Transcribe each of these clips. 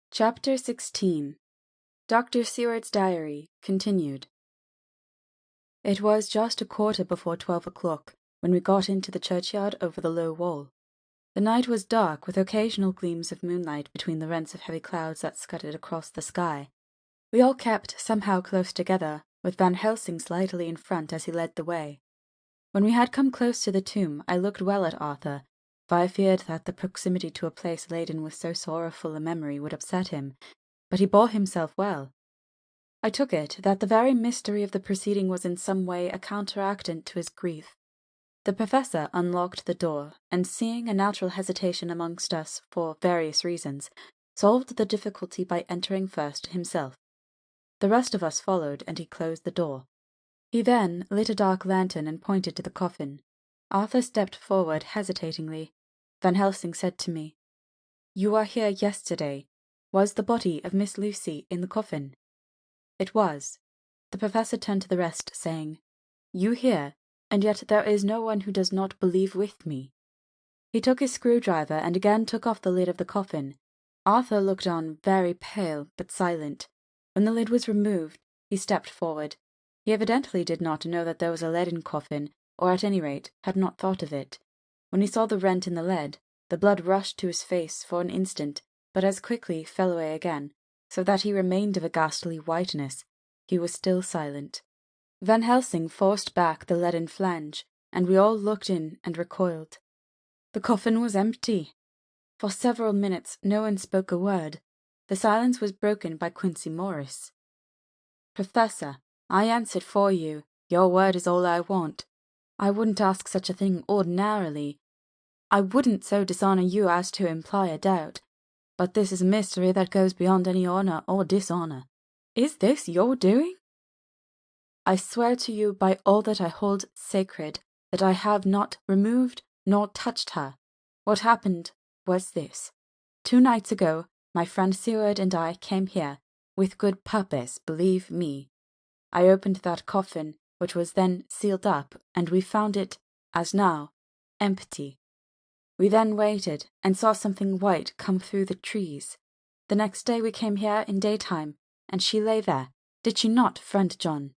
Chapter 16 Dr. Seward's Diary continued. It was just 12:15 when we got into the churchyard over the low wall. The night was dark, with occasional gleams of moonlight between the rents of heavy clouds that scudded across the sky. We all kept somehow close together, with Van Helsing slightly in front as he led the way. When we had come close to the tomb, I looked well at Arthur, for I feared that the proximity to a place laden with so sorrowful a memory would upset him, but he bore himself well. I took it that the very mystery of the proceeding was in some way a counteractant to his grief. The professor unlocked the door, and seeing a natural hesitation amongst us for various reasons, solved the difficulty by entering first himself. The rest of us followed, and he closed the door. He then lit a dark lantern and pointed to the coffin. Arthur stepped forward hesitatingly. Van Helsing said to me, "You were here yesterday. Was the body of Miss Lucy in the coffin?" It was. The professor turned to the rest, saying, "You hear, and yet there is no one who does not believe with me." He took his screwdriver and again took off the lid of the coffin. Arthur looked on, very pale but silent. When the lid was removed, he stepped forward. He evidently did not know that there was a leaden coffin, or at any rate had not thought of it. When he saw the rent in the lead, the blood rushed to his face for an instant, but as quickly fell away again, so that he remained of a ghastly whiteness. He was still silent. Van Helsing forced back the leaden flange, and we all looked in and recoiled. The coffin was empty. For several minutes no one spoke a word. The silence was broken by Quincey Morris. "Professor, I answered for you. Your word is all I want. I wouldn't ask such a thing ordinarily. I wouldn't so dishonor you as to imply a doubt. But this is a mystery that goes beyond any honor or dishonor. Is this your doing?" "I swear to you by all that I hold sacred that I have not removed nor touched her. What happened was this. 2 nights ago, my friend Seward and I came here, with good purpose, believe me. I opened that coffin, which was then sealed up, and we found it, as now, empty. We then waited, and saw something white come through the trees. The next day we came here in daytime, and she lay there. Did she not, friend John?"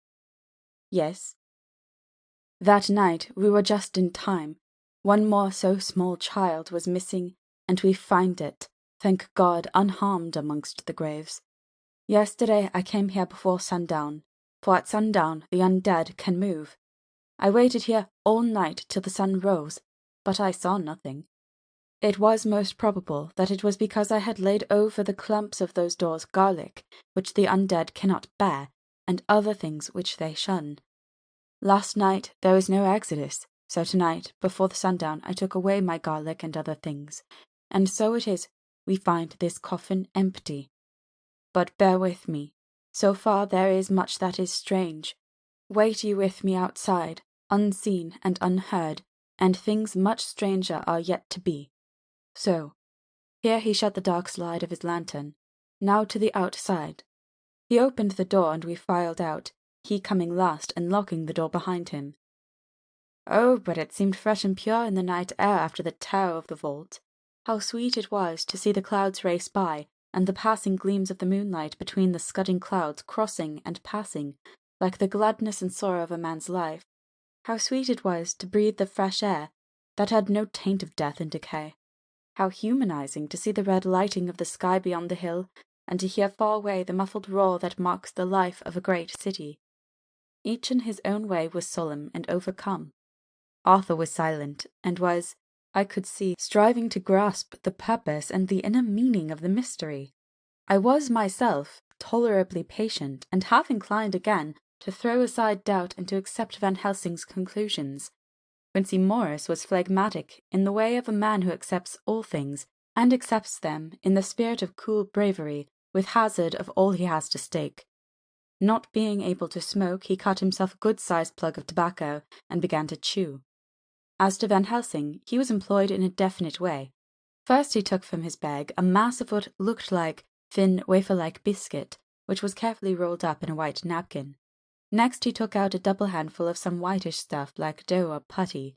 "Yes." "That night we were just in time. One more so small child was missing, and we find it, thank God, unharmed amongst the graves. Yesterday I came here before sundown, for at sundown the undead can move. I waited here all night till the sun rose, but I saw nothing. It was most probable that it was because I had laid over the clumps of those doors garlic, which the undead cannot bear, and other things which they shun. Last night there was no exodus, so tonight, before the sundown, I took away my garlic and other things, and so it is we find this coffin empty. But bear with me. So far there is much that is strange. Wait you with me outside, unseen and unheard, and things much stranger are yet to be. So," here he shut the dark slide of his lantern, "now to the outside." He opened the door and we filed out, he coming last and locking the door behind him. Oh, but it seemed fresh and pure in the night air after the terror of the vault. How sweet it was to see the clouds race by, and the passing gleams of the moonlight between the scudding clouds crossing and passing, like the gladness and sorrow of a man's life. How sweet it was to breathe the fresh air, that had no taint of death and decay. How humanizing to see the red lighting of the sky beyond the hill, and to hear far away the muffled roar that marks the life of a great city. Each in his own way was solemn and overcome. Arthur was silent, and was, I could see, striving to grasp the purpose and the inner meaning of the mystery. I was myself tolerably patient, and half inclined again to throw aside doubt and to accept Van Helsing's conclusions. Quincey Morris was phlegmatic in the way of a man who accepts all things, and accepts them in the spirit of cool bravery, with hazard of all he has to stake. Not being able to smoke, he cut himself a good-sized plug of tobacco, and began to chew. As to Van Helsing, he was employed in a definite way. First he took from his bag a mass of what looked like thin, wafer-like biscuit, which was carefully rolled up in a white napkin. Next he took out a double handful of some whitish stuff like dough or putty.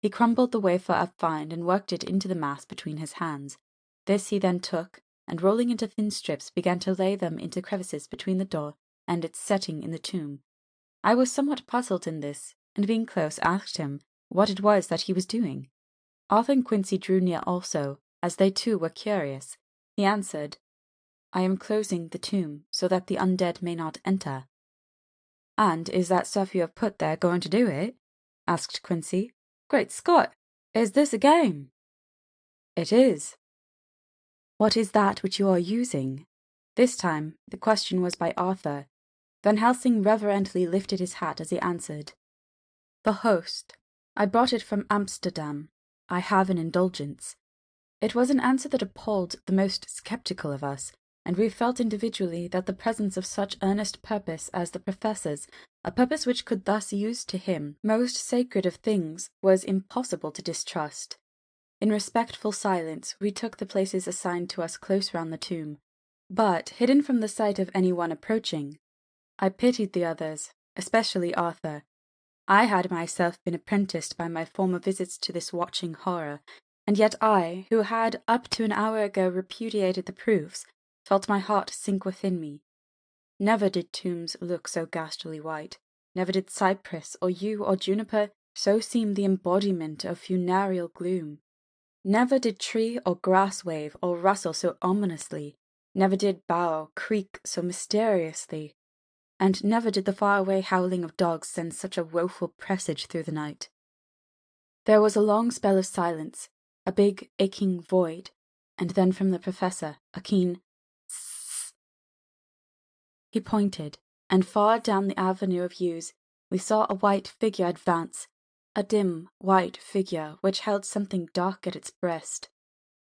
He crumbled the wafer up fine and worked it into the mass between his hands. This he then took, and rolling into thin strips began to lay them into crevices between the door and its setting in the tomb. I was somewhat puzzled in this, and being close asked him what it was that he was doing. Arthur and Quincey drew near also, as they too were curious. He answered, "I am closing the tomb, so that the undead may not enter." "And is that stuff you have put there going to do it?" asked Quincey. "Great Scott! Is this a game?" "It is." "What is that which you are using?" This time the question was by Arthur. Van Helsing reverently lifted his hat as he answered, "The host. I brought it from Amsterdam. I have an indulgence." It was an answer that appalled the most sceptical of us, and we felt individually that the presence of such earnest purpose as the Professor's, a purpose which could thus use to him most sacred of things, was impossible to distrust. In respectful silence we took the places assigned to us close round the tomb, but hidden from the sight of any one approaching. I pitied the others, especially Arthur. I had myself been apprenticed by my former visits to this watching horror, and yet I, who had up to an hour ago repudiated the proofs, felt my heart sink within me. Never did tombs look so ghastly white, never did cypress or yew or juniper so seem the embodiment of funereal gloom. Never did tree or grass wave or rustle so ominously, never did bough creak so mysteriously, and never did the far-away howling of dogs send such a woeful presage through the night. There was a long spell of silence, a big aching void, and then from the Professor a keen "Sss." He pointed, and far down the avenue of yews we saw a white figure advance, a dim white figure which held something dark at its breast.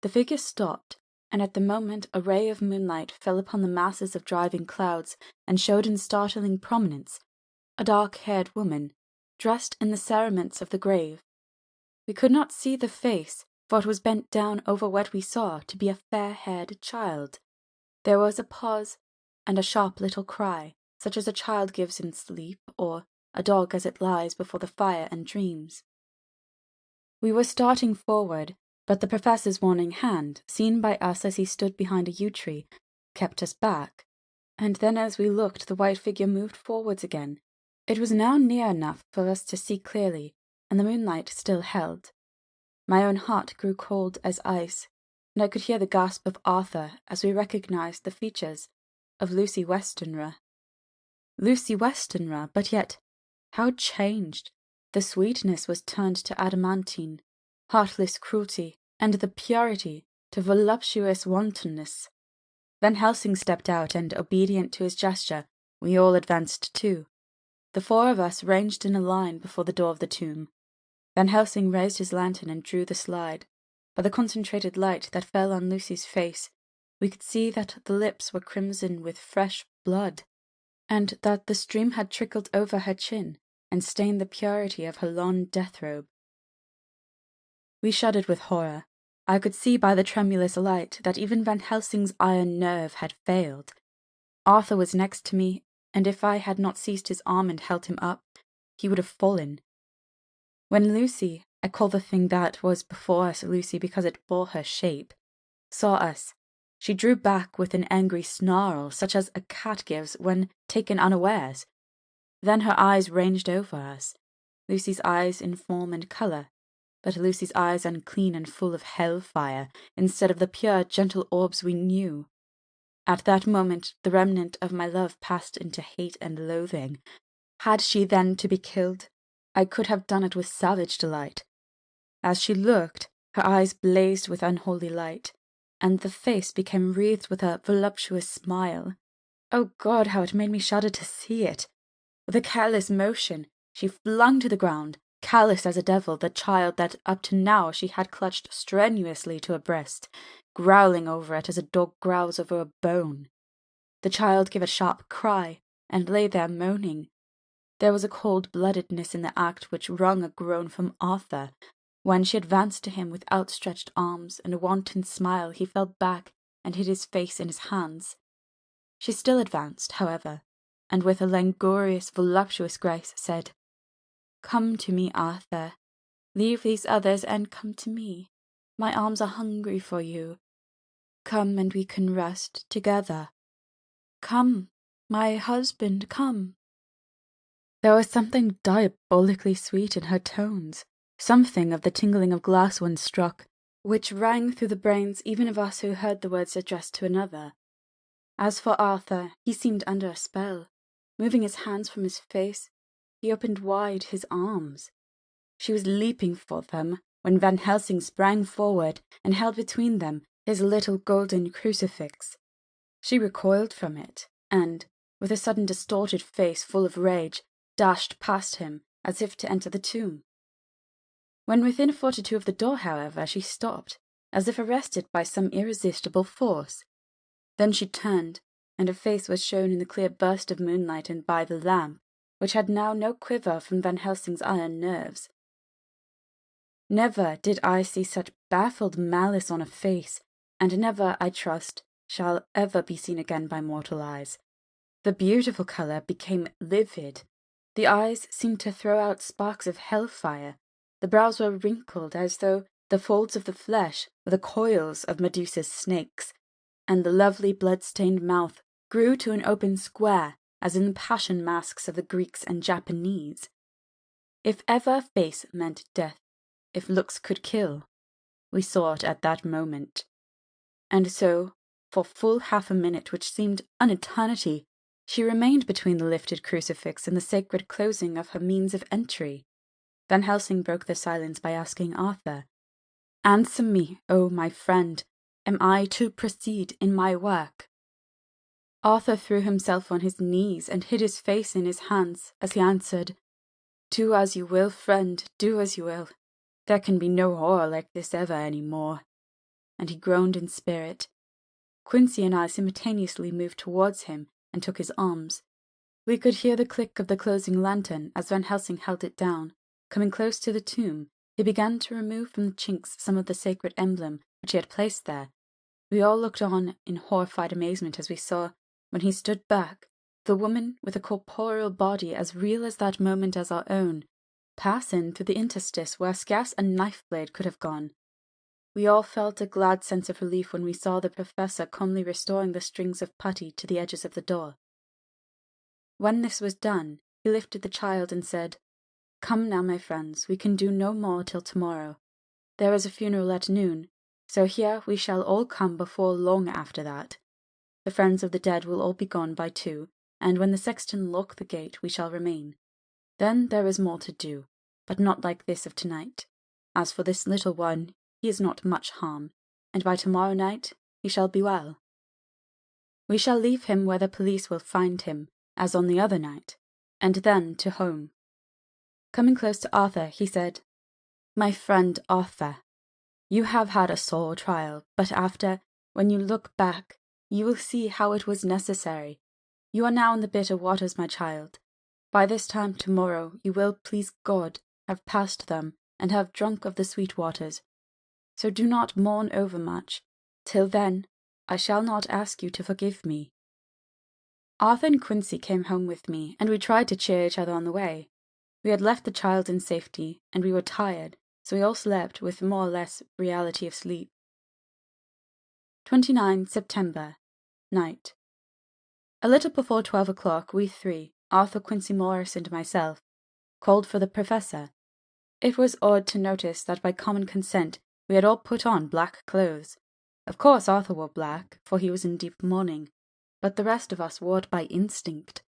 The figure stopped, and at the moment a ray of moonlight fell upon the masses of driving clouds and showed in startling prominence a dark-haired woman, dressed in the cerements of the grave. We could not see the face, for it was bent down over what we saw to be a fair-haired child. There was a pause, and a sharp little cry, such as a child gives in sleep, or a dog as it lies before the fire and dreams. We were starting forward, but the Professor's warning hand, seen by us as he stood behind a yew tree, kept us back, and then as we looked the white figure moved forwards again. It was now near enough for us to see clearly, and the moonlight still held. My own heart grew cold as ice, and I could hear the gasp of Arthur as we recognized the features of Lucy Westenra. Lucy Westenra, but yet how changed! The sweetness was turned to adamantine, heartless cruelty, and the purity to voluptuous wantonness. Van Helsing stepped out, and, obedient to his gesture, we all advanced too. The four of us ranged in a line before the door of the tomb. Van Helsing raised his lantern and drew the slide. By the concentrated light that fell on Lucy's face, we could see that the lips were crimson with fresh blood, and that the stream had trickled over her chin and stained the purity of her long death-robe. We shuddered with horror. I could see by the tremulous light that even Van Helsing's iron nerve had failed. Arthur was next to me, and if I had not seized his arm and held him up, he would have fallen. When Lucy, I call the thing that was before us Lucy because it bore her shape, saw us, she drew back with an angry snarl such as a cat gives when taken unawares. Then her eyes ranged over us, Lucy's eyes in form and colour, but Lucy's eyes unclean and full of hell-fire, instead of the pure, gentle orbs we knew. At that moment the remnant of my love passed into hate and loathing. Had she then to be killed? I could have done it with savage delight. As she looked, her eyes blazed with unholy light, and the face became wreathed with a voluptuous smile. Oh God, how it made me shudder to see it! With a careless motion, she flung to the ground, callous as a devil, the child that up to now she had clutched strenuously to her breast, growling over it as a dog growls over a bone. The child gave a sharp cry, and lay there moaning. There was a cold-bloodedness in the act which wrung a groan from Arthur. When she advanced to him with outstretched arms and a wanton smile, he fell back and hid his face in his hands. She still advanced, however, and with a languorous, voluptuous grace said, "Come to me, Arthur. Leave these others and come to me. My arms are hungry for you." Come and we can rest together. Come, my husband, come." There was something diabolically sweet in her tones, something of the tingling of glass when struck, which rang through the brains even of us who heard the words addressed to another. As for Arthur, he seemed under a spell. Moving his hands from his face, he opened wide his arms. She was leaping for them when Van Helsing sprang forward and held between them his little golden crucifix. She recoiled from it, and, with a sudden distorted face full of rage, dashed past him as if to enter the tomb. When within a foot or two of the door, however, she stopped, as if arrested by some irresistible force. Then she turned, and her face was shown in the clear burst of moonlight and by the lamp, which had now no quiver from Van Helsing's iron nerves. Never did I see such baffled malice on a face, and never, I trust, shall ever be seen again by mortal eyes. The beautiful colour became livid. The eyes seemed to throw out sparks of hellfire. The brows were wrinkled as though the folds of the flesh were the coils of Medusa's snakes, and the lovely blood-stained mouth grew to an open square, as in the passion masks of the Greeks and Japanese. If ever a face meant death, if looks could kill, we saw it at that moment. And so, for full half a minute, which seemed an eternity, she remained between the lifted crucifix and the sacred closing of her means of entry. Van Helsing broke the silence by asking Arthur, "Answer me, O my friend, am I to proceed in my work?" Arthur threw himself on his knees and hid his face in his hands as he answered, "Do as you will, friend, do as you will. There can be no horror like this ever any more." And he groaned in spirit. Quincey and I simultaneously moved towards him and took his arms. We could hear the click of the closing lantern as Van Helsing held it down. Coming close to the tomb, he began to remove from the chinks some of the sacred emblem which he had placed there. We all looked on in horrified amazement as we saw, when he stood back, the woman with a corporeal body as real as that moment as our own, pass in through the interstice where scarce a knife-blade could have gone. We all felt a glad sense of relief when we saw the professor calmly restoring the strings of putty to the edges of the door. When this was done, he lifted the child and said, "Come now, my friends, we can do no more till tomorrow. There is a funeral at noon, so here we shall all come before long after that. The friends of the dead will all be gone by 2, and when the sexton lock the gate we shall remain. Then there is more to do, but not like this of tonight. As for this little one, he is not much harm, and by tomorrow night he shall be well. We shall leave him where the police will find him, as on the other night, and then to home." Coming close to Arthur, he said, "My friend Arthur, you have had a sore trial, but after, when you look back, you will see how it was necessary. You are now in the bitter waters, my child. By this time tomorrow you will, please God, have passed them, and have drunk of the sweet waters. So do not mourn overmuch. Till then, I shall not ask you to forgive me." Arthur and Quincey came home with me, and we tried to cheer each other on the way. We had left the child in safety, and we were tired, so we all slept with more or less reality of sleep. 29 September, night. A little before 12 o'clock, we 3, Arthur, Quincey Morris, and myself, called for the professor. It was odd to notice that by common consent we had all put on black clothes. Of course Arthur wore black, for he was in deep mourning, but the rest of us wore it by instinct.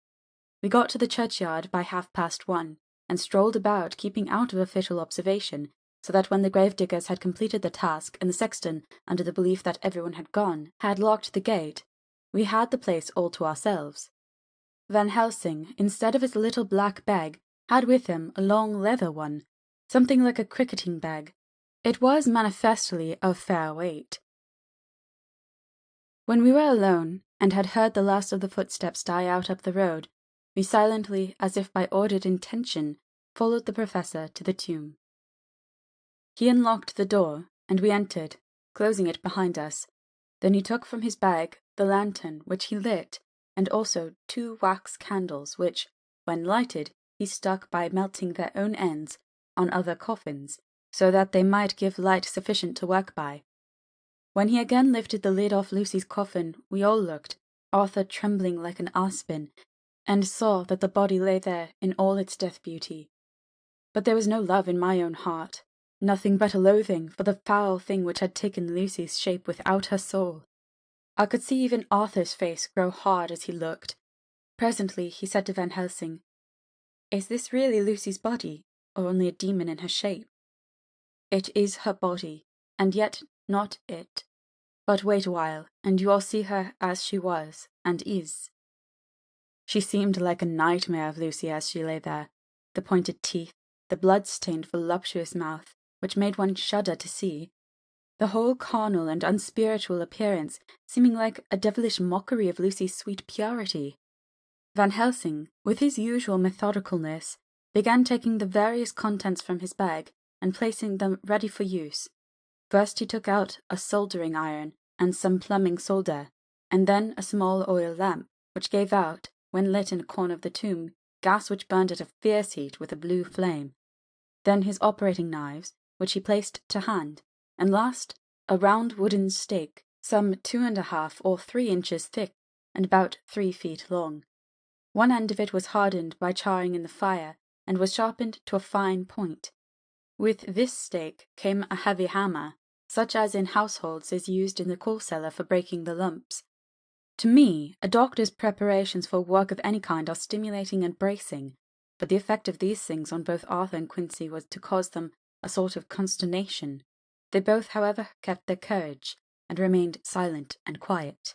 We got to the churchyard by 1:30, and strolled about, keeping out of official observation, so that when the gravediggers had completed the task and the sexton, under the belief that everyone had gone, had locked the gate, we had the place all to ourselves. Van Helsing, instead of his little black bag, had with him a long leather one, something like a cricketing bag. It was manifestly of fair weight. When we were alone, and had heard the last of the footsteps die out up the road, we silently, as if by ordered intention, followed the professor to the tomb. He unlocked the door, and we entered, closing it behind us. Then he took from his bag the lantern, which he lit, and also 2 wax candles, which, when lighted, he stuck by melting their own ends on other coffins, so that they might give light sufficient to work by. When he again lifted the lid off Lucy's coffin, we all looked, Arthur trembling like an aspen, and saw that the body lay there in all its death beauty. But there was no love in my own heart, nothing but a loathing for the foul thing which had taken Lucy's shape without her soul. I could see even Arthur's face grow hard as he looked. Presently he said to Van Helsing, "Is this really Lucy's body, or only a demon in her shape?" "It is her body, and yet not it. But wait a while, and you will see her as she was, and is." She seemed like a nightmare of Lucy as she lay there, the pointed teeth, the blood-stained voluptuous mouth, which made one shudder to see, the whole carnal and unspiritual appearance seeming like a devilish mockery of Lucy's sweet purity. Van Helsing, with his usual methodicalness, began taking the various contents from his bag and placing them ready for use. First he took out a soldering iron and some plumbing solder, and then a small oil lamp, which gave out, when lit in a corner of the tomb, gas which burned at a fierce heat with a blue flame. Then his operating knives, which he placed to hand, and last a round wooden stake, some 2½ or 3 inches thick and about 3 feet long. One end of it was hardened by charring in the fire, and was sharpened to a fine point. With this stake came a heavy hammer, such as in households is used in the coal cellar for breaking the lumps. To me, a doctor's preparations for work of any kind are stimulating and bracing, but the effect of these things on both Arthur and Quincey was to cause them a sort of consternation. They both, however, kept their courage, and remained silent and quiet.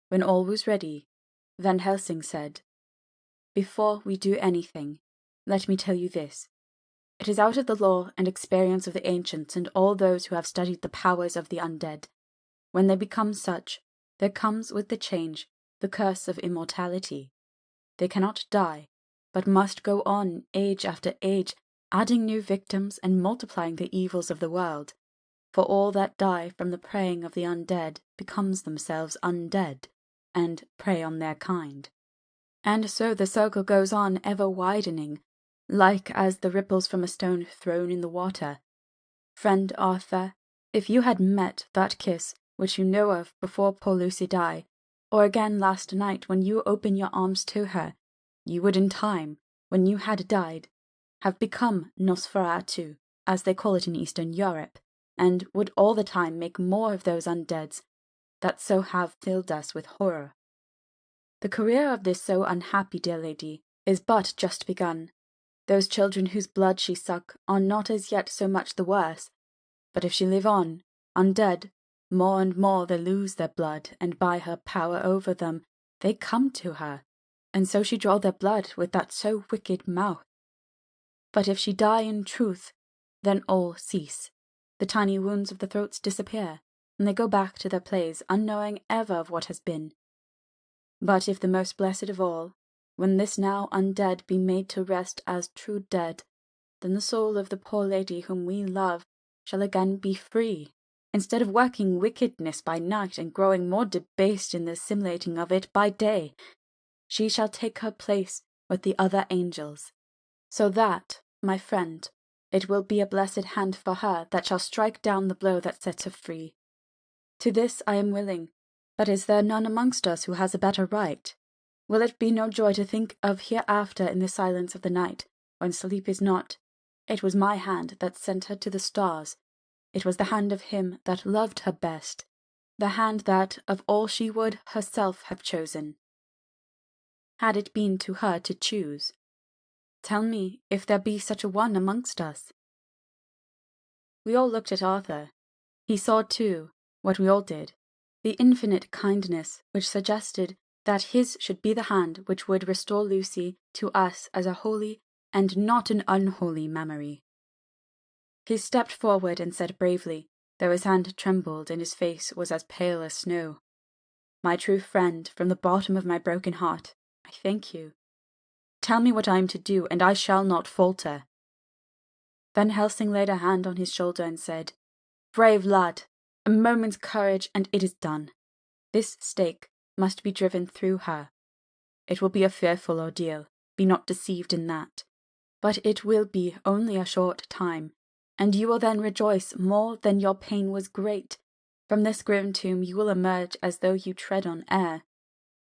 When all was ready, Van Helsing said, "Before we do anything, let me tell you this. It is out of the law and experience of the ancients and all those who have studied the powers of the undead. When they become such, there comes with the change the curse of immortality. They cannot die, but must go on age after age, adding new victims and multiplying the evils of the world. For all that die from the preying of the undead becomes themselves undead, and prey on their kind. And so the circle goes on ever widening, like as the ripples from a stone thrown in the water. Friend Arthur, if you had met that kiss which you know of before poor Lucy died, or again last night when you opened your arms to her, you would in time, when you had died, have become Nosferatu, as they call it in Eastern Europe, and would all the time make more of those undeads that so have filled us with horror. The career of this so unhappy dear lady is but just begun. Those children whose blood she suck are not as yet so much the worse, but if she live on, undead, more and more they lose their blood, and by her power over them they come to her, and so she draw their blood with that so wicked mouth. But if she die in truth, then all cease. The tiny wounds of the throats disappear, and they go back to their place, unknowing ever of what has been. But if the most blessed of all, when this now undead be made to rest as true dead, then the soul of the poor lady whom we love shall again be free, instead of working wickedness by night and growing more debased in the assimilating of it by day. She shall take her place with the other angels. So that, my friend, it will be a blessed hand for her that shall strike down the blow that sets her free. To this I am willing, but is there none amongst us who has a better right? Will it be no joy to think of hereafter in the silence of the night, when sleep is not? It was my hand that sent her to the stars. It was the hand of him that loved her best, the hand that, of all she would herself have chosen, had it been to her to choose. Tell me if there be such a one amongst us." We all looked at Arthur. He saw, too, what we all did, the infinite kindness which suggested that his should be the hand which would restore Lucy to us as a holy and not an unholy memory. He stepped forward and said bravely, though his hand trembled and his face was as pale as snow, "My true friend, from the bottom of my broken heart, I thank you. Tell me what I am to do, and I shall not falter." Van Helsing laid a hand on his shoulder and said, "Brave lad, a moment's courage and it is done. This stake must be driven through her. It will be a fearful ordeal, be not deceived in that. But it will be only a short time, and you will then rejoice more than your pain was great, From this grim tomb you will emerge as though you tread on air,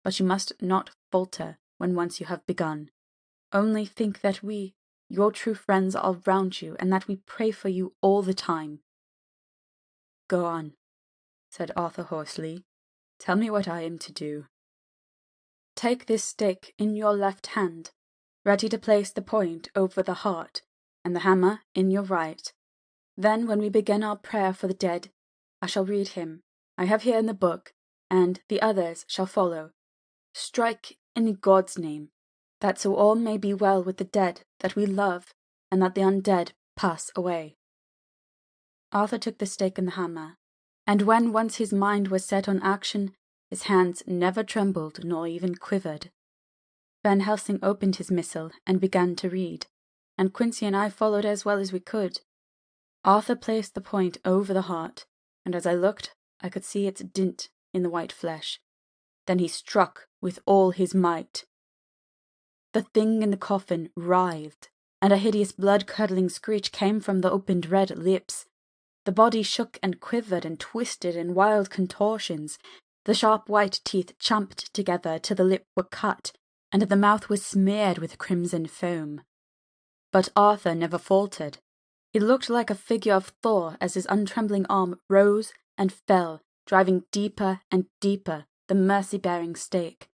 but you must not falter when once you have begun. Only think that we, your true friends, are round you, and that we pray for you all the time." "Go on," said Arthur hoarsely. "Tell me what I am to do." "Take this stake in your left hand, ready to place the point over the heart, and the hammer in your right. Then when we begin our prayer for the dead, I shall read him I have here in the book, and the others shall follow. Strike in God's name, that so all may be well with the dead that we love, and that the undead pass away." Arthur took the stake and the hammer, and when once his mind was set on action, his hands never trembled nor even quivered. Van Helsing opened his missal and began to read, and Quincey and I followed as well as we could. Arthur placed the point over the heart, and as I looked, I could see its dint in the white flesh. Then he struck with all his might. The thing in the coffin writhed, and a hideous blood-curdling screech came from the opened red lips. The body shook and quivered and twisted in wild contortions. The sharp white teeth champed together till the lip were cut, and the mouth was smeared with crimson foam. But Arthur never faltered. He looked like a figure of Thor as his untrembling arm rose and fell, driving deeper and deeper the mercy-bearing stake,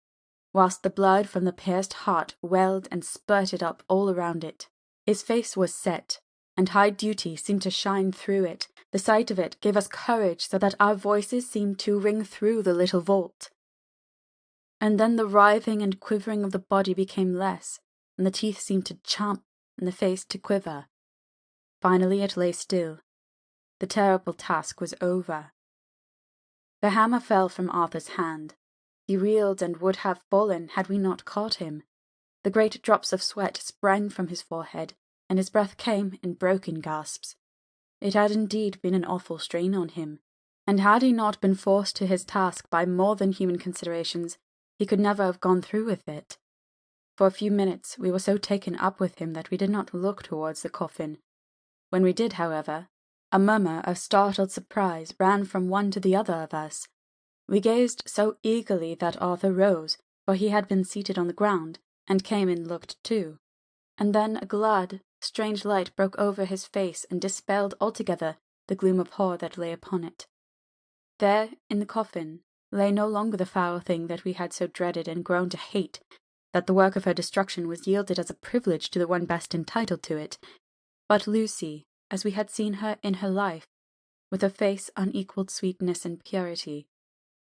whilst the blood from the pierced heart welled and spurted up all around it. His face was set, and high duty seemed to shine through it. The sight of it gave us courage so that our voices seemed to ring through the little vault. And then the writhing and quivering of the body became less, and the teeth seemed to champ and the face to quiver. Finally it lay still. The terrible task was over. The hammer fell from Arthur's hand. He reeled and would have fallen had we not caught him. The great drops of sweat sprang from his forehead, and his breath came in broken gasps. It had indeed been an awful strain on him, and had he not been forced to his task by more than human considerations, he could never have gone through with it. For a few minutes we were so taken up with him that we did not look towards the coffin. When we did, however, a murmur of startled surprise ran from one to the other of us. We gazed so eagerly that Arthur rose, for he had been seated on the ground, and came and looked too. And then a glad, strange light broke over his face and dispelled altogether the gloom of horror that lay upon it. There, in the coffin, lay no longer the foul thing that we had so dreaded and grown to hate, that the work of her destruction was yielded as a privilege to the one best entitled to it, but Lucy, as we had seen her in her life, with her face unequalled sweetness and purity.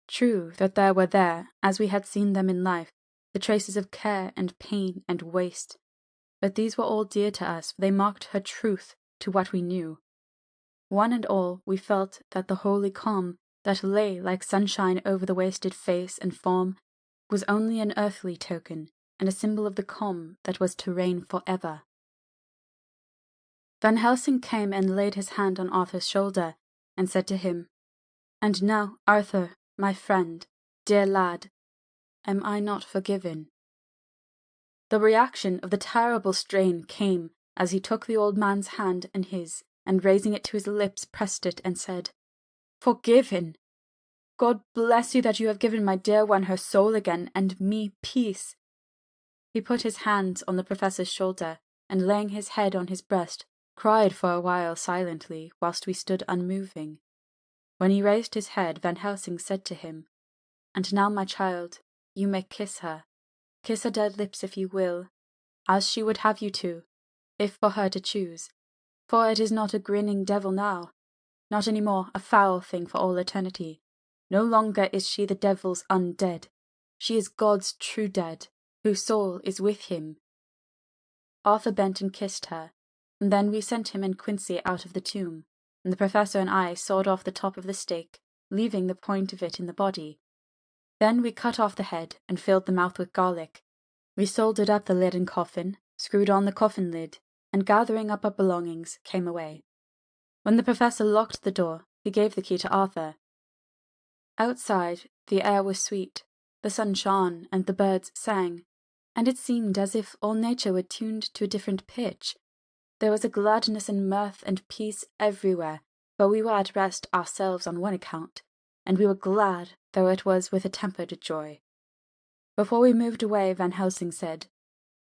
True that there were there, as we had seen them in life, the traces of care and pain and waste, but these were all dear to us, for they marked her truth to what we knew. One and all we felt that the holy calm that lay like sunshine over the wasted face and form was only an earthly token, and a symbol of the calm that was to reign forever. Van Helsing came and laid his hand on Arthur's shoulder, and said to him, "And now, Arthur, my friend, dear lad, am I not forgiven?" The reaction of the terrible strain came as he took the old man's hand in his, and raising it to his lips pressed it and said, "Forgiven! God bless you that you have given my dear one her soul again, and me peace." He put his hands on the professor's shoulder, and laying his head on his breast, cried for a while silently, whilst we stood unmoving. When he raised his head, Van Helsing said to him, "And now, my child, you may kiss her. Kiss her dead lips if you will, as she would have you to, if for her to choose. For it is not a grinning devil now, not any more a foul thing for all eternity. No longer is she the devil's undead. She is God's true dead, whose soul is with him." Arthur bent and kissed her, and then we sent him and Quincey out of the tomb, and the professor and I sawed off the top of the stake, leaving the point of it in the body. Then we cut off the head and filled the mouth with garlic. We soldered up the leaden coffin, screwed on the coffin lid, and gathering up our belongings, came away. When the professor locked the door, he gave the key to Arthur. Outside, the air was sweet, the sun shone, and the birds sang, and it seemed as if all nature were tuned to a different pitch. There was a gladness and mirth and peace everywhere, for we were at rest ourselves on one account, and we were glad, though it was with a tempered joy. Before we moved away, Van Helsing said,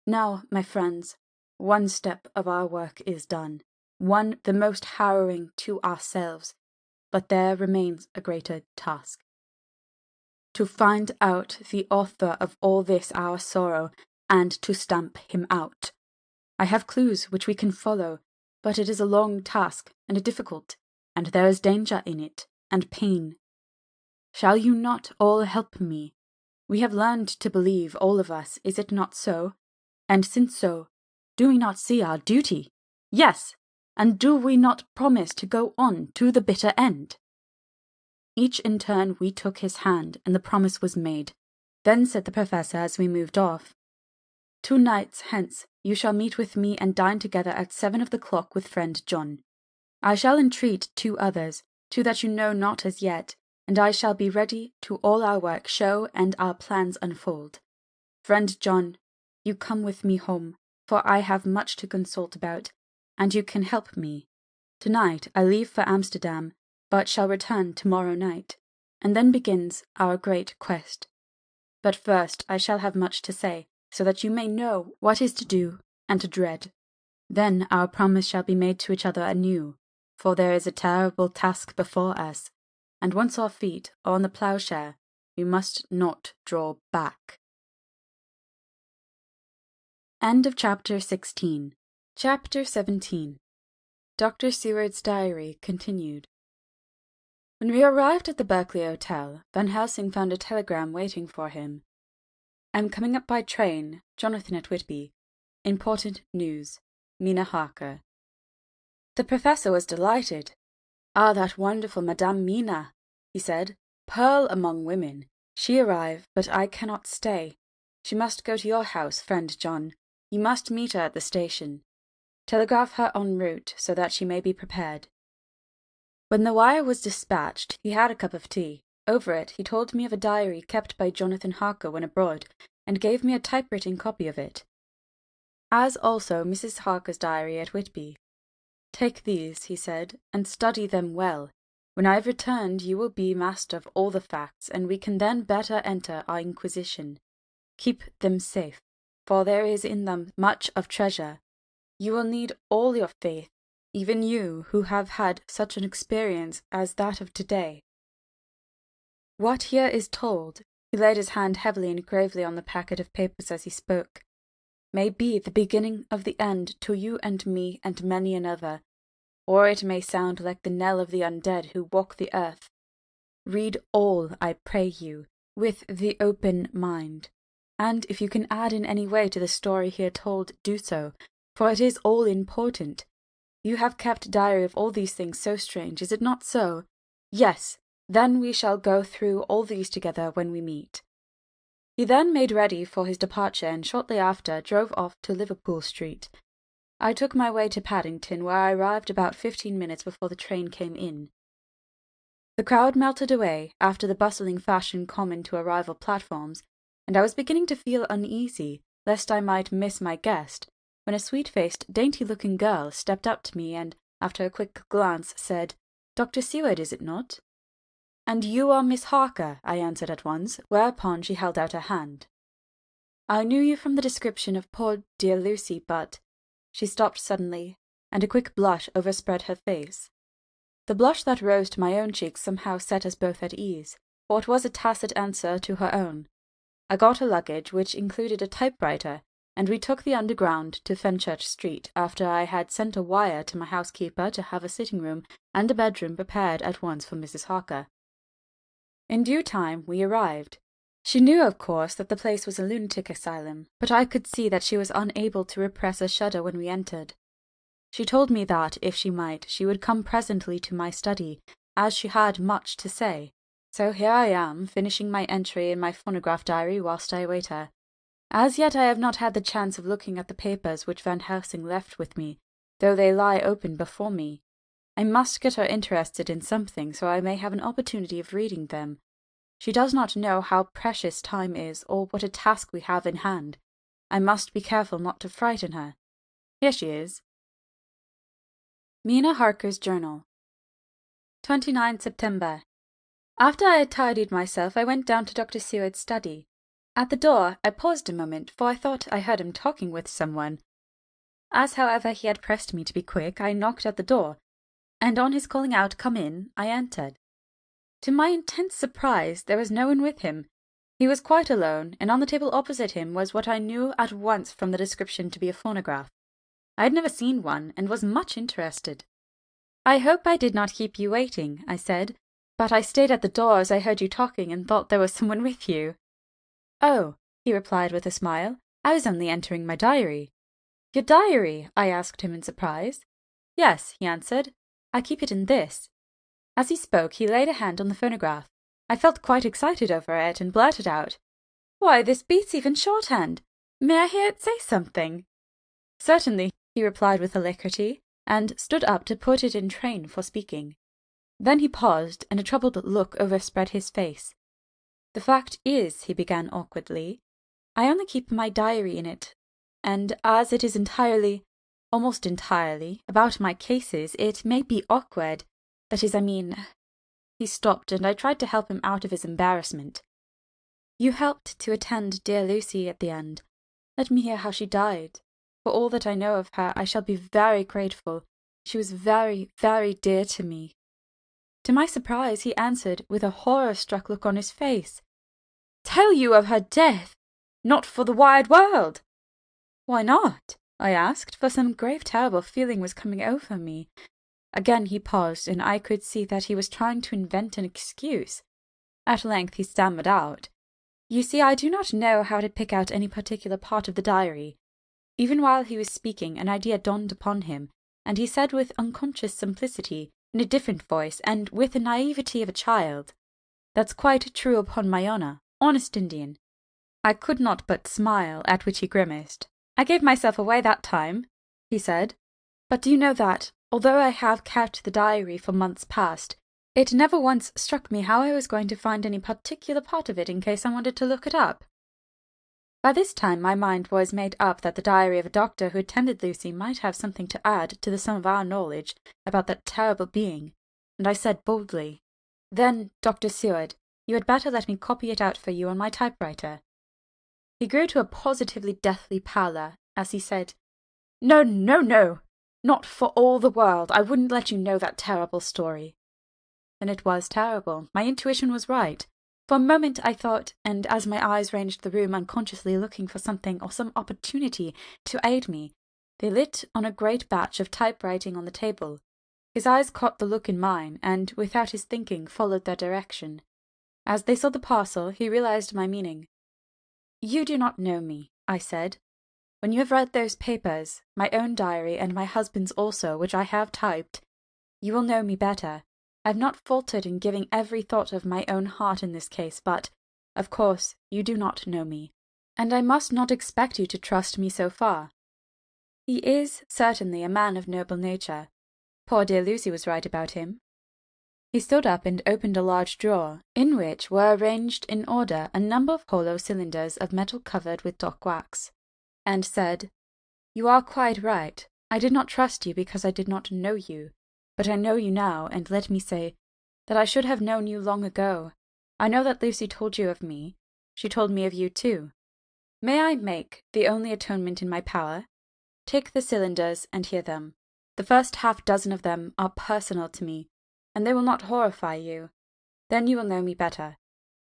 "Now, my friends, one step of our work is done, one the most harrowing to ourselves, but there remains a greater task. To find out the author of all this our sorrow, and to stamp him out. I have clues which we can follow, but it is a long task and a difficult, and there is danger in it, and pain. Shall you not all help me? We have learned to believe, all of us, is it not so? And since so, do we not see our duty? Yes, and do we not promise to go on to the bitter end?" Each in turn we took his hand, and the promise was made. Then said the professor as we moved off, "2 nights hence you shall meet with me and dine together at 7 of the clock with friend John. I shall entreat 2 others, 2 that you know not as yet, and I shall be ready to all our work show and our plans unfold. Friend John, you come with me home, for I have much to consult about, and you can help me. Tonight I leave for Amsterdam, but shall return tomorrow night, and then begins our great quest. But first I shall have much to say, so that you may know what is to do and to dread. Then our promise shall be made to each other anew, for there is a terrible task before us, and once our feet are on the ploughshare, we must not draw back." End of chapter 16. Chapter 17. Dr. Seward's Diary continued. When we arrived at the Berkeley Hotel, Van Helsing found a telegram waiting for him. "I'm coming up by train. Jonathan at Whitby. Important news. Mina Harker." The professor was delighted. "Ah, that wonderful Madame Mina," he said. "Pearl among women. She arrived, but I cannot stay. She must go to your house, friend John. You must meet her at the station. Telegraph her en route, so that she may be prepared." When the wire was dispatched, he had a cup of tea. Over it he told me of a diary kept by Jonathan Harker when abroad, and gave me a typewritten copy of it, as also Mrs. Harker's diary at Whitby. "Take these," he said, "and study them well. When I have returned you will be master of all the facts, and we can then better enter our inquisition. Keep them safe, for there is in them much of treasure. You will need all your faith, even you who have had such an experience as that of today. What here is told," he laid his hand heavily and gravely on the packet of papers as he spoke, "may be the beginning of the end to you and me and many another, or it may sound like the knell of the undead who walk the earth. Read all, I pray you, with the open mind, and if you can add in any way to the story here told, do so, for it is all important. You have kept diary of all these things so strange, is it not so? Yes, then we shall go through all these together when we meet." He then made ready for his departure, and shortly after drove off to Liverpool Street. I took my way to Paddington, where I arrived about 15 minutes before the train came in. The crowd melted away, after the bustling fashion common to arrival platforms, and I was beginning to feel uneasy, lest I might miss my guest, when a sweet-faced, dainty-looking girl stepped up to me and, after a quick glance, said, "Dr. Seward, is it not?" "And you are Miss Harker," I answered at once, whereupon she held out her hand. "I knew you from the description of poor dear Lucy, but—" She stopped suddenly, and a quick blush overspread her face. The blush that rose to my own cheeks somehow set us both at ease, for it was a tacit answer to her own. I got her luggage, which included a typewriter, and we took the Underground to Fenchurch Street, after I had sent a wire to my housekeeper to have a sitting-room and a bedroom prepared at once for Mrs. Harker. In due time we arrived. She knew, of course, that the place was a lunatic asylum, but I could see that she was unable to repress a shudder when we entered. She told me that, if she might, she would come presently to my study, as she had much to say. So here I am, finishing my entry in my phonograph diary whilst I await her. As yet I have not had the chance of looking at the papers which Van Helsing left with me, though they lie open before me. I must get her interested in something, so I may have an opportunity of reading them. She does not know how precious time is, or what a task we have in hand. I must be careful not to frighten her. Here she is. Mina Harker's Journal. 29 September. After I had tidied myself, I went down to Dr. Seward's study. At the door, I paused a moment, for I thought I heard him talking with someone. As, however, he had pressed me to be quick, I knocked at the door, and on his calling out, "Come in," I entered. To my intense surprise, there was no one with him. He was quite alone, and on the table opposite him was what I knew at once from the description to be a phonograph. I had never seen one, and was much interested. "I hope I did not keep you waiting," I said, "but I stayed at the door as I heard you talking and thought there was someone with you." "Oh," he replied with a smile, "I was only entering my diary." "Your diary?" I asked him in surprise. "Yes," he answered, "I keep it in this." As he spoke, he laid a hand on the phonograph. I felt quite excited over it and blurted out, "Why, this beats even shorthand. May I hear it say something?" "Certainly," he replied with alacrity, and stood up to put it in train for speaking. Then he paused, and a troubled look overspread his face. "The fact is," he began awkwardly, "I only keep my diary in it, and as it is entirely, almost entirely, about my cases, it may be awkward. That is, I mean—" He stopped, and I tried to help him out of his embarrassment. "You helped to attend dear Lucy at the end. Let me hear how she died. For all that I know of her, I shall be very grateful. She was very, very dear to me." To my surprise, he answered, with a horror-struck look on his face, "Tell you of her death? Not for the wide world!" "Why not?" I asked, for some grave terrible feeling was coming over me. Again he paused, and I could see that he was trying to invent an excuse. At length he stammered out, "You see, I do not know how to pick out any particular part of the diary." Even while he was speaking, an idea dawned upon him, and he said with unconscious simplicity, in a different voice, and with the naivety of a child, "That's quite true upon my honour, honest Indian." I could not but smile, at which he grimaced. "I gave myself away that time," he said. "But do you know that, although I have kept the diary for months past, it never once struck me how I was going to find any particular part of it in case I wanted to look it up?" By this time my mind was made up that the diary of a doctor who attended Lucy might have something to add to the sum of our knowledge about that terrible being, and I said boldly, "Then, Dr. Seward, you had better let me copy it out for you on my typewriter." He grew to a positively deathly pallor as he said, "No, no, no! Not for all the world. I wouldn't let you know that terrible story." Then it was terrible. My intuition was right. For a moment I thought, and as my eyes ranged the room unconsciously looking for something or some opportunity to aid me, they lit on a great batch of typewriting on the table. His eyes caught the look in mine, and, without his thinking, followed their direction. As they saw the parcel, he realized my meaning. "You do not know me," I said. "When you have read those papers, my own diary and my husband's also, which I have typed, you will know me better. I have not faltered in giving every thought of my own heart in this case, but, of course, you do not know me, and I must not expect you to trust me so far. He is, certainly, a man of noble nature. Poor dear Lucy was right about him." He stood up and opened a large drawer, in which were arranged in order a number of hollow cylinders of metal covered with dark wax, and said, "You are quite right. I did not trust you because I did not know you. But I know you now, and let me say that I should have known you long ago. I know that Lucy told you of me. She told me of you too. May I make the only atonement in my power? Take the cylinders and hear them. The first half-dozen of them are personal to me, and they will not horrify you. Then you will know me better.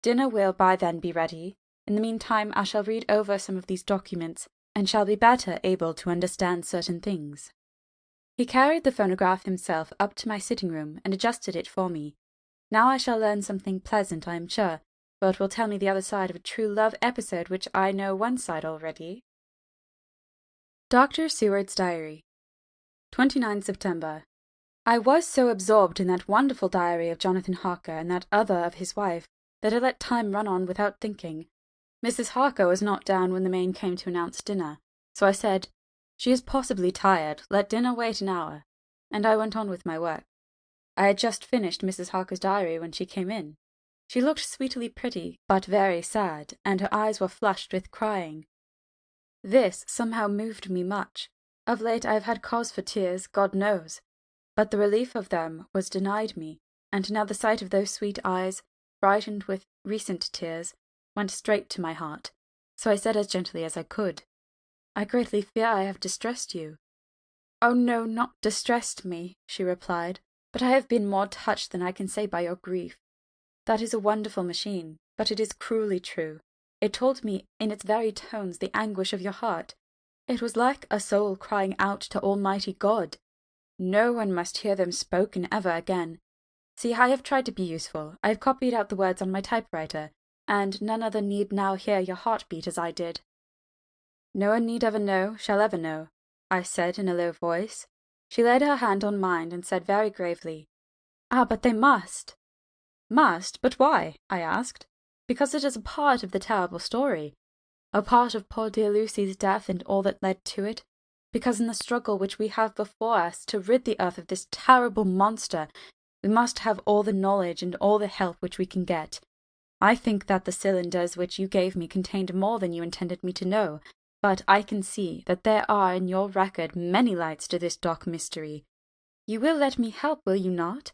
Dinner will by then be ready. In the meantime I shall read over some of these documents, and shall be better able to understand certain things." He carried the phonograph himself up to my sitting-room and adjusted it for me. Now I shall learn something pleasant, I am sure, for it will tell me the other side of a true love episode which I know one side already. Dr. Seward's Diary, 29 September. I was so absorbed in that wonderful diary of Jonathan Harker and that other of his wife that I let time run on without thinking. Mrs. Harker was not down when the maid came to announce dinner, so I said, "She is possibly tired. Let dinner wait an hour," and I went on with my work. I had just finished Mrs. Harker's diary when she came in. She looked sweetly pretty, but very sad, and her eyes were flushed with crying. This somehow moved me much. Of late I have had cause for tears, God knows, but the relief of them was denied me, and now the sight of those sweet eyes, brightened with recent tears, went straight to my heart, so I said as gently as I could, "I greatly fear I have distressed you." "Oh no, not distressed me," she replied, "but I have been more touched than I can say by your grief. That is a wonderful machine, but it is cruelly true. It told me in its very tones the anguish of your heart. It was like a soul crying out to Almighty God. No one must hear them spoken ever again. See, I have tried to be useful. I have copied out the words on my typewriter, and none other need now hear your heart beat as I did." "No one need ever know, shall ever know," I said in a low voice. She laid her hand on mine and said very gravely, "Ah, but they must." "Must? But why?" I asked. "Because it is a part of the terrible story. A part of poor dear Lucy's death and all that led to it. Because in the struggle which we have before us to rid the earth of this terrible monster, we must have all the knowledge and all the help which we can get. I think that the cylinders which you gave me contained more than you intended me to know, but I can see that there are in your record many lights to this dark mystery. You will let me help, will you not?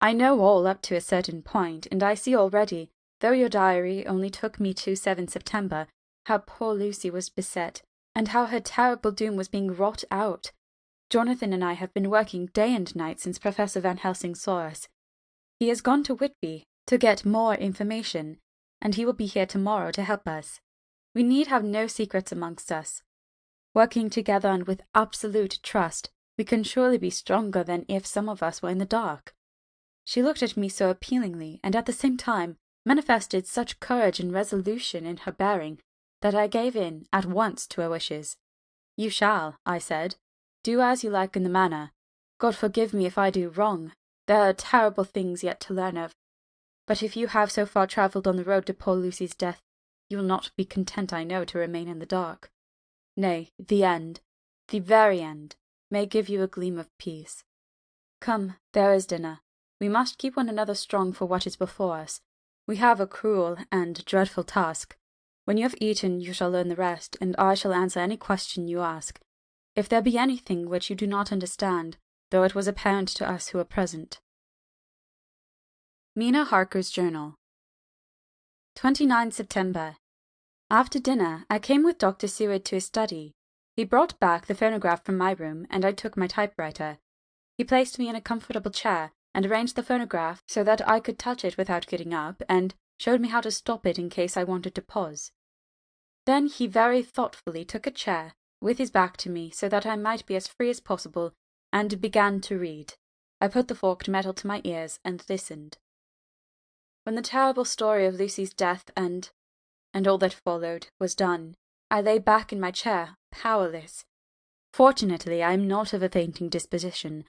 I know all up to a certain point, and I see already, though your diary only took me to 7 September, how poor Lucy was beset, and how her terrible doom was being wrought out. Jonathan and I have been working day and night since Professor Van Helsing saw us. He has gone to Whitby to get more information, and he will be here tomorrow to help us. We need have no secrets amongst us. Working together and with absolute trust, we can surely be stronger than if some of us were in the dark." She looked at me so appealingly, and at the same time manifested such courage and resolution in her bearing, that I gave in at once to her wishes. "You shall," I said, "do as you like in the matter. God forgive me if I do wrong. There are terrible things yet to learn of. But if you have so far travelled on the road to poor Lucy's death, you will not be content, I know, to remain in the dark. Nay, the end, the very end, may give you a gleam of peace. Come, there is dinner. We must keep one another strong for what is before us. We have a cruel and dreadful task. When you have eaten, you shall learn the rest, and I shall answer any question you ask. If there be anything which you do not understand, though it was apparent to us who are present." Mina Harker's Journal. 29 September. After dinner, I came with Dr. Seward to his study. He brought back the phonograph from my room, and I took my typewriter. He placed me in a comfortable chair, and arranged the phonograph so that I could touch it without getting up, and showed me how to stop it in case I wanted to pause. Then he very thoughtfully took a chair, with his back to me, so that I might be as free as possible, and began to read. I put the forked metal to my ears and listened. When the terrible story of Lucy's death and all that followed was done, I lay back in my chair, powerless. Fortunately, I am not of a fainting disposition.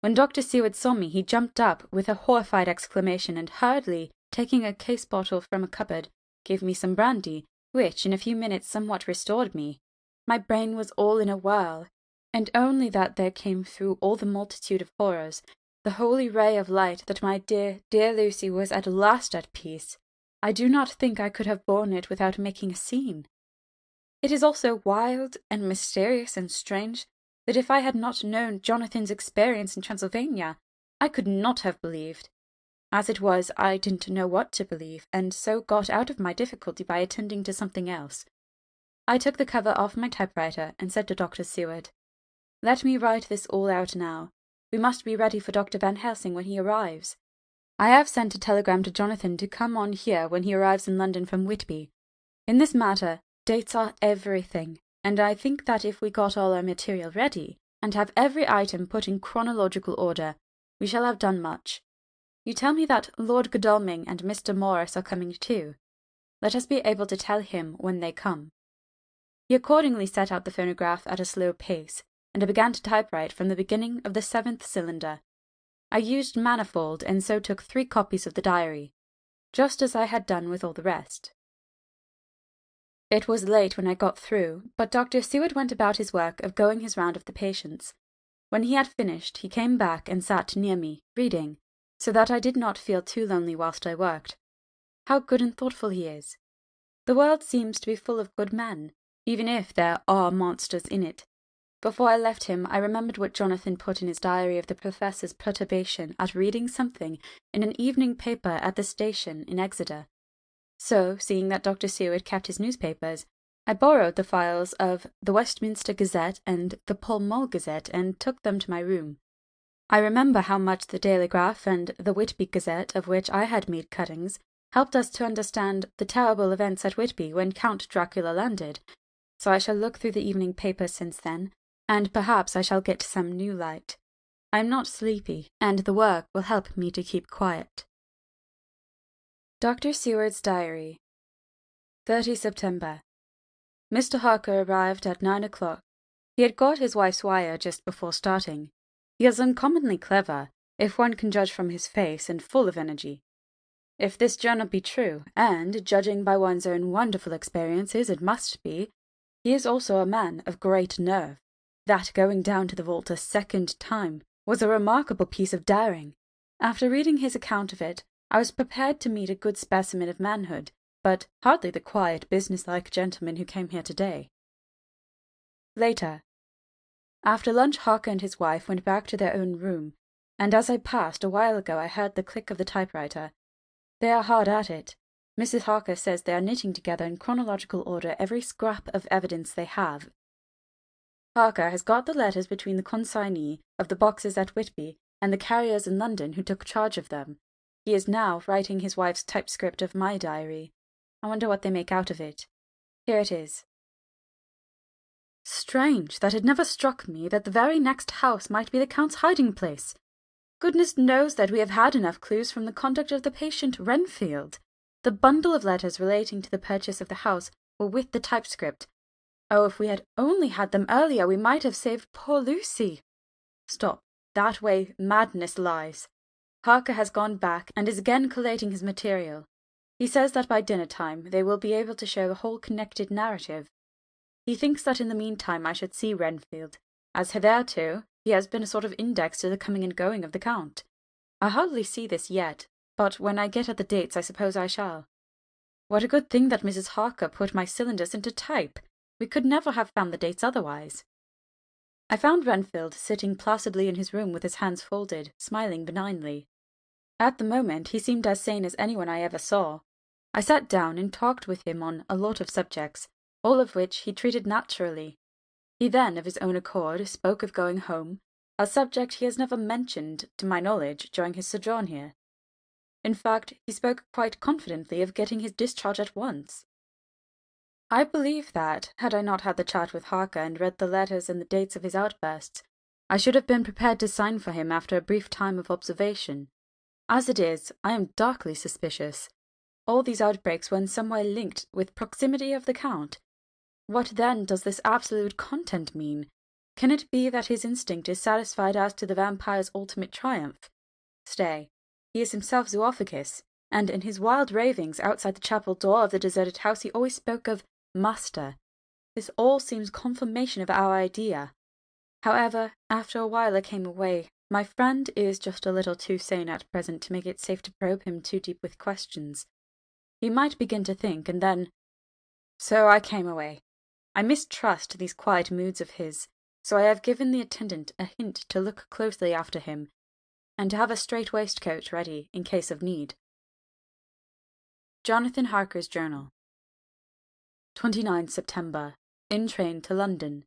When Dr. Seward saw me, he jumped up with a horrified exclamation, and hurriedly, taking a case bottle from a cupboard, gave me some brandy, which in a few minutes somewhat restored me. My brain was all in a whirl, and only that there came through all the multitude of horrors the holy ray of light that my dear, dear Lucy was at last at peace. I do not think I could have borne it without making a scene. It is also wild and mysterious and strange that if I had not known Jonathan's experience in Transylvania, I could not have believed. As it was, I didn't know what to believe, and so got out of my difficulty by attending to something else. I took the cover off my typewriter and said to Dr. Seward, "Let me write this all out now. We must be ready for Dr. Van Helsing when he arrives. I have sent a telegram to Jonathan to come on here when he arrives in London from Whitby. In this matter, dates are everything, and I think that if we got all our material ready, and have every item put in chronological order, we shall have done much. You tell me that Lord Godalming and Mr. Morris are coming too. Let us be able to tell him when they come." He accordingly set out the phonograph at a slow pace, and I began to typewrite from the beginning of the 7th cylinder. I used manifold, and so took 3 copies of the diary, just as I had done with all the rest. It was late when I got through, but Dr. Seward went about his work of going his round of the patients. When he had finished, he came back and sat near me, reading, so that I did not feel too lonely whilst I worked. How good and thoughtful he is! The world seems to be full of good men, even if there are monsters in it. Before I left him, I remembered what Jonathan put in his diary of the professor's perturbation at reading something in an evening paper at the station in Exeter. So, seeing that Dr. Seward kept his newspapers, I borrowed the files of the Westminster Gazette and the Pall Mall Gazette and took them to my room. I remember how much the Dailygraph and the Whitby Gazette, of which I had made cuttings, helped us to understand the terrible events at Whitby when Count Dracula landed, so I shall look through the evening papers since then, and perhaps I shall get some new light. I am not sleepy, and the work will help me to keep quiet. Dr. Seward's Diary, 30 September. Mr. Harker arrived at 9 o'clock. He had got his wife's wire just before starting. He is uncommonly clever, if one can judge from his face, and full of energy. If this journal be true, and, judging by one's own wonderful experiences, it must be, he is also a man of great nerve. That going down to the vault a second time was a remarkable piece of daring. After reading his account of it, I was prepared to meet a good specimen of manhood, but hardly the quiet, businesslike gentleman who came here today. Later. After lunch, Harker and his wife went back to their own room, and as I passed a while ago I heard the click of the typewriter. They are hard at it. Mrs. Harker says they are knitting together in chronological order every scrap of evidence they have. Harker has got the letters between the consignee of the boxes at Whitby and the carriers in London who took charge of them. He is now writing his wife's typescript of my diary. I wonder what they make out of it. Here it is. Strange that it never struck me that the very next house might be the Count's hiding-place. Goodness knows that we have had enough clues from the conduct of the patient Renfield. The bundle of letters relating to the purchase of the house were with the typescript. Oh, if we had only had them earlier, we might have saved poor Lucy. Stop. That way madness lies. Harker has gone back and is again collating his material. He says that by dinner-time they will be able to show the whole connected narrative. He thinks that in the meantime I should see Renfield, as hitherto he has been a sort of index to the coming and going of the Count. I hardly see this yet, but when I get at the dates I suppose I shall. What a good thing that Mrs. Harker put my cylinders into type! We could never have found the dates otherwise. I found Renfield sitting placidly in his room with his hands folded, smiling benignly. At the moment he seemed as sane as anyone I ever saw. I sat down and talked with him on a lot of subjects, all of which he treated naturally. He then, of his own accord, spoke of going home, a subject he has never mentioned, to my knowledge, during his sojourn here. In fact, he spoke quite confidently of getting his discharge at once. I believe that, had I not had the chat with Harker and read the letters and the dates of his outbursts, I should have been prepared to sign for him after a brief time of observation. As it is, I am darkly suspicious. All these outbreaks were in some way linked with proximity of the Count. What then does this absolute content mean? Can it be that his instinct is satisfied as to the vampire's ultimate triumph? Stay, he is himself Zoophagous, and in his wild ravings outside the chapel door of the deserted house he always spoke of master. This all seems confirmation of our idea. However, after a while I came away. My friend is just a little too sane at present to make it safe to probe him too deep with questions. He might begin to think, and then... So I came away. I mistrust these quiet moods of his, so I have given the attendant a hint to look closely after him, and to have a strait waistcoat ready in case of need. Jonathan Harker's Journal, 29 September. In train to London.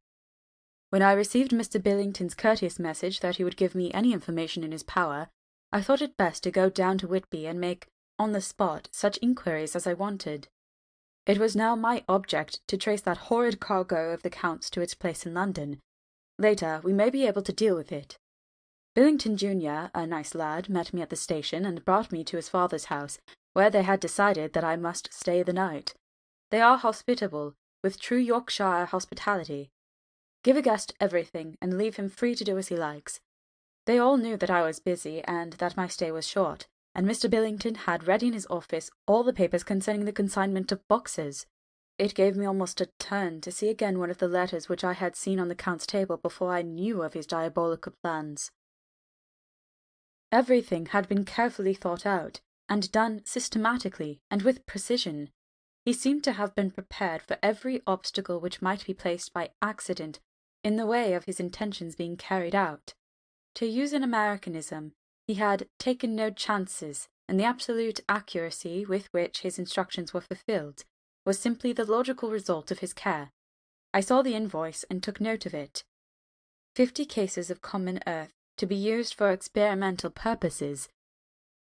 When I received Mr. Billington's courteous message that he would give me any information in his power, I thought it best to go down to Whitby and make, on the spot, such inquiries as I wanted. It was now my object to trace that horrid cargo of the Count's to its place in London. Later, we may be able to deal with it. Billington Jr., a nice lad, met me at the station and brought me to his father's house, where they had decided that I must stay the night. They are hospitable, with true Yorkshire hospitality. Give a guest everything, and leave him free to do as he likes. They all knew that I was busy, and that my stay was short, and Mr. Billington had ready in his office all the papers concerning the consignment of boxes. It gave me almost a turn to see again one of the letters which I had seen on the Count's table before I knew of his diabolical plans. Everything had been carefully thought out, and done systematically and with precision. He seemed to have been prepared for every obstacle which might be placed by accident in the way of his intentions being carried out. To use an Americanism, he had taken no chances, and the absolute accuracy with which his instructions were fulfilled was simply the logical result of his care. I saw the invoice and took note of it. 50 cases of common earth, to be used for experimental purposes.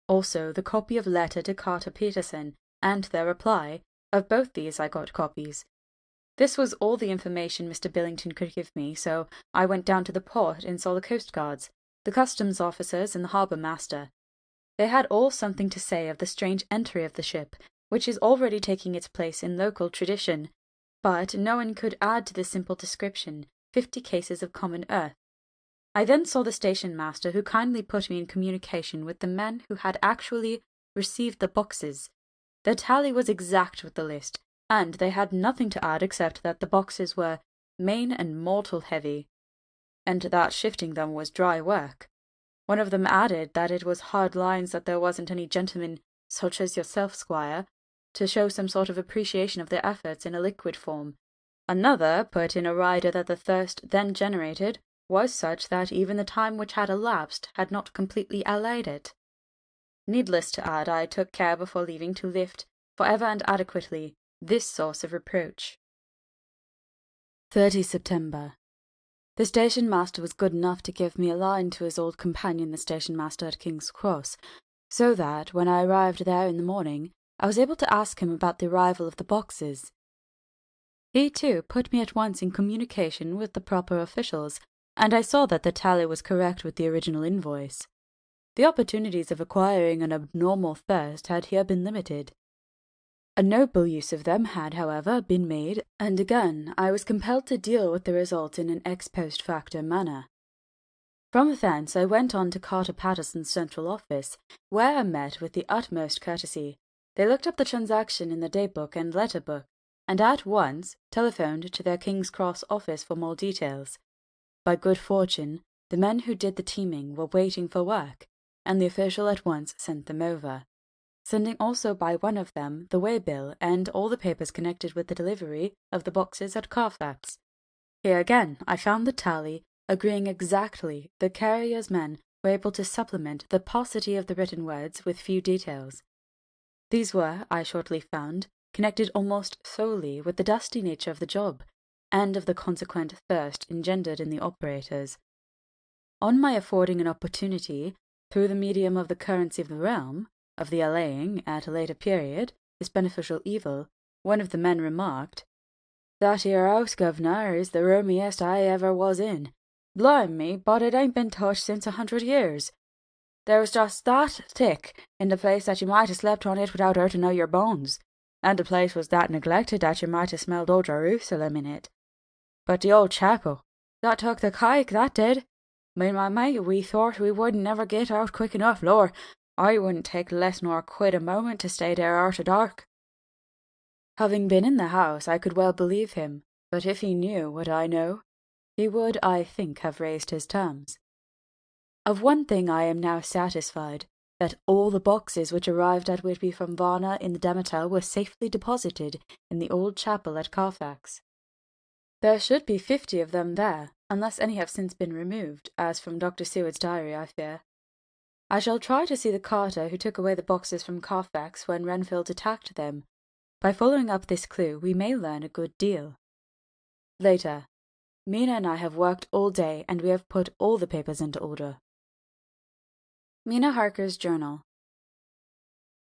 Also the copy of letter to Carter Peterson, and their reply. Of both these I got copies. This was all the information Mr. Billington could give me, so I went down to the port and saw the coastguards, the customs officers, and the harbour master. They had all something to say of the strange entry of the ship, which is already taking its place in local tradition, but no one could add to the simple description 50 cases of common earth. I then saw the station master, who kindly put me in communication with the men who had actually received the boxes. The tally was exact with the list, and they had nothing to add except that the boxes were main and mortal heavy, and that shifting them was dry work. One of them added that it was hard lines that there wasn't any gentleman, such as yourself, squire, to show some sort of appreciation of their efforts in a liquid form. Another put in a rider that the thirst then generated was such that even the time which had elapsed had not completely allayed it. Needless to add, I took care before leaving to lift, for ever and adequately, this source of reproach. 30 September. The station-master was good enough to give me a line to his old companion, the station-master at King's Cross, so that, when I arrived there in the morning, I was able to ask him about the arrival of the boxes. He, too, put me at once in communication with the proper officials, and I saw that the tally was correct with the original invoice. The opportunities of acquiring an abnormal thirst had here been limited. A noble use of them had, however, been made, and again I was compelled to deal with the result in an ex post facto manner. From thence I went on to Carter Patterson's central office, where I met with the utmost courtesy. They looked up the transaction in the day-book and letter-book, and at once telephoned to their King's Cross office for more details. By good fortune, the men who did the teaming were waiting for work, and the official at once sent them over, sending also by one of them the way-bill and all the papers connected with the delivery of the boxes at Carfax. Here again I found the tally agreeing exactly. The carrier's men were able to supplement the paucity of the written words with few details. These were, I shortly found, connected almost solely with the dusty nature of the job, and of the consequent thirst engendered in the operators. On my affording an opportunity, through the medium of the currency of the realm, of the allaying, at a later period, this beneficial evil, one of the men remarked, "That 'ere house, governor, is the roomiest I ever was in. Blime me, but it ain't been touched since 100 years. There was just that thick in the place that you might have slept on it without hurting out your bones, and the place was that neglected that you might have smelled old Jerusalem in it. But the old chapel, that took the cake, that did. Me and my mate, we thought we wouldn't never get out quick enough, Lord. I wouldn't take less nor quit a moment to stay there arter dark." Having been in the house, I could well believe him, but if he knew what I know, he would, I think, have raised his terms. Of one thing I am now satisfied, that all the boxes which arrived at Whitby from Varna in the Demeter were safely deposited in the old chapel at Carfax. There should be 50 of them there, unless any have since been removed, as from Dr. Seward's diary, I fear. I shall try to see the carter who took away the boxes from Carfax when Renfield attacked them. By following up this clue, we may learn a good deal. Later. Mina and I have worked all day, and we have put all the papers into order. Mina Harker's Journal.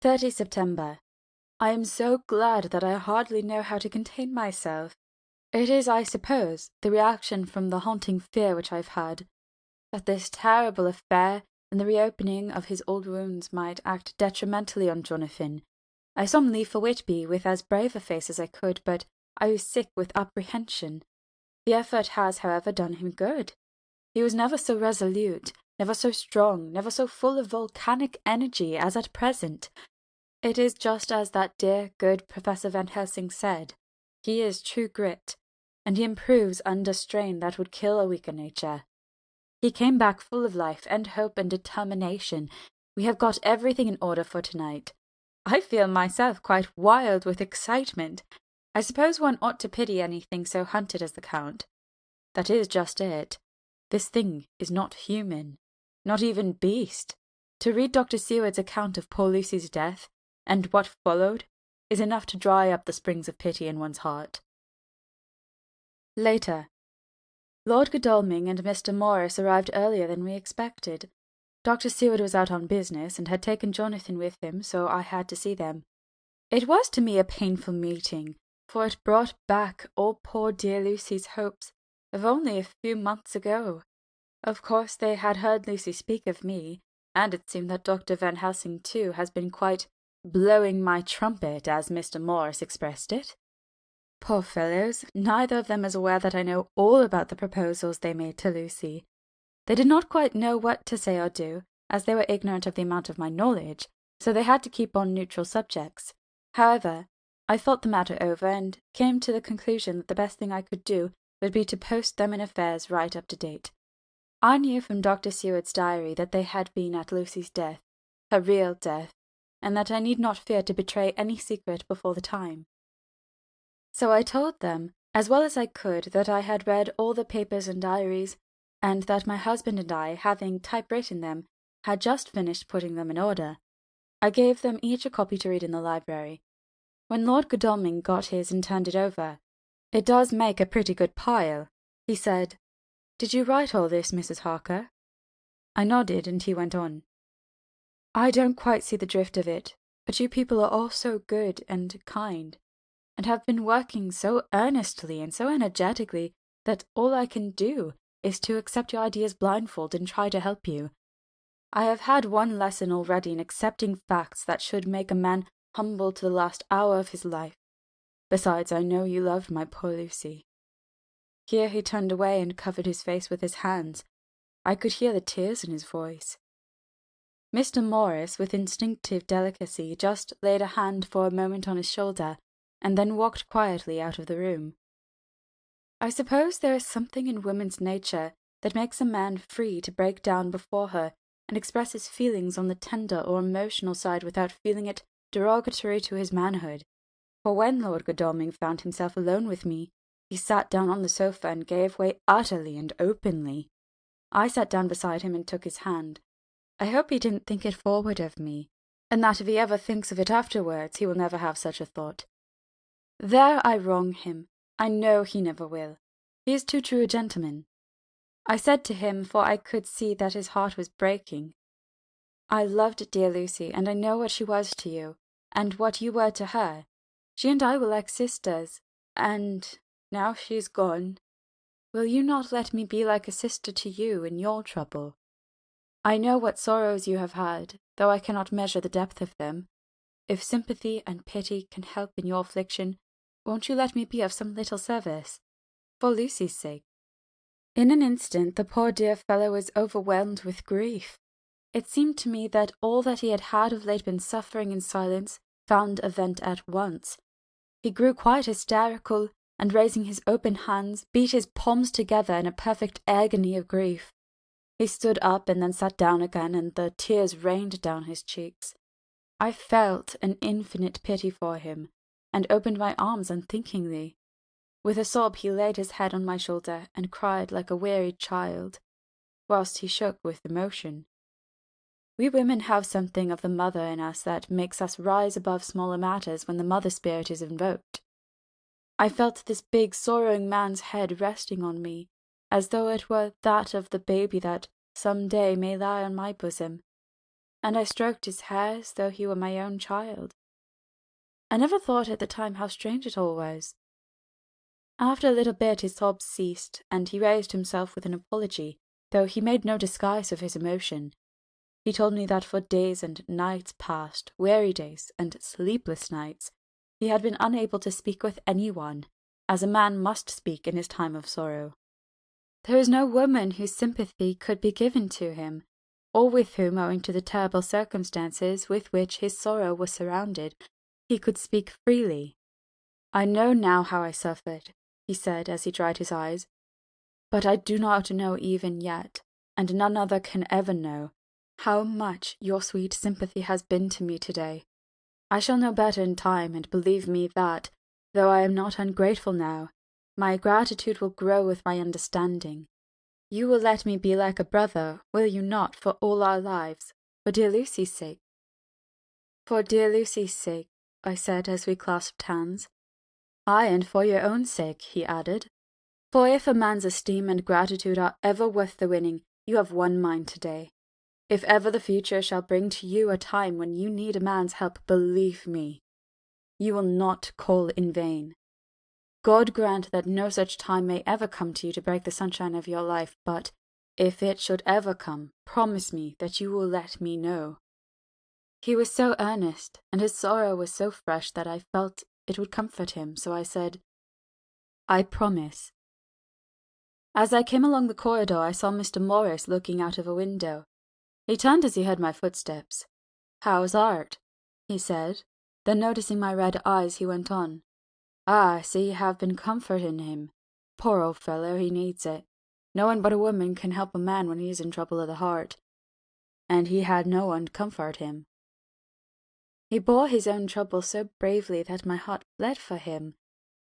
30 September. I am so glad that I hardly know how to contain myself. It is, I suppose, the reaction from the haunting fear which I've had, that this terrible affair and the reopening of his old wounds might act detrimentally on Jonathan. I saw him leave for Whitby with as brave a face as I could, but I was sick with apprehension. The effort has, however, done him good. He was never so resolute, never so strong, never so full of volcanic energy as at present. It is just as that dear, good Professor Van Helsing said. He is true grit, and he improves under strain that would kill a weaker nature. He came back full of life and hope and determination. We have got everything in order for tonight. I feel myself quite wild with excitement. I suppose one ought to pity anything so hunted as the Count. That is just it. This thing is not human, not even beast. To read Dr. Seward's account of poor Lucy's death, and what followed, is enough to dry up the springs of pity in one's heart. Later. Lord Godalming and Mr. Morris arrived earlier than we expected. Dr. Seward was out on business, and had taken Jonathan with him, so I had to see them. It was to me a painful meeting, for it brought back all poor dear Lucy's hopes of only a few months ago. Of course they had heard Lucy speak of me, and it seemed that Dr. Van Helsing too has been quite blowing my trumpet, as Mr. Morris expressed it. Poor fellows, neither of them is aware that I know all about the proposals they made to Lucy. They did not quite know what to say or do, as they were ignorant of the amount of my knowledge, so they had to keep on neutral subjects. However, I thought the matter over, and came to the conclusion that the best thing I could do would be to post them in affairs right up to date. I knew from Dr. Seward's diary that they had been at Lucy's death, her real death, and that I need not fear to betray any secret before the time. So I told them, as well as I could, that I had read all the papers and diaries, and that my husband and I, having typewritten them, had just finished putting them in order. I gave them each a copy to read in the library. When Lord Godalming got his and turned it over, "It does make a pretty good pile," he said. "Did you write all this, Mrs. Harker?" I nodded, and he went on. "I don't quite see the drift of it, but you people are all so good and kind, and have been working so earnestly and so energetically that all I can do is to accept your ideas blindfold and try to help you. I have had one lesson already in accepting facts that should make a man humble to the last hour of his life. Besides, I know you loved my poor Lucy." Here he turned away and covered his face with his hands. I could hear the tears in his voice. Mr. Morris, with instinctive delicacy, just laid a hand for a moment on his shoulder, and then walked quietly out of the room. I suppose there is something in woman's nature that makes a man free to break down before her and express his feelings on the tender or emotional side without feeling it derogatory to his manhood. For when Lord Godalming found himself alone with me, he sat down on the sofa and gave way utterly and openly. I sat down beside him and took his hand. I hope he didn't think it forward of me, and that if he ever thinks of it afterwards he will never have such a thought. There I wrong him. I know he never will. He is too true a gentleman. I said to him, for I could see that his heart was breaking, "I loved dear Lucy, and I know what she was to you, and what you were to her. She and I were like sisters, and now she is gone. Will you not let me be like a sister to you in your trouble? I know what sorrows you have had, though I cannot measure the depth of them. If sympathy and pity can help in your affliction, won't you let me be of some little service, for Lucy's sake?" In an instant the poor dear fellow was overwhelmed with grief. It seemed to me that all that he had of late been suffering in silence found a vent at once. He grew quite hysterical, and raising his open hands, beat his palms together in a perfect agony of grief. He stood up and then sat down again, and the tears rained down his cheeks. I felt an infinite pity for him, and opened my arms unthinkingly. With a sob he laid his head on my shoulder and cried like a wearied child, whilst he shook with emotion. We women have something of the mother in us that makes us rise above smaller matters when the mother spirit is invoked. I felt this big sorrowing man's head resting on me, as though it were that of the baby that some day may lie on my bosom, and I stroked his hair as though he were my own child. I never thought at the time how strange it all was. After a little bit his sobs ceased, and he raised himself with an apology, though he made no disguise of his emotion. He told me that for days and nights past, weary days and sleepless nights, he had been unable to speak with anyone, as a man must speak in his time of sorrow. There is no woman whose sympathy could be given to him, or with whom, owing to the terrible circumstances with which his sorrow was surrounded, he could speak freely. "I know now how I suffered," he said as he dried his eyes, "but I do not know even yet, and none other can ever know, how much your sweet sympathy has been to me today. I shall know better in time, and believe me that, though I am not ungrateful now, My gratitude will grow with my understanding. You will let me be like a brother, will you not, for all our lives, for dear Lucy's sake?" "For dear Lucy's sake," I said as we clasped hands. "Aye, and for your own sake," he added. "For if a man's esteem and gratitude are ever worth the winning, you have won mine today. If ever the future shall bring to you a time when you need a man's help, believe me, you will not call in vain. God grant that no such time may ever come to you to break the sunshine of your life, but if it should ever come, promise me that you will let me know." He was so earnest, and his sorrow was so fresh that I felt it would comfort him, so I said, "I promise." As I came along the corridor, I saw Mr. Morris looking out of a window. He turned as he heard my footsteps. "How's Art?" he said. Then noticing my red eyes, he went on, "Ah, so you have been comforting him. Poor old fellow, he needs it. No one but a woman can help a man when he is in trouble of the heart. And he had no one to comfort him." He bore his own trouble so bravely that my heart bled for him.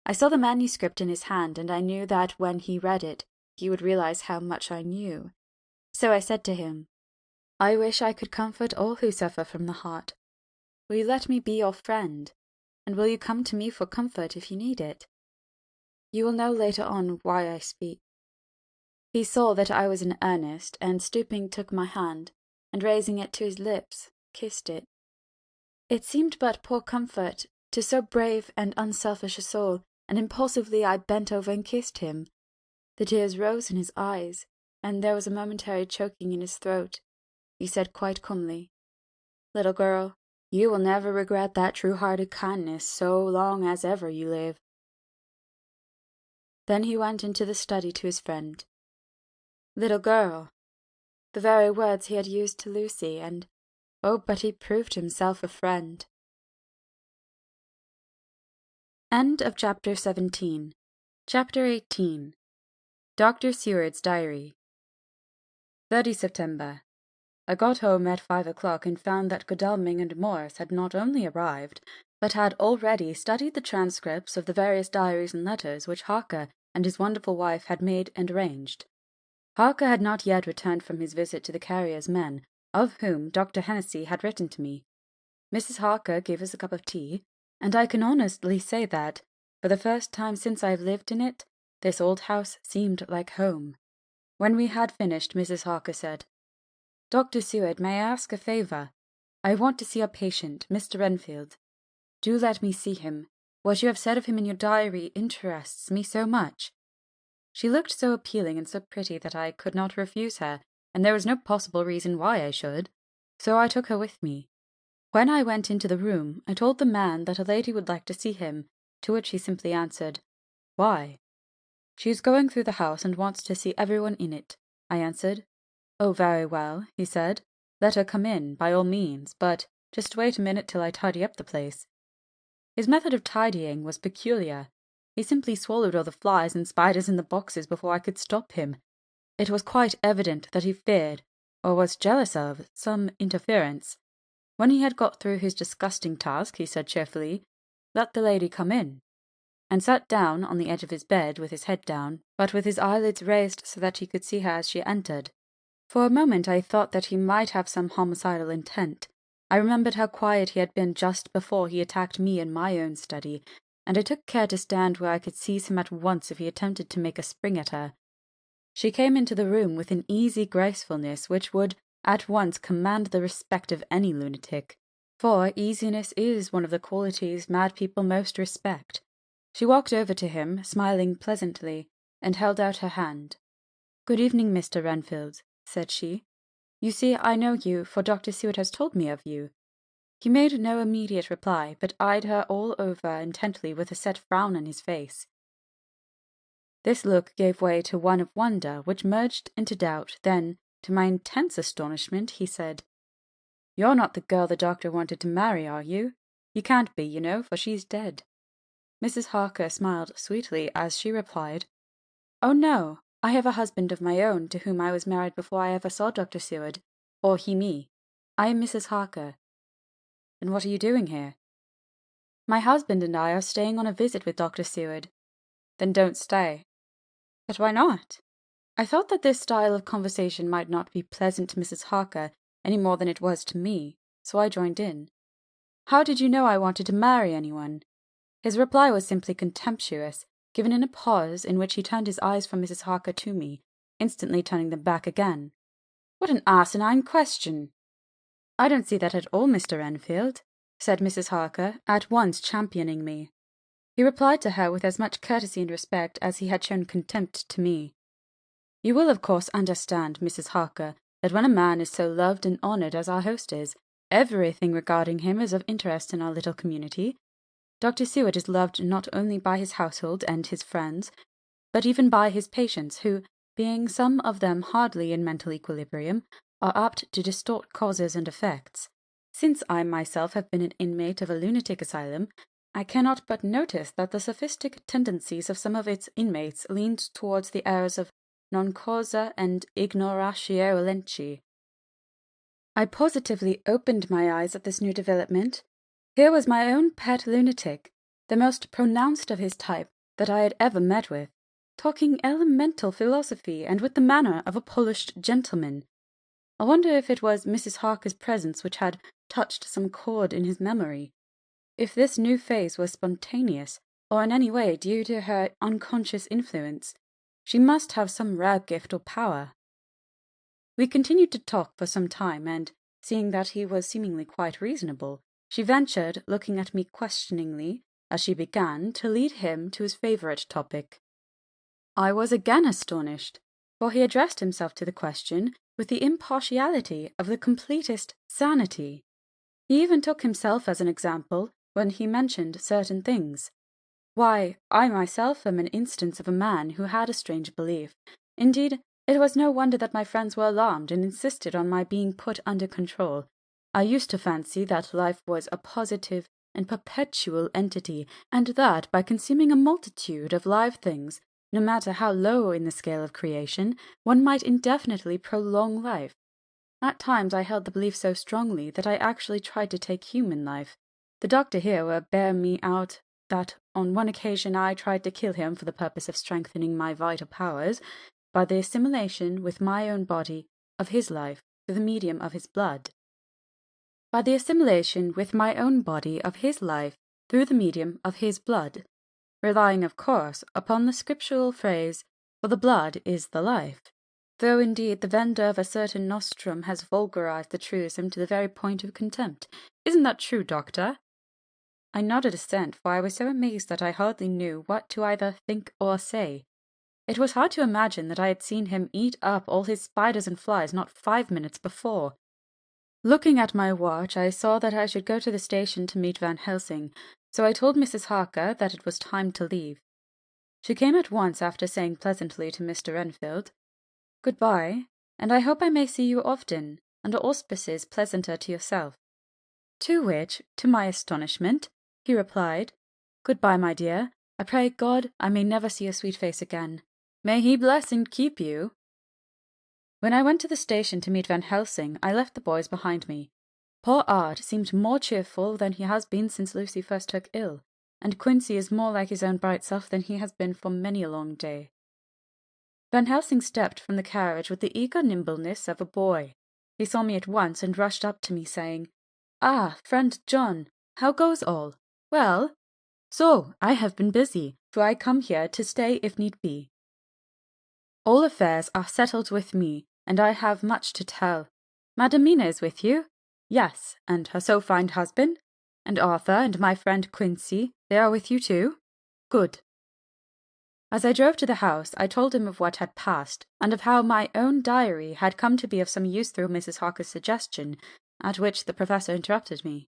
I saw the manuscript in his hand, and I knew that when he read it, he would realize how much I knew. So I said to him, "I wish I could comfort all who suffer from the heart. Will you let me be your friend? And will you come to me for comfort if you need it? You will know later on why I speak." He saw that I was in earnest, and stooping took my hand, and raising it to his lips, kissed it. It seemed but poor comfort to so brave and unselfish a soul, and impulsively I bent over and kissed him. The tears rose in his eyes, and there was a momentary choking in his throat. He said quite calmly, "Little girl, you will never regret that true-hearted kindness so long as ever you live." Then he went into the study to his friend. "Little girl," the very words he had used to Lucy, and oh, but he proved himself a friend. End of chapter 17. Chapter 18. Dr. Seward's Diary. 30 September. I got home at 5 o'clock and found that Godalming and Morris had not only arrived, but had already studied the transcripts of the various diaries and letters which Harker and his wonderful wife had made and arranged. Harker had not yet returned from his visit to the carrier's men, of whom Dr. Hennessy had written to me. Mrs. Harker gave us a cup of tea, and I can honestly say that, for the first time since I have lived in it, this old house seemed like home. When we had finished, Mrs. Harker said, "Dr. Seward, may I ask a favour? I want to see a patient, Mr. Renfield. Do let me see him. What you have said of him in your diary interests me so much." She looked so appealing and so pretty that I could not refuse her, and there was no possible reason why I should, so I took her with me. When I went into the room, I told the man that a lady would like to see him, to which he simply answered, "Why?" "She is going through the house and wants to see everyone in it," I answered. "Oh, very well," he said. "Let her come in, by all means, but just wait a minute till I tidy up the place." His method of tidying was peculiar. He simply swallowed all the flies and spiders in the boxes before I could stop him. It was quite evident that he feared, or was jealous of, some interference. When he had got through his disgusting task, he said cheerfully, "Let the lady come in," and sat down on the edge of his bed with his head down, but with his eyelids raised so that he could see her as she entered. For a moment I thought that he might have some homicidal intent. I remembered how quiet he had been just before he attacked me in my own study, and I took care to stand where I could seize him at once if he attempted to make a spring at her. She came into the room with an easy gracefulness which would at once command the respect of any lunatic, for easiness is one of the qualities mad people most respect. She walked over to him, smiling pleasantly, and held out her hand. "Good evening, Mr. Renfield," said she. "You see, I know you, for Dr. Seward has told me of you." He made no immediate reply, but eyed her all over intently with a set frown on his face. This look gave way to one of wonder, which merged into doubt. Then, to my intense astonishment, he said, "You're not the girl the doctor wanted to marry, are you? You can't be, you know, for she's dead." Mrs. Harker smiled sweetly as she replied, "Oh, no, I have a husband of my own to whom I was married before I ever saw Dr. Seward, or he me. I am Mrs. Harker." "And what are you doing here?" "My husband and I are staying on a visit with Dr. Seward." Then don't stay." "But why not?" I thought that this style of conversation might not be pleasant to Mrs. Harker any more than it was to me, so I joined in. "How did you know I wanted to marry anyone?" His reply was simply contemptuous, given in a pause in which he turned his eyes from Mrs. Harker to me, instantly turning them back again. "What an asinine question!" "I don't see that at all, Mr. Enfield," said Mrs. Harker, at once championing me. He replied to her with as much courtesy and respect as he had shown contempt to me. "You will of course understand, Mrs. Harker, that when a man is so loved and honoured as our host is, everything regarding him is of interest in our little community. Dr. Seward is loved not only by his household and his friends, but even by his patients, who, being some of them hardly in mental equilibrium, are apt to distort causes and effects. Since I myself have been an inmate of a lunatic asylum, I cannot but notice that the sophistic tendencies of some of its inmates leaned towards the errors of non causa and ignoratio elenchi." I positively opened my eyes at this new development. Here was my own pet lunatic, the most pronounced of his type that I had ever met with, talking elemental philosophy and with the manner of a polished gentleman. I wonder if it was Mrs. Harker's presence which had touched some chord in his memory, if this new phase was spontaneous, or in any way due to her unconscious influence. She must have some rare gift or power. We continued to talk for some time, and, seeing that he was seemingly quite reasonable, she ventured, looking at me questioningly, as she began, to lead him to his favourite topic. I was again astonished, for he addressed himself to the question with the impartiality of the completest sanity. He even took himself as an example when he mentioned certain things. Why, I myself am an instance of a man who had a strange belief. Indeed, it was no wonder that my friends were alarmed and insisted on my being put under control. I used to fancy that life was a positive and perpetual entity, and that by consuming a multitude of live things, no matter how low in the scale of creation, one might indefinitely prolong life. At times I held the belief so strongly that I actually tried to take human life. The doctor here will bear me out that on one occasion I tried to kill him for the purpose of strengthening my vital powers, by the assimilation with my own body of his life through the medium of his blood. By the assimilation with my own body of his life through the medium of his blood, relying, of course, upon the scriptural phrase, "For the blood is the life," though indeed the vendor of a certain nostrum has vulgarized the truism to the very point of contempt. Isn't that true, doctor? I nodded assent, for I was so amazed that I hardly knew what to either think or say. It was hard to imagine that I had seen him eat up all his spiders and flies not 5 minutes before. Looking at my watch, I saw that I should go to the station to meet Van Helsing, so I told Mrs. Harker that it was time to leave. She came at once after saying pleasantly to Mr. Enfield, "Good-bye, and I hope I may see you often, under auspices pleasanter to yourself." To which, to my astonishment, he replied, "Good-bye, my dear. I pray God I may never see your sweet face again. May he bless and keep you." When I went to the station to meet Van Helsing, I left the boys behind me. Poor Art seemed more cheerful than he has been since Lucy first took ill, and Quincey is more like his own bright self than he has been for many a long day. Van Helsing stepped from the carriage with the eager nimbleness of a boy. He saw me at once and rushed up to me, saying, "Ah, friend John, how goes all? Well? So, I have been busy, for I come here to stay if need be. All affairs are settled with me, and I have much to tell. Madam Mina is with you? Yes, and her so fine husband? And Arthur and my friend Quincey, they are with you too? Good." As I drove to the house, I told him of what had passed, and of how my own diary had come to be of some use through Mrs. Harker's suggestion, at which the professor interrupted me.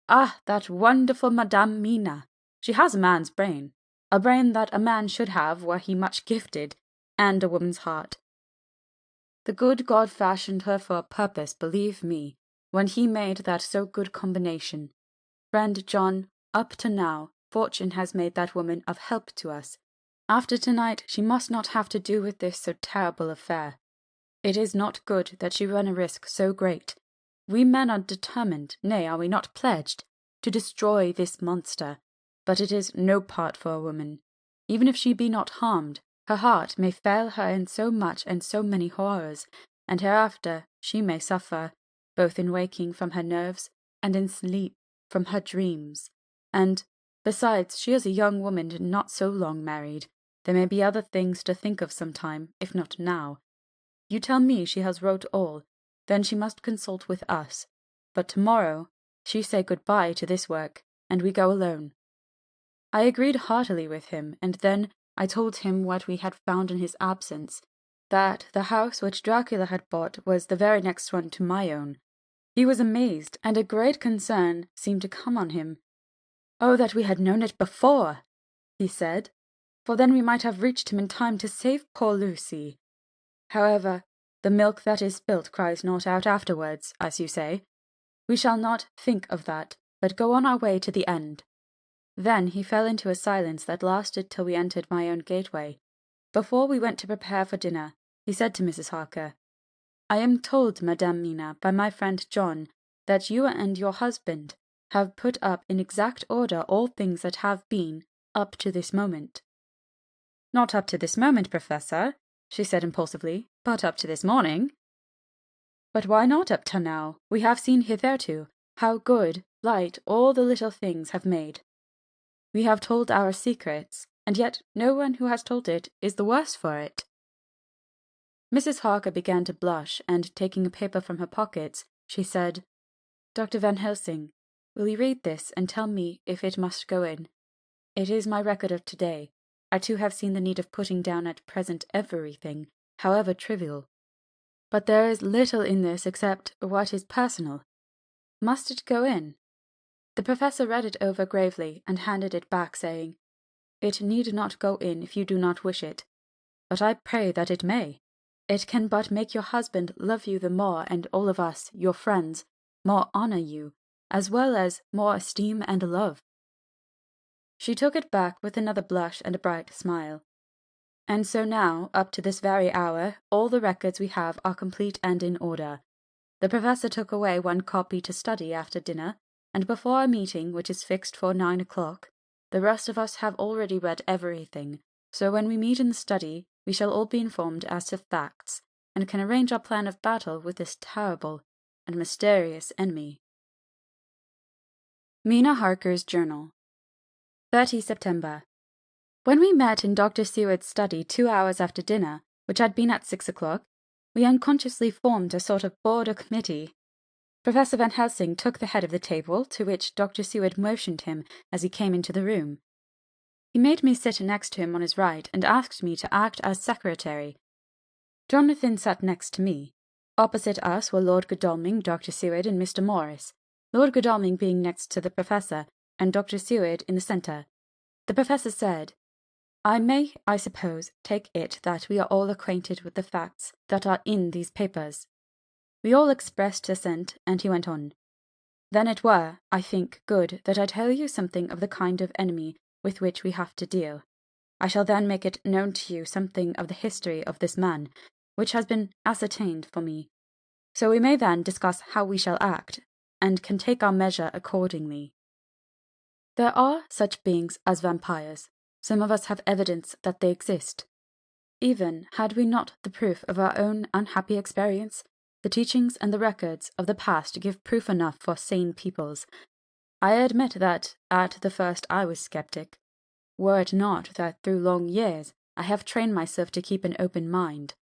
"Ah, that wonderful Madame Mina! She has a man's brain, a brain that a man should have were he much gifted, and a woman's heart. The good God fashioned her for a purpose, believe me, when he made that so good combination. Friend John, up to now, fortune has made that woman of help to us. After tonight she must not have to do with this so terrible affair. It is not good that she run a risk so great. We men are determined, nay, are we not pledged, to destroy this monster, but it is no part for a woman. even if she be not harmed, her heart may fail her in so much and so many horrors, and hereafter she may suffer, both in waking from her nerves, and in sleep from her dreams. And, besides, she is a young woman and not so long married. There may be other things to think of some time, if not now. You tell me she has wrote all, then she must consult with us. But tomorrow she say good-bye to this work, and we go alone. I agreed heartily with him, and then I told him what we had found in his absence, that the house which Dracula had bought was the very next one to my own. He was amazed, and a great concern seemed to come on him. "Oh, that we had known it before," he said, "for then we might have reached him in time to save poor Lucy. However, the milk that is spilt cries not out afterwards, as you say. We shall not think of that, but go on our way to the end." Then he fell into a silence that lasted till we entered my own gateway. Before we went to prepare for dinner, he said to Mrs. Harker, "I am told, Madame Mina, by my friend John, that you and your husband have put up in exact order all things that have been up to this moment." "Not up to this moment, Professor," she said impulsively, "but up to this morning." "But why not up to now? We have seen hitherto how good light all the little things have made. We have told our secrets, and yet no one who has told it is the worse for it." Mrs. Harker began to blush, and taking a paper from her pockets, she said, "Dr. Van Helsing, will you read this and tell me if it must go in? It is my record of today. I too have seen the need of putting down at present everything, however trivial. But there is little in this except what is personal. Must it go in?" The professor read it over gravely and handed it back, saying, "It need not go in if you do not wish it, but I pray that it may. It can but make your husband love you the more, and all of us, your friends, more honour you, as well as more esteem and love." She took it back with another blush and a bright smile. "And so now, up to this very hour, all the records we have are complete and in order. The professor took away one copy to study after dinner, and before our meeting, which is fixed for 9 o'clock, the rest of us have already read everything, so when we meet in the study we shall all be informed as to facts, and can arrange our plan of battle with this terrible and mysterious enemy." Mina Harker's Journal. 30 September. When we met in Dr. Seward's study 2 hours after dinner, which had been at 6 o'clock, we unconsciously formed a sort of board or committee. Professor Van Helsing took the head of the table, to which Dr. Seward motioned him as he came into the room. He made me sit next to him on his right, and asked me to act as secretary. Jonathan sat next to me. Opposite us were Lord Godalming, Dr. Seward, and Mr. Morris, Lord Godalming being next to the professor, and Dr. Seward in the centre. The professor said, "I may, I suppose, take it that we are all acquainted with the facts that are in these papers." We all expressed assent, and he went on. "Then it were, I think, good that I tell you something of the kind of enemy with which we have to deal. I shall then make it known to you something of the history of this man, which has been ascertained for me. So we may then discuss how we shall act, and can take our measure accordingly. There are such beings as vampires. Some of us have evidence that they exist. Even had we not the proof of our own unhappy experience, the teachings and the records of the past give proof enough for sane peoples. I admit that at the first I was sceptic, were it not that through long years I have trained myself to keep an open mind.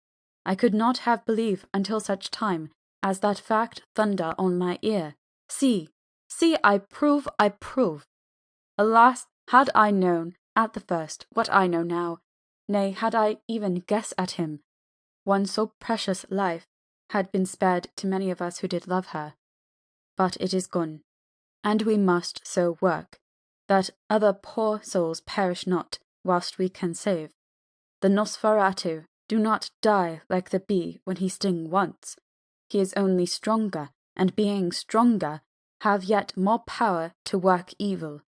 I could not have believed until such time as that fact thunder on my ear. See, I prove. Alas, had I known at the first what I know now, nay, had I even guessed at him, one so precious life had been spared to many of us who did love her. But it is gone, and we must so work, that other poor souls perish not, whilst we can save. The Nosferatu do not die like the bee when he sting once. He is only stronger, and being stronger, have yet more power to work evil.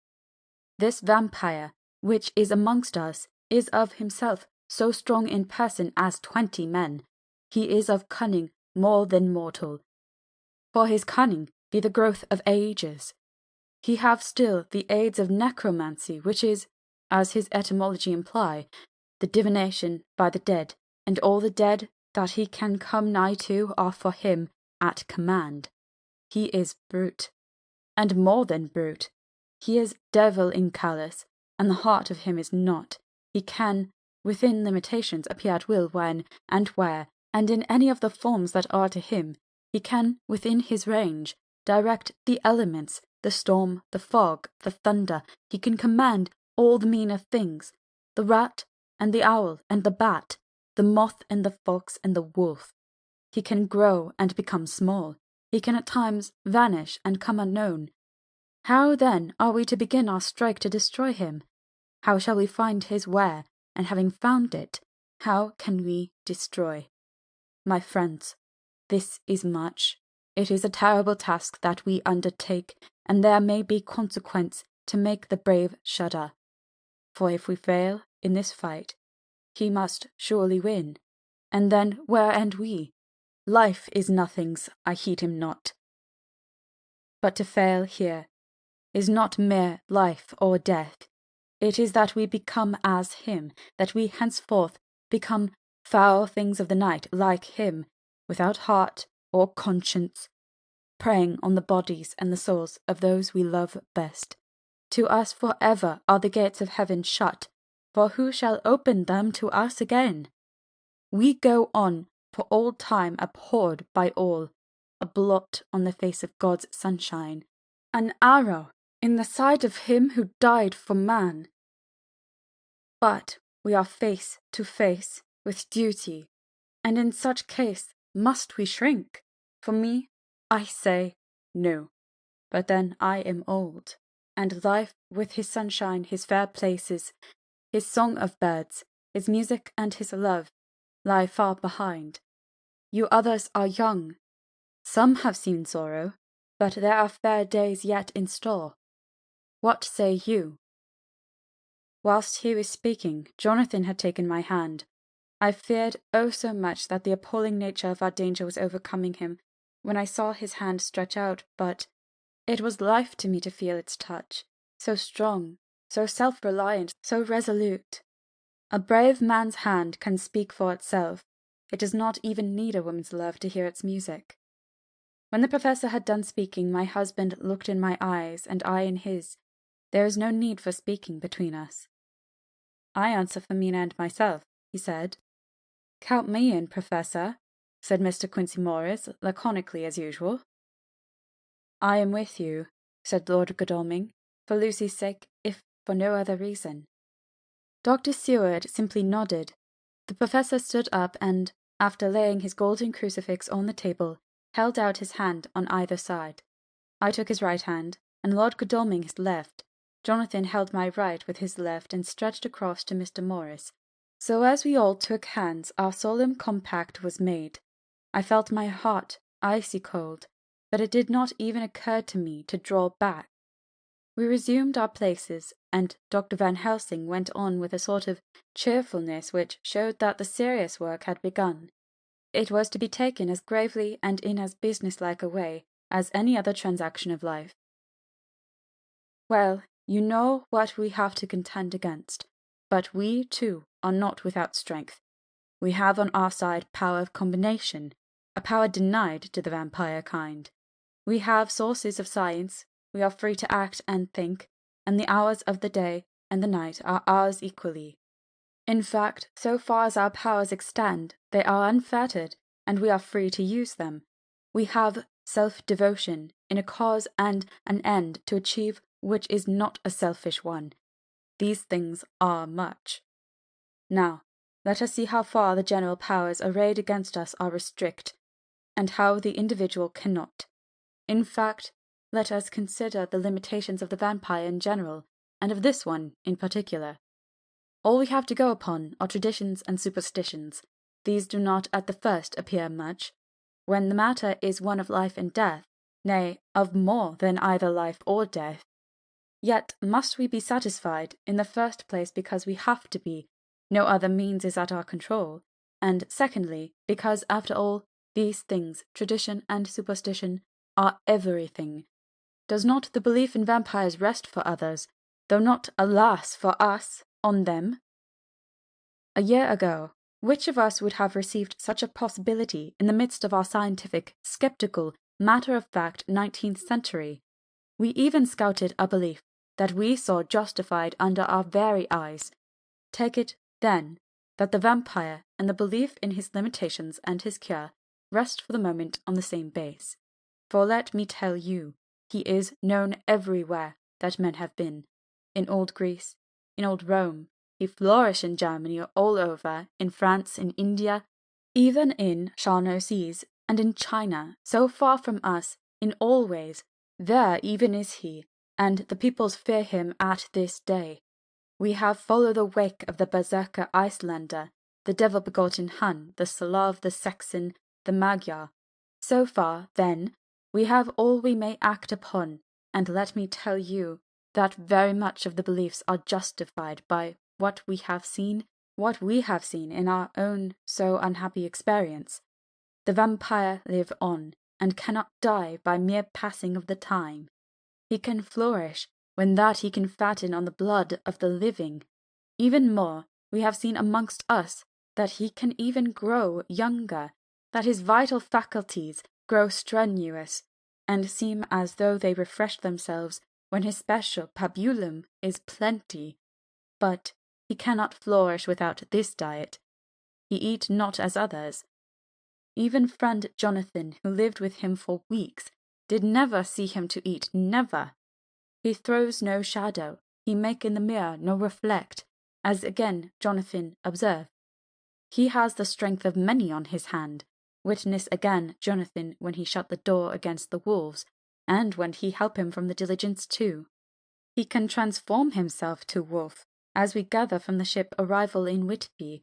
This vampire, which is amongst us, is of himself so strong in person as 20 men. He is of cunning more than mortal. For his cunning be the growth of ages. He have still the aids of necromancy, which is as his etymology imply, the divination by the dead, and all the dead that he can come nigh to are for him at command. He is brute, and more than brute. He is devil in callous, and the heart of him is not. He can, within limitations, appear at will when and where, and in any of the forms that are to him. He can, within his range, direct the elements, the storm, the fog, the thunder. He can command all the meaner things, the rat and the owl and the bat, the moth and the fox and the wolf. He can grow and become small. He can at times vanish and come unknown. How then are we to begin our strike to destroy him? How shall we find his where, and having found it, how can we destroy? My friends, this is much. It is a terrible task that we undertake, and there may be consequence to make the brave shudder. For if we fail in this fight, he must surely win. And then where end we? Life is nothing's, I heed him not. But to fail here is not mere life or death. It is that we become as him, that we henceforth become foul things of the night like him, without heart or conscience, preying on the bodies and the souls of those we love best. To us for ever are the gates of heaven shut, for who shall open them to us again? We go on for all time abhorred by all, a blot on the face of God's sunshine, an arrow in the side of him who died for man. But we are face to face with duty, and in such case must we shrink? For me, I say no. But then I am old, and life with his sunshine, his fair places, his song of birds, his music and his love lie far behind. You others are young. Some have seen sorrow, but there are fair days yet in store. What say you? Whilst he was speaking, Jonathan had taken my hand. I feared oh so much that the appalling nature of our danger was overcoming him when I saw his hand stretch out, but it was life to me to feel its touch, so strong, so self-reliant, so resolute. A brave man's hand can speak for itself. It does not even need a woman's love to hear its music. When the professor had done speaking, my husband looked in my eyes, and I in his. There is no need for speaking between us. I answer for Mina and myself, he said. Count me in, Professor, said Mr. Quincey Morris, laconically as usual. I am with you, said Lord Godalming, for Lucy's sake, if for no other reason. Dr. Seward simply nodded. The professor stood up and, after laying his golden crucifix on the table, held out his hand on either side. I took his right hand, and Lord Godalming his left. Jonathan held my right with his left and stretched across to Mr. Morris. So as we all took hands, our solemn compact was made. I felt my heart icy cold, but it did not even occur to me to draw back. We resumed our places, and Dr. Van Helsing went on with a sort of cheerfulness which showed that the serious work had begun. It was to be taken as gravely and in as businesslike a way as any other transaction of life. Well, you know what we have to contend against, but we, too, are not without strength. We have on our side power of combination, a power denied to the vampire kind. We have sources of science, we are free to act and think, and the hours of the day and the night are ours equally. In fact, so far as our powers extend, they are unfettered, and we are free to use them. We have self-devotion in a cause and an end to achieve which is not a selfish one. These things are much. Now, let us see how far the general powers arrayed against us are restrict, and how the individual cannot. In fact, let us consider the limitations of the vampire in general, and of this one in particular. All we have to go upon are traditions and superstitions. These do not at the first appear much. When the matter is one of life and death, nay, of more than either life or death, yet must we be satisfied, in the first place because we have to be, no other means is at our control, and secondly, because after all, these things, tradition and superstition, are everything. Does not the belief in vampires rest for others, though not, alas, for us, on them. A year ago, which of us would have received such a possibility in the midst of our scientific, skeptical, matter-of-fact 19th century? We even scouted a belief that we saw justified under our very eyes. Take it, then, that the vampire and the belief in his limitations and his cure rest for the moment on the same base. For let me tell you, he is known everywhere that men have been. In old Greece, in old Rome, he flourished in Germany all over, in France, in India, even in Charnoises, and in China, so far from us, in all ways, there even is he, and the peoples fear him at this day. We have followed the wake of the berserker Icelander, the devil-begotten Hun, the Slav, the Saxon, the Magyar. So far, then, we have all we may act upon, and let me tell you that very much of the beliefs are justified by what we have seen in our own so unhappy experience. The vampire live on, and cannot die by mere passing of the time. He can flourish, when that he can fatten on the blood of the living. Even more, we have seen amongst us that he can even grow younger, that his vital faculties grow strenuous, and seem as though they refresh themselves when his special pabulum is plenty. But he cannot flourish without this diet. He eat not as others. Even friend Jonathan, who lived with him for weeks, did never see him to eat, never. He throws no shadow, he make in the mirror no reflect, as again Jonathan observe. He has the strength of many on his hand. Witness again Jonathan when he shut the door against the wolves, and when he help him from the diligence too. He can transform himself to wolf, as we gather from the ship arrival in Whitby.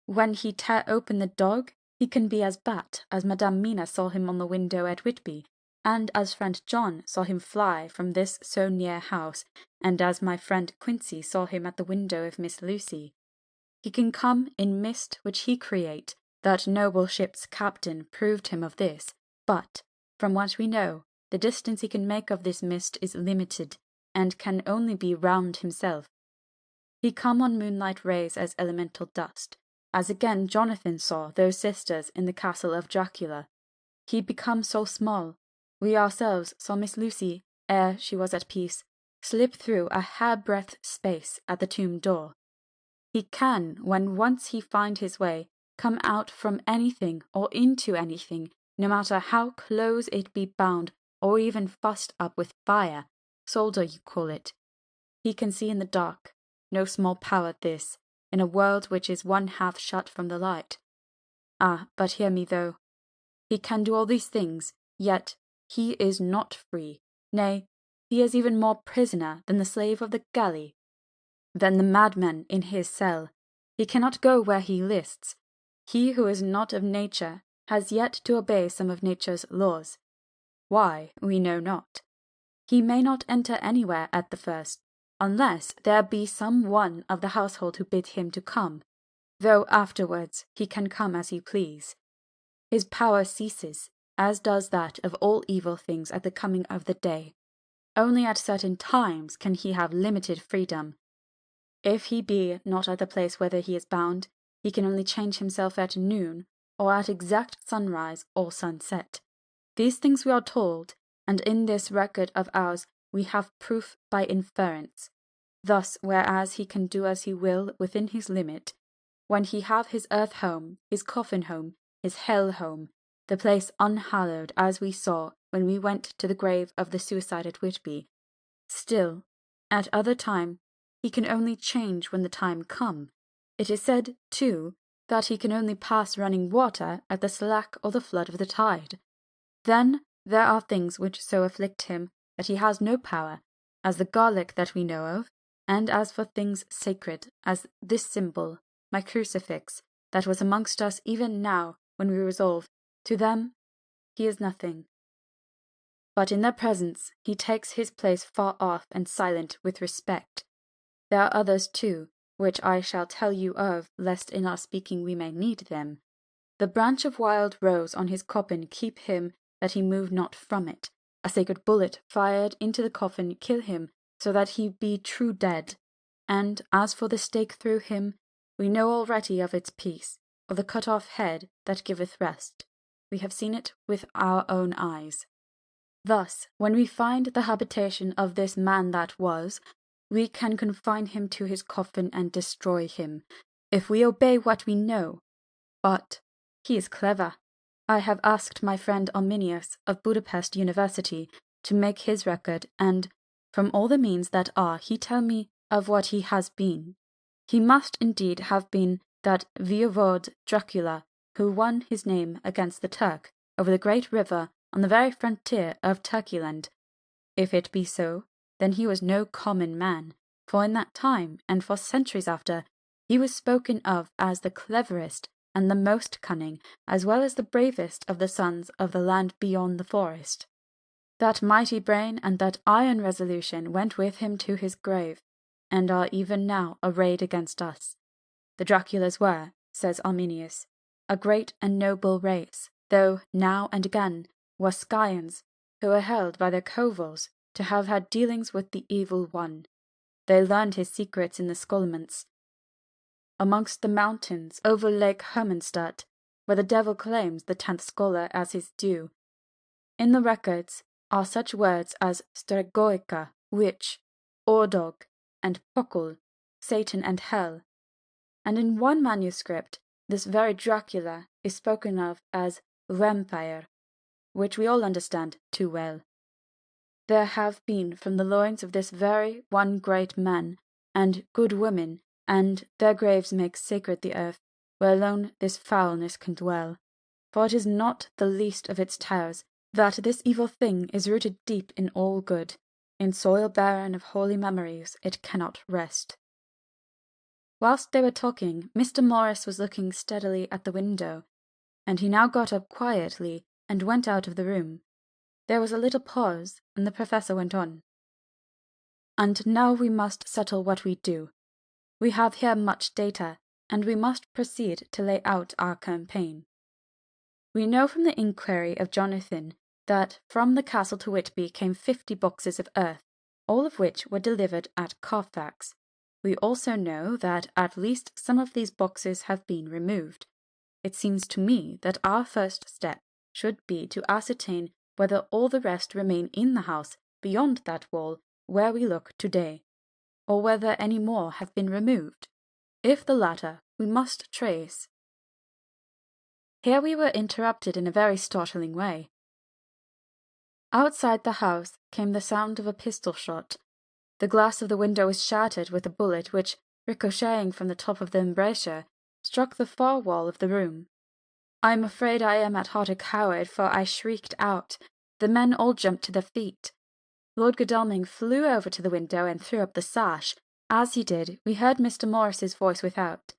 When he tear open the dog, he can be as bat, as Madame Mina saw him on the window at Whitby, and as friend John saw him fly from this so near house, and as my friend Quincey saw him at the window of Miss Lucy. He can come in mist which he create. That noble ship's captain proved him of this, but, from what we know, the distance he can make of this mist is limited, and can only be round himself. He come on moonlight rays as elemental dust, as again Jonathan saw those sisters in the castle of Dracula. He become so small. We ourselves saw Miss Lucy, ere she was at peace, slip through a hairbreadth space at the tomb door. He can, when once he find his way, come out from anything or into anything, no matter how close it be bound or even fussed up with fire, solder you call it. He can see in the dark, no small power this, in a world which is one half shut from the light. Ah, but hear me though. He can do all these things, yet he is not free. Nay, he is even more prisoner than the slave of the galley, than the madman in his cell. He cannot go where he lists. He who is not of nature has yet to obey some of nature's laws. Why, we know not. He may not enter anywhere at the first, unless there be some one of the household who bid him to come, though afterwards he can come as he please. His power ceases, as does that of all evil things at the coming of the day. Only at certain times can he have limited freedom. If he be not at the place whither he is bound, he can only change himself at noon, or at exact sunrise or sunset. These things we are told, and in this record of ours we have proof by inference. Thus, whereas he can do as he will within his limit, when he have his earth home, his coffin home, his hell home, the place unhallowed as we saw when we went to the grave of the suicide at Whitby, still, at other time, he can only change when the time come. It is said, too, that he can only pass running water at the slack or the flood of the tide. Then there are things which so afflict him that he has no power, as the garlic that we know of, and as for things sacred, as this symbol, my crucifix, that was amongst us even now when we resolve, to them he is nothing. But in their presence he takes his place far off and silent with respect. There are others too, which I shall tell you of, lest in our speaking we may need them. The branch of wild rose on his coffin keep him that he move not from it. A sacred bullet fired into the coffin kill him, so that he be true dead. And as for the stake through him, we know already of its peace, of the cut-off head that giveth rest. We have seen it with our own eyes. Thus, when we find the habitation of this man that was, we can confine him to his coffin and destroy him, if we obey what we know. But he is clever. I have asked my friend Arminius of Budapest University to make his record, and from all the means that are, he tell me of what he has been. He must indeed have been that voivode Dracula who won his name against the Turk over the great river on the very frontier of Turkeyland. If it be so, then he was no common man, for in that time, and for centuries after, he was spoken of as the cleverest and the most cunning, as well as the bravest of the sons of the land beyond the forest. That mighty brain and that iron resolution went with him to his grave, and are even now arrayed against us. The Draculas were, says Arminius, a great and noble race, though now and again were scions, who were held by their covils to have had dealings with the evil one. They learned his secrets in the Scholomance, amongst the mountains over Lake Hermanstadt, where the devil claims the 10th scholar as his due. In the records are such words as stregoica, witch, ordog, and pokul, Satan and hell, and in one manuscript this very Dracula is spoken of as vampire, which we all understand too well. There have been from the loins of this very one great man, and good women, and their graves make sacred the earth, where alone this foulness can dwell. For it is not the least of its towers that this evil thing is rooted deep in all good. In soil barren of holy memories it cannot rest. Whilst they were talking, Mr. Morris was looking steadily at the window, and he now got up quietly and went out of the room. There was a little pause, and the professor went on. And now we must settle what we do. We have here much data, and we must proceed to lay out our campaign. We know from the inquiry of Jonathan that from the castle to Whitby came 50 boxes of earth, all of which were delivered at Carfax. We also know that at least some of these boxes have been removed. It seems to me that our first step should be to ascertain whether all the rest remain in the house beyond that wall where we look today, or whether any more have been removed. If the latter, we must trace. Here we were interrupted in a very startling way. Outside the house came the sound of a pistol shot. The glass of the window was shattered with a bullet which, ricocheting from the top of the embrasure, struck the far wall of the room. I am afraid I am at heart a coward, for I shrieked out. The men all jumped to their feet. Lord Godalming flew over to the window and threw up the sash. As he did, we heard Mr. Morris's voice without.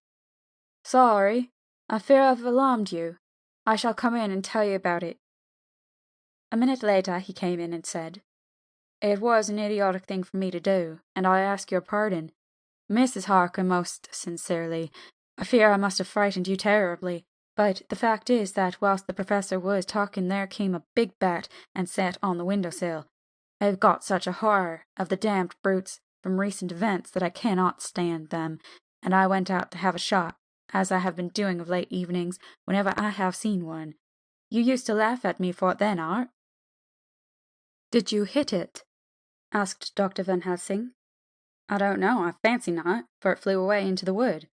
"Sorry, I fear I've alarmed you. I shall come in and tell you about it." A minute later he came in and said, "It was an idiotic thing for me to do, and I ask your pardon. Mrs. Harker, most sincerely. I fear I must have frightened you terribly, but the fact is that whilst the professor was talking there came a big bat and sat on the window-sill. I've got such a horror of the damned brutes from recent events that I cannot stand them, and I went out to have a shot, as I have been doing of late evenings whenever I have seen one. You used to laugh at me for it then, Art." "Did you hit it?" asked Dr. Van Helsing. "I don't know, I fancy not, for it flew away into the wood."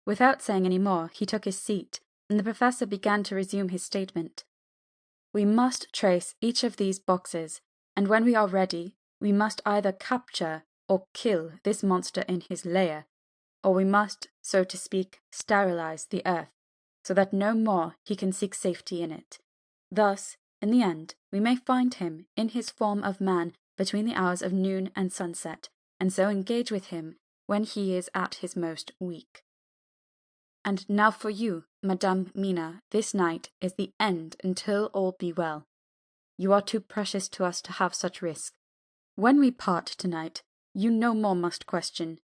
Without saying any more, he took his seat, and the professor began to resume his statement. "We must trace each of these boxes, and when we are ready, we must either capture or kill this monster in his lair, or we must, so to speak, sterilize the earth, so that no more he can seek safety in it. Thus, in the end, we may find him in his form of man between the hours of noon and sunset, and so engage with him when he is at his most weak. And now for you, Madame Mina, this night is the end until all be well. You are too precious to us to have such risk. When we part tonight, you no more must question.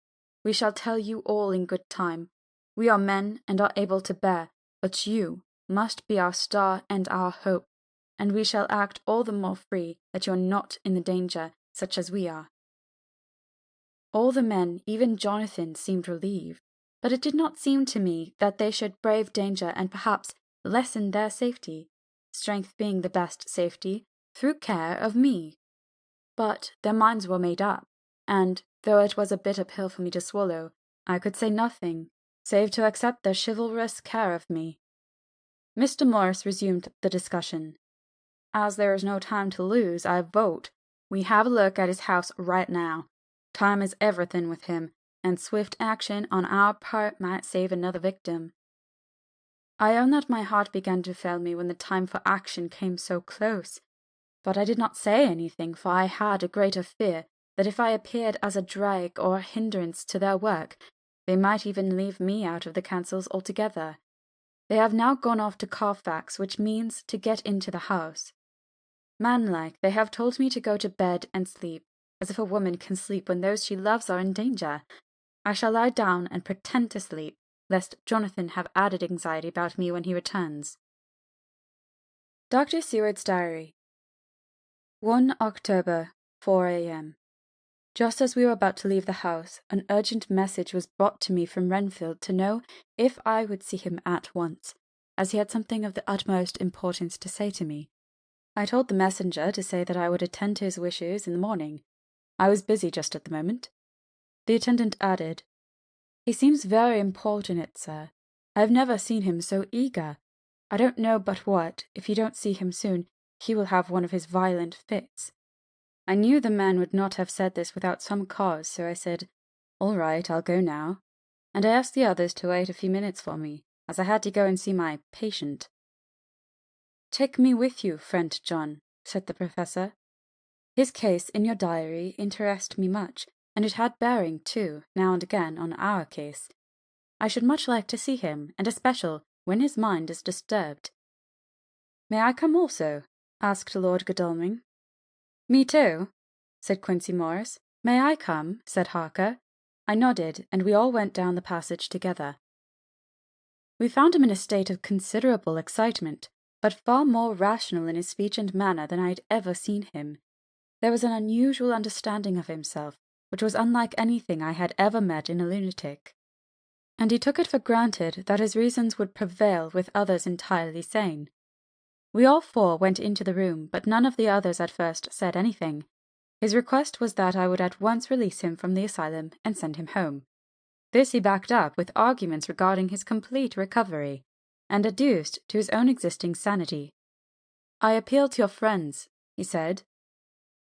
We shall tell you all in good time. We are men and are able to bear, but you must be our star and our hope, and we shall act all the more free that you are not in the danger such as we are." All the men, even Jonathan, seemed relieved, but it did not seem to me that they should brave danger and perhaps lessen their safety, strength being the best safety, through care of me. But their minds were made up, and, though it was a bitter pill for me to swallow, I could say nothing, save to accept their chivalrous care of me. Mr. Morris resumed the discussion. As there is no time to lose, I vote we have a look at his house right now. Time is everything with him, and swift action on our part might save another victim. I own that my heart began to fail me when the time for action came so close, but I did not say anything, for I had a greater fear that if I appeared as a drag or a hindrance to their work, they might even leave me out of the councils altogether. They have now gone off to Carfax, which means to get into the house. Manlike, they have told me to go to bed and sleep, as if a woman can sleep when those she loves are in danger. I shall lie down and pretend to sleep, lest Jonathan have added anxiety about me when he returns. Dr. Seward's Diary. 1 October, 4 a.m. Just as we were about to leave the house, an urgent message was brought to me from Renfield to know if I would see him at once, as he had something of the utmost importance to say to me. I told the messenger to say that I would attend to his wishes in the morning. I was busy just at the moment. The attendant added, "He seems very importunate, sir. I have never seen him so eager. I don't know but what, if you don't see him soon, he will have one of his violent fits." I knew the man would not have said this without some cause, so I said, "All right, I'll go now," and I asked the others to wait a few minutes for me, as I had to go and see my patient. "Take me with you, friend John," said the professor. "His case in your diary interests me much, and it had bearing, too, now and again, on our case. I should much like to see him, and especially when his mind is disturbed." "May I come also?" asked Lord Godalming. "Me too," said Quincey Morris. "May I come?" said Harker. I nodded, and we all went down the passage together. We found him in a state of considerable excitement, but far more rational in his speech and manner than I had ever seen him. There was an unusual understanding of himself, which was unlike anything I had ever met in a lunatic, and he took it for granted that his reasons would prevail with others entirely sane. We all four went into the room, but none of the others at first said anything. His request was that I would at once release him from the asylum and send him home. This he backed up with arguments regarding his complete recovery, and adduced to his own existing sanity. "I appeal to your friends," he said.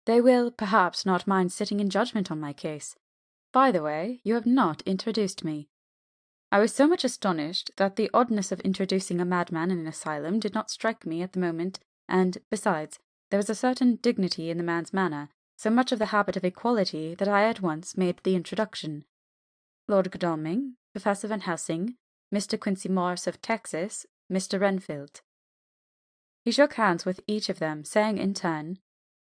"They will, perhaps, not mind sitting in judgment on my case. By the way, you have not introduced me." I was so much astonished that the oddness of introducing a madman in an asylum did not strike me at the moment, and, besides, there was a certain dignity in the man's manner, so much of the habit of equality, that I at once made the introduction. Lord Godalming, Professor Van Helsing, Mr. Quincey Morris of Texas, Mr. Renfield. He shook hands with each of them, saying in turn,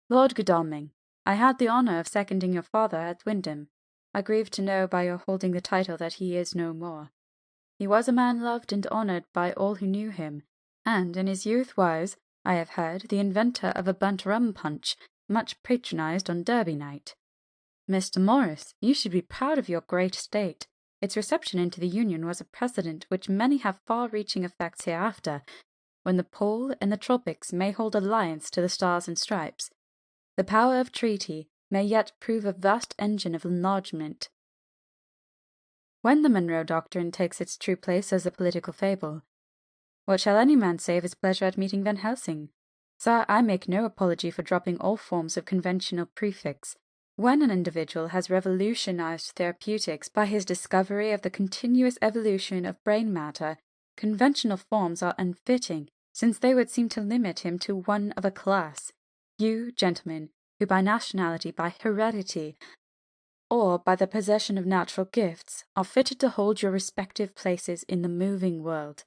"Lord Godalming, I had the honour of seconding your father at Wyndham. I grieve to know by your holding the title that he is no more. He was a man loved and honoured by all who knew him, and in his youth was, I have heard, the inventor of a burnt rum punch, much patronised on Derby night. Mr. Morris, you should be proud of your great state. Its reception into the Union was a precedent which many have far-reaching effects hereafter, when the Pole and the Tropics may hold alliance to the Stars and Stripes. The power of treaty may yet prove a vast engine of enlargement. When the Monroe Doctrine takes its true place as a political fable, what shall any man say of his pleasure at meeting Van Helsing? Sir, I make no apology for dropping all forms of conventional prefix. When an individual has revolutionized therapeutics by his discovery of the continuous evolution of brain matter, conventional forms are unfitting, since they would seem to limit him to one of a class. You, gentlemen, who by nationality, by heredity, or by the possession of natural gifts, are fitted to hold your respective places in the moving world.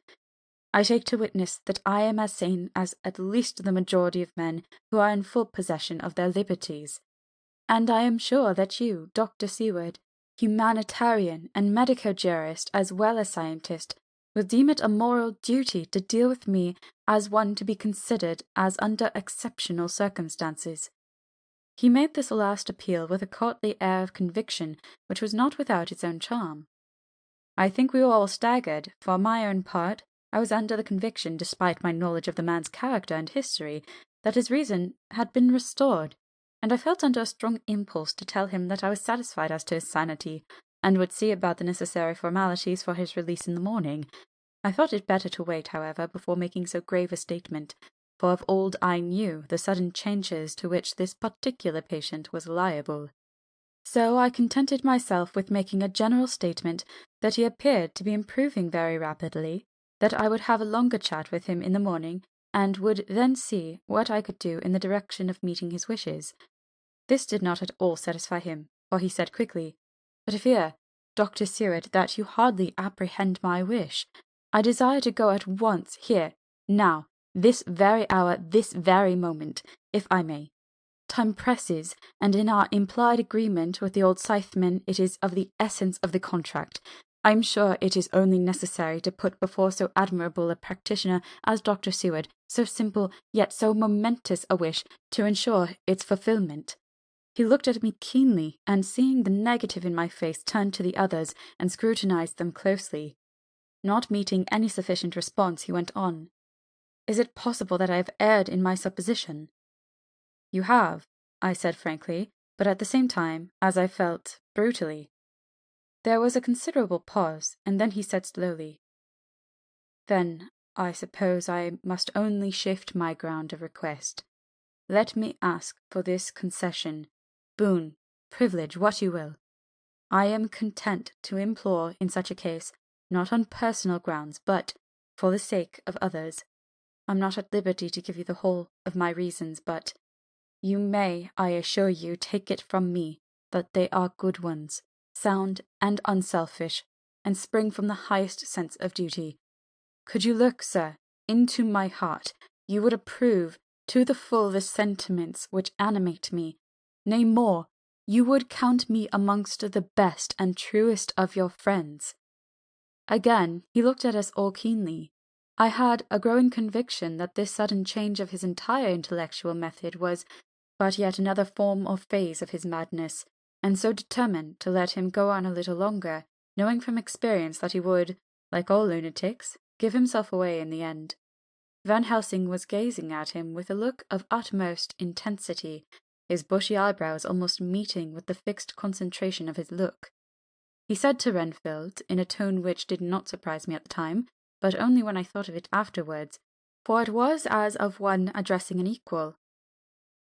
I take to witness that I am as sane as at least the majority of men who are in full possession of their liberties. And I am sure that you, Dr. Seward, humanitarian and medico-jurist as well as scientist, will deem it a moral duty to deal with me as one to be considered as under exceptional circumstances. He made this last appeal with a courtly air of conviction which was not without its own charm. I think we were all staggered. For my own part, I was under the conviction, despite my knowledge of the man's character and history, that his reason had been restored, and I felt under a strong impulse to tell him that I was satisfied as to his sanity, and would see about the necessary formalities for his release in the morning. I thought it better to wait, however, before making so grave a statement, for of old I knew the sudden changes to which this particular patient was liable. So I contented myself with making a general statement that he appeared to be improving very rapidly, that I would have a longer chat with him in the morning, and would then see what I could do in the direction of meeting his wishes. This did not at all satisfy him, for he said quickly, "But I fear, Dr. Seward, that you hardly apprehend my wish. I desire to go at once, here, now, this very hour, this very moment, if I may. Time presses, and in our implied agreement with the old scytheman it is of the essence of the contract. I am sure it is only necessary to put before so admirable a practitioner as Dr. Seward so simple yet so momentous a wish to ensure its fulfilment." He looked at me keenly, and seeing the negative in my face, turned to the others and scrutinized them closely. Not meeting any sufficient response, he went on. "Is it possible that I have erred in my supposition?" "You have," I said frankly, but at the same time, as I felt, brutally. There was a considerable pause, and then he said slowly, "Then I suppose I must only shift my ground of request. Let me ask for this concession, boon, privilege, what you will. I am content to implore in such a case, not on personal grounds, but for the sake of others. I'm not at liberty to give you the whole of my reasons, but you may, I assure you, take it from me that they are good ones, sound and unselfish, and spring from the highest sense of duty. Could you look, sir, into my heart, you would approve to the full the sentiments which animate me. Nay, more, you would count me amongst the best and truest of your friends." Again he looked at us all keenly. I had a growing conviction that this sudden change of his entire intellectual method was but yet another form or phase of his madness, and so determined to let him go on a little longer, knowing from experience that he would, like all lunatics, give himself away in the end. Van Helsing was gazing at him with a look of utmost intensity, his bushy eyebrows almost meeting with the fixed concentration of his look. He said to Renfield, in a tone which did not surprise me at the time, but only when I thought of it afterwards, for it was as of one addressing an equal,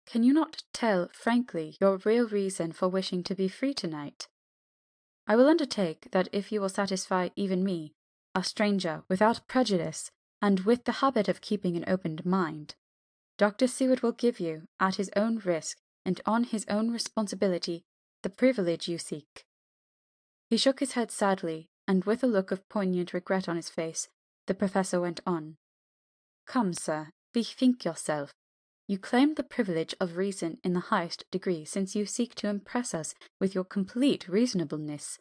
"Can you not tell frankly your real reason for wishing to be free tonight? I will undertake that if you will satisfy even me, a stranger, without prejudice, and with the habit of keeping an open mind, Dr. Seward will give you, at his own risk and on his own responsibility, the privilege you seek." He shook his head sadly, and with a look of poignant regret on his face, the professor went on. "Come, sir, bethink yourself. You claim the privilege of reason in the highest degree, since you seek to impress us with your complete reasonableness.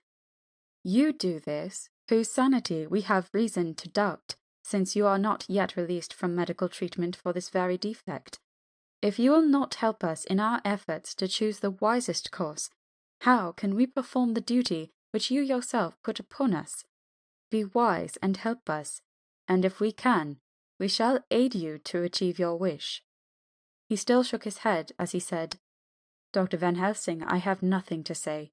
You do this, whose sanity we have reason to doubt, since you are not yet released from medical treatment for this very defect. If you will not help us in our efforts to choose the wisest course, how can we perform the duty which you yourself put upon us? Be wise and help us, and if we can, we shall aid you to achieve your wish." He still shook his head as he said, "Dr. Van Helsing, I have nothing to say.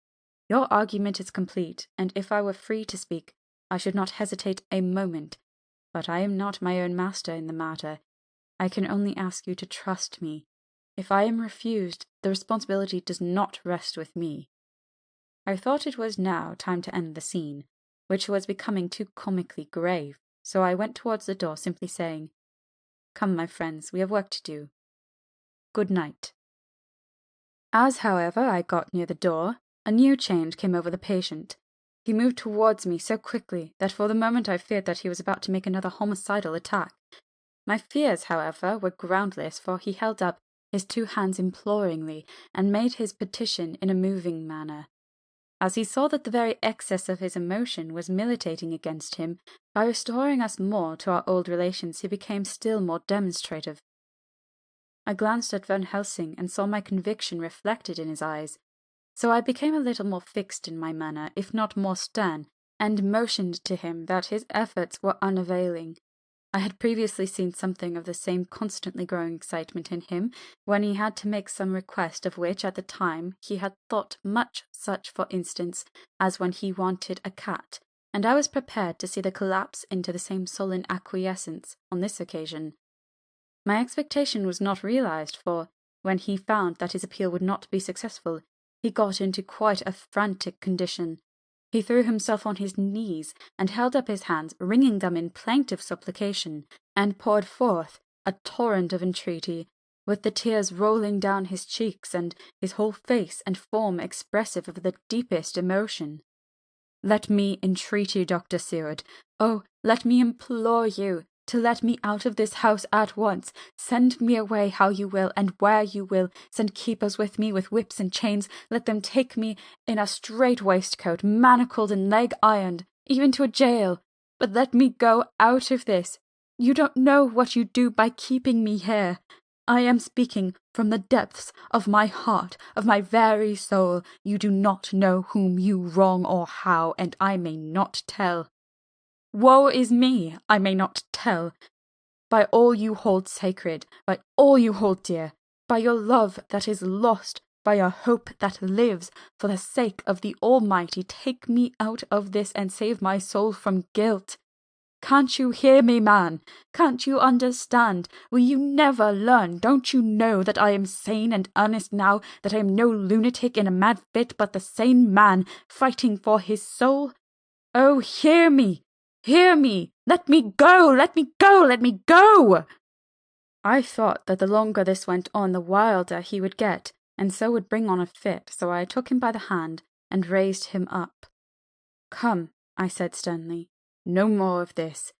Your argument is complete, and if I were free to speak, I should not hesitate a moment. But I am not my own master in the matter. I can only ask you to trust me. If I am refused, the responsibility does not rest with me." I thought it was now time to end the scene, which was becoming too comically grave, so I went towards the door, simply saying, "Come, my friends, we have work to do. Good night." As, however, I got near the door, a new change came over the patient. He moved towards me so quickly that for the moment I feared that he was about to make another homicidal attack. My fears, however, were groundless, for he held up his 2 hands imploringly, and made his petition in a moving manner. As he saw that the very excess of his emotion was militating against him, by restoring us more to our old relations, he became still more demonstrative. I glanced at Van Helsing and saw my conviction reflected in his eyes, so I became a little more fixed in my manner, if not more stern, and motioned to him that his efforts were unavailing. I had previously seen something of the same constantly growing excitement in him when he had to make some request of which at the time he had thought much, such, for instance, as when he wanted a cat, and I was prepared to see the collapse into the same sullen acquiescence on this occasion. My expectation was not realized, for, when he found that his appeal would not be successful, he got into quite a frantic condition. He threw himself on his knees and held up his hands, wringing them in plaintive supplication, and poured forth a torrent of entreaty, with the tears rolling down his cheeks and his whole face and form expressive of the deepest emotion. "Let me entreat you, Dr. Seward, oh, let me implore you, to let me out of this house at once. Send me away how you will, and where you will. Send keepers with me with whips and chains. Let them take me in a strait waistcoat, manacled and leg ironed, even to a jail. But let me go out of this. You don't know what you do by keeping me here. I am speaking from the depths of my heart, of my very soul. You do not know whom you wrong or how, and I may not tell. Woe is me, I may not tell. By all you hold sacred, by all you hold dear, by your love that is lost, by your hope that lives, for the sake of the Almighty, take me out of this and save my soul from guilt. Can't you hear me, man? Can't you understand? Will you never learn? Don't you know that I am sane and earnest now, that I am no lunatic in a mad fit, but the sane man fighting for his soul? Oh, hear me! Hear me! Let me go! Let me go! Let me go! I thought that the longer this went on, the wilder he would get, and so would bring on a fit, so I took him by the hand and raised him up. "Come," I said sternly, "no more of this.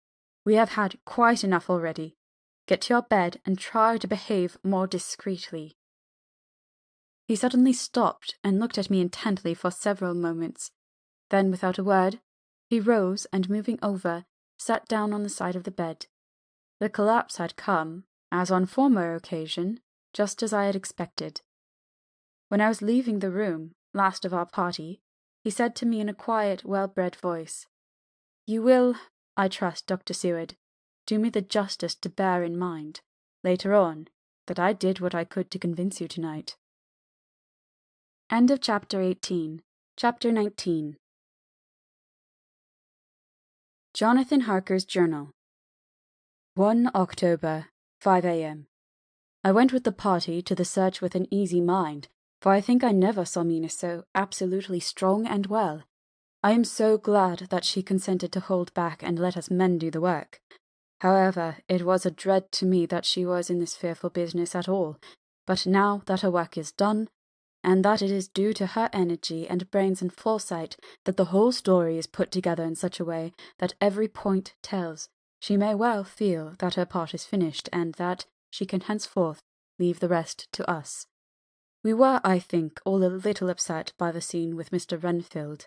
We have had quite enough already. Get to your bed and try to behave more discreetly." He suddenly stopped and looked at me intently for several moments. Then, without a word, he rose and, moving over, sat down on the side of the bed. The collapse had come, as on former occasion, just as I had expected. When I was leaving the room, last of our party, he said to me in a quiet, well-bred voice, "You will, I trust, Dr. Seward, do me the justice to bear in mind, later on, that I did what I could to convince you tonight." End of Chapter 18. Chapter 19. Jonathan Harker's Journal. 1 October, 5 a.m. I went with the party to the search with an easy mind, for I think I never saw Mina so absolutely strong and well. I am so glad that she consented to hold back and let us men do the work. However, it was a dread to me that she was in this fearful business at all, but now that her work is done, and that it is due to her energy and brains and foresight that the whole story is put together in such a way that every point tells, she may well feel that her part is finished, and that she can henceforth leave the rest to us. We were, I think, all a little upset by the scene with Mr. Renfield.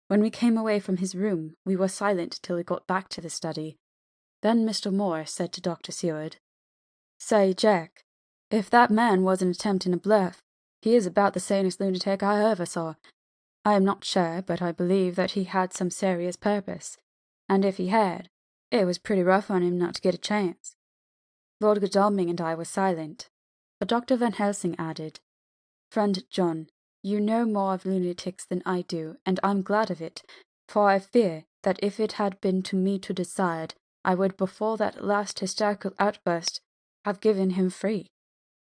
When we came away from his room, we were silent till we got back to the study. Then Mr. Morris said to Dr. Seward, "Say, Jack, if that man wasn't attempting a bluff, he is about the sanest lunatic I ever saw. I am not sure, but I believe that he had some serious purpose, and if he had, it was pretty rough on him not to get a chance." Lord Godalming and I were silent, but Dr. Van Helsing added, "Friend John, you know more of lunatics than I do, and I'm glad of it, for I fear that if it had been to me to decide, I would before that last hysterical outburst have given him free.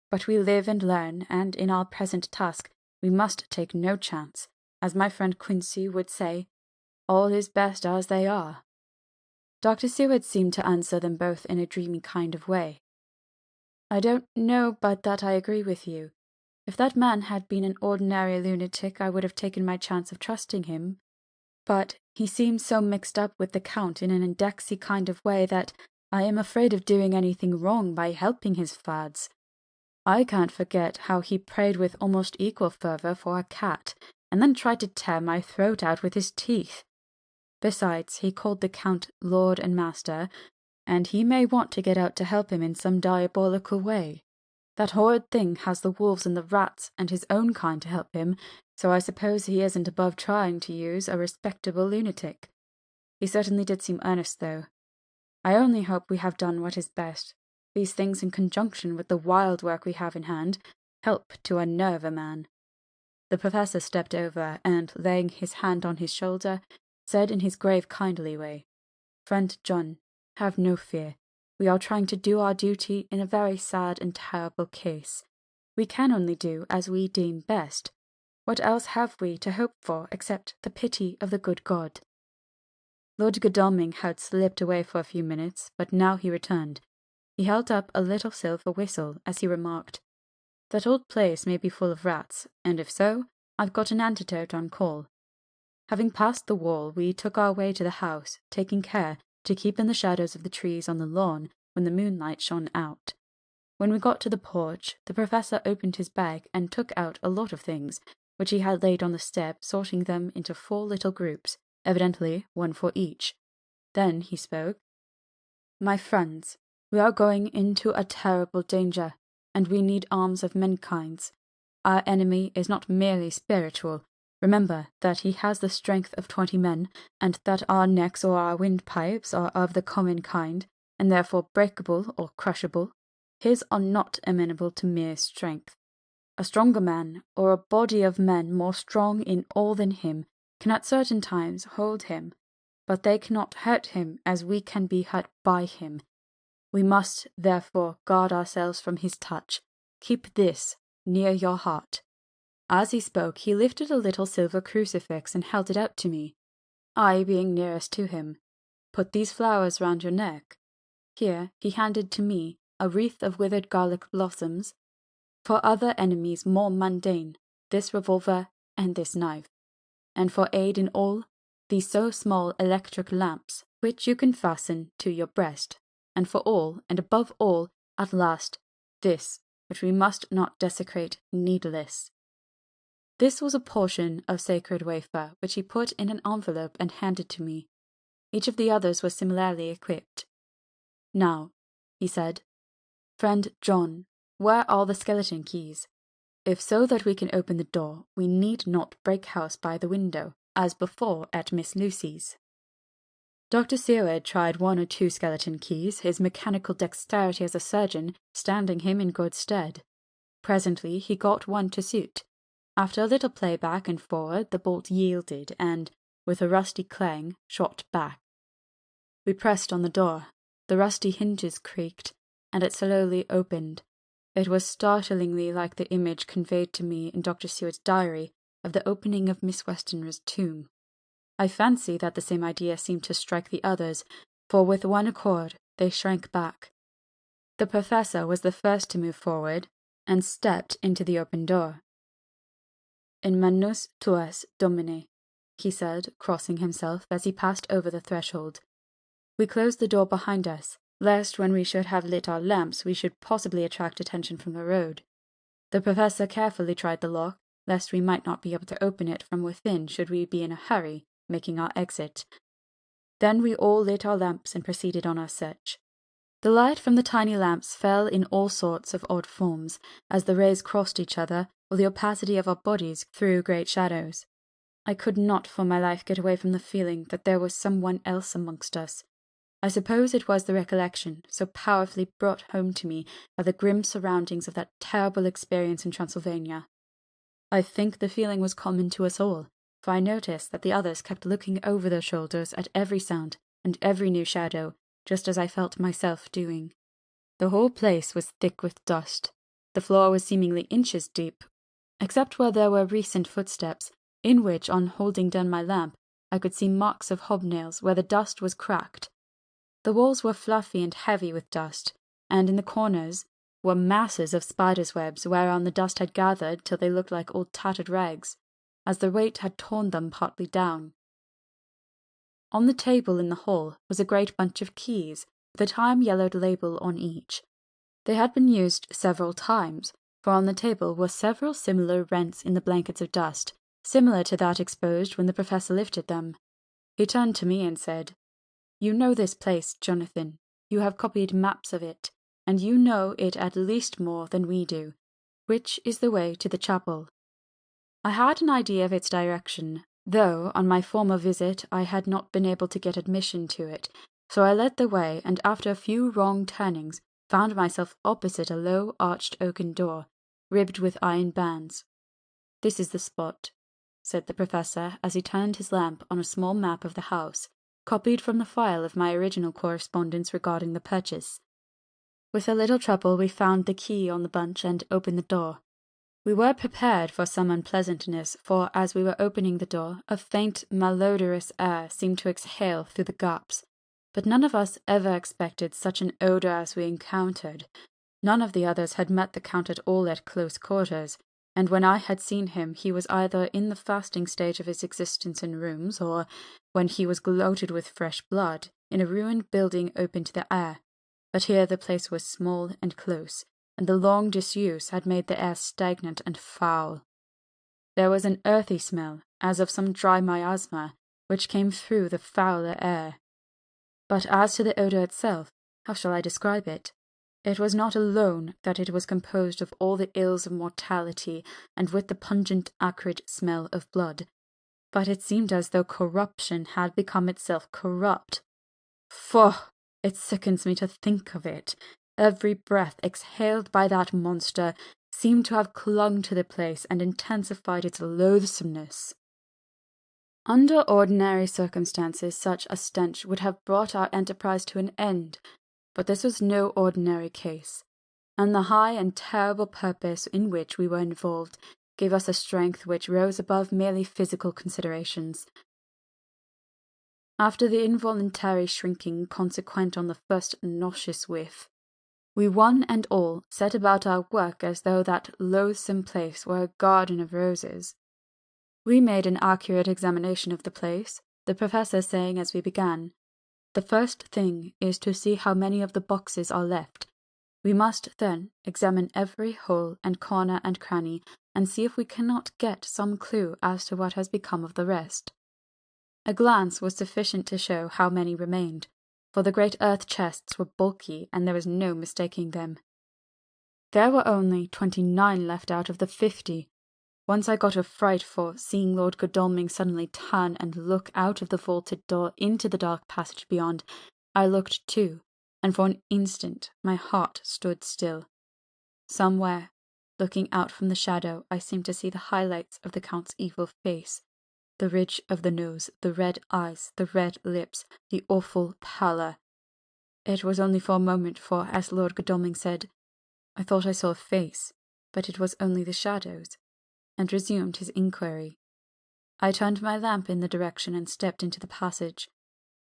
But we live and learn, and in our present task we must take no chance. As my friend Quincey would say, all is best as they are." Dr. Seward seemed to answer them both in a dreamy kind of way. "I don't know but that I agree with you. If that man had been an ordinary lunatic, I would have taken my chance of trusting him. But he seems so mixed up with the Count in an indexy kind of way that I am afraid of doing anything wrong by helping his fads. I can't forget how he prayed with almost equal fervour for a cat, and then tried to tear my throat out with his teeth. Besides, he called the Count Lord and Master, and he may want to get out to help him in some diabolical way. That horrid thing has the wolves and the rats and his own kind to help him, so I suppose he isn't above trying to use a respectable lunatic. He certainly did seem earnest, though. I only hope we have done what is best. These things, in conjunction with the wild work we have in hand, help to unnerve a man. The professor stepped over and, laying his hand on his shoulder, said in his grave, kindly way, "Friend John, have no fear. We are trying to do our duty in a very sad and terrible case. We can only do as we deem best. What else have we to hope for except the pity of the good God?" Lord Godalming had slipped away for a few minutes, but now he returned. He held up a little silver whistle as he remarked, "That old place may be full of rats, and if so, I've got an antidote on call." Having passed the wall, we took our way to the house, taking care to keep in the shadows of the trees on the lawn when the moonlight shone out. When we got to the porch, the professor opened his bag and took out a lot of things, which he had laid on the step, sorting them into 4 little groups, evidently one for each. Then he spoke. "My friends, we are going into a terrible danger, and we need arms of many kinds. Our enemy is not merely spiritual. Remember that he has the strength of 20 men, and that our necks or our windpipes are of the common kind, and therefore breakable or crushable. His are not amenable to mere strength. A stronger man, or a body of men more strong in all than him, can at certain times hold him, but they cannot hurt him as we can be hurt by him. We must, therefore, guard ourselves from his touch. Keep this near your heart." As he spoke, he lifted a little silver crucifix and held it out to me, I being nearest to him. "Put these flowers round your neck." Here he handed to me a wreath of withered garlic blossoms. "For other enemies more mundane, this revolver and this knife. And for aid in all, these so small electric lamps, which you can fasten to your breast. And for all, and above all, at last, this, which we must not desecrate needless." This was a portion of sacred wafer, which he put in an envelope and handed to me. Each of the others was similarly equipped. "Now," he said, "Friend John, where are the skeleton keys? If so that we can open the door, we need not break house by the window, as before at Miss Lucy's." Dr. Seward tried 1 or 2 skeleton keys, his mechanical dexterity as a surgeon standing him in good stead. Presently he got one to suit. After a little play back and forward, the bolt yielded and, with a rusty clang, shot back. We pressed on the door. The rusty hinges creaked, and it slowly opened. It was startlingly like the image conveyed to me in Dr. Seward's diary of the opening of Miss Westenra's tomb. I fancy that the same idea seemed to strike the others, for with one accord they shrank back. The professor was the first to move forward, and stepped into the open door. "In manus tuas, Domine," he said, crossing himself as he passed over the threshold. We closed the door behind us, lest when we should have lit our lamps we should possibly attract attention from the road. The professor carefully tried the lock, lest we might not be able to open it from within should we be in a hurry, making our exit. Then we all lit our lamps and proceeded on our search. The light from the tiny lamps fell in all sorts of odd forms, as the rays crossed each other, or the opacity of our bodies threw great shadows. I could not for my life get away from the feeling that there was someone else amongst us. I suppose it was the recollection, so powerfully brought home to me by the grim surroundings of that terrible experience in Transylvania. I think the feeling was common to us all, for I noticed that the others kept looking over their shoulders at every sound and every new shadow, just as I felt myself doing. The whole place was thick with dust. The floor was seemingly inches deep, except where there were recent footsteps, in which, on holding down my lamp, I could see marks of hobnails where the dust was cracked. The walls were fluffy and heavy with dust, and in the corners were masses of spiders' webs whereon the dust had gathered till they looked like old tattered rags, as the weight had torn them partly down. On the table in the hall was a great bunch of keys, with a time-yellowed label on each. They had been used several times, for on the table were several similar rents in the blankets of dust, similar to that exposed when the professor lifted them. He turned to me and said, "You know this place, Jonathan. You have copied maps of it. and you know it at least more than we do, which is the way to the chapel. I had an idea of its direction, though on my former visit I had not been able to get admission to it, so I led the way, and after a few wrong turnings found myself opposite a low arched oaken door, ribbed with iron bands. "This is the spot," said the Professor as he turned his lamp on a small map of the house, copied from the file of my original correspondence regarding the purchase. With a little trouble we found the key on the bunch and opened the door. We were prepared for some unpleasantness, for as we were opening the door, a faint, malodorous air seemed to exhale through the gaps, but none of us ever expected such an odour as we encountered. None of the others had met the Count at all at close quarters, and when I had seen him he was either in the fasting stage of his existence in rooms, or, when he was gloated with fresh blood, in a ruined building open to the air. But here the place was small and close, and the long disuse had made the air stagnant and foul. There was an earthy smell, as of some dry miasma, which came through the fouler air. But as to the odour itself, how shall I describe it? It was not alone that it was composed of all the ills of mortality and with the pungent acrid smell of blood, but it seemed as though corruption had become itself corrupt. Faugh! It sickens me to think of it. Every breath exhaled by that monster seemed to have clung to the place and intensified its loathsomeness. Under ordinary circumstances such a stench would have brought our enterprise to an end, but this was no ordinary case, and the high and terrible purpose in which we were involved gave us a strength which rose above merely physical considerations. After the involuntary shrinking consequent on the first nauseous whiff, we one and all set about our work as though that loathsome place were a garden of roses. We made an accurate examination of the place, the Professor saying as we began, "The first thing is to see how many of the boxes are left. We must then examine every hole and corner and cranny, and see if we cannot get some clue as to what has become of the rest." A glance was sufficient to show how many remained, for the great earth chests were bulky, and there was no mistaking them. There were only 29 left out of the 50. Once I got a fright for seeing Lord Godalming suddenly turn and look out of the vaulted door into the dark passage beyond. I looked too, and for an instant my heart stood still. Somewhere, looking out from the shadow, I seemed to see the highlights of the Count's evil face, the ridge of the nose, the red eyes, the red lips, the awful pallor. It was only for a moment, for, as Lord Godalming said, "I thought I saw a face, but it was only the shadows," and resumed his inquiry. I turned my lamp in the direction and stepped into the passage.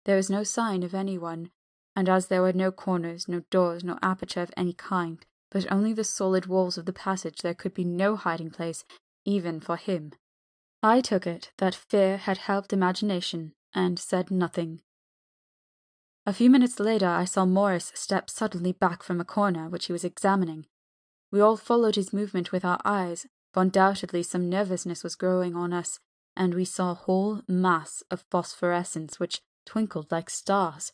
There was no sign of anyone, and as there were no corners, no doors, no aperture of any kind, but only the solid walls of the passage, there could be no hiding place, even for him. I took it that fear had helped imagination, and said nothing. A few minutes later I saw Morris step suddenly back from a corner which he was examining. We all followed his movement with our eyes, for undoubtedly some nervousness was growing on us, and we saw a whole mass of phosphorescence which twinkled like stars.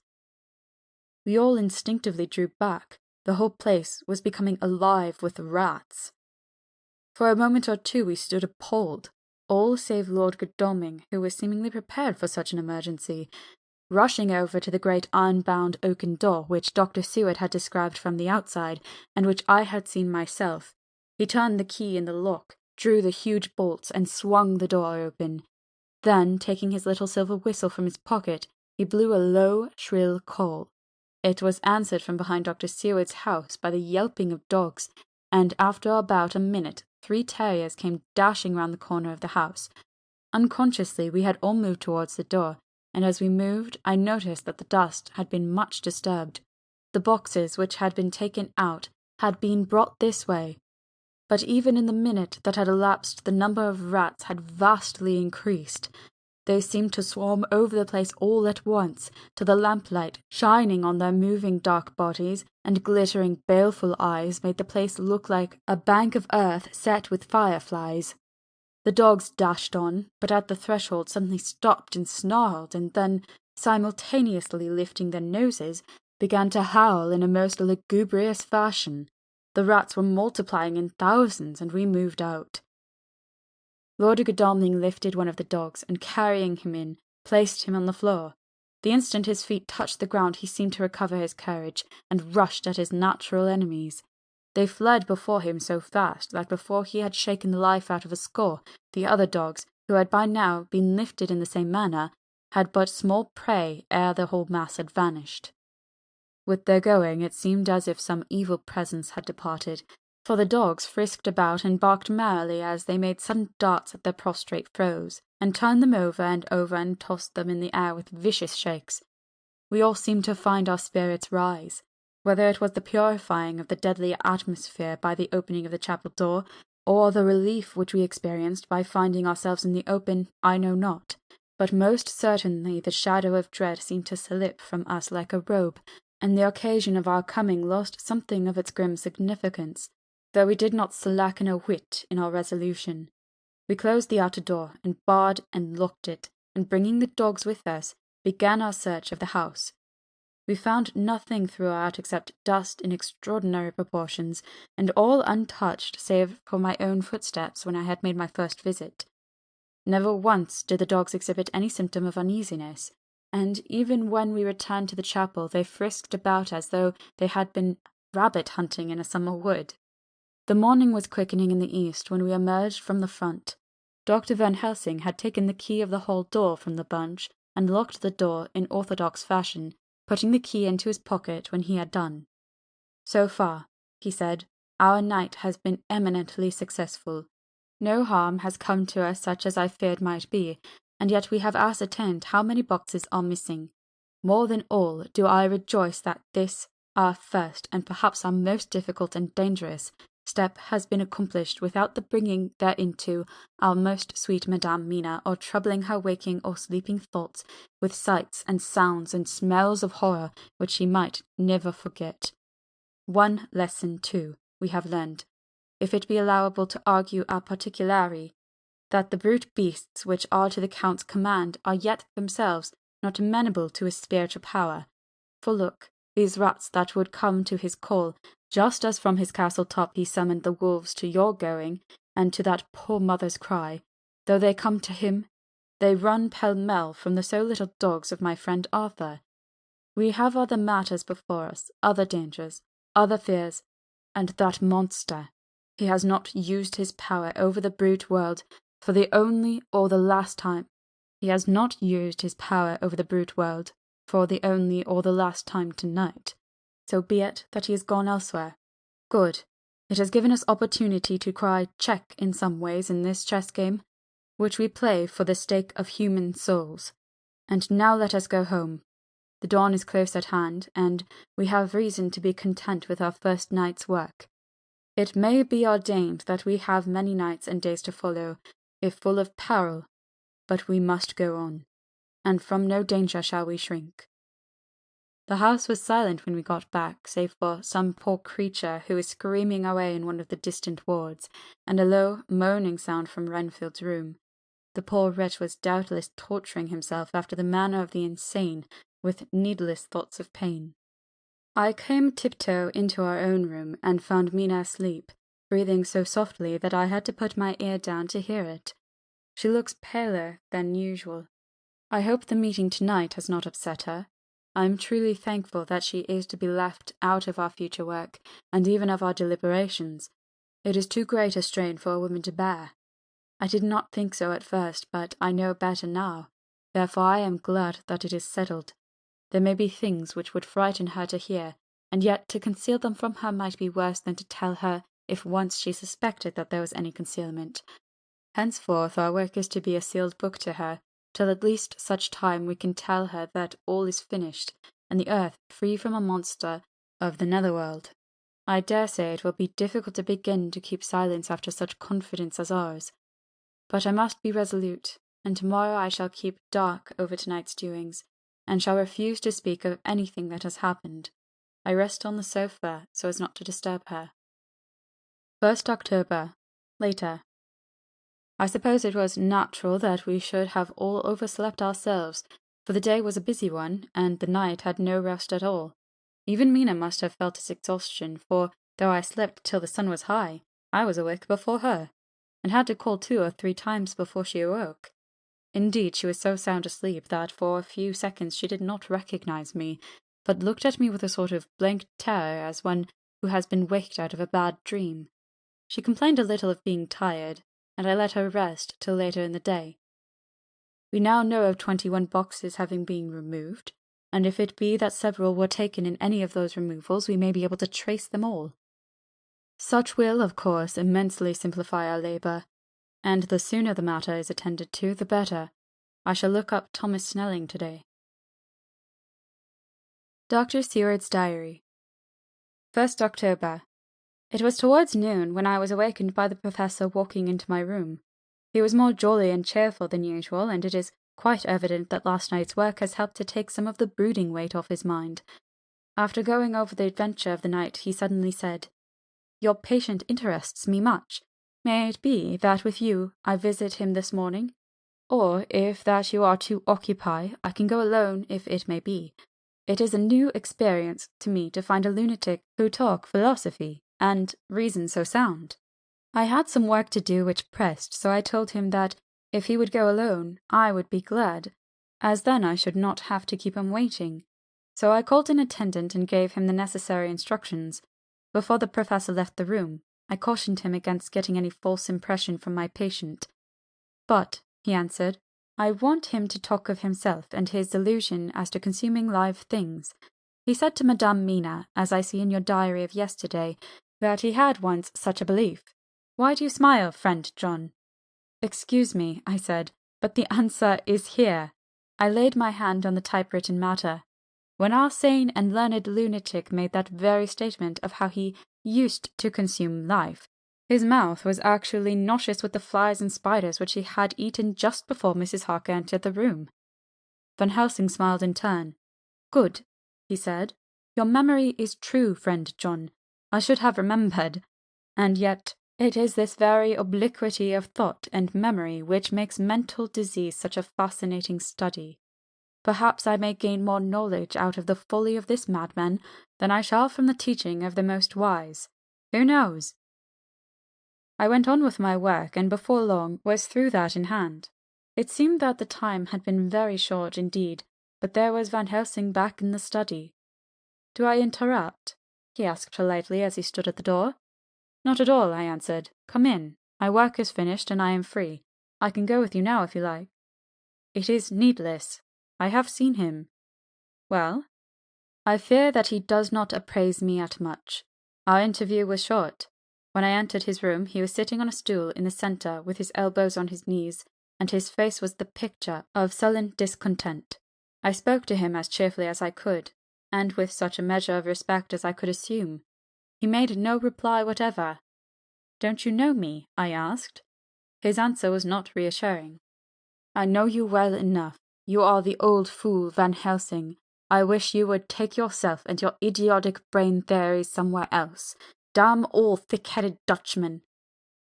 We all instinctively drew back. The whole place was becoming alive with rats. For a moment or two we stood appalled, all save Lord Godalming, who was seemingly prepared for such an emergency. Rushing over to the great iron-bound oaken door which Dr. Seward had described from the outside, and which I had seen myself, he turned the key in the lock, drew the huge bolts, and swung the door open. Then, taking his little silver whistle from his pocket, he blew a low, shrill call. It was answered from behind Dr. Seward's house by the yelping of dogs, and after about a minute 3 terriers came dashing round the corner of the house. Unconsciously we had all moved towards the door, and as we moved I noticed that the dust had been much disturbed. The boxes which had been taken out had been brought this way, but even in the minute that had elapsed the number of rats had vastly increased. They seemed to swarm over the place all at once, till the lamplight, shining on their moving dark bodies and glittering baleful eyes, made the place look like a bank of earth set with fireflies. The dogs dashed on, but at the threshold suddenly stopped and snarled, and then, simultaneously lifting their noses, began to howl in a most lugubrious fashion. The rats were multiplying in thousands, and we moved out. Lord Godalming lifted one of the dogs, and carrying him in, placed him on the floor. The instant his feet touched the ground he seemed to recover his courage, and rushed at his natural enemies. They fled before him so fast that before he had shaken the life out of a score, the other dogs, who had by now been lifted in the same manner, had but small prey ere the whole mass had vanished. With their going, it seemed as if some evil presence had departed, for the dogs frisked about and barked merrily as they made sudden darts at their prostrate foes, and turned them over and tossed them in the air with vicious shakes. We all seemed to find our spirits rise. Whether it was the purifying of the deadly atmosphere by the opening of the chapel door, or the relief which we experienced by finding ourselves in the open, I know not, but most certainly the shadow of dread seemed to slip from us like a robe, and the occasion of our coming lost something of its grim significance, though we did not slacken a whit in our resolution. We closed the outer door, and barred and locked it, and bringing the dogs with us, began our search of the house. We found nothing throughout except dust in extraordinary proportions, and all untouched save for my own footsteps when I had made my first visit. Never once did the dogs exhibit any symptom of uneasiness, and even when we returned to the chapel they frisked about as though they had been rabbit hunting in a summer wood. The morning was quickening in the east when we emerged from the front. Dr. Van Helsing had taken the key of the hall door from the bunch and locked the door in orthodox fashion, putting the key into his pocket when he had done. "So far," he said, "our night has been eminently successful. No harm has come to us such as I feared might be, and yet we have ascertained how many boxes are missing. More than all do I rejoice that this, our first and perhaps our most difficult and dangerous step has been accomplished without the bringing thereinto our most sweet Madame Mina, or troubling her waking or sleeping thoughts with sights and sounds and smells of horror which she might never forget. One lesson, too, we have learned, if it be allowable to argue a particulari, that the brute beasts which are to the Count's command are yet themselves not amenable to his spiritual power. For look, these rats that would come to his call, just as from his castle top he summoned the wolves to your going, and to that poor mother's cry, though they come to him, they run pell-mell from the so little dogs of my friend Arthur. We have other matters before us, other dangers, other fears, and that monster, he has not used his power over the brute world for the only or the last time. He has not used his power over the brute world for the only or the last time tonight. So be it that he has gone elsewhere. Good. It has given us opportunity to cry check in some ways in this chess game, which we play for the stake of human souls. And now let us go home. The dawn is close at hand, and we have reason to be content with our first night's work. It may be ordained that we have many nights and days to follow, if full of peril, but we must go on, and from no danger shall we shrink. The house was silent when we got back, save for some poor creature who was screaming away in one of the distant wards, and a low, moaning sound from Renfield's room. The poor wretch was doubtless torturing himself after the manner of the insane, with needless thoughts of pain. I came tiptoe into our own room, and found Mina asleep, breathing so softly that I had to put my ear down to hear it. She looks paler than usual. I hope the meeting tonight has not upset her. I am truly thankful that she is to be left out of our future work, and even of our deliberations. It is too great a strain for a woman to bear. I did not think so at first, but I know better now. Therefore I am glad that it is settled. There may be things which would frighten her to hear, and yet to conceal them from her might be worse than to tell her if once she suspected that there was any concealment. Henceforth our work is to be a sealed book to her, till at least such time we can tell her that all is finished, and the earth free from a monster of the netherworld. I dare say it will be difficult to begin to keep silence after such confidence as ours. But I must be resolute, and tomorrow I shall keep dark over tonight's doings, and shall refuse to speak of anything that has happened. I rest on the sofa so as not to disturb her. 1st October. Later. I suppose it was natural that we should have all overslept ourselves, for the day was a busy one, and the night had no rest at all. Even Mina must have felt his exhaustion, for though I slept till the sun was high, I was awake before her, and had to call 2 or 3 times before she awoke. Indeed, she was so sound asleep that for a few seconds she did not recognize me, but looked at me with a sort of blank terror as one who has been waked out of a bad dream. She complained a little of being tired, and I let her rest till later in the day. We now know of 21 boxes having been removed, and if it be that several were taken in any of those removals, we may be able to trace them all. Such will, of course, immensely simplify our labour, and the sooner the matter is attended to, the better. I shall look up Thomas Snelling today. Dr. Seward's Diary. 1st October. It was towards noon when I was awakened by the Professor walking into my room. He was more jolly and cheerful than usual, and it is quite evident that last night's work has helped to take some of the brooding weight off his mind. After going over the adventure of the night, he suddenly said, "Your patient interests me much. May it be that with you I visit him this morning? Or, if that you are too occupied, I can go alone if it may be. It is a new experience to me to find a lunatic who talk philosophy and reason so sound." I had some work to do which pressed, so I told him that if he would go alone, I would be glad, as then I should not have to keep him waiting. So I called an attendant and gave him the necessary instructions. Before the Professor left the room, I cautioned him against getting any false impression from my patient. "But," he answered, "I want him to talk of himself and his delusion as to consuming live things. He said to Madame Mina, as I see in your diary of yesterday, that he had once such a belief. Why do you smile, friend John?" "Excuse me," I said, "but the answer is here." I laid my hand on the typewritten matter. When our sane and learned lunatic made that very statement of how he used to consume life, his mouth was actually nauseous with the flies and spiders which he had eaten just before Mrs. Harker entered the room. Van Helsing smiled in turn. "Good," he said. "Your memory is true, friend John. I should have remembered. And yet it is this very obliquity of thought and memory which makes mental disease such a fascinating study. Perhaps I may gain more knowledge out of the folly of this madman than I shall from the teaching of the most wise. Who knows?" I went on with my work, and before long was through that in hand. It seemed that the time had been very short indeed, but there was Van Helsing back in the study. "Do I interrupt?" he asked politely as he stood at the door. "Not at all," I answered. "Come in. My work is finished and I am free. I can go with you now if you like." "It is needless. I have seen him." "Well?" "I fear that he does not appraise me at much. Our interview was short. When I entered his room he was sitting on a stool in the centre with his elbows on his knees, and his face was the picture of sullen discontent. I spoke to him as cheerfully as I could, and with such a measure of respect as I could assume. He made no reply whatever. "Don't you know me?" I asked. His answer was not reassuring. "I know you well enough. You are the old fool Van Helsing. I wish you would take yourself and your idiotic brain theories somewhere else. Damn all thick-headed Dutchmen."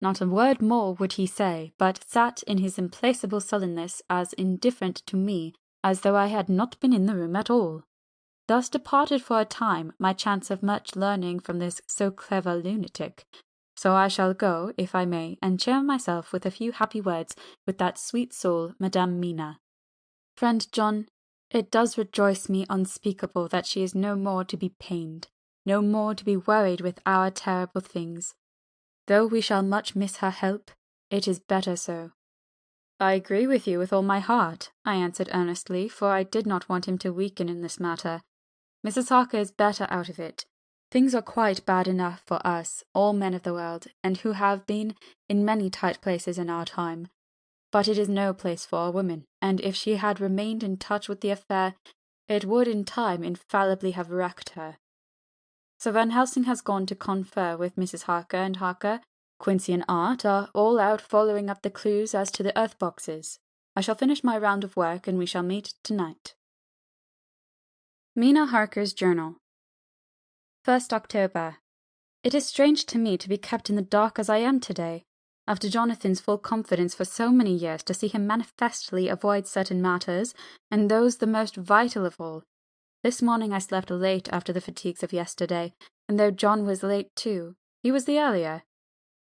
Not a word more would he say, but sat in his implacable sullenness as indifferent to me as though I had not been in the room at all. Thus departed for a time my chance of much learning from this so clever lunatic. So I shall go, if I may, and cheer myself with a few happy words with that sweet soul, Madame Mina. Friend John, it does rejoice me unspeakable that she is no more to be pained, no more to be worried with our terrible things. Though we shall much miss her help, it is better so." "I agree with you with all my heart," I answered earnestly, for I did not want him to weaken in this matter. "Mrs. Harker is better out of it. Things are quite bad enough for us, all men of the world, and who have been in many tight places in our time. But it is no place for a woman, and if she had remained in touch with the affair, it would in time infallibly have wrecked her. So Van Helsing has gone to confer with Mrs. Harker, and Harker, Quincey and Art are all out following up the clues as to the earth boxes. I shall finish my round of work, and we shall meet tonight. Mina Harker's Journal. 1st October. It is strange to me to be kept in the dark as I am today, after Jonathan's full confidence for so many years, to see him manifestly avoid certain matters, and those the most vital of all. This morning I slept late after the fatigues of yesterday, and though John was late too, he was the earlier.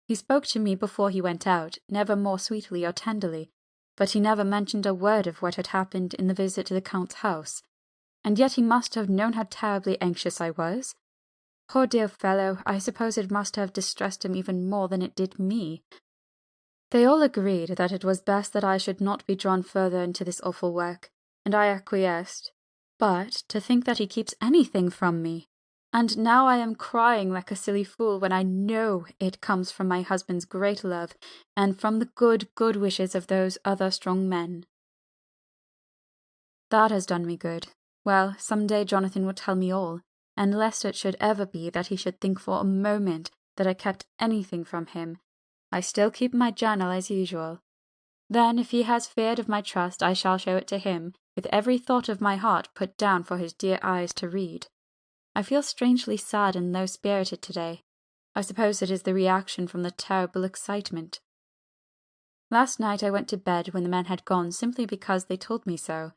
He spoke to me before he went out, never more sweetly or tenderly, but he never mentioned a word of what had happened in the visit to the Count's house. And yet he must have known how terribly anxious I was. Poor dear fellow, I suppose it must have distressed him even more than it did me. They all agreed that it was best that I should not be drawn further into this awful work, and I acquiesced. But to think that he keeps anything from me! And now I am crying like a silly fool when I know it comes from my husband's great love, and from the good wishes of those other strong men. That has done me good. Well, some day Jonathan will tell me all, and lest it should ever be that he should think for a moment that I kept anything from him, I still keep my journal as usual. Then, if he has feared of my trust, I shall show it to him, with every thought of my heart put down for his dear eyes to read. I feel strangely sad and low-spirited today. I suppose it is the reaction from the terrible excitement. Last night I went to bed when the men had gone simply because they told me so.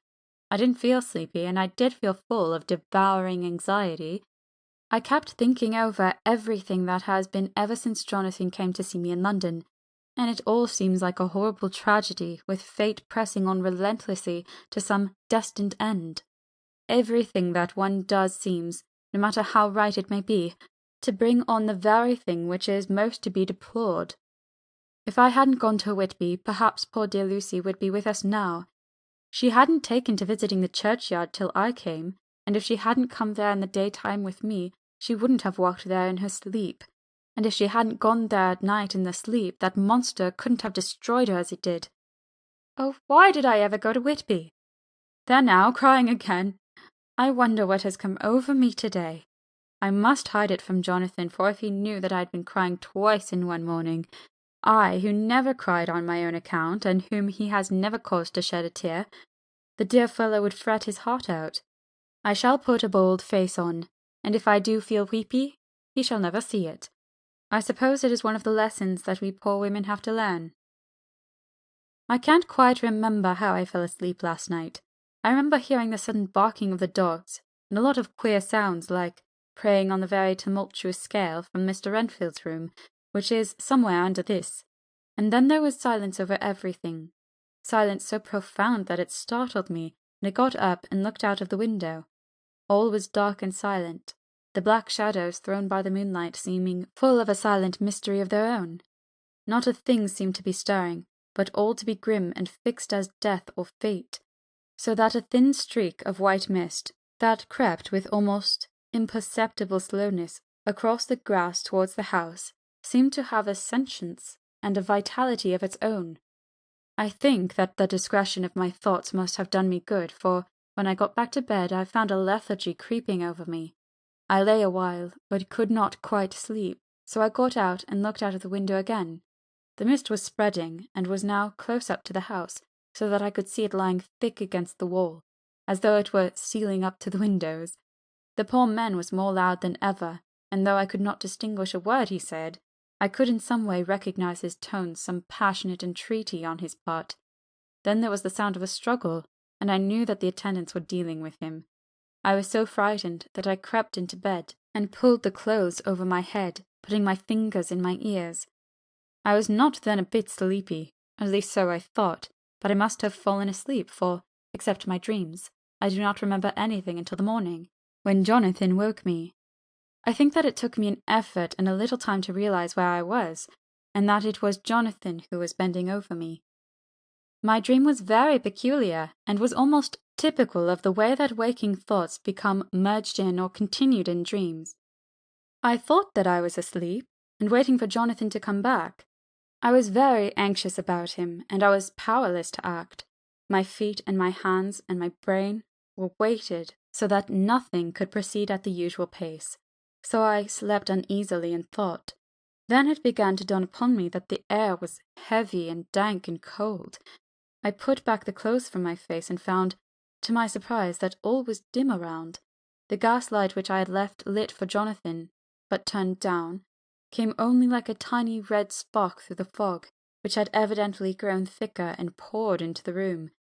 I didn't feel sleepy, and I did feel full of devouring anxiety. I kept thinking over everything that has been ever since Jonathan came to see me in London, and it all seems like a horrible tragedy, with fate pressing on relentlessly to some destined end. Everything that one does seems, no matter how right it may be, to bring on the very thing which is most to be deplored. If I hadn't gone to Whitby, perhaps poor dear Lucy would be with us now. She hadn't taken to visiting the churchyard till I came, and if she hadn't come there in the daytime with me, she wouldn't have walked there in her sleep. And if she hadn't gone there at night in the sleep, that monster couldn't have destroyed her as it did. Oh, why did I ever go to Whitby? There now, crying again. I wonder what has come over me today. I must hide it from Jonathan, for if he knew that I had been crying twice in one morning, I, who never cried on my own account, and whom he has never caused to shed a tear, the dear fellow would fret his heart out. I shall put a bold face on, and if I do feel weepy, he shall never see it. I suppose it is one of the lessons that we poor women have to learn. I can't quite remember how I fell asleep last night. I remember hearing the sudden barking of the dogs, and a lot of queer sounds like praying on the very tumultuous scale from Mr. Renfield's room, which is somewhere under this. And then there was silence over everything, silence so profound that it startled me, and I got up and looked out of the window. All was dark and silent, the black shadows thrown by the moonlight seeming full of a silent mystery of their own. Not a thing seemed to be stirring, but all to be grim and fixed as death or fate, so that a thin streak of white mist, that crept with almost imperceptible slowness across the grass towards the house, seemed to have a sentience and a vitality of its own. I think that the discretion of my thoughts must have done me good, for when I got back to bed I found a lethargy creeping over me. I lay a while, but could not quite sleep, so I got out and looked out of the window again. The mist was spreading, and was now close up to the house, so that I could see it lying thick against the wall, as though it were stealing up to the windows. The poor man was more loud than ever, and though I could not distinguish a word he said, I could in some way recognize his tones, some passionate entreaty on his part. Then there was the sound of a struggle, and I knew that the attendants were dealing with him. I was so frightened that I crept into bed, and pulled the clothes over my head, putting my fingers in my ears. I was not then a bit sleepy, at least so I thought, but I must have fallen asleep, for, except my dreams, I do not remember anything until the morning, when Jonathan woke me. I think that it took me an effort and a little time to realize where I was, and that it was Jonathan who was bending over me. My dream was very peculiar, and was almost typical of the way that waking thoughts become merged in or continued in dreams. I thought that I was asleep, and waiting for Jonathan to come back. I was very anxious about him, and I was powerless to act. My feet and my hands and my brain were weighted so that nothing could proceed at the usual pace. So I slept uneasily and thought. Then it began to dawn upon me that the air was heavy and dank and cold. I put back the clothes from my face and found, to my surprise, that all was dim around. The gaslight which I had left lit for Jonathan, but turned down, came only like a tiny red spark through the fog, which had evidently grown thicker and poured into the room.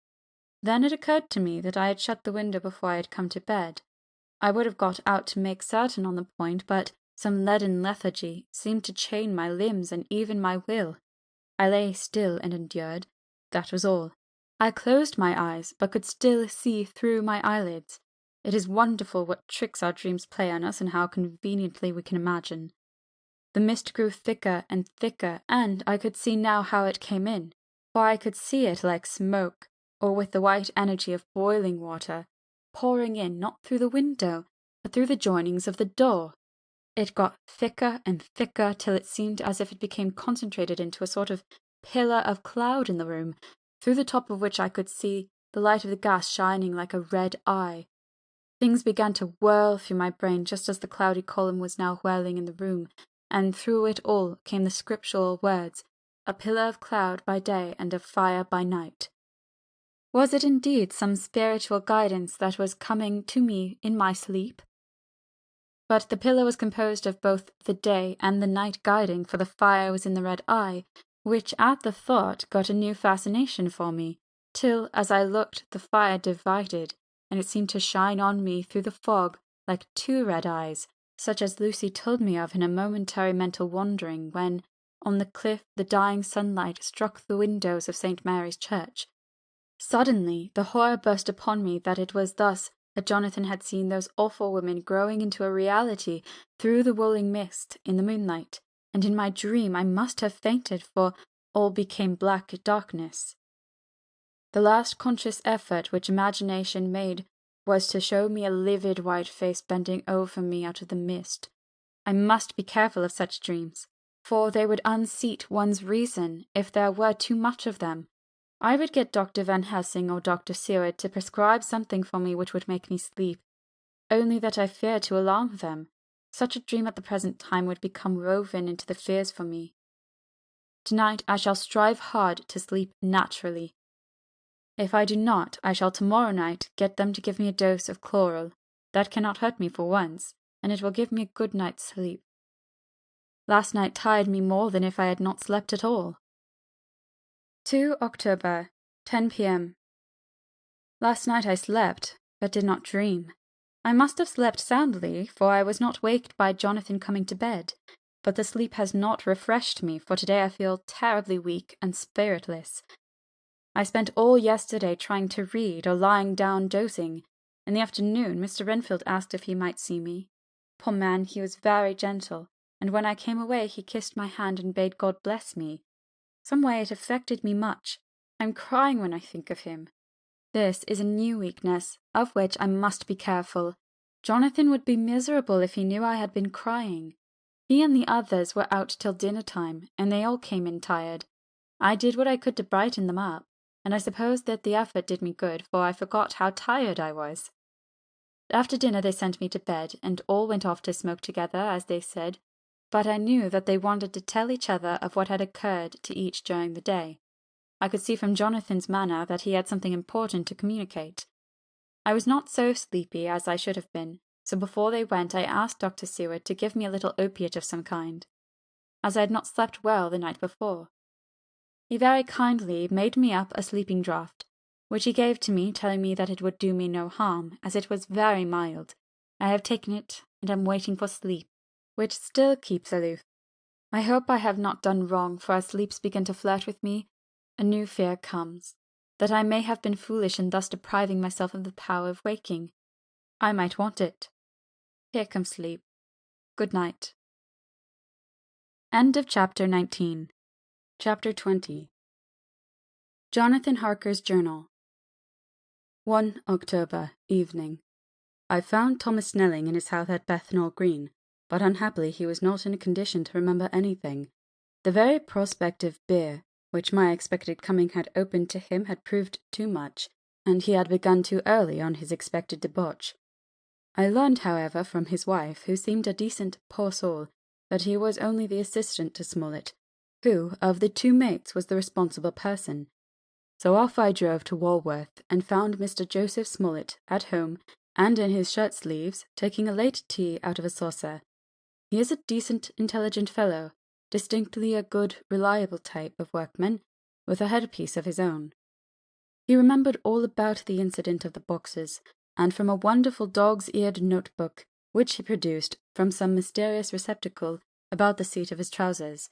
Then it occurred to me that I had shut the window before I had come to bed. I would have got out to make certain on the point, but some leaden lethargy seemed to chain my limbs and even my will. I lay still and endured. That was all. I closed my eyes, but could still see through my eyelids. It is wonderful what tricks our dreams play on us and how conveniently we can imagine. The mist grew thicker and thicker, and I could see now how it came in, for I could see it like smoke, or with the white energy of boiling water, pouring in not through the window, but through the joinings of the door. It got thicker and thicker till it seemed as if it became concentrated into a sort of pillar of cloud in the room, through the top of which I could see the light of the gas shining like a red eye. Things began to whirl through my brain just as the cloudy column was now whirling in the room, and through it all came the scriptural words, "A pillar of cloud by day and of fire by night." Was it indeed some spiritual guidance that was coming to me in my sleep? But the pillar was composed of both the day and the night guiding, for the fire was in the red eye, which at the thought got a new fascination for me, till, as I looked, the fire divided, and it seemed to shine on me through the fog like two red eyes, such as Lucy told me of in a momentary mental wandering when, on the cliff, the dying sunlight struck the windows of St. Mary's Church. Suddenly the horror burst upon me that it was thus that Jonathan had seen those awful women growing into a reality through the rolling mist in the moonlight, and in my dream I must have fainted, for all became black darkness. The last conscious effort which imagination made was to show me a livid white face bending over me out of the mist. I must be careful of such dreams, for they would unseat one's reason if there were too much of them. I would get Dr. Van Helsing or Dr. Seward to prescribe something for me which would make me sleep, only that I feared to alarm them. Such a dream at the present time would become woven into the fears for me. Tonight I shall strive hard to sleep naturally. If I do not, I shall tomorrow night get them to give me a dose of chloral. That cannot hurt me for once, and it will give me a good night's sleep. Last night tired me more than if I had not slept at all. 2 October, 10 p.m. Last night I slept, but did not dream. I must have slept soundly, for I was not waked by Jonathan coming to bed, but the sleep has not refreshed me, for today I feel terribly weak and spiritless. I spent all yesterday trying to read or lying down dozing. In the afternoon Mr. Renfield asked if he might see me. Poor man, he was very gentle, and when I came away he kissed my hand and bade God bless me. Some way it affected me much. I am crying when I think of him. This is a new weakness, of which I must be careful. Jonathan would be miserable if he knew I had been crying. He and the others were out till dinner time, and they all came in tired. I did what I could to brighten them up, and I suppose that the effort did me good, for I forgot how tired I was. After dinner they sent me to bed, and all went off to smoke together, as they said, but I knew that they wanted to tell each other of what had occurred to each during the day. I could see from Jonathan's manner that he had something important to communicate. I was not so sleepy as I should have been, so before they went I asked Dr. Seward to give me a little opiate of some kind, as I had not slept well the night before. He very kindly made me up a sleeping draught, which he gave to me, telling me that it would do me no harm, as it was very mild. I have taken it, and am waiting for sleep, which still keeps aloof. I hope I have not done wrong, for as sleeps begin to flirt with me, a new fear comes, that I may have been foolish in thus depriving myself of the power of waking. I might want it. Here comes sleep. Good night. End of Chapter 19. Chapter 20. Jonathan Harker's Journal. 1 October, evening. I found Thomas Snelling in his house at Bethnal Green, but unhappily he was not in a condition to remember anything. The very prospect of beer, which my expected coming had opened to him, had proved too much, and he had begun too early on his expected debauch. I learned, however, from his wife, who seemed a decent poor soul, that he was only the assistant to Smollett, who, of the two mates, was the responsible person. So off I drove to Walworth, and found Mr. Joseph Smollett at home, and in his shirt-sleeves, taking a late tea out of a saucer. He is a decent, intelligent fellow, distinctly a good, reliable type of workman, with a headpiece of his own. He remembered all about the incident of the boxes, and from a wonderful dog's-eared notebook, which he produced from some mysterious receptacle about the seat of his trousers,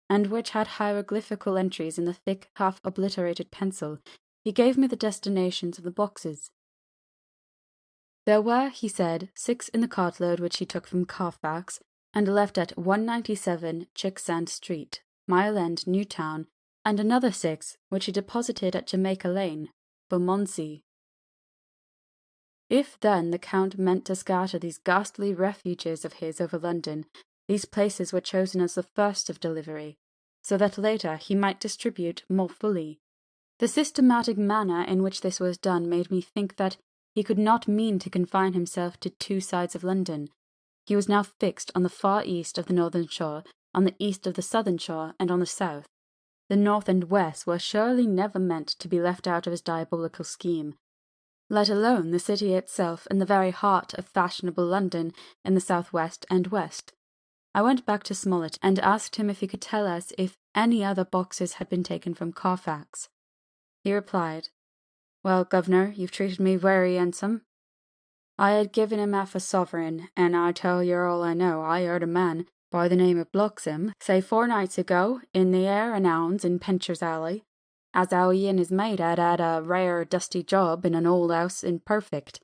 and which had hieroglyphical entries in the thick, half-obliterated pencil, he gave me the destinations of the boxes. There were, he said, 6 in the cartload which he took from Carfax, and left at 197 Chicksand Street, Mile End, Newtown, and another 6 which he deposited at Jamaica Lane, Bermondsey. If then the Count meant to scatter these ghastly refuges of his over London, these places were chosen as the first of delivery, so that later he might distribute more fully. The systematic manner in which this was done made me think that he could not mean to confine himself to 2 sides of London. He was now fixed on the far east of the northern shore, on the east of the southern shore, and on the south. The north and west were surely never meant to be left out of his diabolical scheme, let alone the city itself and the very heart of fashionable London in the south-west and west. I went back to Smollett and asked him if he could tell us if any other boxes had been taken from Carfax. He replied, "Well, governor, you've treated me very handsome. I had given him half a sovereign, and I tell yer all I know. I heard a man by the name of Bloxham say 4 nights ago, in the Hare and Hounds in Pincher's Alley, as how he and his mate had a rare dusty job in an old house in Perfect.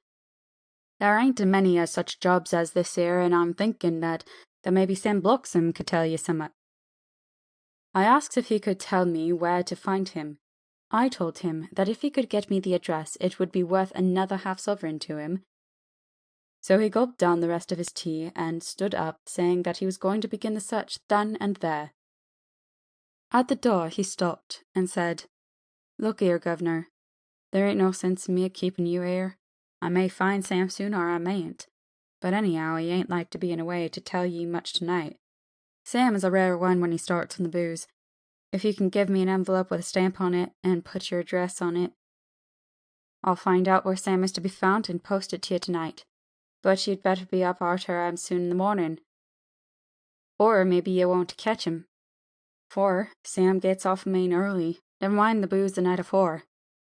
There ain't a many of such jobs as this here, and I'm thinking that maybe Sam Bloxham could tell you summat." I asked if he could tell me where to find him. I told him that if he could get me the address it would be worth another half-sovereign to him. So he gulped down the rest of his tea and stood up, saying that he was going to begin the search then and there. At the door he stopped and said, "Look here, governor, there ain't no sense in me keeping you here. I may find Sam soon or I mayn't, but anyhow he ain't like to be in a way to tell ye much tonight. Sam is a rare one when he starts on the booze. If you can give me an envelope with a stamp on it and put your address on it, I'll find out where Sam is to be found and post it to you tonight. But you'd better be up arter soon in the morning, or maybe you won't catch him, for Sam gets off main early. Never mind the booze the night afore."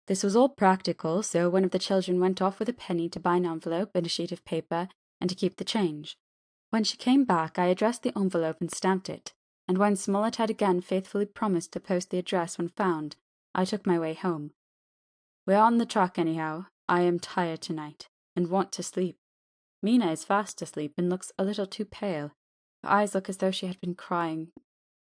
This was all practical, so one of the children went off with a penny to buy an envelope and a sheet of paper, and to keep the change. When she came back, I addressed the envelope and stamped it, and when Smollett had again faithfully promised to post the address when found, I took my way home. We're on the track anyhow. I am tired tonight, and want to sleep. Mina is fast asleep and looks a little too pale. Her eyes look as though she had been crying.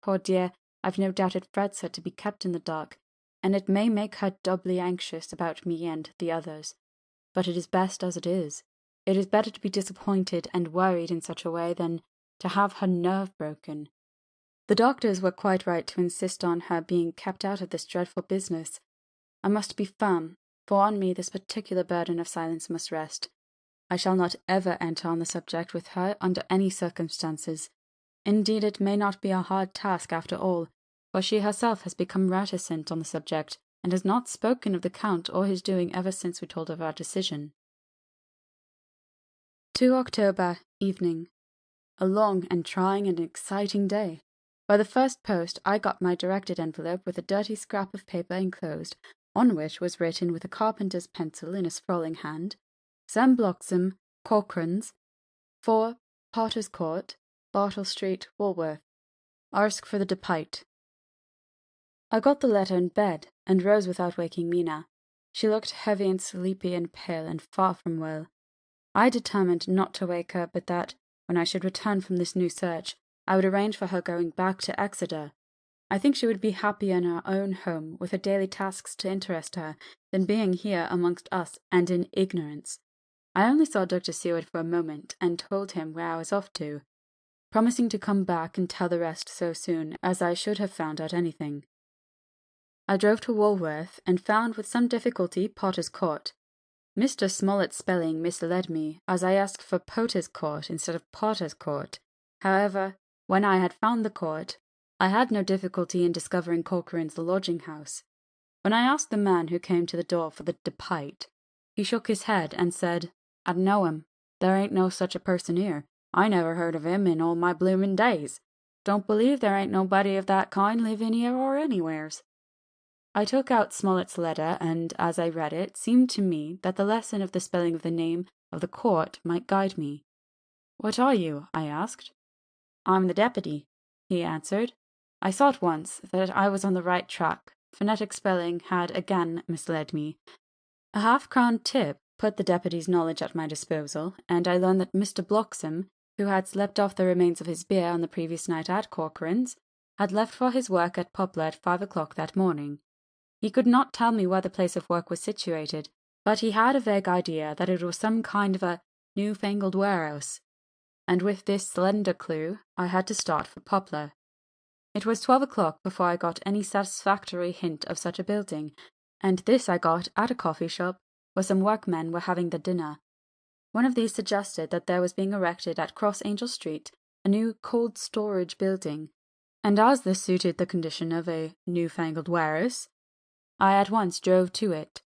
Poor dear, I've no doubt it frets her to be kept in the dark, and it may make her doubly anxious about me and the others. But it is best as it is. It is better to be disappointed and worried in such a way than to have her nerve broken. The doctors were quite right to insist on her being kept out of this dreadful business. I must be firm, for on me this particular burden of silence must rest. I shall not ever enter on the subject with her under any circumstances. Indeed, it may not be a hard task after all, for she herself has become reticent on the subject, and has not spoken of the Count or his doing ever since we told of our decision. 2 October, evening. A long and trying and exciting day. By the first post I got my directed envelope with a dirty scrap of paper enclosed, on which was written with a carpenter's pencil in a sprawling hand, Sam Bloxham, Cochrane's, 4 Potter's Court, Bartle Street, Walworth. Ask for the Depite. I got the letter in bed, and rose without waking Mina. She looked heavy and sleepy and pale, and far from well. I determined not to wake her, but that, when I should return from this new search, I would arrange for her going back to Exeter. I think she would be happier in her own home, with her daily tasks to interest her, than being here amongst us and in ignorance. I only saw Dr. Seward for a moment, and told him where I was off to, promising to come back and tell the rest so soon as I should have found out anything. I drove to Walworth, and found with some difficulty Potter's Court. Mr. Smollett's spelling misled me, as I asked for Potter's Court instead of Potter's Court. However, when I had found the court, I had no difficulty in discovering Corcoran's lodging-house. When I asked the man who came to the door for the Depite, he shook his head and said, "I'd know him. There ain't no such a person here. I never heard of him in all my bloomin' days. Don't believe there ain't nobody of that kind living here or anywheres." I took out Smollett's letter, and as I read it, seemed to me that the lesson of the spelling of the name of the court might guide me. "What are you?" I asked. "I'm the deputy," he answered. I saw at once that I was on the right track. Phonetic spelling had again misled me. A half-crown tip put the deputy's knowledge at my disposal, and I learned that Mr. Bloxam, who had slept off the remains of his beer on the previous night at Corcoran's, had left for his work at Poplar at 5 o'clock that morning. He could not tell me where the place of work was situated, but he had a vague idea that it was some kind of a new-fangled warehouse, and with this slender clue I had to start for Poplar. It was 12 o'clock before I got any satisfactory hint of such a building, and this I got at a coffee shop where some workmen were having their dinner. One of these suggested that there was being erected at Cross Angel Street a new cold storage building, and as this suited the condition of a new-fangled warehouse, I at once drove to it.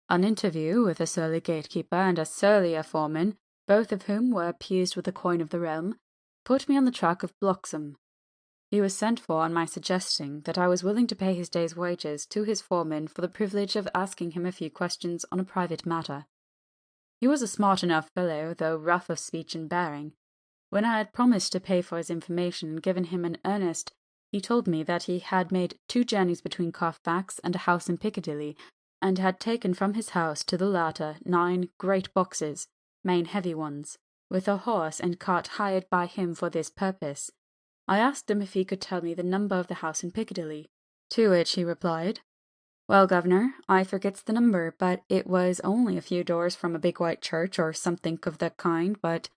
An interview with a surly gatekeeper and a surlier foreman, both of whom were appeased with the coin of the realm, put me on the track of Bloxam. He was sent for on my suggesting that I was willing to pay his day's wages to his foreman for the privilege of asking him a few questions on a private matter. He was a smart enough fellow, though rough of speech and bearing. When I had promised to pay for his information and given him an earnest, he told me that he had made 2 journeys between Carfax and a house in Piccadilly, and had taken from his house to the latter 9 great boxes, main heavy ones, with a horse and cart hired by him for this purpose. I asked him if he could tell me the number of the house in Piccadilly, to which he replied, "Well, governor, I forgets the number, but it was only a few doors from a big white church or something of the kind, but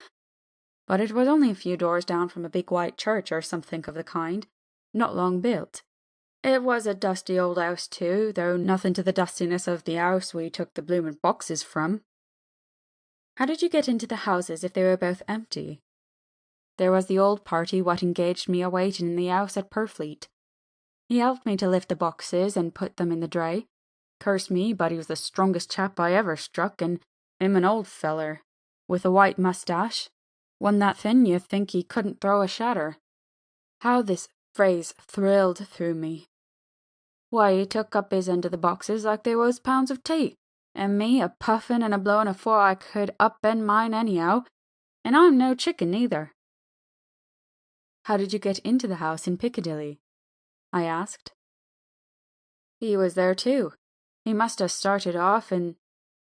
it was only a few doors down from a big white church or something of the kind, not long built. It was a dusty old house too, though nothing to the dustiness of the house we took the bloomin' boxes from." "How did you get into the houses if they were both empty?" "There was the old party what engaged me a waiting in the house at Purfleet. He helped me to lift the boxes and put them in the dray. Curse me, but he was the strongest chap I ever struck, and him an old feller, with a white moustache, one that thin you think he couldn't throw a shatter." How this phrase thrilled through me. "Why, he took up his end of the boxes like they was pounds of tea, and me a puffin' and a blowin' afore I could up-bend mine anyhow, and I'm no chicken neither." "How did you get into the house in Piccadilly?" I asked. "He was there too. He must have started off and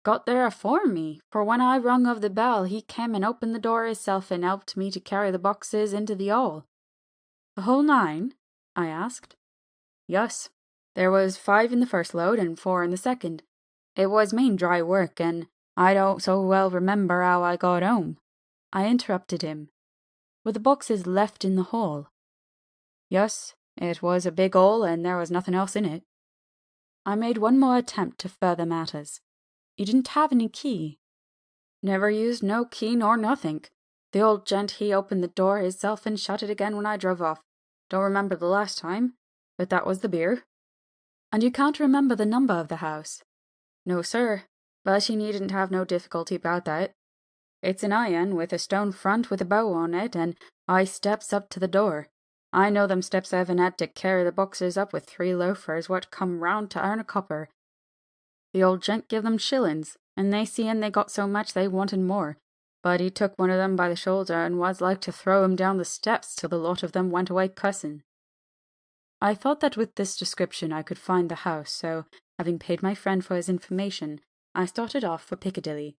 got there afore me, for when I rung of the bell he came and opened the door hisself and helped me to carry the boxes into the hall." "The whole 9?" I asked. "Yus. There was 5 in the first load and 4 in the second. It was main dry work, and I don't so well remember how I got home." I interrupted him. "Were the boxes left in the hall?" "Yus. It was a big hole, and there was nothing else in it." I made one more attempt to further matters. "You didn't have any key?" "Never used no key nor nothink. The old gent he opened the door hisself and shut it again when I drove off. Don't remember the last time, but that was the beer." "And you can't remember the number of the house?" "No, sir, but you needn't have no difficulty about that. It's an iron with a stone front with a bow on it, and high steps up to the door. I know them steps having had to carry the boxes up with 3 loafers what come round to earn a copper. The old gent give them shillings, and they seeing they got so much they wanted more, but he took one of them by the shoulder and was like to throw him down the steps till the lot of them went away cussing." I thought that with this description I could find the house, so, having paid my friend for his information, I started off for Piccadilly.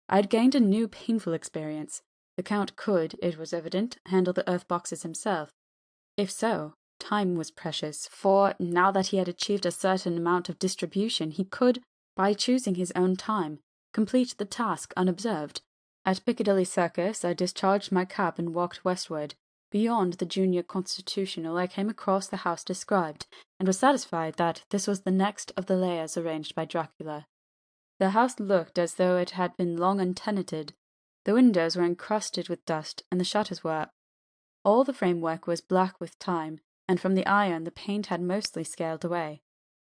I had gained a new painful experience. The Count could, it was evident, handle the earth boxes himself. If so, time was precious, for, now that he had achieved a certain amount of distribution, he could, by choosing his own time, complete the task unobserved. At Piccadilly Circus I discharged my cab and walked westward. Beyond the Junior Constitutional I came across the house described, and was satisfied that this was the next of the layers arranged by Dracula. The house looked as though it had been long untenanted. The windows were encrusted with dust, and the shutters were up. All the framework was black with time, and from the iron the paint had mostly scaled away.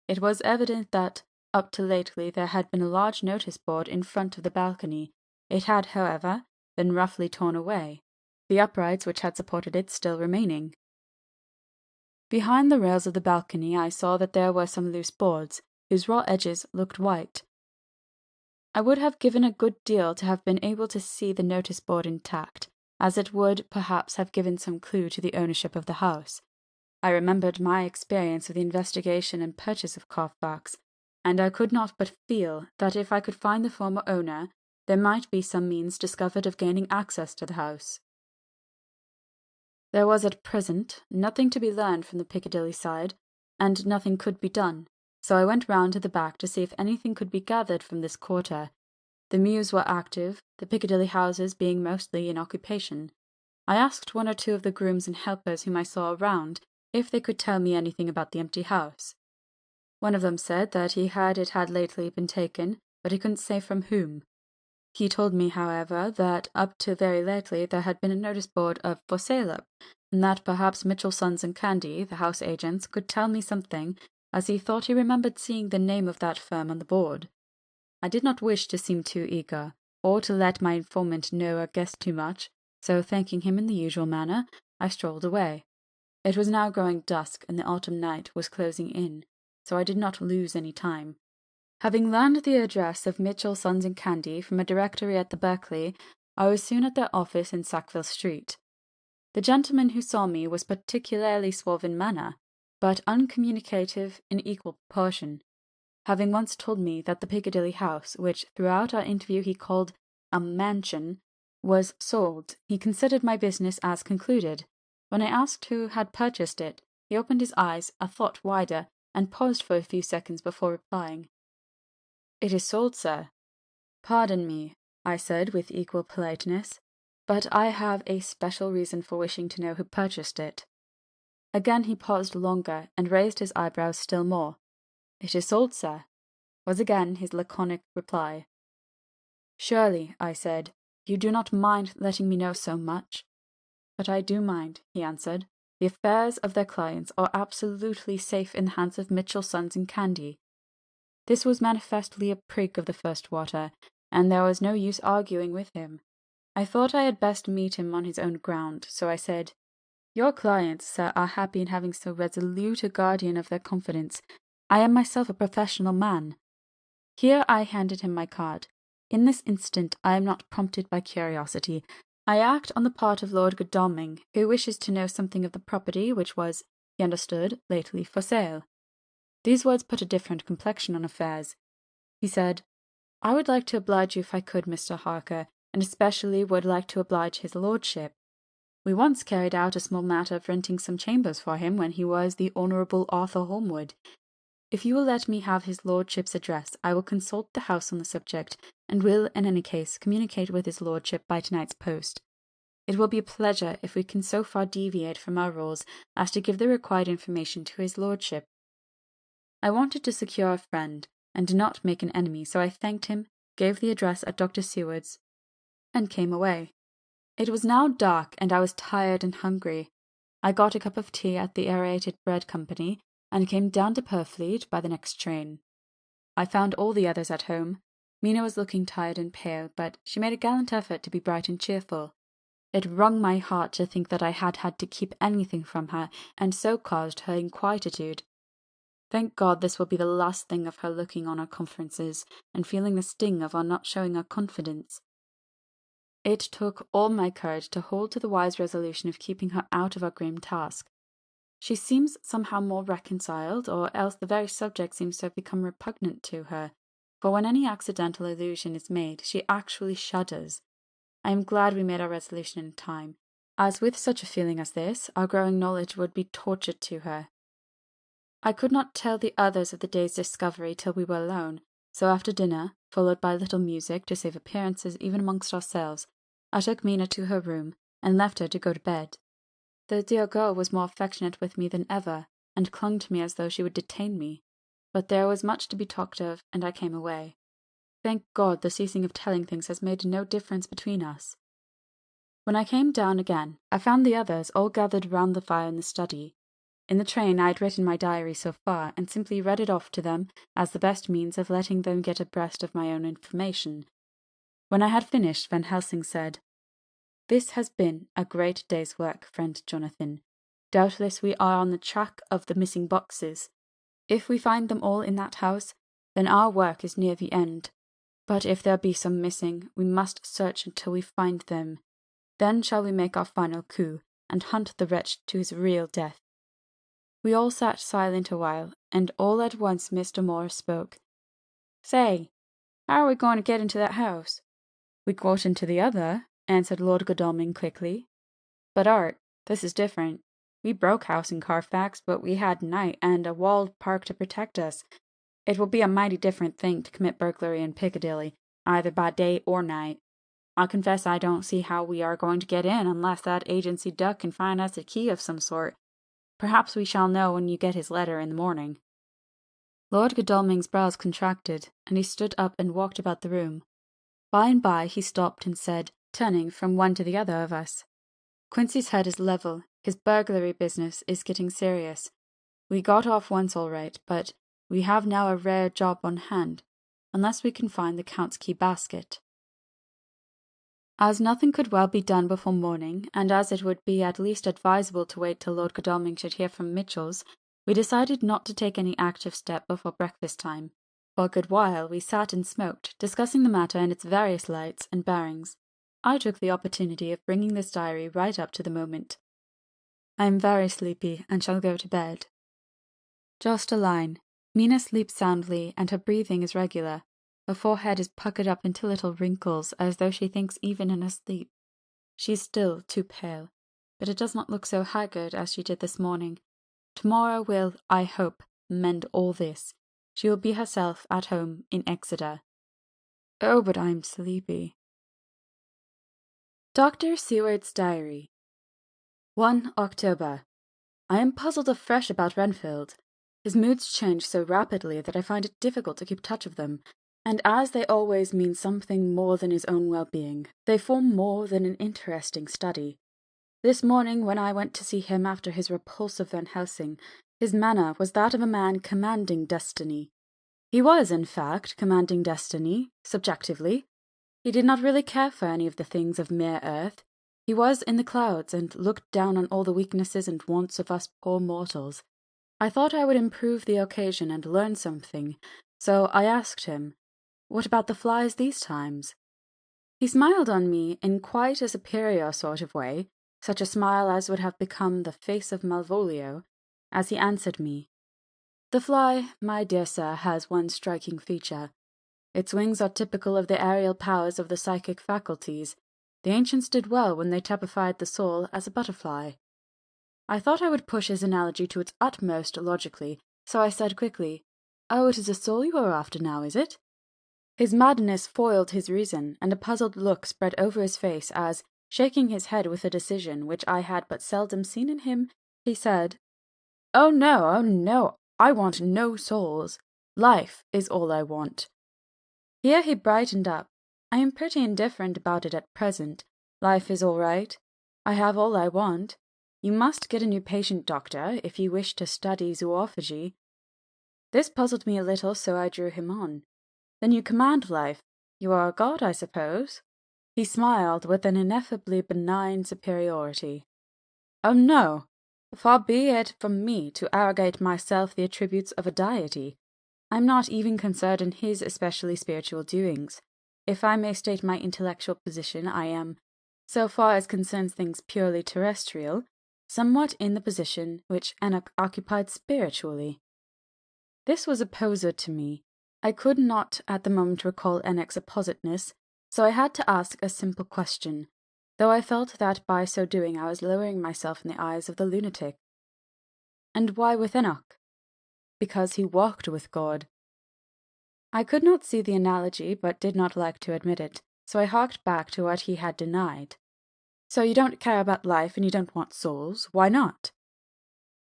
It was evident that, up to lately, there had been a large notice board in front of the balcony. It had, however, been roughly torn away, the uprights which had supported it still remaining. Behind the rails of the balcony I saw that there were some loose boards, whose raw edges looked white. I would have given a good deal to have been able to see the notice board intact, as it would perhaps have given some clue to the ownership of the house. I remembered my experience of the investigation and purchase of Carfax, and I could not but feel that if I could find the former owner, there might be some means discovered of gaining access to the house. There was at present nothing to be learned from the Piccadilly side, and nothing could be done, so I went round to the back to see if anything could be gathered from this quarter. The mews were active, the Piccadilly houses being mostly in occupation. I asked one or two of the grooms and helpers whom I saw around if they could tell me anything about the empty house. One of them said that he heard it had lately been taken, but he couldn't say from whom. He told me, however, that up to very lately there had been a notice board of "For Sale up," and that perhaps Mitchell, Sons and Candy, the house agents, could tell me something, as he thought he remembered seeing the name of that firm on the board. I did not wish to seem too eager, or to let my informant know or guess too much, so thanking him in the usual manner, I strolled away. It was now growing dusk, and the autumn night was closing in, so I did not lose any time. Having learned the address of Mitchell, Sons and Candy from a directory at the Berkeley, I was soon at their office in Sackville Street. The gentleman who saw me was particularly suave in manner, but uncommunicative in equal proportion. Having once told me that the Piccadilly house, which throughout our interview he called a mansion, was sold, he considered my business as concluded. When I asked who had purchased it, he opened his eyes a thought wider, and paused for a few seconds before replying. "It is sold, sir." "Pardon me," I said with equal politeness, "but I have a special reason for wishing to know who purchased it." Again he paused longer, and raised his eyebrows still more. "It is sold, sir," was again his laconic reply. "Surely," I said, "you do not mind letting me know so much?" "But I do mind," he answered. "The affairs of their clients are absolutely safe in the hands of Mitchell, Sons and Candy." This was manifestly a prig of the first water, and there was no use arguing with him. I thought I had best meet him on his own ground, so I said, "Your clients, sir, are happy in having so resolute a guardian of their confidence. I am myself a professional man." Here I handed him my card. In this instant I am not prompted by curiosity. I act on the part of Lord Godalming, who wishes to know something of the property which was, he understood, lately for sale. These words put a different complexion on affairs. He said, "I would like to oblige you if I could, Mr. Harker, and especially would like to oblige his lordship. We once carried out a small matter of renting some chambers for him when he was the Honourable Arthur Holmwood. If you will let me have his lordship's address, I will consult the house on the subject, and will, in any case, communicate with his lordship by tonight's post. It will be a pleasure if we can so far deviate from our rules as to give the required information to his lordship." I wanted to secure a friend, and not make an enemy, so I thanked him, gave the address at Dr. Seward's, and came away. It was now dark, and I was tired and hungry. I got a cup of tea at the Aerated Bread Company, and came down to Purfleet by the next train. I found all the others at home. Mina was looking tired and pale, but she made a gallant effort to be bright and cheerful. It wrung my heart to think that I had had to keep anything from her, and so caused her inquietude. Thank God this will be the last thing of her looking on our conferences, and feeling the sting of our not showing her confidence. It took all my courage to hold to the wise resolution of keeping her out of our grim task. She seems somehow more reconciled, or else the very subject seems to have become repugnant to her, for when any accidental allusion is made, she actually shudders. I am glad we made our resolution in time, as with such a feeling as this, our growing knowledge would be torture to her. I could not tell the others of the day's discovery till we were alone, so after dinner, followed by a little music to save appearances even amongst ourselves, I took Mina to her room, and left her to go to bed. The dear girl was more affectionate with me than ever, and clung to me as though she would detain me. But there was much to be talked of, and I came away. Thank God the ceasing of telling things has made no difference between us. When I came down again, I found the others all gathered round the fire in the study. In the train I had written my diary so far, and simply read it off to them as the best means of letting them get abreast of my own information. When I had finished, Van Helsing said, "This has been a great day's work, friend Jonathan. Doubtless we are on the track of the missing boxes. If we find them all in that house, then our work is near the end. But if there be some missing, we must search until we find them. Then shall we make our final coup, and hunt the wretch to his real death." We all sat silent a while, and all at once Mr. Morris spoke. "Say, how are we going to get into that house?" "We got into the other," answered Lord Godalming quickly. "But, Art, this is different. We broke house in Carfax, but we had night and a walled park to protect us. It will be a mighty different thing to commit burglary in Piccadilly, either by day or night. I confess I don't see how we are going to get in unless that agency duck can find us a key of some sort. Perhaps we shall know when you get his letter in the morning." Lord Godalming's brows contracted, and he stood up and walked about the room. By and by he stopped and said, turning from one to the other of us, "Quincey's head is level. His burglary business is getting serious. We got off once all right, but we have now a rare job on hand, unless we can find the Count's key basket." As nothing could well be done before morning, and as it would be at least advisable to wait till Lord Godalming should hear from Mitchell's, we decided not to take any active step before breakfast time. For a good while we sat and smoked, discussing the matter in its various lights and bearings. I took the opportunity of bringing this diary right up to the moment. "I am very sleepy, and shall go to bed." Just a line. Mina sleeps soundly, and her breathing is regular. Her forehead is puckered up into little wrinkles, as though she thinks even in her sleep. She is still too pale, but it does not look so haggard as she did this morning. Tomorrow will, I hope, mend all this. She will be herself at home in Exeter. Oh, but I'm sleepy. Dr. Seward's Diary. 1 October. I am puzzled afresh about Renfield. His moods change so rapidly that I find it difficult to keep touch of them, and as they always mean something more than his own well-being, they form more than an interesting study. This morning, when I went to see him after his repulsive Van Helsing, his manner was that of a man commanding destiny. He was, in fact, commanding destiny, subjectively. He did not really care for any of the things of mere earth. He was in the clouds, and looked down on all the weaknesses and wants of us poor mortals. I thought I would improve the occasion and learn something, so I asked him, "What about the flies these times?" He smiled on me in quite a superior sort of way, such a smile as would have become the face of Malvolio, as he answered me, "The fly, my dear sir, has one striking feature. Its wings are typical of the aerial powers of the psychic faculties. The ancients did well when they typified the soul as a butterfly." I thought I would push his analogy to its utmost logically, so I said quickly, "Oh, it is a soul you are after now, is it?" His madness foiled his reason, and a puzzled look spread over his face as, shaking his head with a decision which I had but seldom seen in him, he said, oh no, I want no souls. Life is all I want." Here he brightened up. "I am pretty indifferent about it at present. Life is all right. I have all I want. You must get a new patient, doctor, if you wish to study zoophagy." This puzzled me a little, so I drew him on. "Then you command life. You are a god, I suppose?" He smiled with an ineffably benign superiority. "Oh no! Far be it from me to arrogate myself the attributes of a deity. I am not even concerned in his especially spiritual doings. If I may state my intellectual position, I am, so far as concerns things purely terrestrial, somewhat in the position which Enoch occupied spiritually." This was a poser to me. I could not at the moment recall Enoch's appositeness, so I had to ask a simple question, though I felt that by so doing I was lowering myself in the eyes of the lunatic. "And why with Enoch?" "Because he walked with God." I could not see the analogy, but did not like to admit it, so I harked back to what he had denied. "So you don't care about life and you don't want souls. Why not?"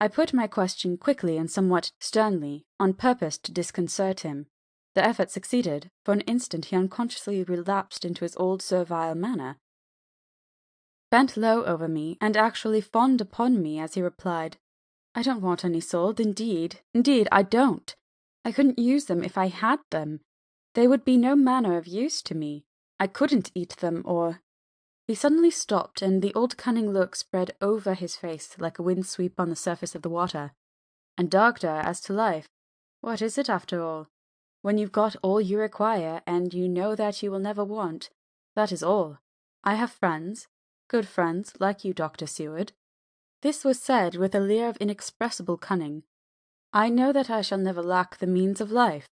I put my question quickly and somewhat sternly, on purpose to disconcert him. The effort succeeded. For an instant he unconsciously relapsed into his old servile manner, bent low over me, and actually fawned upon me as he replied, "I don't want any souls, indeed, I don't. I couldn't use them if I had them. They would be no manner of use to me. I couldn't eat them, or He suddenly stopped, and the old cunning look spread over his face like a wind sweep on the surface of the water. And doctor, as to life, what is it after all? When you've got all you require, and you know that you will never want, that is all. I have friends, good friends, like you, Dr. Seward. This was said with a leer of inexpressible cunning. I know that I shall never lack the means of life.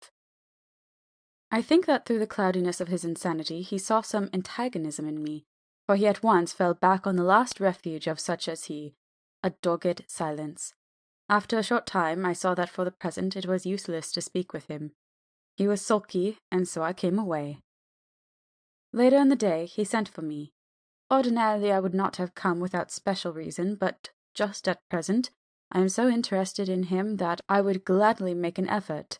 I think that through the cloudiness of his insanity he saw some antagonism in me, for he at once fell back on the last refuge of such as he, a dogged silence. After a short time I saw that for the present it was useless to speak with him. He was sulky, and so I came away. Later in the day he sent for me. Ordinarily I would not have come without special reason, but just at present I am so interested in him that I would gladly make an effort.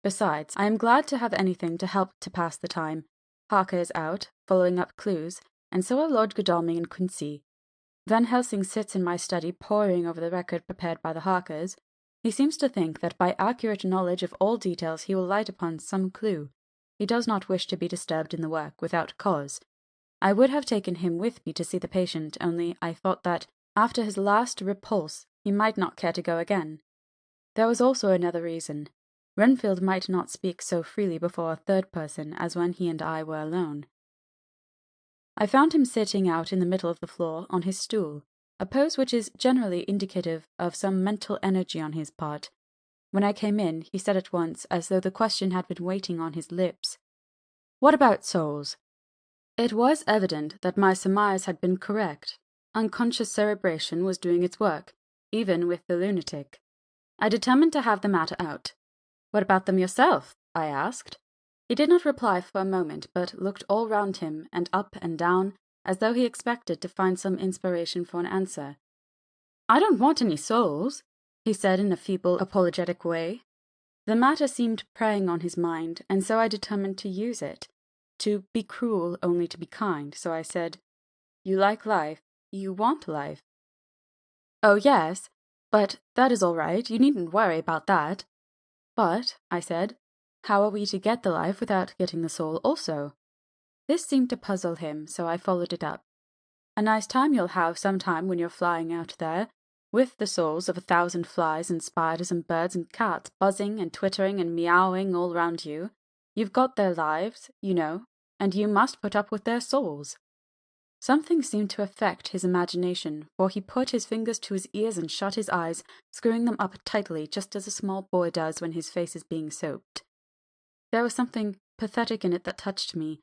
Besides, I am glad to have anything to help to pass the time. Harker is out, following up clues, and so are Lord Godalming and Quincey. Van Helsing sits in my study poring over the record prepared by the Harkers. He seems to think that by accurate knowledge of all details he will light upon some clue. He does not wish to be disturbed in the work without cause. I would have taken him with me to see the patient, only I thought that, after his last repulse, he might not care to go again. There was also another reason. Renfield might not speak so freely before a third person as when he and I were alone. I found him sitting out in the middle of the floor on his stool, a pose which is generally indicative of some mental energy on his part. When I came in, he said at once, as though the question had been waiting on his lips, "What about souls?" It was evident that my surmise had been correct. Unconscious cerebration was doing its work, even with the lunatic. I determined to have the matter out. "What about them yourself?" I asked. He did not reply for a moment, but looked all round him and up and down, as though he expected to find some inspiration for an answer. "I don't want any souls," he said in a feeble, apologetic way. The matter seemed preying on his mind, and so I determined to use it. To be cruel only to be kind, so I said, "You like life. You want life." "Oh, yes, but that is all right. You needn't worry about that." "But," I said, "how are we to get the life without getting the soul also?" This seemed to puzzle him, so I followed it up. "A nice time you'll have some time when you're flying out there, with the souls of 1,000 flies and spiders and birds and cats buzzing and twittering and meowing all round you. You've got their lives, you know, and you must put up with their souls." Something seemed to affect his imagination, for he put his fingers to his ears and shut his eyes, screwing them up tightly, just as a small boy does when his face is being soaped. There was something pathetic in it that touched me.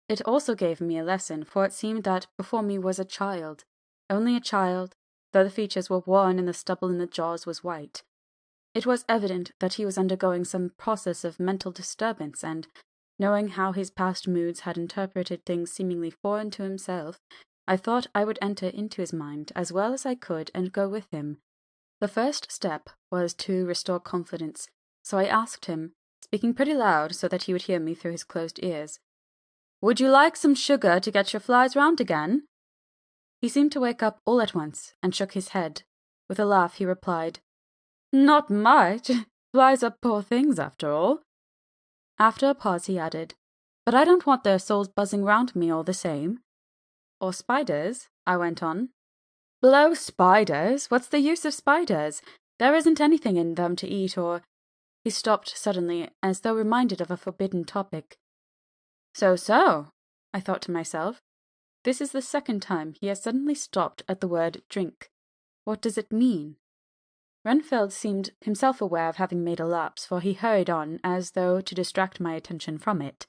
It also gave me a lesson, for it seemed that before me was a child, only a child, though the features were worn and the stubble in the jaws was white. It was evident that he was undergoing some process of mental disturbance, and, knowing how his past moods had interpreted things seemingly foreign to himself, I thought I would enter into his mind as well as I could and go with him. The first step was to restore confidence, so I asked him, speaking pretty loud so that he would hear me through his closed ears, "Would you like some sugar to get your flies round again?" He seemed to wake up all at once, and shook his head. With a laugh he replied, "Not much. Flies are poor things after all." After a pause he added, "But I don't want their souls buzzing round me all the same." "Or spiders," I went on. "Blow spiders! What's the use of spiders? There isn't anything in them to eat or—" He stopped suddenly, as though reminded of a forbidden topic. So, I thought to myself. This is the second time he has suddenly stopped at the word drink. What does it mean? Renfield seemed himself aware of having made a lapse, for he hurried on, as though to distract my attention from it.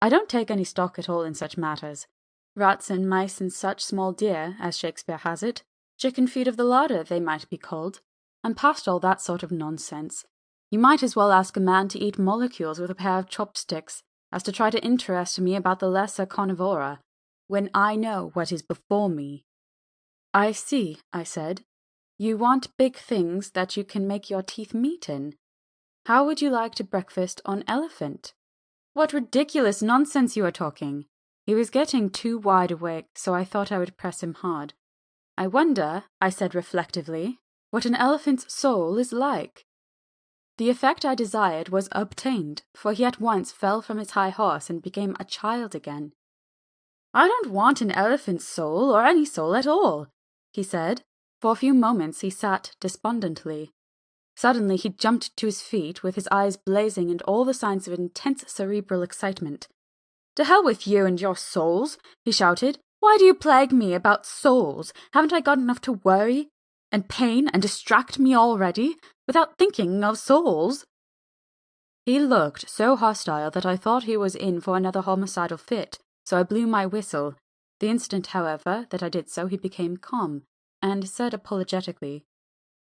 "I don't take any stock at all in such matters. Rats and mice and such small deer, as Shakespeare has it. Chicken feed of the larder, they might be called. I'm past all that sort of nonsense. You might as well ask a man to eat molecules with a pair of chopsticks, as to try to interest me about the lesser carnivora, when I know what is before me." "I see," I said. "You want big things that you can make your teeth meet in. How would you like to breakfast on elephant?" "What ridiculous nonsense you are talking!" He was getting too wide awake, so I thought I would press him hard. "I wonder," I said reflectively, "what an elephant's soul is like." The effect I desired was obtained, for he at once fell from his high horse and became a child again. I don't want an elephant's soul, or any soul at all, he said. For a few moments he sat despondently. Suddenly he jumped to his feet with his eyes blazing and all the signs of intense cerebral excitement. To hell with you and your souls, he shouted. Why do you plague me about souls? Haven't I got enough to worry and pain and distract me already, without thinking of souls? He looked so hostile that I thought he was in for another homicidal fit, so I blew my whistle. The instant, however, that I did so, he became calm, and said apologetically,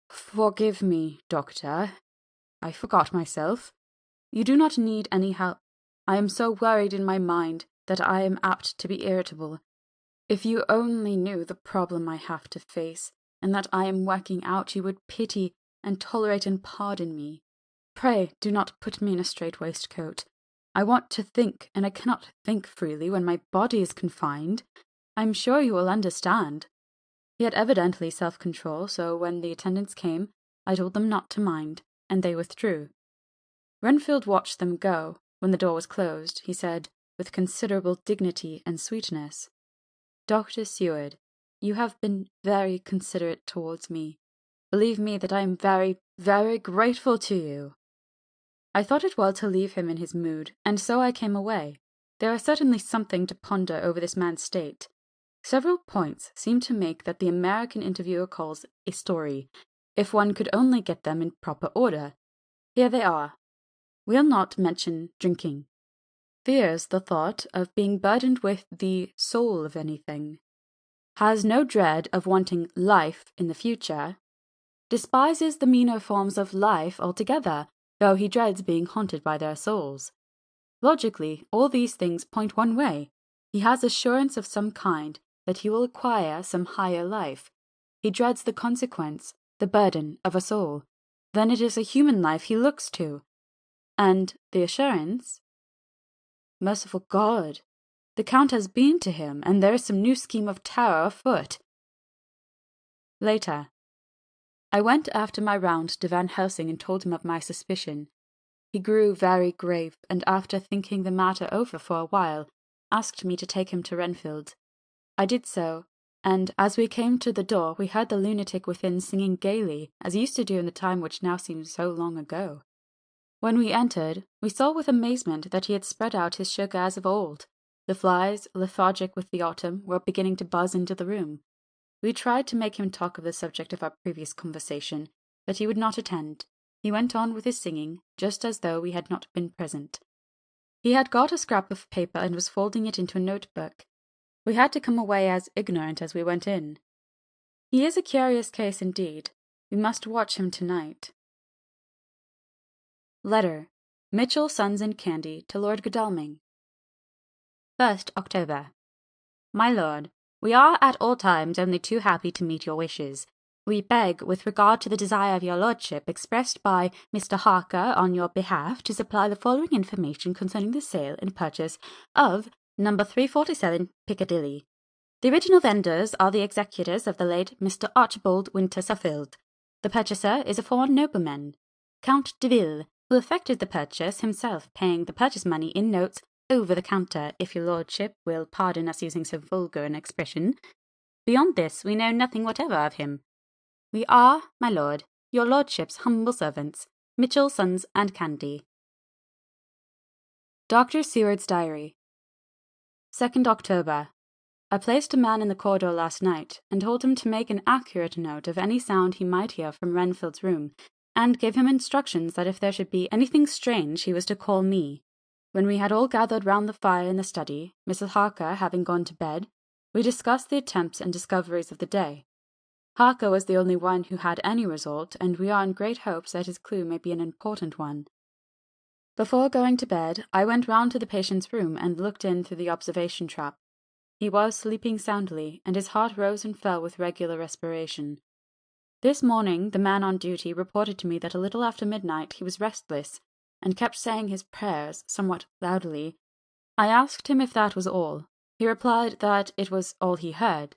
Forgive me, Doctor. I forgot myself. You do not need any help. I am so worried in my mind that I am apt to be irritable. If you only knew the problem I have to face, and that I am working out, you would pity and tolerate and pardon me. Pray do not put me in a strait waistcoat. I want to think, and I cannot think freely when my body is confined. I am sure you will understand. He had evidently self-control, so when the attendants came, I told them not to mind, and they withdrew. Renfield watched them go. When the door was closed, he said, with considerable dignity and sweetness, Dr. Seward, you have been very considerate towards me. Believe me that I am very, very grateful to you. I thought it well to leave him in his mood, and so I came away. There is certainly something to ponder over this man's state. Several points seem to make that the American interviewer calls a story, if one could only get them in proper order. Here they are. We'll not mention drinking. Fears the thought of being burdened with the soul of anything. Has no dread of wanting life in the future. Despises the meaner forms of life altogether, though he dreads being haunted by their souls. Logically, all these things point one way. He has assurance of some kind that he will acquire some higher life. He dreads the consequence, the burden of a soul. Then it is a human life he looks to. And the assurance? Merciful God! The Count has been to him, and there is some new scheme of terror afoot. Later. I went after my round to Van Helsing and told him of my suspicion. He grew very grave, and after thinking the matter over for a while, asked me to take him to Renfield. I did so, and as we came to the door we heard the lunatic within singing gaily, as he used to do in the time which now seems so long ago. When we entered, we saw with amazement that he had spread out his sugar as of old. The flies, lethargic with the autumn, were beginning to buzz into the room. We tried to make him talk of the subject of our previous conversation, but he would not attend. He went on with his singing, just as though we had not been present. He had got a scrap of paper and was folding it into a notebook. We had to come away as ignorant as we went in. He is a curious case indeed. We must watch him tonight. Letter. Mitchell, Sons and Candy to Lord Godalming. 1st October. My lord, we are at all times only too happy to meet your wishes. We beg, with regard to the desire of your lordship expressed by Mr. Harker on your behalf, to supply the following information concerning the sale and purchase of number 347 Piccadilly. The original vendors are the executors of the late Mr. Archibald Winter Suffield. The purchaser is a foreign nobleman, Count de Ville, who effected the purchase, himself paying the purchase money in notes over the counter, if your lordship will pardon us using so vulgar an expression. Beyond this, we know nothing whatever of him. We are, my lord, your lordship's humble servants, Mitchell, Sons and Candy. Dr. Seward's Diary. 2nd October. I placed a man in the corridor last night, and told him to make an accurate note of any sound he might hear from Renfield's room, and gave him instructions that if there should be anything strange he was to call me. When we had all gathered round the fire in the study, Mrs. Harker having gone to bed, we discussed the attempts and discoveries of the day. Harker was the only one who had any result, and we are in great hopes that his clue may be an important one. Before going to bed, I went round to the patient's room and looked in through the observation trap. He was sleeping soundly, and his heart rose and fell with regular respiration. This morning the man on duty reported to me that a little after midnight he was restless, and kept saying his prayers somewhat loudly. I asked him if that was all. He replied that it was all he heard.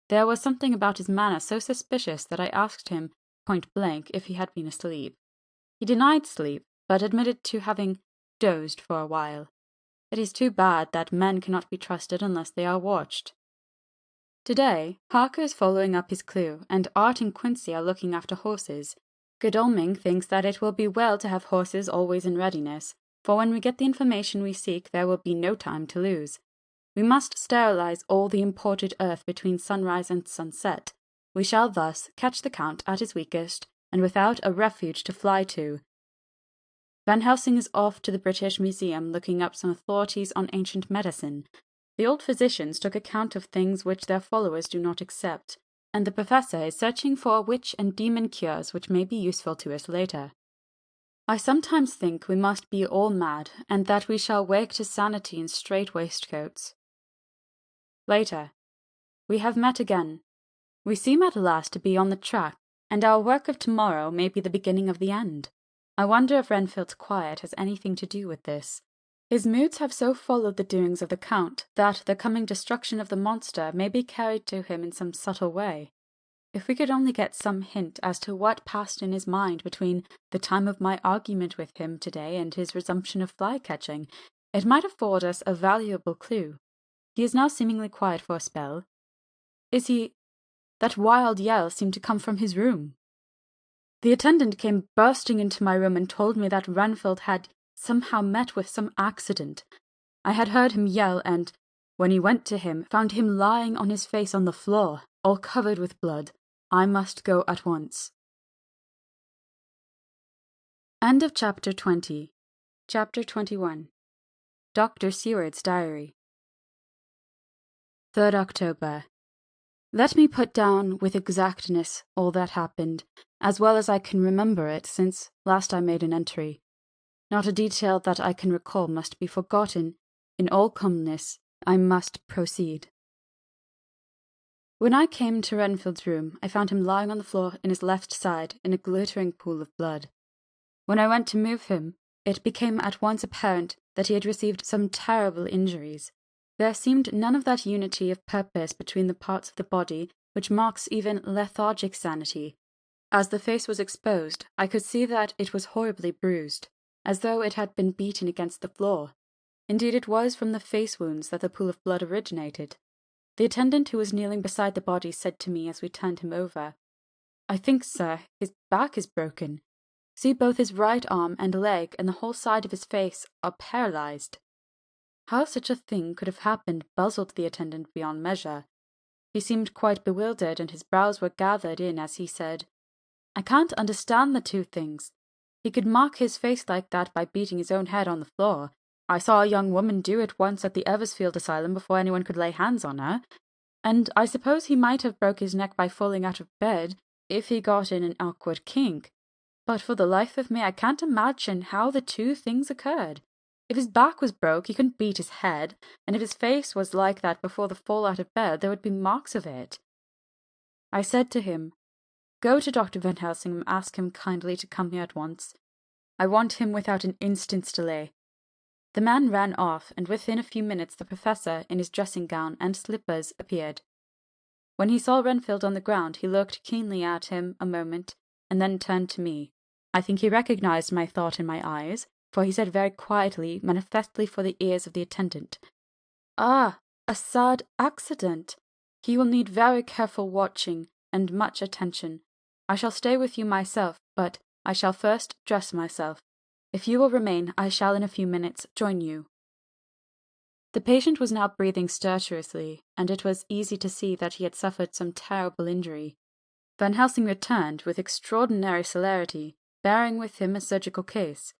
There was something about his manner so suspicious that I asked him point blank if he had been asleep. He denied sleep, but admitted to having dozed for a while. It is too bad that men cannot be trusted unless they are watched. Today, Harker is following up his clue, and Art and Quincey are looking after horses. Godalming thinks that it will be well to have horses always in readiness, for when we get the information we seek there will be no time to lose. We must sterilize all the imported earth between sunrise and sunset. We shall thus catch the Count at his weakest, and without a refuge to fly to. Van Helsing is off to the British Museum looking up some authorities on ancient medicine. The old physicians took account of things which their followers do not accept, and the professor is searching for witch and demon cures which may be useful to us later. I sometimes think we must be all mad, and that we shall wake to sanity in strait waistcoats. Later. We have met again. We seem at last to be on the track, and our work of tomorrow may be the beginning of the end. I wonder if Renfield's quiet has anything to do with this. His moods have so followed the doings of the Count that the coming destruction of the monster may be carried to him in some subtle way. If we could only get some hint as to what passed in his mind between the time of my argument with him today and his resumption of fly-catching, it might afford us a valuable clue. He is now seemingly quiet for a spell. Is he— That wild yell seemed to come from his room. The attendant came bursting into my room and told me that Renfield had somehow met with some accident. I had heard him yell and, when he went to him, found him lying on his face on the floor, all covered with blood. I must go at once. End of Chapter 20. Chapter 21. Dr. Seward's Diary. 3rd October. Let me put down with exactness all that happened, as well as I can remember it since last I made an entry. Not a detail that I can recall must be forgotten. In all calmness, I must proceed. When I came to Renfield's room, I found him lying on the floor in his left side in a glittering pool of blood. When I went to move him, it became at once apparent that he had received some terrible injuries. There seemed none of that unity of purpose between the parts of the body which marks even lethargic sanity. As the face was exposed, I could see that it was horribly bruised, as though it had been beaten against the floor. Indeed, it was from the face wounds that the pool of blood originated. The attendant who was kneeling beside the body said to me as we turned him over, "I think, sir, his back is broken. See, both his right arm and leg and the whole side of his face are paralyzed." How such a thing could have happened puzzled the attendant beyond measure. He seemed quite bewildered, and his brows were gathered in as he said, "I can't understand the two things. He could mark his face like that by beating his own head on the floor. I saw a young woman do it once at the Eversfield Asylum before anyone could lay hands on her. And I suppose he might have broke his neck by falling out of bed, if he got in an awkward kink. But for the life of me, I can't imagine how the two things occurred. If his back was broke, he couldn't beat his head, and if his face was like that before the fall out of bed, there would be marks of it." I said to him, "Go to Dr. Van Helsing and ask him kindly to come here at once. I want him without an instant's delay." The man ran off, and within a few minutes the professor, in his dressing gown and slippers, appeared. When he saw Renfield on the ground, he looked keenly at him a moment, and then turned to me. I think he recognized my thought in my eyes, for he said very quietly, manifestly for the ears of the attendant, "Ah, a sad accident. He will need very careful watching and much attention. I shall stay with you myself, but I shall first dress myself. If you will remain, I shall in a few minutes join you." The patient was now breathing stertorously, and it was easy to see that he had suffered some terrible injury. Van Helsing returned with extraordinary celerity, bearing with him a surgical case.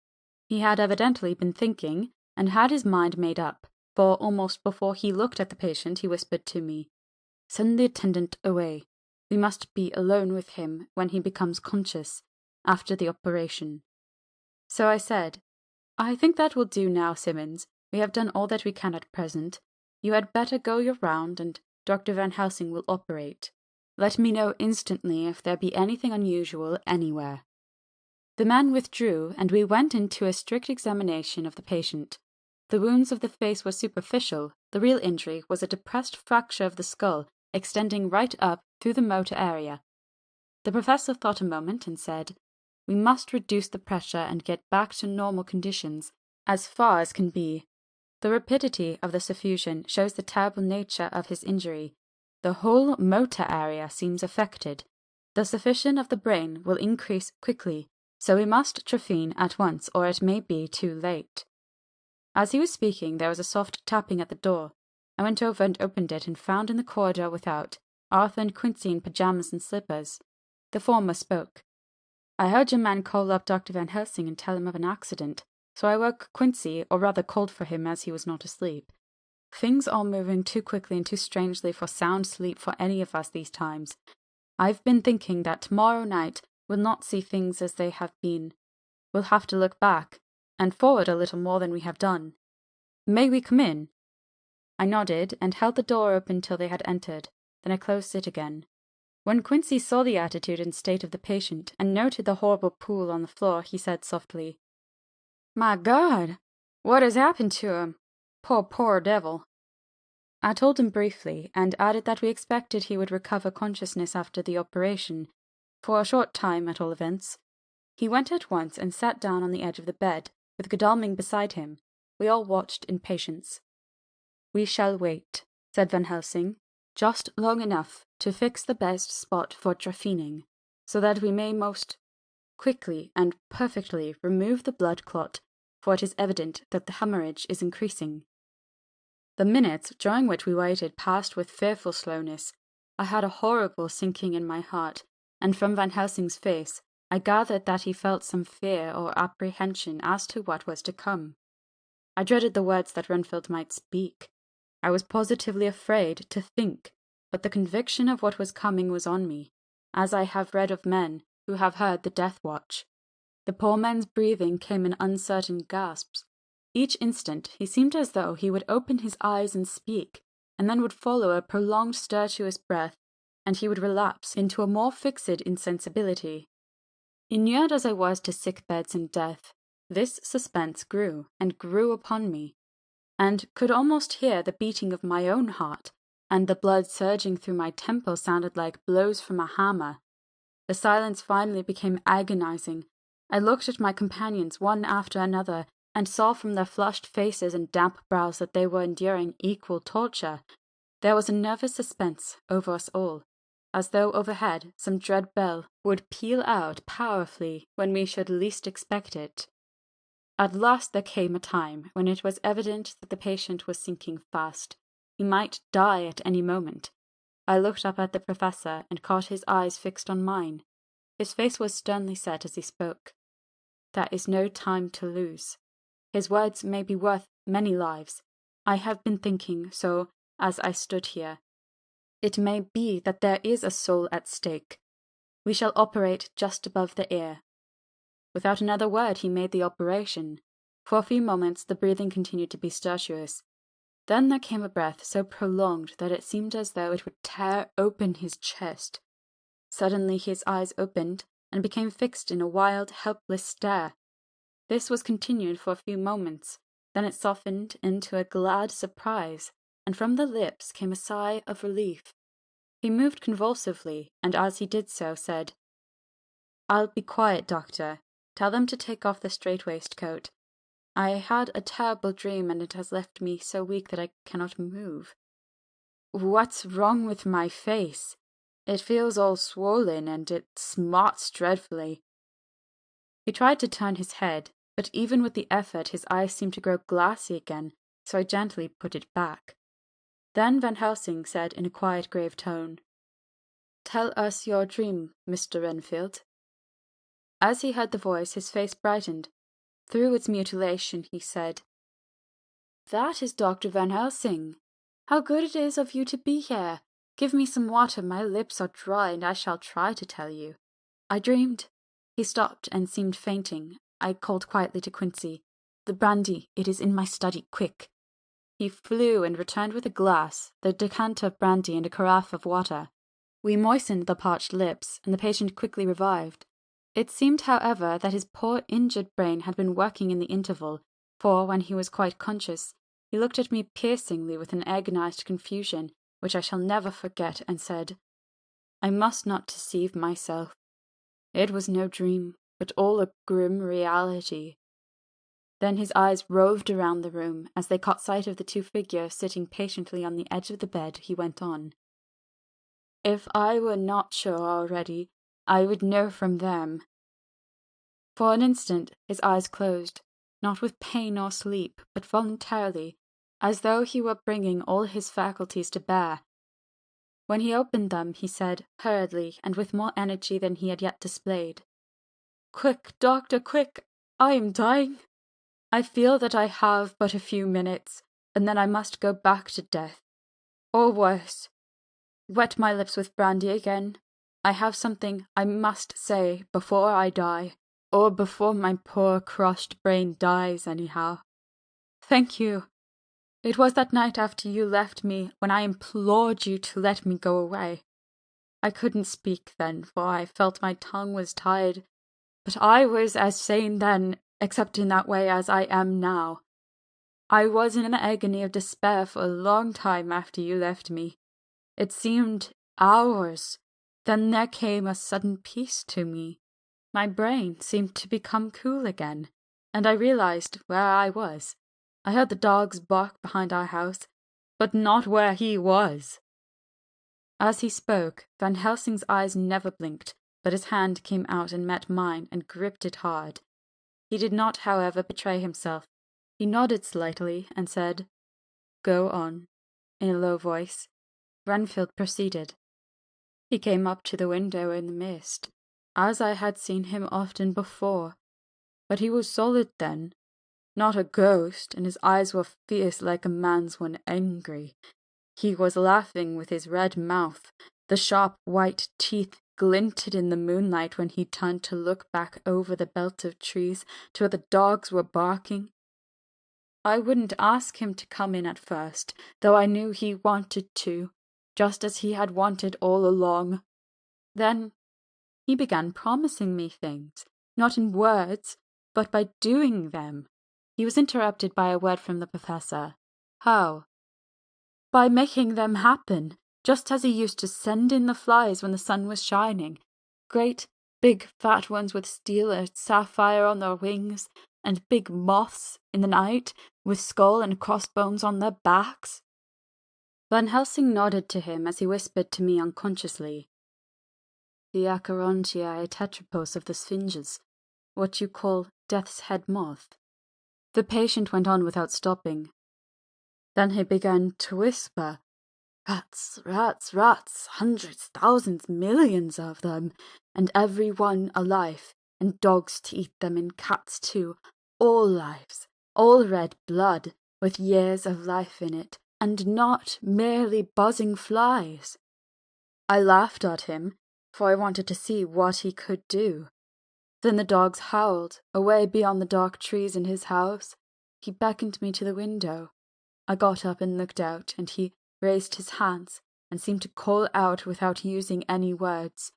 He had evidently been thinking, and had his mind made up, for almost before he looked at the patient he whispered to me, "Send the attendant away. We must be alone with him when he becomes conscious, after the operation." So I said, "I think that will do now, Simmons. We have done all that we can at present. You had better go your round, and Dr. Van Helsing will operate. Let me know instantly if there be anything unusual anywhere." The man withdrew, and we went into a strict examination of the patient. The wounds of the face were superficial. The real injury was a depressed fracture of the skull, extending right up through the motor area. The professor thought a moment and said, "We must reduce the pressure and get back to normal conditions, as far as can be. The rapidity of the suffusion shows the terrible nature of his injury. The whole motor area seems affected. The suffusion of the brain will increase quickly, so we must trephine at once, or it may be too late." As he was speaking, there was a soft tapping at the door. I went over and opened it, and found in the corridor without Arthur and Quincey in pyjamas and slippers. The former spoke. "I heard your man call up Dr. Van Helsing and tell him of an accident, so I woke Quincey, or rather called for him as he was not asleep. Things are moving too quickly and too strangely for sound sleep for any of us these times. I've been thinking that tomorrow night we'll not see things as they have been. We'll have to look back and forward a little more than we have done. May we come in?" I nodded and held the door open till they had entered. Then I closed it again. When Quincey saw the attitude and state of the patient, and noted the horrible pool on the floor, he said softly, "My God! What has happened to him? Poor devil!" I told him briefly, and added that we expected he would recover consciousness after the operation, for a short time at all events. He went at once and sat down on the edge of the bed, with Godalming beside him. We all watched in patience. "We shall wait," said Van Helsing, "just long enough to fix the best spot for trephining, so that we may most quickly and perfectly remove the blood clot, for it is evident that the hemorrhage is increasing." The minutes during which we waited passed with fearful slowness. I had a horrible sinking in my heart, and from Van Helsing's face I gathered that he felt some fear or apprehension as to what was to come. I dreaded the words that Renfield might speak. I was positively afraid to think, but the conviction of what was coming was on me, as I have read of men who have heard the death watch. The poor man's breathing came in uncertain gasps. Each instant he seemed as though he would open his eyes and speak, and then would follow a prolonged stertorous breath, and he would relapse into a more fixed insensibility. Inured as I was to sick beds and death, this suspense grew and grew upon me, and could almost hear the beating of my own heart, and the blood surging through my temple sounded like blows from a hammer. The silence finally became agonizing. I looked at my companions one after another, and saw from their flushed faces and damp brows that they were enduring equal torture. There was a nervous suspense over us all, as though overhead some dread bell would peal out powerfully when we should least expect it. At last there came a time when it was evident that the patient was sinking fast. He might die at any moment. I looked up at the professor and caught his eyes fixed on mine. His face was sternly set as he spoke. "There is no time to lose. His words may be worth many lives. I have been thinking so as I stood here. It may be that there is a soul at stake. We shall operate just above the ear." Without another word he made the operation. For a few moments the breathing continued to be stertorous. Then there came a breath so prolonged that it seemed as though it would tear open his chest. Suddenly his eyes opened and became fixed in a wild, helpless stare. This was continued for a few moments, then it softened into a glad surprise, and from the lips came a sigh of relief. He moved convulsively, and as he did so, said, "I'll be quiet, doctor. Tell them to take off the strait-waistcoat. I had a terrible dream, and it has left me so weak that I cannot move. What's wrong with my face? It feels all swollen, and it smarts dreadfully." He tried to turn his head, but even with the effort his eyes seemed to grow glassy again, so I gently put it back. Then Van Helsing said in a quiet, grave tone, "Tell us your dream, Mr. Renfield." As he heard the voice, his face brightened. Through its mutilation, he said, "That is Dr. Van Helsing. How good it is of you to be here. Give me some water, my lips are dry, and I shall try to tell you. I dreamed—" He stopped and seemed fainting. I called quietly to Quincey, "The brandy, it is in my study, quick." He flew and returned with a glass, the decanter of brandy, and a carafe of water. We moistened the parched lips, and the patient quickly revived. It seemed, however, that his poor injured brain had been working in the interval, for when he was quite conscious, he looked at me piercingly with an agonized confusion, which I shall never forget, and said, "I must not deceive myself. It was no dream, but all a grim reality. Then his eyes roved around the room. As they caught sight of the two figures sitting patiently on the edge of the bed, he went on. If I were not sure already, I would know from them. For an instant his eyes closed, not with pain or sleep, but voluntarily, as though he were bringing all his faculties to bear. When he opened them, he said, hurriedly, and with more energy than he had yet displayed, Quick, doctor, quick! I am dying. I feel that I have but a few minutes, and then I must go back to death. Or worse. Wet my lips with brandy again. I have something I must say before I die, or before my poor crushed brain dies anyhow. Thank you. It was that night after you left me when I implored you to let me go away. I couldn't speak then, for I felt my tongue was tied, but I was as sane then, except in that way, as I am now. I was in an agony of despair for a long time after you left me. It seemed hours. Then there came a sudden peace to me. My brain seemed to become cool again, and I realized where I was. I heard the dogs bark behind our house, but not where he was. As he spoke, Van Helsing's eyes never blinked, but his hand came out and met mine and gripped it hard. He did not, however, betray himself. He nodded slightly and said, Go on, in a low voice. Renfield proceeded. He came up to the window in the mist, as I had seen him often before, but he was solid then, not a ghost, and his eyes were fierce like a man's when angry. He was laughing with his red mouth. The sharp white teeth glinted in the moonlight when he turned to look back over the belt of trees to where the dogs were barking. I wouldn't ask him to come in at first, though I knew he wanted to, just as he had wanted all along. Then he began promising me things, not in words, but by doing them. He was interrupted by a word from the professor. How? By making them happen, just as he used to send in the flies when the sun was shining. Great, big, fat ones with steel or sapphire on their wings, and big moths in the night with skull and crossbones on their backs. Van Helsing nodded to him as he whispered to me unconsciously. The Acherontiae tetrapos of the Sphinges, what you call death's head moth. The patient went on without stopping. Then he began to whisper, Rats, rats, rats, hundreds, thousands, millions of them, and every one alive, and dogs to eat them, and cats too, all lives, all red blood, with years of life in it, and not merely buzzing flies. I laughed at him, for I wanted to see what he could do. Then the dogs howled, away beyond the dark trees in his house. He beckoned me to the window. I got up and looked out, and he raised his hands and seemed to call out without using any words.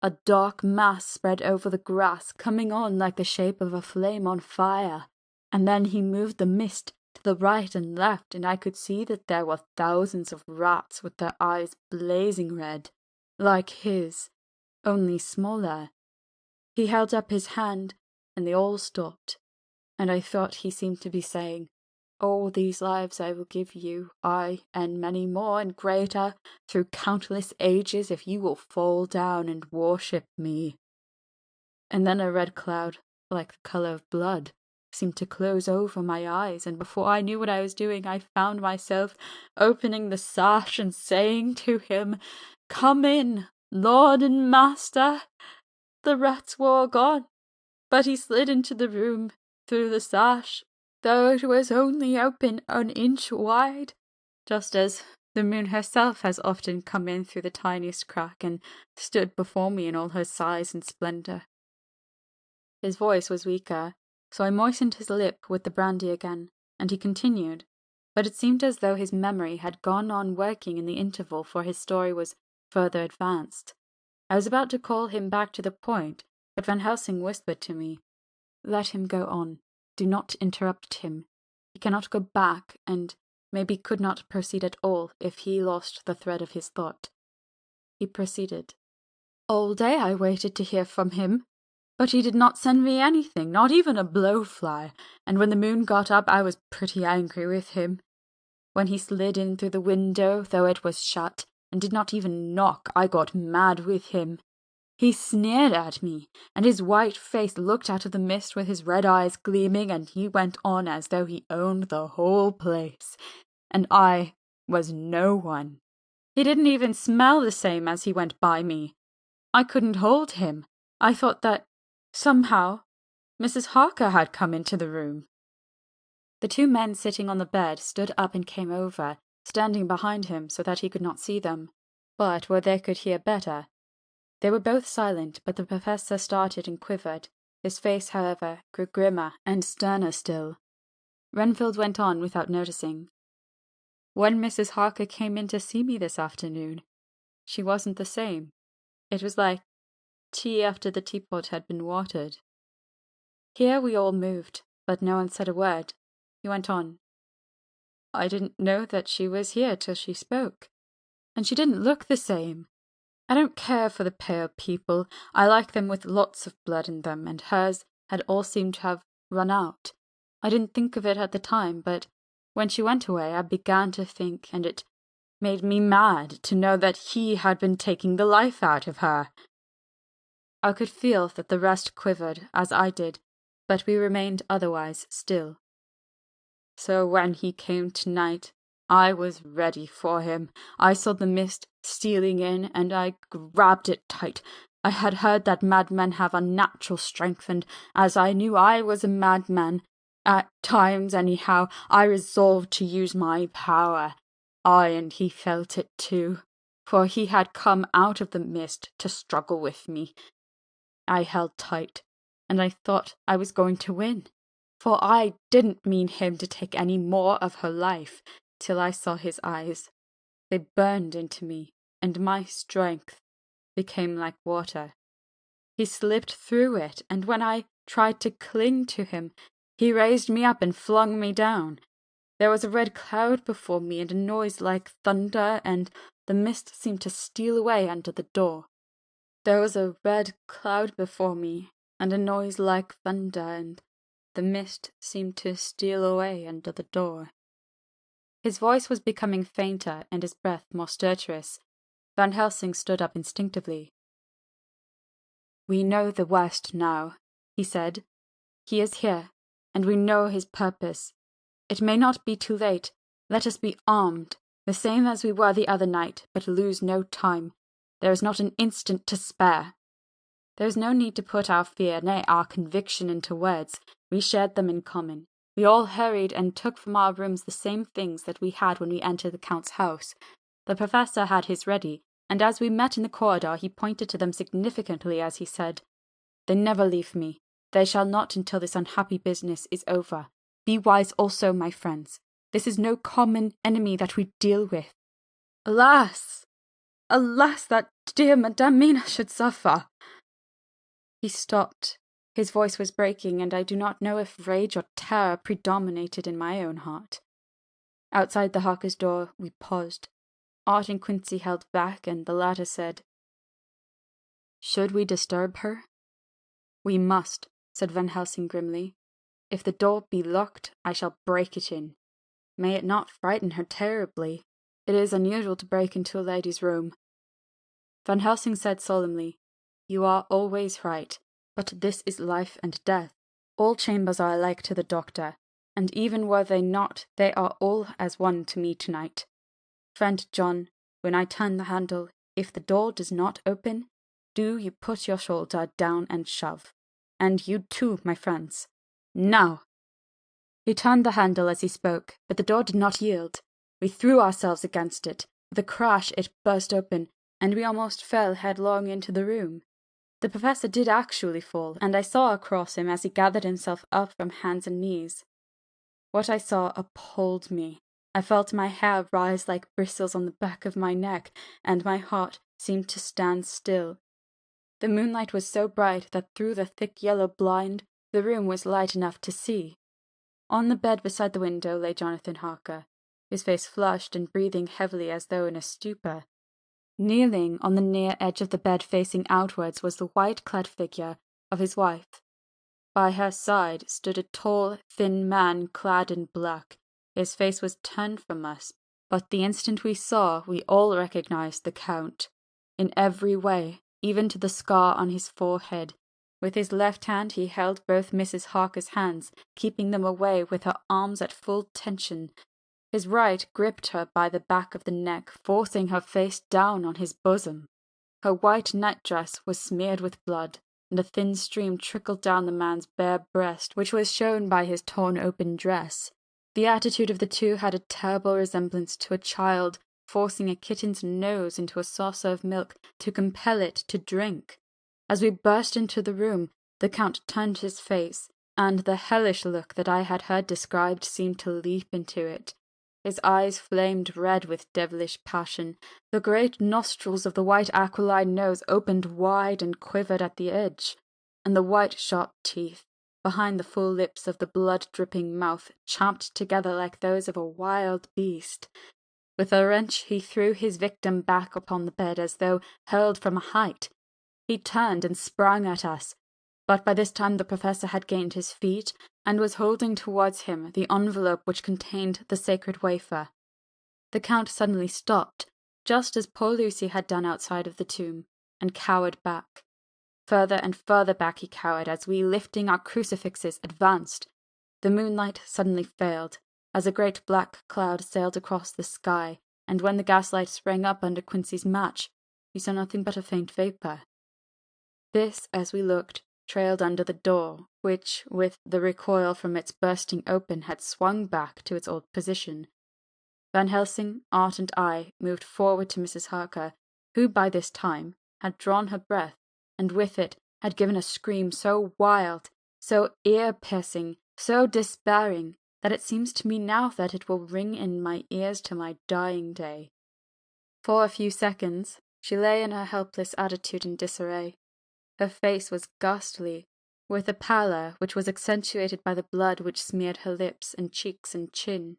A dark mass spread over the grass, coming on like the shape of a flame on fire, and then he moved the mist to the right and left, and I could see that there were thousands of rats with their eyes blazing red, like his, only smaller. He held up his hand, and they all stopped, and I thought he seemed to be saying, All these lives I will give you, I, and many more and greater, through countless ages, if you will fall down and worship me. And then a red cloud, like the colour of blood, seemed to close over my eyes, and before I knew what I was doing, I found myself opening the sash and saying to him, Come in, Lord and Master. The rats were all gone, but he slid into the room through the sash, though it was only open an inch wide, just as the moon herself has often come in through the tiniest crack and stood before me in all her size and splendour. His voice was weaker, so I moistened his lip with the brandy again, and he continued, but it seemed as though his memory had gone on working in the interval, for his story was further advanced. I was about to call him back to the point, but Van Helsing whispered to me, Let him go on. Do not interrupt him. He cannot go back, and maybe could not proceed at all if he lost the thread of his thought. He proceeded. All day I waited to hear from him. But he did not send me anything, not even a blowfly, and when the moon got up I was pretty angry with him. When he slid in through the window, though it was shut, and did not even knock, I got mad with him. He sneered at me, and his white face looked out of the mist with his red eyes gleaming, and he went on as though he owned the whole place, and I was no one. He didn't even smell the same as he went by me. I couldn't hold him. I thought that, somehow, Mrs. Harker had come into the room. The two men sitting on the bed stood up and came over, standing behind him so that he could not see them, but where they could hear better. They were both silent, but the professor started and quivered. His face, however, grew grimmer and sterner still. Renfield went on without noticing. When Mrs. Harker came in to see me this afternoon, she wasn't the same. It was like tea after the teapot had been watered. Here we all moved, but no one said a word. He went on. I didn't know that she was here till she spoke. And she didn't look the same. I don't care for the pale people. I like them with lots of blood in them, and hers had all seemed to have run out. I didn't think of it at the time, but when she went away I began to think, and it made me mad to know that he had been taking the life out of her. I could feel that the rest quivered, as I did, but we remained otherwise still. So when he came tonight, I was ready for him. I saw the mist stealing in, and I grabbed it tight. I had heard that madmen have unnatural strength, and as I knew I was a madman, at times anyhow, I resolved to use my power. And he felt it too, for he had come out of the mist to struggle with me. I held tight, and I thought I was going to win, for I didn't mean him to take any more of her life, till I saw his eyes. They burned into me, and my strength became like water. He slipped through it, and when I tried to cling to him, he raised me up and flung me down. There was a red cloud before me, and a noise like thunder, and the mist seemed to steal away under the door. There was a red cloud before me, and a noise like thunder, and the mist seemed to steal away under the door. His voice was becoming fainter, and his breath more stertorous. Van Helsing stood up instinctively. We know the worst now, he said. He is here, and we know his purpose. It may not be too late. Let us be armed, the same as we were the other night, but lose no time. There is not an instant to spare. There is no need to put our fear, nay, our conviction into words. We shared them in common. We all hurried and took from our rooms the same things that we had when we entered the Count's house. The professor had his ready, and as we met in the corridor he pointed to them significantly as he said, They never leave me. They shall not until this unhappy business is over. Be wise also, my friends. This is no common enemy that we deal with. Alas! Alas, that dear Madame Mina should suffer! He stopped. His voice was breaking, and I do not know if rage or terror predominated in my own heart. Outside the Harker's door we paused. Art and Quincey held back, and the latter said, Should we disturb her? We must, said Van Helsing grimly. If the door be locked, I shall break it in. May it not frighten her terribly. It is unusual to break into a lady's room. Van Helsing said solemnly, You are always right, but this is life and death. All chambers are alike to the doctor, and even were they not, they are all as one to me tonight. Friend John, when I turn the handle, if the door does not open, do you put your shoulder down and shove. And you too, my friends. Now! He turned the handle as he spoke, but the door did not yield. We threw ourselves against it. With a crash it burst open, and we almost fell headlong into the room. The professor did actually fall, and I saw across him as he gathered himself up from hands and knees. What I saw appalled me. I felt my hair rise like bristles on the back of my neck, and my heart seemed to stand still. The moonlight was so bright that through the thick yellow blind the room was light enough to see. On the bed beside the window lay Jonathan Harker, his face flushed and breathing heavily as though in a stupor. Kneeling on the near edge of the bed facing outwards was the white-clad figure of his wife. By her side stood a tall, thin man clad in black. His face was turned from us, but the instant we saw, we all recognized the Count. In every way, even to the scar on his forehead. With his left hand he held both Mrs. Harker's hands, keeping them away with her arms at full tension. His right gripped her by the back of the neck, forcing her face down on his bosom. Her white nightdress was smeared with blood, and a thin stream trickled down the man's bare breast, which was shown by his torn open dress. The attitude of the two had a terrible resemblance to a child forcing a kitten's nose into a saucer of milk to compel it to drink. As we burst into the room, the Count turned his face, and the hellish look that I had heard described seemed to leap into it. His eyes flamed red with devilish passion. The great nostrils of the white aquiline nose opened wide and quivered at the edge, and the white sharp teeth, behind the full lips of the blood-dripping mouth, champed together like those of a wild beast. With a wrench he threw his victim back upon the bed as though hurled from a height. He turned and sprang at us, but by this time the Professor had gained his feet and was holding towards him the envelope which contained the sacred wafer. The Count suddenly stopped, just as poor Lucy had done outside of the tomb, and cowered back. Further and further back he cowered as we, lifting our crucifixes, advanced. The moonlight suddenly failed, as a great black cloud sailed across the sky, and when the gaslight sprang up under Quincey's match, we saw nothing but a faint vapour. This, as we looked, trailed under the door, which, with the recoil from its bursting open, had swung back to its old position. Van Helsing, Art, and I moved forward to Mrs. Harker, who by this time had drawn her breath, and with it had given a scream so wild, so ear-piercing, so despairing, that it seems to me now that it will ring in my ears to my dying day. For a few seconds she lay in her helpless attitude in disarray. Her face was ghastly, with a pallor which was accentuated by the blood which smeared her lips and cheeks and chin.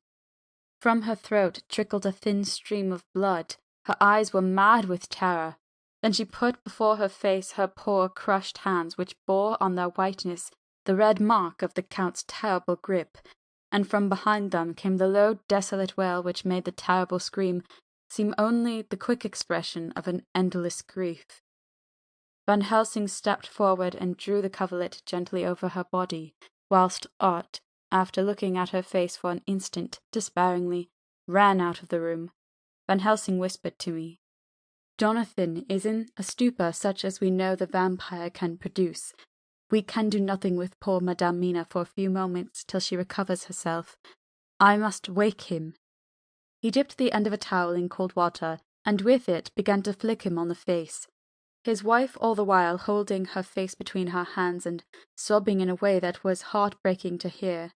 From her throat trickled a thin stream of blood. Her eyes were mad with terror. Then she put before her face her poor crushed hands, which bore on their whiteness the red mark of the Count's terrible grip, and from behind them came the low, desolate wail which made the terrible scream seem only the quick expression of an endless grief. Van Helsing stepped forward and drew the coverlet gently over her body, whilst Art, after looking at her face for an instant, despairingly, ran out of the room. Van Helsing whispered to me, "Jonathan is in a stupor such as we know the vampire can produce. We can do nothing with poor Madame Mina for a few moments till she recovers herself. I must wake him." He dipped the end of a towel in cold water, and with it began to flick him on the face. His wife all the while holding her face between her hands and sobbing in a way that was heartbreaking to hear.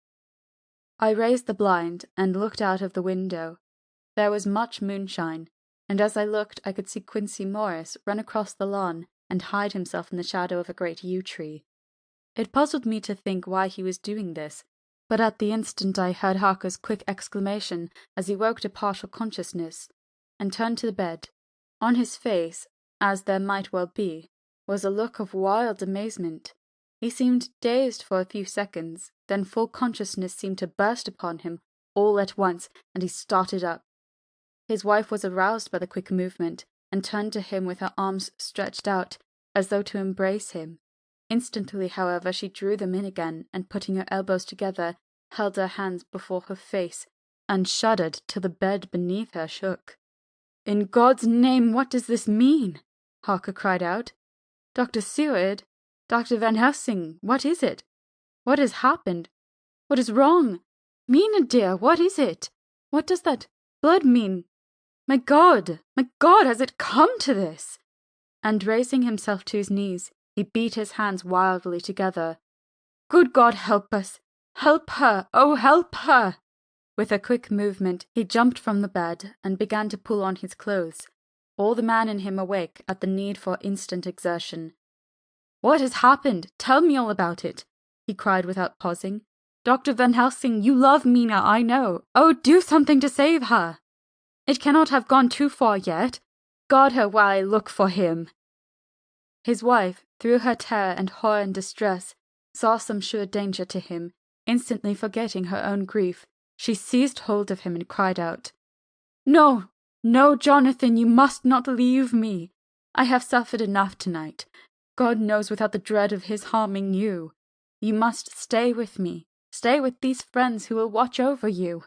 I raised the blind and looked out of the window. There was much moonshine, and as I looked I could see Quincey Morris run across the lawn and hide himself in the shadow of a great yew tree. It puzzled me to think why he was doing this, but at the instant I heard Harker's quick exclamation as he woke to partial consciousness, and turned to the bed. On his face, as there might well be, was a look of wild amazement. He seemed dazed for a few seconds, then full consciousness seemed to burst upon him all at once, and he started up. His wife was aroused by the quick movement, and turned to him with her arms stretched out, as though to embrace him. Instantly, however, she drew them in again, and putting her elbows together, held her hands before her face, and shuddered till the bed beneath her shook. "In God's name, what does this mean?" Harker cried out. "Dr. Seward, Dr. Van Helsing, what is it? What has happened? What is wrong? Mina, dear, what is it? What does that blood mean? My God, has it come to this?" And raising himself to his knees, he beat his hands wildly together. "Good God, help us! Help her! Oh, help her!" With a quick movement, he jumped from the bed and began to pull on his clothes, all the man in him awake at the need for instant exertion. "What has happened? Tell me all about it," he cried without pausing. "Dr. Van Helsing, you love Mina, I know. Oh, do something to save her! It cannot have gone too far yet. Guard her while I look for him." His wife, through her terror and horror and distress, saw some sure danger to him. Instantly forgetting her own grief, she seized hold of him and cried out, "No, no, Jonathan, you must not leave me. I have suffered enough tonight, God knows, without the dread of his harming you. You must stay with me, stay with these friends who will watch over you."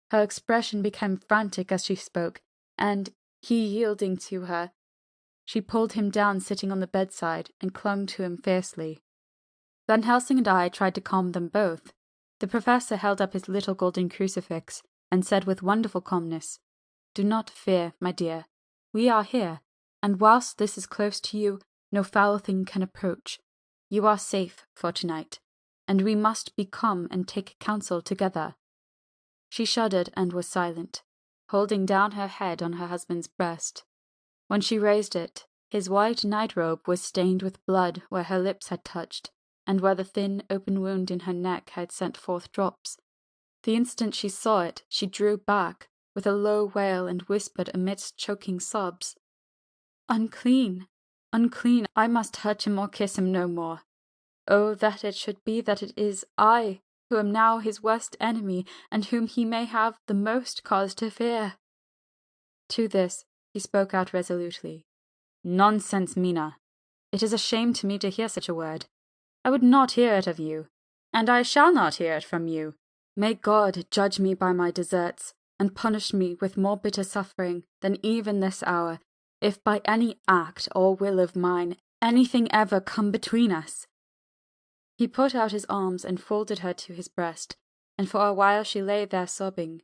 Her expression became frantic as she spoke, and, he yielding to her, she pulled him down sitting on the bedside and clung to him fiercely. Van Helsing and I tried to calm them both. The professor held up his little golden crucifix and said with wonderful calmness, "Do not fear, my dear. We are here, and whilst this is close to you, no foul thing can approach. You are safe for tonight, and we must be calm and take counsel together." She shuddered and was silent, holding down her head on her husband's breast. When she raised it, his white night-robe was stained with blood where her lips had touched, and where the thin, open wound in her neck had sent forth drops. The instant she saw it, she drew back, with a low wail, and whispered amidst choking sobs, "Unclean, unclean, I must touch him or kiss him no more. Oh, that it should be that it is I who am now his worst enemy, and whom he may have the most cause to fear." To this he spoke out resolutely, "Nonsense, Mina. It is a shame to me to hear such a word. I would not hear it of you, and I shall not hear it from you. May God judge me by my deserts, and punish me with more bitter suffering than even this hour, if by any act or will of mine anything ever come between us." He put out his arms and folded her to his breast, and for a while she lay there sobbing.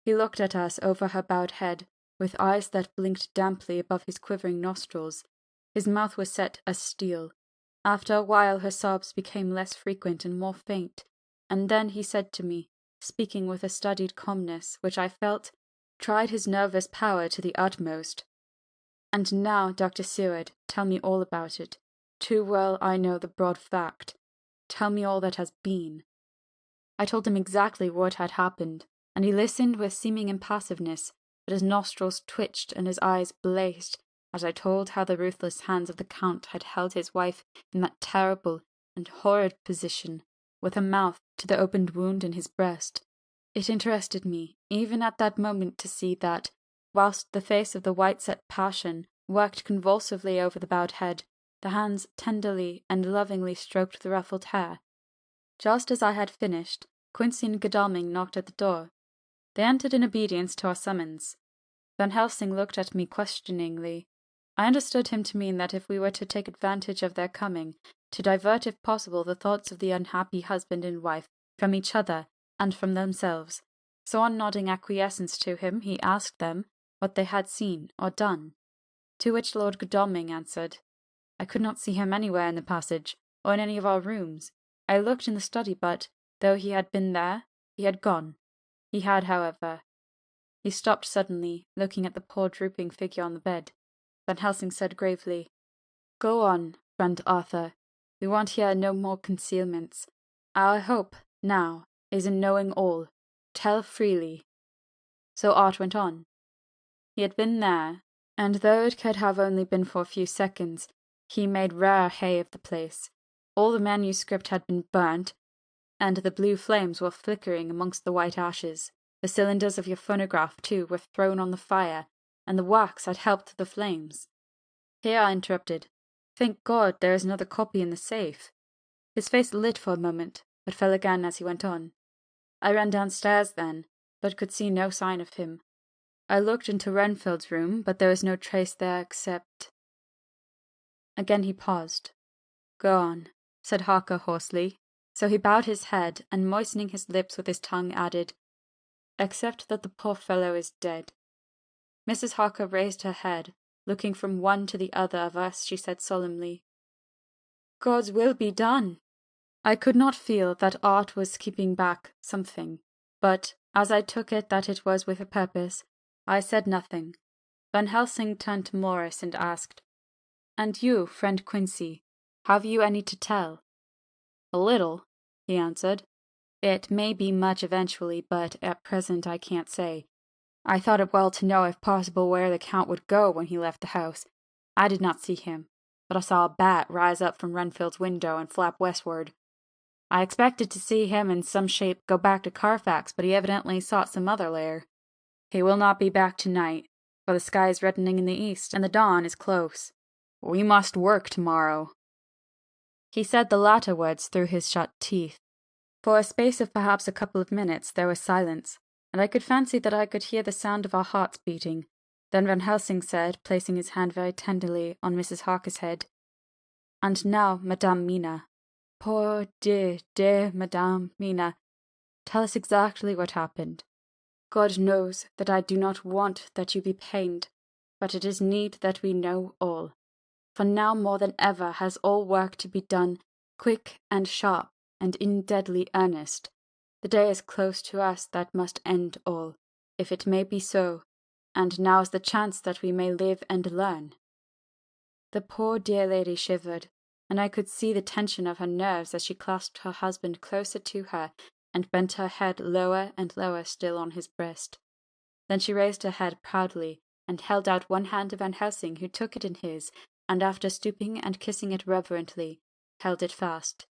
He looked at us over her bowed head, with eyes that blinked damply above his quivering nostrils. His mouth was set as steel. After a while her sobs became less frequent and more faint, and then he said to me, speaking with a studied calmness which I felt tried his nervous power to the utmost, "And now, Dr. Seward, tell me all about it. Too well I know the broad fact. Tell me all that has been." I told him exactly what had happened, and he listened with seeming impassiveness, but his nostrils twitched and his eyes blazed as I told how the ruthless hands of the Count had held his wife in that terrible and horrid position, with her mouth to the opened wound in his breast. It interested me, even at that moment, to see that, whilst the face of the white-set passion worked convulsively over the bowed head, the hands tenderly and lovingly stroked the ruffled hair. Just as I had finished, Quincey and Godalming knocked at the door. They entered in obedience to our summons. Van Helsing looked at me questioningly. I understood him to mean that if we were to take advantage of their coming, to divert if possible the thoughts of the unhappy husband and wife from each other and from themselves. So on nodding acquiescence to him, he asked them what they had seen or done. To which Lord Godalming answered, "I could not see him anywhere in the passage, or in any of our rooms. I looked in the study, but, though he had been there, he had gone. He had, however—" He stopped suddenly, looking at the poor drooping figure on the bed. Van Helsing said gravely, "Go on, friend Arthur. We want here no more concealments. Our hope, now, is in knowing all. Tell freely." So Art went on. He had been there, and though it could have only been for a few seconds, he made rare hay of the place. All the manuscript had been burnt, and the blue flames were flickering amongst the white ashes. The cylinders of your phonograph, too, were thrown on the fire, and the wax had helped the flames. Here I interrupted. "Thank God there is another copy in the safe." His face lit for a moment, but fell again as he went on. "I ran downstairs then, but could see no sign of him. I looked into Renfield's room, but there was no trace there except—" Again he paused. "Go on," said Harker hoarsely. So he bowed his head, and moistening his lips with his tongue, added, "Except that the poor fellow is dead." Mrs. Harker raised her head. Looking from one to the other of us, she said solemnly, "God's will be done." I could not feel that Art was keeping back something, but, as I took it that it was with a purpose, I said nothing. Van Helsing turned to Morris and asked, "And you, friend Quincey, have you any to tell?" "A little," he answered. "It may be much eventually, but at present I can't say. I thought it well to know if possible where the Count would go when he left the house. I did not see him. but I saw a bat rise up from Renfield's window and flap westward. I expected to see him in some shape go back to Carfax, but he evidently sought some other lair. He will not be back tonight, for the sky is reddening in the east, and the dawn is close. We must work tomorrow." He said the latter words through his shut teeth. For a space of perhaps a couple of minutes there was silence, and I could fancy that I could hear the sound of our hearts beating. Then Van Helsing said, placing his hand very tenderly on Mrs. Harker's head, "And now, Madame Mina, poor dear, dear Madame Mina, tell us exactly what happened. God knows that I do not want that you be pained, but it is need that we know all. For now more than ever has all work to be done, quick and sharp, and in deadly earnest. The day is close to us that must end all, if it may be so, and now is the chance that we may live and learn." The poor dear lady shivered, and I could see the tension of her nerves as she clasped her husband closer to her and bent her head lower and lower still on his breast. Then she raised her head proudly and held out one hand to Van Helsing, who took it in his, and after stooping and kissing it reverently, held it fast.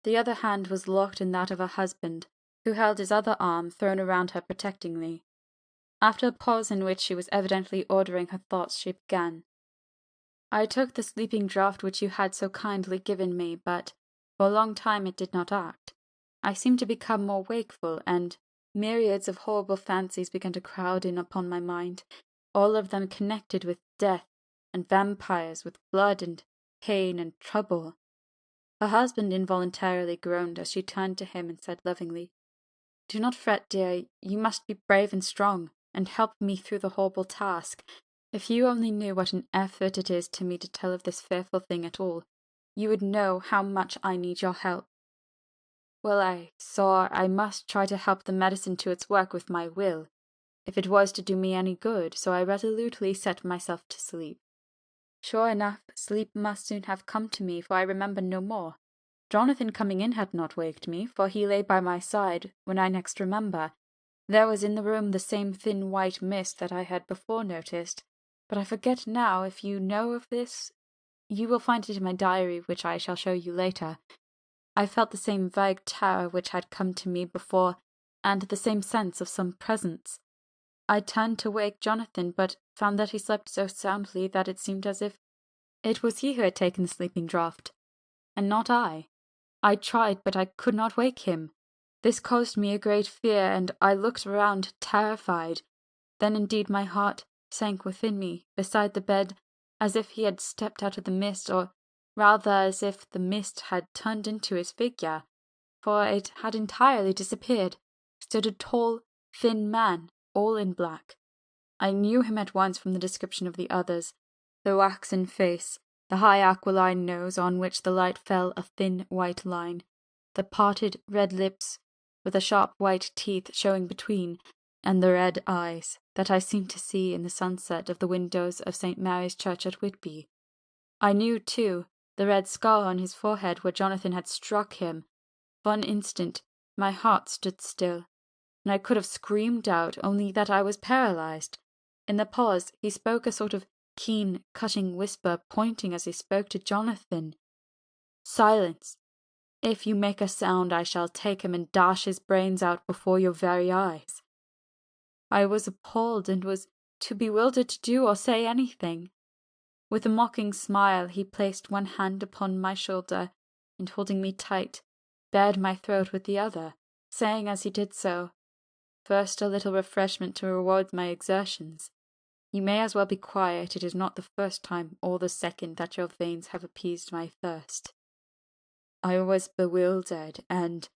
The other hand was locked in that of her husband, who held his other arm thrown around her protectingly. After a pause in which she was evidently ordering her thoughts, she began. "I took the sleeping draught which you had so kindly given me, but for a long time it did not act. I seemed to become more wakeful, and myriads of horrible fancies began to crowd in upon my mind, all of them connected with death and vampires, with blood and pain and trouble." Her husband involuntarily groaned as she turned to him and said lovingly, "Do not fret, dear. You must be brave and strong, and help me through the horrible task. If you only knew what an effort it is to me to tell of this fearful thing at all, you would know how much I need your help." Well, I saw I must try to help the medicine to its work with my will, if it was to do me any good, so I resolutely set myself to sleep. Sure enough, sleep must soon have come to me, for I remember no more. Jonathan coming in had not waked me, for he lay by my side when I next remember. There was in the room the same thin white mist that I had before noticed, but I forget now. If you know of this, you will find it in my diary, which I shall show you later. I felt the same vague terror which had come to me before, and the same sense of some presence. I turned to wake Jonathan, but found that he slept so soundly that it seemed as if it was he who had taken the sleeping draught, and not I. I tried, but I could not wake him. This caused me a great fear, and I looked around terrified. Then indeed my heart sank within me, beside the bed, as if he had stepped out of the mist, or rather as if the mist had turned into his figure, for it had entirely disappeared, stood a tall, thin man, all in black. I knew him at once from the description of the others, the waxen face, the high aquiline nose on which the light fell a thin white line, the parted red lips with the sharp white teeth showing between, and the red eyes that I seemed to see in the sunset of the windows of St. Mary's Church at Whitby. I knew, too, the red scar on his forehead where Jonathan had struck him. For an instant my heart stood still, and I could have screamed out, only that I was paralyzed. In the pause he spoke a sort of keen, cutting whisper, pointing as he spoke to Jonathan. "Silence! If you make a sound, I shall take him and dash his brains out before your very eyes." I was appalled, and was too bewildered to do or say anything. With a mocking smile he placed one hand upon my shoulder, and holding me tight, bared my throat with the other, saying as he did so, "First a little refreshment to reward my exertions. You may as well be quiet. It is not the first time or the second that your veins have appeased my thirst." I was bewildered, and,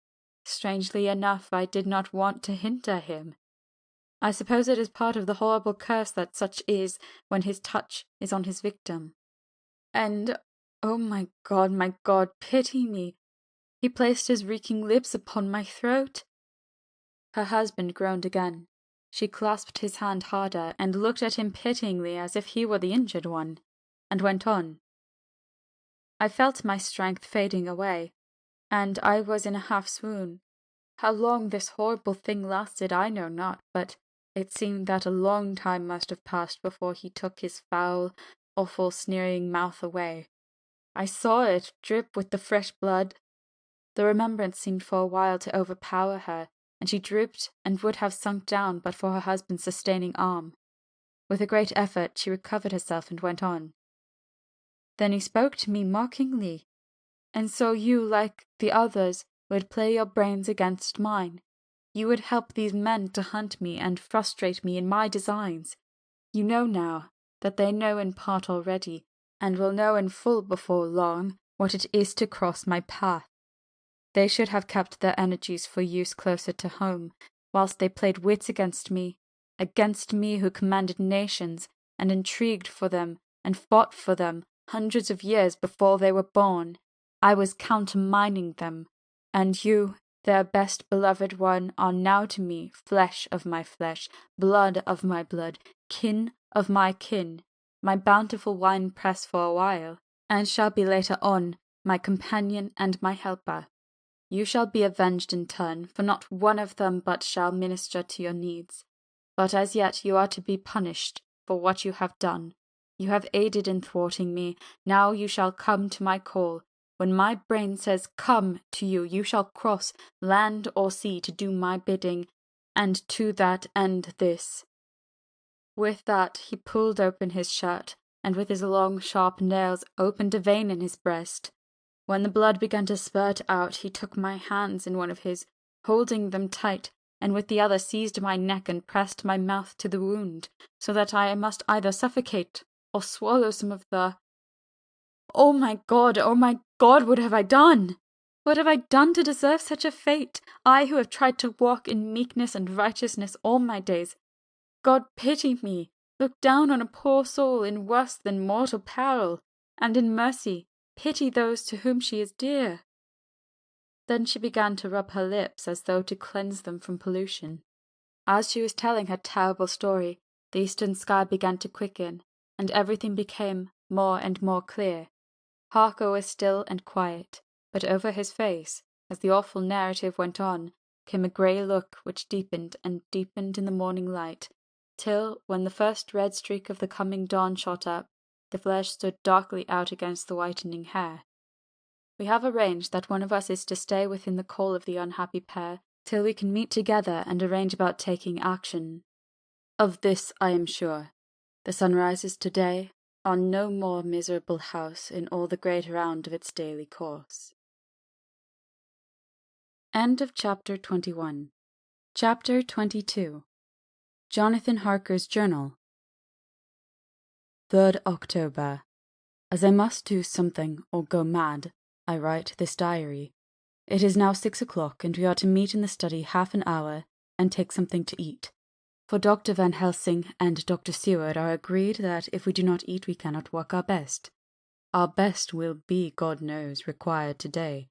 strangely enough, I did not want to hinder him. I suppose it is part of the horrible curse that such is when his touch is on his victim. And, oh my God, pity me! He placed his reeking lips upon my throat. Her husband groaned again. She clasped his hand harder, and looked at him pityingly as if he were the injured one, and went on. I felt my strength fading away, and I was in a half swoon. How long this horrible thing lasted I know not, but it seemed that a long time must have passed before he took his foul, awful, sneering mouth away, I saw it drip with the fresh blood. The remembrance seemed for a while to overpower her, and she drooped and would have sunk down but for her husband's sustaining arm. With a great effort she recovered herself and went on. Then he spoke to me mockingly. And so you, like the others, would play your brains against mine. You would help these men to hunt me and frustrate me in my designs. You know now that they know in part already, and will know in full before long what it is to cross my path. They should have kept their energies for use closer to home, whilst they played wits against me who commanded nations, and intrigued for them, and fought for them, hundreds of years before they were born. I was countermining them, and you, their best beloved one, are now to me flesh of my flesh, blood of my blood, kin of my kin, my bountiful wine-press for a while, and shall be later on my companion and my helper. You shall be avenged in turn, for not one of them but shall minister to your needs. But as yet you are to be punished for what you have done. You have aided in thwarting me. Now you shall come to my call. When my brain says come to you, you shall cross land or sea to do my bidding, and to that end this. With that he pulled open his shirt, and with his long sharp nails opened a vein in his breast. When the blood began to spurt out, he took my hands in one of his, holding them tight, and with the other seized my neck and pressed my mouth to the wound, so that I must either suffocate or swallow some of the— Oh my God, what have I done? What have I done to deserve such a fate? I who have tried to walk in meekness and righteousness all my days. God pity me, look down on a poor soul in worse than mortal peril, and in mercy pity those to whom she is dear. Then she began to rub her lips as though to cleanse them from pollution. As she was telling her terrible story, the eastern sky began to quicken, and everything became more and more clear. Harker was still and quiet, but over his face, as the awful narrative went on, came a grey look which deepened and deepened in the morning light, till, when the first red streak of the coming dawn shot up, the flesh stood darkly out against the whitening hair. We have arranged that one of us is to stay within the call of the unhappy pair till we can meet together and arrange about taking action. Of this I am sure. The sun rises today on no more miserable house in all the great round of its daily course. End of Chapter 21. Chapter 22. Jonathan Harker's Journal. 3rd October. As I must do something or go mad, I write this diary. It is now 6 o'clock, and we are to meet in the study half an hour and take something to eat. For Dr. Van Helsing and Dr. Seward are agreed that if we do not eat we cannot work our best. Our best will be, God knows, required today.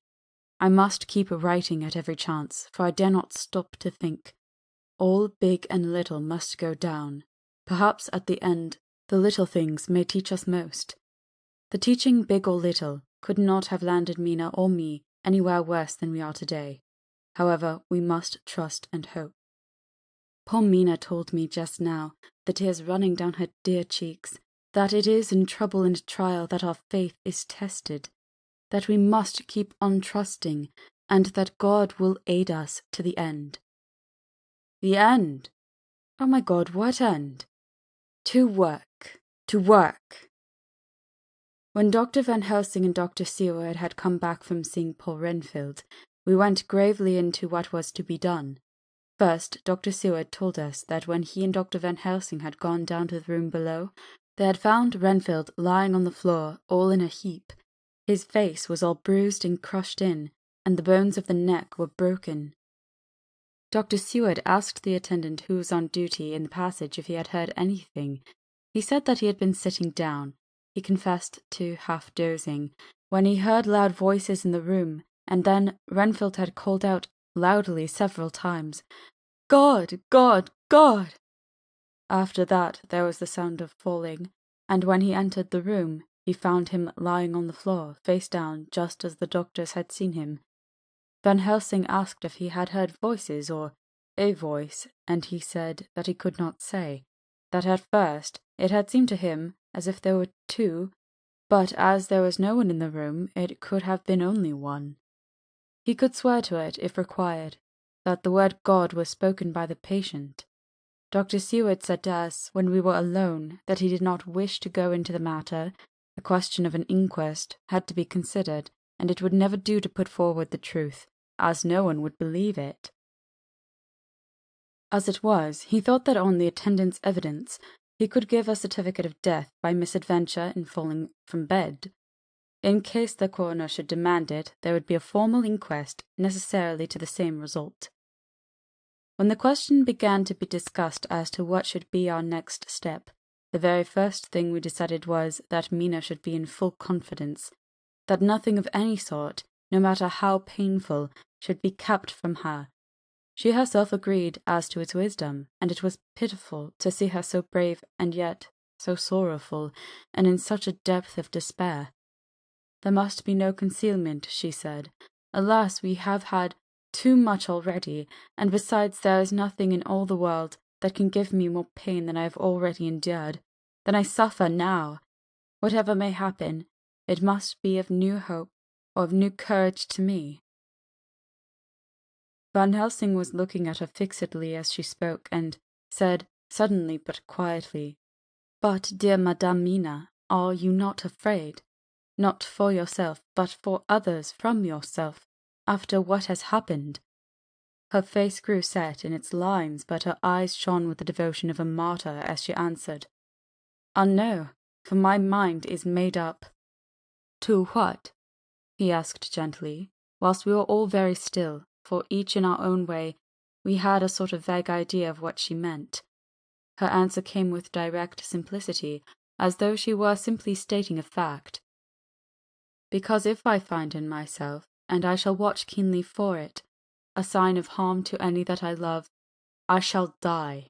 I must keep writing at every chance, for I dare not stop to think. All big and little must go down. Perhaps at the end the little things may teach us most. The teaching, big or little, could not have landed Mina or me anywhere worse than we are today. However, we must trust and hope. Poor Mina told me just now, the tears running down her dear cheeks, that it is in trouble and trial that our faith is tested, that we must keep on trusting, and that God will aid us to the end. The end? Oh my God, what end? To work, to work. When Dr. Van Helsing and Dr. Seward had come back from seeing poor Renfield, we went gravely into what was to be done. First, Dr. Seward told us that when he and Dr. Van Helsing had gone down to the room below, they had found Renfield lying on the floor, all in a heap. His face was all bruised and crushed in, and the bones of the neck were broken. Dr. Seward asked the attendant who was on duty in the passage if he had heard anything. He said that he had been sitting down. He confessed to half dozing, when he heard loud voices in the room, and then Renfield had called out loudly several times, "God! God! God!" After that there was the sound of falling, and when he entered the room, he found him lying on the floor, face down, just as the doctors had seen him. Van Helsing asked if he had heard voices or a voice, and he said that he could not say, that at first it had seemed to him as if there were two, but as there was no one in the room, it could have been only one. He could swear to it, if required, that the word God was spoken by the patient. Dr. Seward said to us, when we were alone, that he did not wish to go into the matter. The question of an inquest had to be considered, and it would never do to put forward the truth, as no one would believe it. As it was, he thought that on the attendant's evidence he could give a certificate of death by misadventure in falling from bed. In case the coroner should demand it, there would be a formal inquest, necessarily to the same result. When the question began to be discussed as to what should be our next step, the very first thing we decided was that Mina should be in full confidence, that nothing of any sort, no matter how painful, should be kept from her. She herself agreed as to its wisdom, and it was pitiful to see her so brave and yet so sorrowful, and in such a depth of despair. There must be no concealment, she said. Alas, we have had too much already, and besides there is nothing in all the world that can give me more pain than I have already endured, than I suffer now. Whatever may happen, it must be of new hope, or of new courage to me. Van Helsing was looking at her fixedly as she spoke, and said, suddenly but quietly, "But, dear Madame Mina, are you not afraid? Not for yourself, but for others from yourself, after what has happened?" Her face grew set in its lines, but her eyes shone with the devotion of a martyr as she answered, "Ah, no, for my mind is made up." "To what?" he asked gently, whilst we were all very still, for each in our own way we had a sort of vague idea of what she meant. Her answer came with direct simplicity, as though she were simply stating a fact. "Because if I find in myself, and I shall watch keenly for it, a sign of harm to any that I love, I shall die."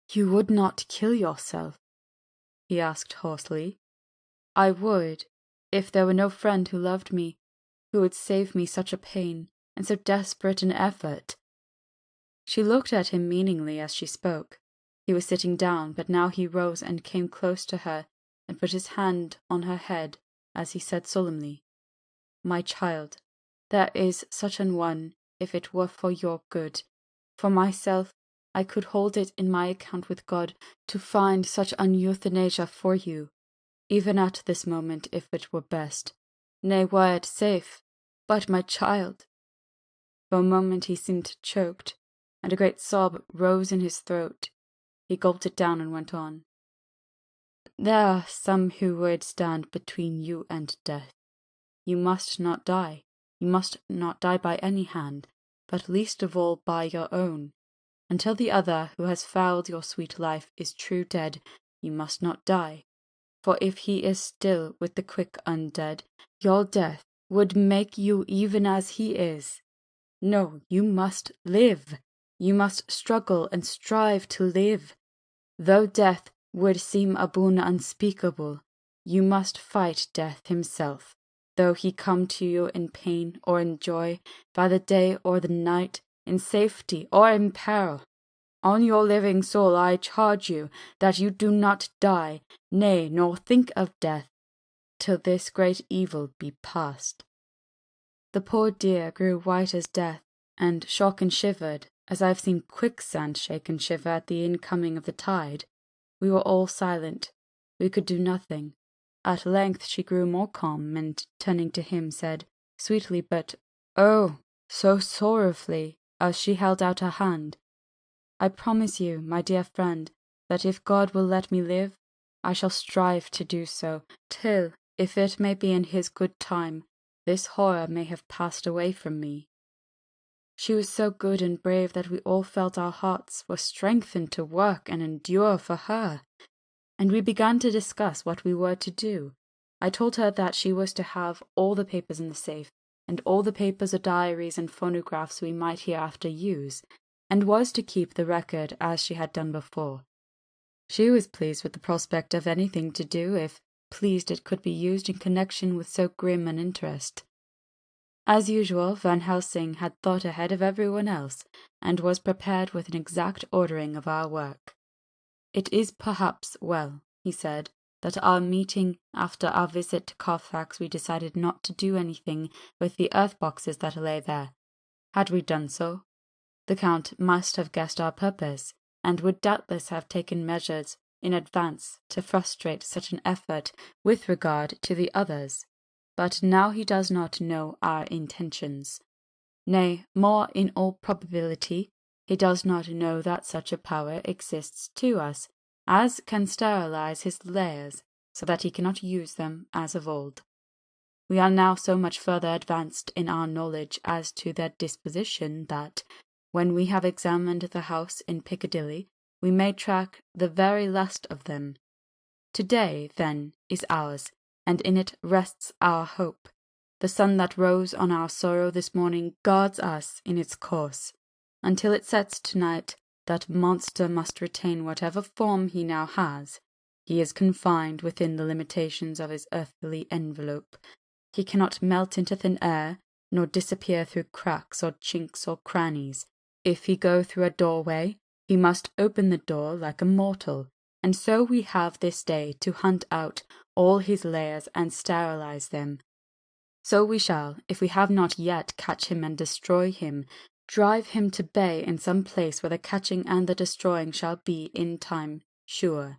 "You would not kill yourself?" he asked hoarsely. "I would, if there were no friend who loved me, who would save me such a pain, and so desperate an effort." She looked at him meaningly as she spoke. He was sitting down, but now he rose and came close to her, and put his hand on her head, as he said solemnly, "My child, there is such an one, if it were for your good. For myself, I could hold it in my account with God to find such an euthanasia for you, even at this moment, if it were best. Nay, were it safe. But my child—" For a moment he seemed choked, and a great sob rose in his throat. He gulped it down and went on. "There are some who would stand between you and death. You must not die. You must not die by any hand, but least of all by your own. Until the other who has fouled your sweet life is true dead, you must not die. For if he is still with the quick undead, your death would make you even as he is. No, you must live. You must struggle and strive to live. Though death would seem a boon unspeakable, you must fight death himself, though he come to you in pain or in joy, by the day or the night, in safety or in peril. On your living soul I charge you that you do not die, nay, nor think of death, till this great evil be past." The poor dear grew white as death, and shook and shivered, as I have seen quicksand shake and shiver at the incoming of the tide. We were all silent. We could do nothing. At length she grew more calm, and turning to him said, sweetly but, oh, so sorrowfully, as she held out her hand, "I promise you, my dear friend, that if God will let me live, I shall strive to do so, till, if it may be in his good time, this horror may have passed away from me." She was so good and brave that we all felt our hearts were strengthened to work and endure for her, and we began to discuss what we were to do. I told her that she was to have all the papers in the safe, and all the papers or diaries and phonographs we might hereafter use, and was to keep the record as she had done before. She was pleased with the prospect of anything to do, if pleased it could be used in connection with so grim an interest. As usual, Van Helsing had thought ahead of everyone else, and was prepared with an exact ordering of our work. "It is perhaps well," he said, that our meeting after our visit to Carfax we decided not to do anything with the earth boxes that lay there. Had we done so, the Count must have guessed our purpose, and would doubtless have taken measures in advance to frustrate such an effort with regard to the others. But now he does not know our intentions. Nay, more in all probability, he does not know that such a power exists to us, as can sterilize his layers, so that he cannot use them as of old. We are now so much further advanced in our knowledge as to their disposition that, when we have examined the house in Piccadilly, we may track the very last of them. To-day, then, is ours, and in it rests our hope. The sun that rose on our sorrow this morning guards us in its course. Until it sets tonight, that monster must retain whatever form he now has. He is confined within the limitations of his earthly envelope. He cannot melt into thin air, nor disappear through cracks or chinks or crannies. If he go through a doorway, he must open the door like a mortal, and so we have this day to hunt out all his layers and sterilize them. So we shall, if we have not yet, catch him and destroy him, drive him to bay in some place where the catching and the destroying shall be in time sure.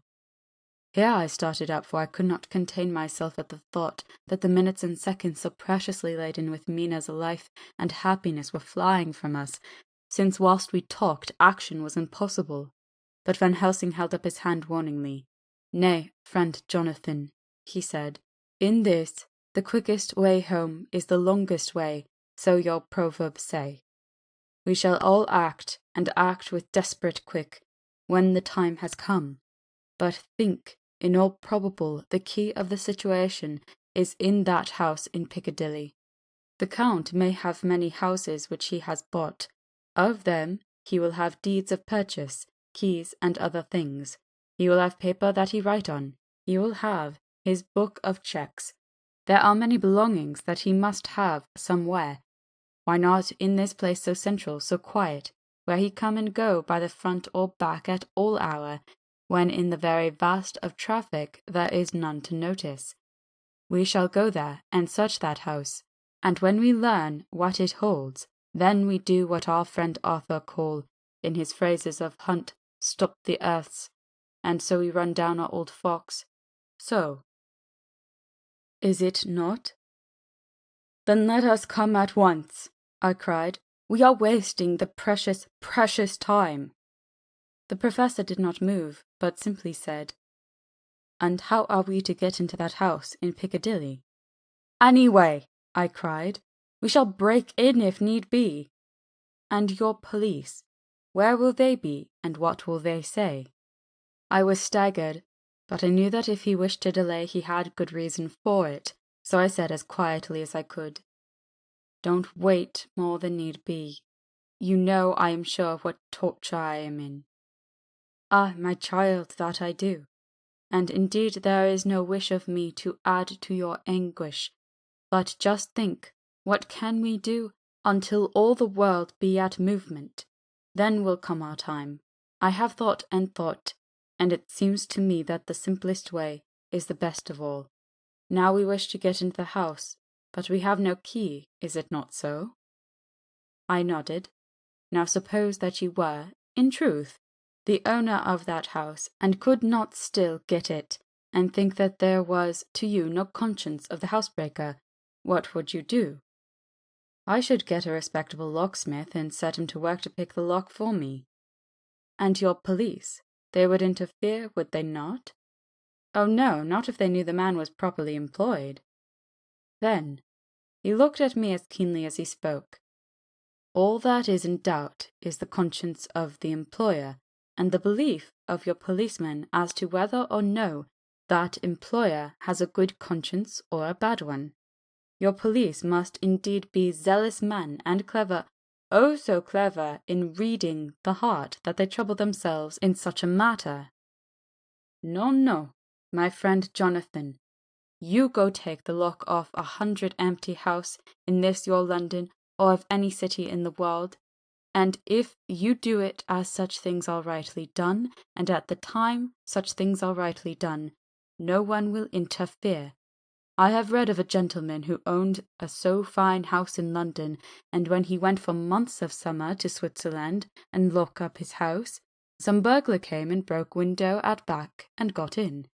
Here I started up, for I could not contain myself at the thought that the minutes and seconds so preciously laden with Mina's life and happiness were flying from us, since whilst we talked action was impossible. But Van Helsing held up his hand warningly. "Nay, friend Jonathan," he said, "in this, the quickest way home is the longest way, so your proverbs say. We shall all act, and act with desperate quick, when the time has come. But think, in all probable, the key of the situation is in that house in Piccadilly. The Count may have many houses which he has bought. Of them he will have deeds of purchase, keys, and other things. He will have paper that he write on. He will have his book of checks. There are many belongings that he must have somewhere. Why not in this place so central, so quiet, where he come and go by the front or back at all hour, when in the very vast of traffic there is none to notice? We shall go there and search that house, and when we learn what it holds, then we do what our friend Arthur call, in his phrases of hunt, stop the earths, and so we run down our old fox. So. Is it not? Then let us come at once, I cried. We are wasting the precious, precious time. The professor did not move, but simply said, "And how are we to get into that house in Piccadilly?" "Anyway," I cried. "We shall break in if need be." "And your police, where will they be, and what will they say?" I was staggered, but I knew that if he wished to delay he had good reason for it, so I said as quietly as I could, "Don't wait more than need be. You know, I am sure, what torture I am in." "Ah, my child, that I do. And indeed there is no wish of me to add to your anguish. But just think, what can we do until all the world be at movement? Then will come our time. I have thought and thought, and it seems to me that the simplest way is the best of all. Now we wish to get into the house, but we have no key, is it not so?" I nodded. "Now suppose that you were, in truth, the owner of that house, and could not still get it, and think that there was to you no conscience of the housebreaker, what would you do?" "I should get a respectable locksmith and set him to work to pick the lock for me." "And your police? They would interfere, would they not?" "Oh no, not if they knew the man was properly employed." "Then," he looked at me as keenly as he spoke, "all that is in doubt is the conscience of the employer, and the belief of your policeman as to whether or no that employer has a good conscience or a bad one. Your police must indeed be zealous men and clever, oh so clever in reading the heart that they trouble themselves in such a matter. No, no, my friend Jonathan, you go take the lock off 100 empty house in this your London, or of any city in the world, and if you do it as such things are rightly done, and at the time such things are rightly done, no one will interfere. I have read of a gentleman who owned a so fine house in London, and when he went for months of summer to Switzerland and lock up his house, some burglar came and broke window at back and got in.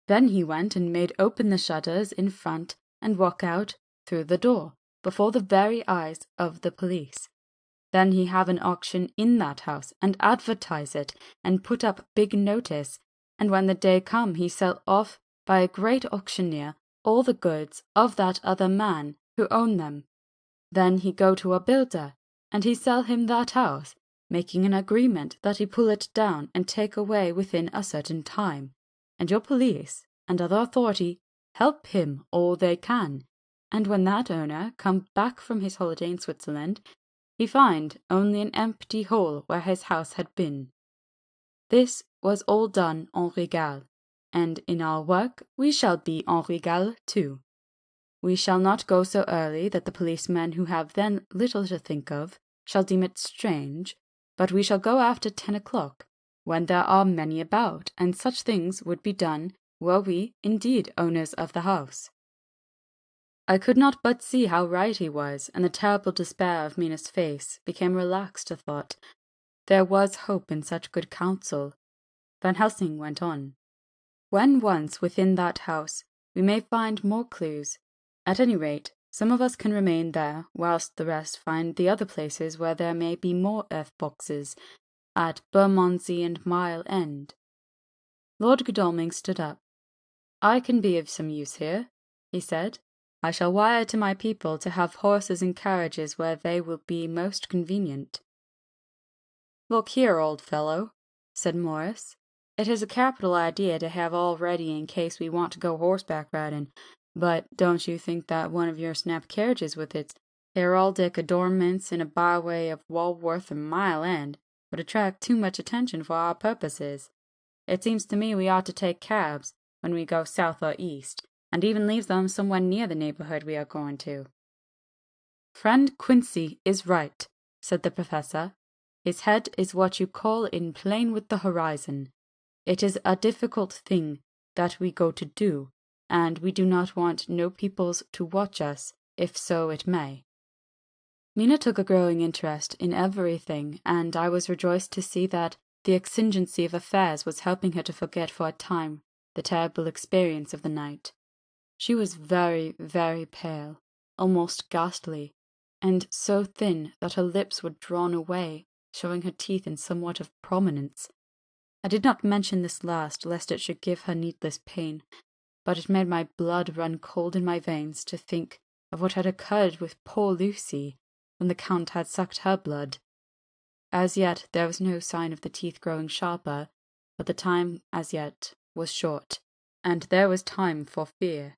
Then he went and made open the shutters in front and walk out through the door, before the very eyes of the police. Then he have an auction in that house, and advertise it, and put up big notice, and when the day come he sell off by a great auctioneer all the goods of that other man who owned them. Then he go to a builder, and he sell him that house, making an agreement that he pull it down and take away within a certain time, and your police and other authority help him all they can, and when that owner come back from his holiday in Switzerland, he find only an empty hole where his house had been. This was all done en règle, and in our work we shall be en règle too. We shall not go so early that the policemen who have then little to think of shall deem it strange, but we shall go after 10 o'clock, when there are many about, and such things would be done were we indeed owners of the house. I could not but see how right he was, and the terrible despair of Mina's face became relaxed a thought. There was hope in such good counsel. Van Helsing went on. When once within that house, we may find more clues. At any rate, some of us can remain there, whilst the rest find the other places where there may be more earth-boxes, at Bermondsey and Mile End. Lord Godalming stood up. I can be of some use here, he said. I shall wire to my people to have horses and carriages where they will be most convenient. Look here, old fellow, said Morris. It is a capital idea to have all ready in case we want to go horseback riding, but don't you think that one of your snap carriages with its heraldic adornments in a byway of Walworth and Mile End would attract too much attention for our purposes? It seems to me we ought to take cabs when we go south or east, and even leave them somewhere near the neighbourhood we are going to. Friend Quincey is right, said the professor. His head is what you call in plane with the horizon. It is a difficult thing that we go to do, and we do not want no peoples to watch us, if so it may. Mina took a growing interest in everything, and I was rejoiced to see that the exigency of affairs was helping her to forget for a time the terrible experience of the night. She was very, very pale, almost ghastly, and so thin that her lips were drawn away, showing her teeth in somewhat of prominence. I did not mention this last, lest it should give her needless pain, but it made my blood run cold in my veins to think of what had occurred with poor Lucy when the Count had sucked her blood. As yet there was no sign of the teeth growing sharper, but the time as yet was short, and there was time for fear.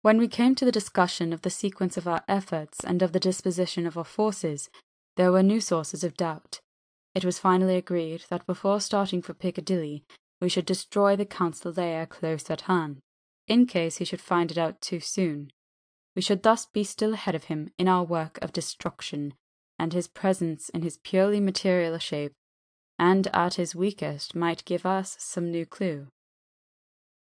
When we came to the discussion of the sequence of our efforts and of the disposition of our forces, there were new sources of doubt. It was finally agreed that before starting for Piccadilly, we should destroy the Count's lair close at hand, in case he should find it out too soon. We should thus be still ahead of him in our work of destruction, and his presence in his purely material shape, and at his weakest, might give us some new clue.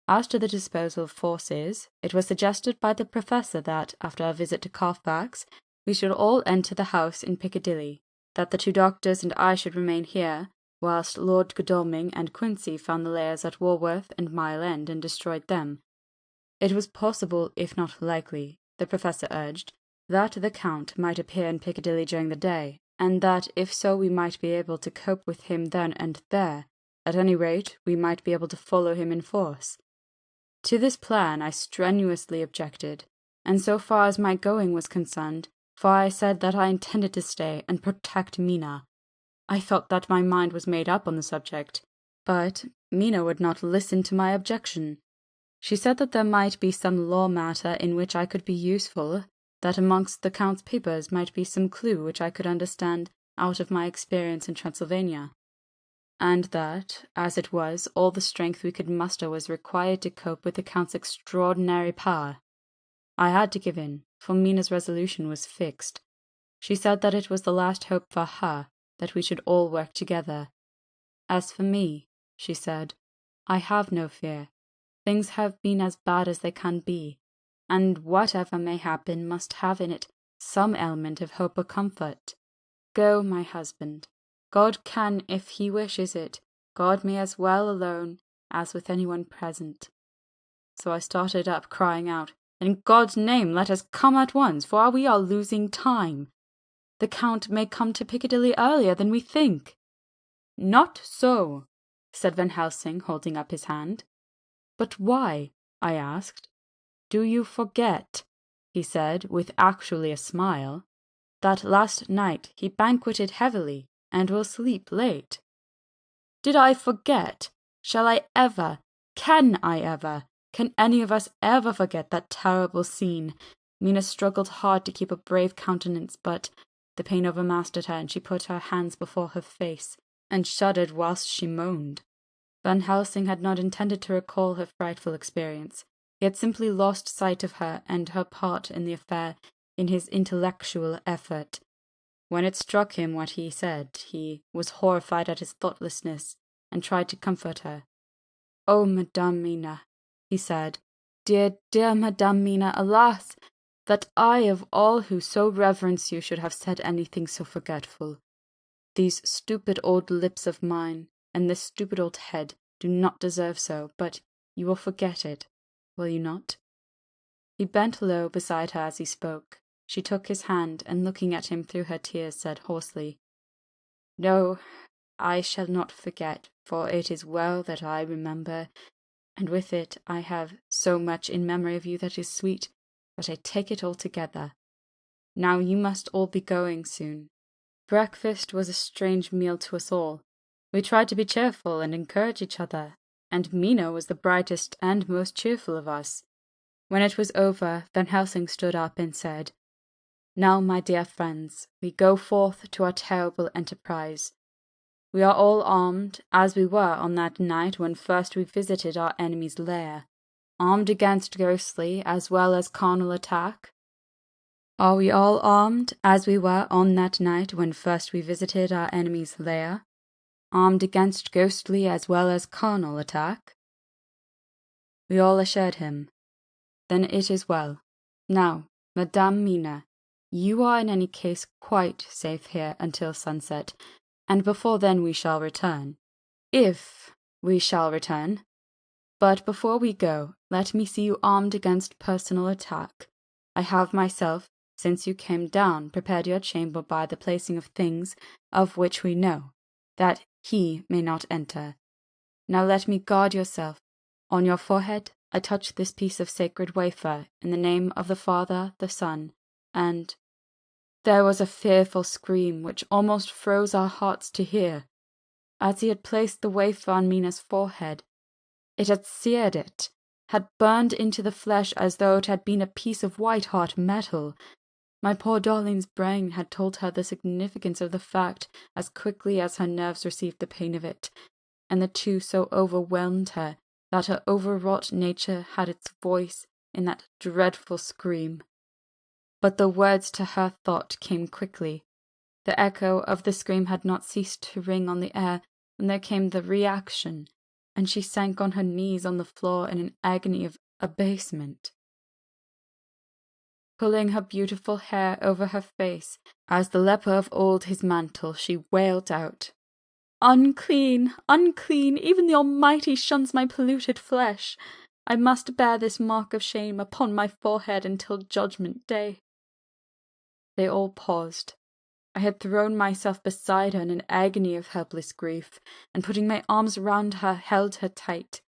As to the disposal of forces, it was suggested by the professor that, after our visit to Carfax, we should all enter the house in Piccadilly, that the 2 doctors and I should remain here, whilst Lord Godalming and Quincey found the lairs at Walworth and Mile End and destroyed them. It was possible, if not likely, the professor urged, that the Count might appear in Piccadilly during the day, and that if so we might be able to cope with him then and there. At any rate, we might be able to follow him in force. To this plan I strenuously objected, and so far as my going was concerned, for I said that I intended to stay and protect Mina. I felt that my mind was made up on the subject, but Mina would not listen to my objection. She said that there might be some law matter in which I could be useful, that amongst the Count's papers might be some clue which I could understand out of my experience in Transylvania, and that, as it was, all the strength we could muster was required to cope with the Count's extraordinary power. I had to give in, for Mina's resolution was fixed. She said that it was the last hope for her that we should all work together. As for me, she said, I have no fear. Things have been as bad as they can be, and whatever may happen must have in it some element of hope or comfort. Go, my husband. God can, if he wishes it, guard me as well alone as with anyone present. So I started up, crying out, In God's name, let us come at once, for we are losing time. The Count may come to Piccadilly earlier than we think. Not so, said Van Helsing, holding up his hand. But why? I asked. Do you forget, he said, with actually a smile, that last night he banqueted heavily and will sleep late? Did I forget? Shall I ever? Can I ever? Can any of us ever forget that terrible scene? Mina struggled hard to keep a brave countenance, but the pain overmastered her, and she put her hands before her face and shuddered whilst she moaned. Van Helsing had not intended to recall her frightful experience. He had simply lost sight of her and her part in the affair in his intellectual effort. When it struck him what he said, he was horrified at his thoughtlessness and tried to comfort her. "Oh, Madame Mina," he said, "dear, dear Madame Mina, alas, that I of all who so reverence you should have said anything so forgetful. These stupid old lips of mine and this stupid old head do not deserve so, but you will forget it, will you not?" He bent low beside her as he spoke. She took his hand, and looking at him through her tears, said hoarsely, "No, I shall not forget, for it is well that I remember, and with it I have so much in memory of you that is sweet, that I take it all together. Now you must all be going soon." Breakfast was a strange meal to us all. We tried to be cheerful and encourage each other, and Mina was the brightest and most cheerful of us. When it was over, Van Helsing stood up and said, "Now, my dear friends, we go forth to our terrible enterprise. We are all armed, as we were on that night when first we visited our enemy's lair, armed against ghostly as well as carnal attack. Are we all armed, as we were on that night when first we visited our enemy's lair, armed against ghostly as well as carnal attack?" We all assured him. "Then it is well. Now, Madame Mina, you are in any case quite safe here until sunset, and before then we shall return. If we shall return. But before we go, let me see you armed against personal attack. I have myself, since you came down, prepared your chamber by the placing of things of which we know, that he may not enter. Now let me guard yourself. On your forehead I touch this piece of sacred wafer, in the name of the Father, the Son, and—" There was a fearful scream which almost froze our hearts to hear. As he had placed the wafer on Mina's forehead, it had seared it, had burned into the flesh as though it had been a piece of white-hot metal. My poor darling's brain had told her the significance of the fact as quickly as her nerves received the pain of it, and the two so overwhelmed her that her overwrought nature had its voice in that dreadful scream. But the words to her thought came quickly. The echo of the scream had not ceased to ring on the air when there came the reaction, and she sank on her knees on the floor in an agony of abasement. Pulling her beautiful hair over her face, as the leper of old his mantle, she wailed out, "Unclean, unclean, even the Almighty shuns my polluted flesh. I must bear this mark of shame upon my forehead until judgment day." They all paused. I had thrown myself beside her in an agony of helpless grief, and putting my arms round her, held her tight.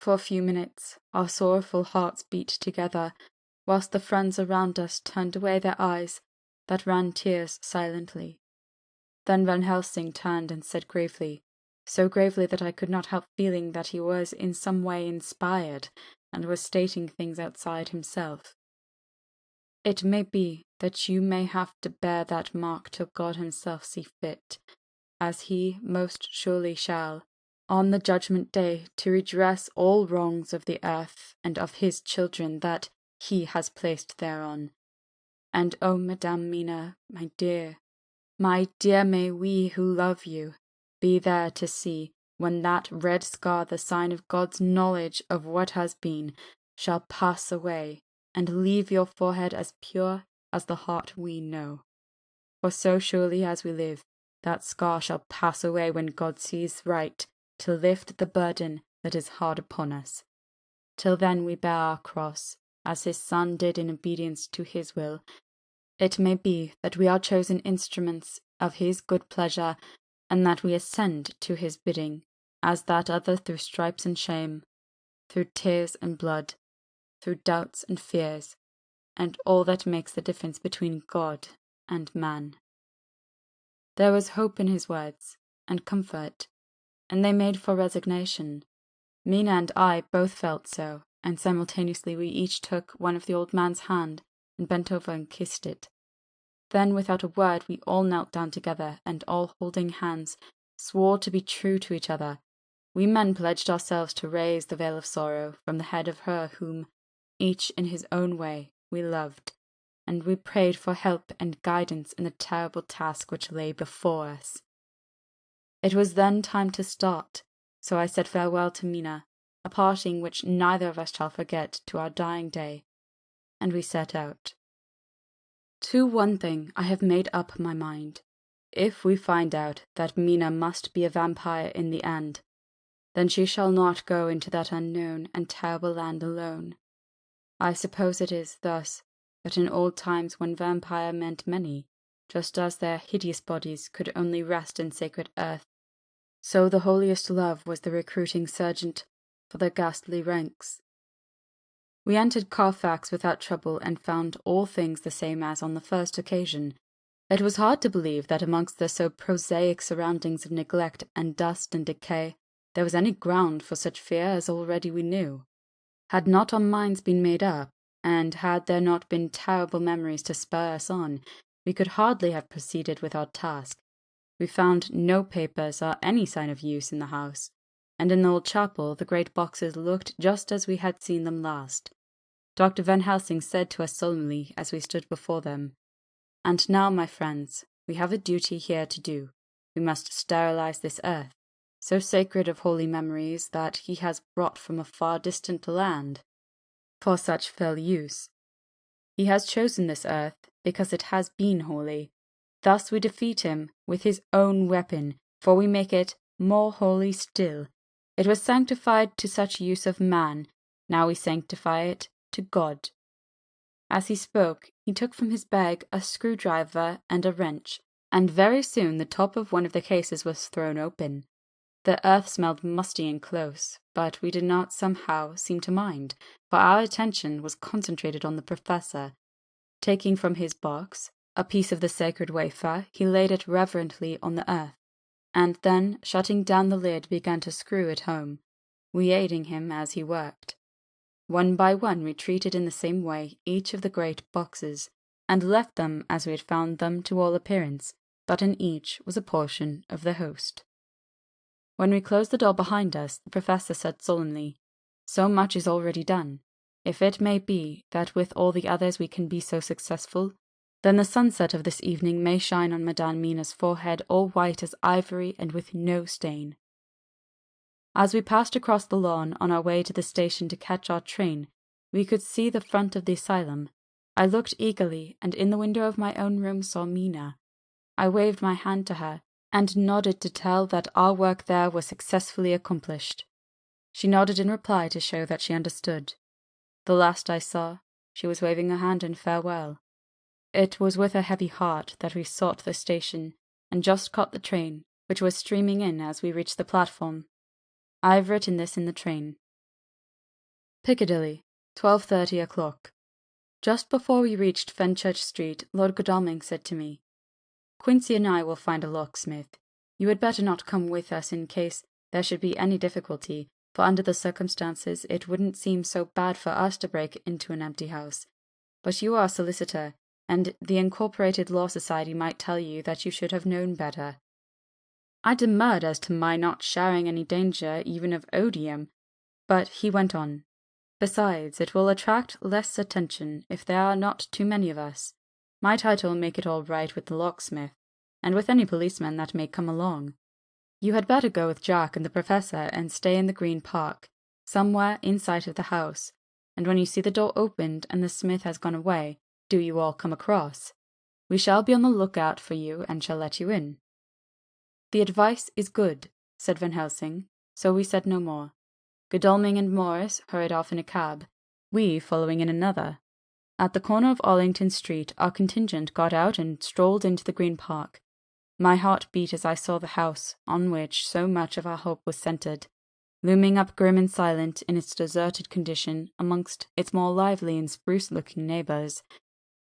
For a few minutes our sorrowful hearts beat together, whilst the friends around us turned away their eyes, that ran tears silently. Then Van Helsing turned and said gravely, so gravely that I could not help feeling that he was in some way inspired, and was stating things outside himself, "It may be that you may have to bear that mark till God himself see fit, as he most surely shall, on the judgment day, to redress all wrongs of the earth and of his children that he has placed thereon. And oh, Madame Mina, my dear, may we who love you be there to see when that red scar, the sign of God's knowledge of what has been, shall pass away, and leave your forehead as pure as the heart we know. For so surely as we live, that scar shall pass away when God sees right to lift the burden that is hard upon us. Till then we bear our cross, as his Son did in obedience to his will. It may be that we are chosen instruments of his good pleasure, and that we ascend to his bidding, as that other through stripes and shame, through tears and blood, through doubts and fears, and all that makes the difference between God and man. There was hope in his words, and comfort, and they made for resignation. Mina and I both felt so, and simultaneously we each took one of the old man's hand and bent over and kissed it. Then, without a word, we all knelt down together, and all holding hands, swore to be true to each other. We men pledged ourselves to raise the veil of sorrow from the head of her whom, each in his own way, we loved, and we prayed for help and guidance in the terrible task which lay before us. It was then time to start, so I said farewell to Mina, a parting which neither of us shall forget to our dying day, and we set out. To one thing I have made up my mind. If we find out that Mina must be a vampire in the end, then she shall not go into that unknown and terrible land alone. I suppose it is thus that in old times when vampire meant many, just as their hideous bodies could only rest in sacred earth, so the holiest love was the recruiting sergeant for the ghastly ranks. We entered Carfax without trouble and found all things the same as on the first occasion. It was hard to believe that amongst the so prosaic surroundings of neglect and dust and decay there was any ground for such fear as already we knew. Had not our minds been made up, and had there not been terrible memories to spur us on, we could hardly have proceeded with our task. We found no papers or any sign of use in the house, and in the old chapel the great boxes looked just as we had seen them last. Dr. Van Helsing said to us solemnly as we stood before them, "And now, my friends, we have a duty here to do. We must sterilize this earth, so sacred of holy memories that he has brought from a far distant land for such fell use. He has chosen this earth because it has been holy. Thus we defeat him with his own weapon, for we make it more holy still. It was sanctified to such use of man, now we sanctify it to God." As he spoke, he took from his bag a screwdriver and a wrench, and very soon the top of one of the cases was thrown open. The earth smelled musty and close, but we did not somehow seem to mind, for our attention was concentrated on the professor. Taking from his box a piece of the sacred wafer, he laid it reverently on the earth, and then, shutting down the lid, began to screw it home, we aiding him as he worked. One by one we treated in the same way each of the great boxes, and left them as we had found them to all appearance, but in each was a portion of the host. When we closed the door behind us, the professor said solemnly, "So much is already done. If it may be that with all the others we can be so successful, then the sunset of this evening may shine on Madame Mina's forehead all white as ivory and with no stain." As we passed across the lawn on our way to the station to catch our train, we could see the front of the asylum. I looked eagerly, and in the window of my own room saw Mina. I waved my hand to her, and nodded to tell that our work there was successfully accomplished. She nodded in reply to show that she understood. The last I saw, she was waving her hand in farewell. It was with a heavy heart that we sought the station, and just caught the train, which was streaming in as we reached the platform. I have written this in the train. Piccadilly, 12:30 o'clock. Just before we reached Fenchurch Street, Lord Godalming said to me, "Quincey and I will find a locksmith. You had better not come with us in case there should be any difficulty, for under the circumstances it wouldn't seem so bad for us to break into an empty house. But you are a solicitor, and the Incorporated Law Society might tell you that you should have known better." I demurred as to my not sharing any danger even of odium, but he went on, "Besides, it will attract less attention if there are not too many of us. My title will make it all right with the locksmith, and with any policeman that may come along. You had better go with Jack and the Professor and stay in the Green Park, somewhere in sight of the house, and when you see the door opened and the smith has gone away, do you all come across. We shall be on the lookout for you and shall let you in." "The advice is good," said Van Helsing, so we said no more. Godalming and Morris hurried off in a cab, we following in another. At the corner of Arlington Street our contingent got out and strolled into the Green Park. My heart beat as I saw the house on which so much of our hope was centred, looming up grim and silent in its deserted condition amongst its more lively and spruce-looking neighbours.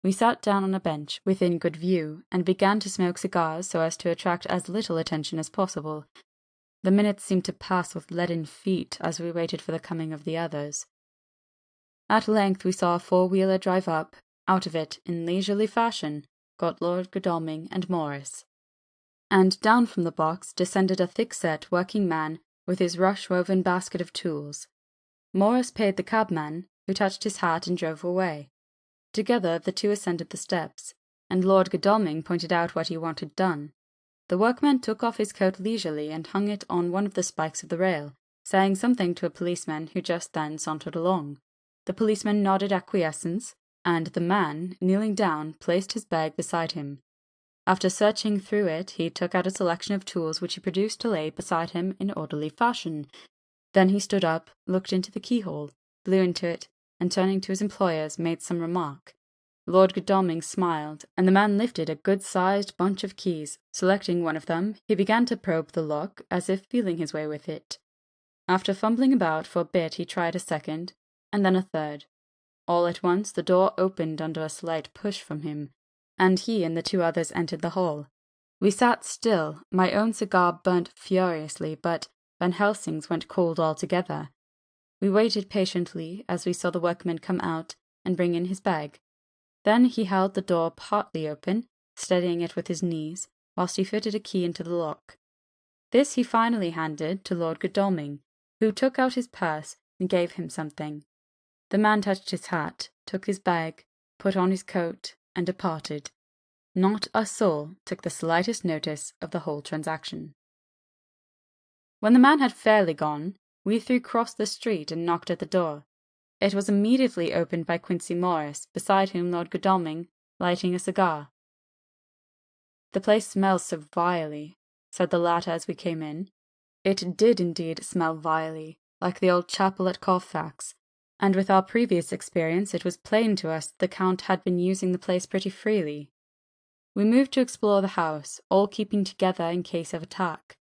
We sat down on a bench within good view, and began to smoke cigars so as to attract as little attention as possible. The minutes seemed to pass with leaden feet as we waited for the coming of the others. At length we saw a four-wheeler drive up. Out of it, in leisurely fashion, got Lord Godalming and Morris. And down from the box descended a thick-set working man with his rush-woven basket of tools. Morris paid the cabman, who touched his hat and drove away. Together the two ascended the steps, and Lord Godalming pointed out what he wanted done. The workman took off his coat leisurely and hung it on one of the spikes of the rail, saying something to a policeman who just then sauntered along. The policeman nodded acquiescence, and the man, kneeling down, placed his bag beside him. After searching through it, he took out a selection of tools which he produced to lay beside him in orderly fashion. Then he stood up, looked into the keyhole, blew into it, and turning to his employers made some remark. Lord Godalming smiled, and the man lifted a good-sized bunch of keys. Selecting one of them, he began to probe the lock, as if feeling his way with it. After fumbling about for a bit, he tried a second, and then a third. All at once the door opened under a slight push from him, and he and the two others entered the hall. We sat still. My own cigar burnt furiously, but Van Helsing's went cold altogether. We waited patiently as we saw the workman come out and bring in his bag. Then he held the door partly open, steadying it with his knees, whilst he fitted a key into the lock. This he finally handed to Lord Godalming, who took out his purse and gave him something. The man touched his hat, took his bag, put on his coat, and departed. Not a soul took the slightest notice of the whole transaction. When the man had fairly gone, we three crossed the street and knocked at the door. It was immediately opened by Quincey Morris, beside whom Lord Godalming, lighting a cigar. "The place smells so vilely," said the latter as we came in. It did indeed smell vilely, like the old chapel at Colfax, and with our previous experience it was plain to us that the Count had been using the place pretty freely. We moved to explore the house, all keeping together in case of attack,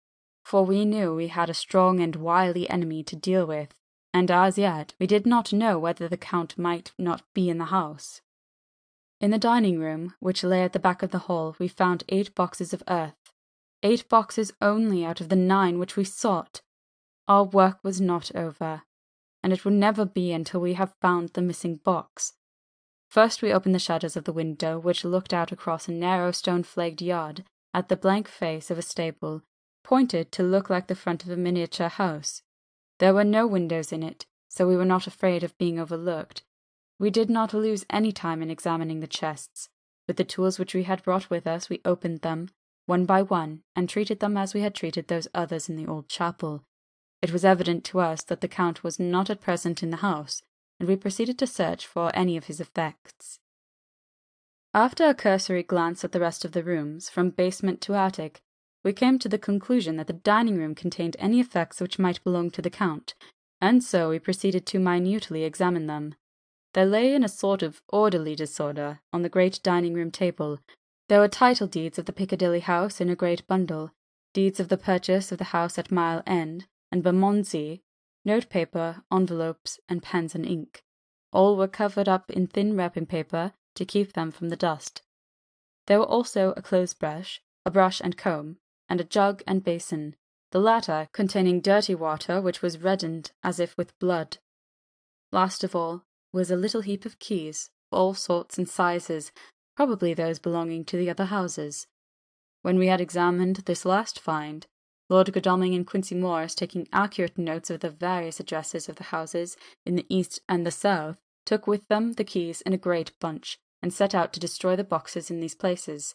for we knew we had a strong and wily enemy to deal with, and as yet we did not know whether the Count might not be in the house. In the dining room, which lay at the back of the hall, we found 8 boxes of earth. 8 boxes only out of the 9 which we sought. Our work was not over, and it will never be until we have found the missing box. First we opened the shutters of the window, which looked out across a narrow stone-flagged yard at the blank face of a stable, pointed to look like the front of a miniature house. There were no windows in it, so we were not afraid of being overlooked. We did not lose any time in examining the chests. With the tools which we had brought with us, we opened them, one by one, and treated them as we had treated those others in the old chapel. It was evident to us that the Count was not at present in the house, and we proceeded to search for any of his effects. After a cursory glance at the rest of the rooms, from basement to attic, we came to the conclusion that the dining-room contained any effects which might belong to the Count, and so we proceeded to minutely examine them. There lay in a sort of orderly disorder on the great dining-room table. There were title deeds of the Piccadilly house in a great bundle, deeds of the purchase of the house at Mile End and Bermondsey, note-paper, envelopes, and pens and ink. All were covered up in thin wrapping paper to keep them from the dust. There were also a clothes-brush, a brush and comb, and a jug and basin, the latter containing dirty water which was reddened as if with blood. Last of all was a little heap of keys, of all sorts and sizes, probably those belonging to the other houses. When we had examined this last find, Lord Godalming and Quincey Morris, taking accurate notes of the various addresses of the houses in the east and the south, took with them the keys in a great bunch, and set out to destroy the boxes in these places.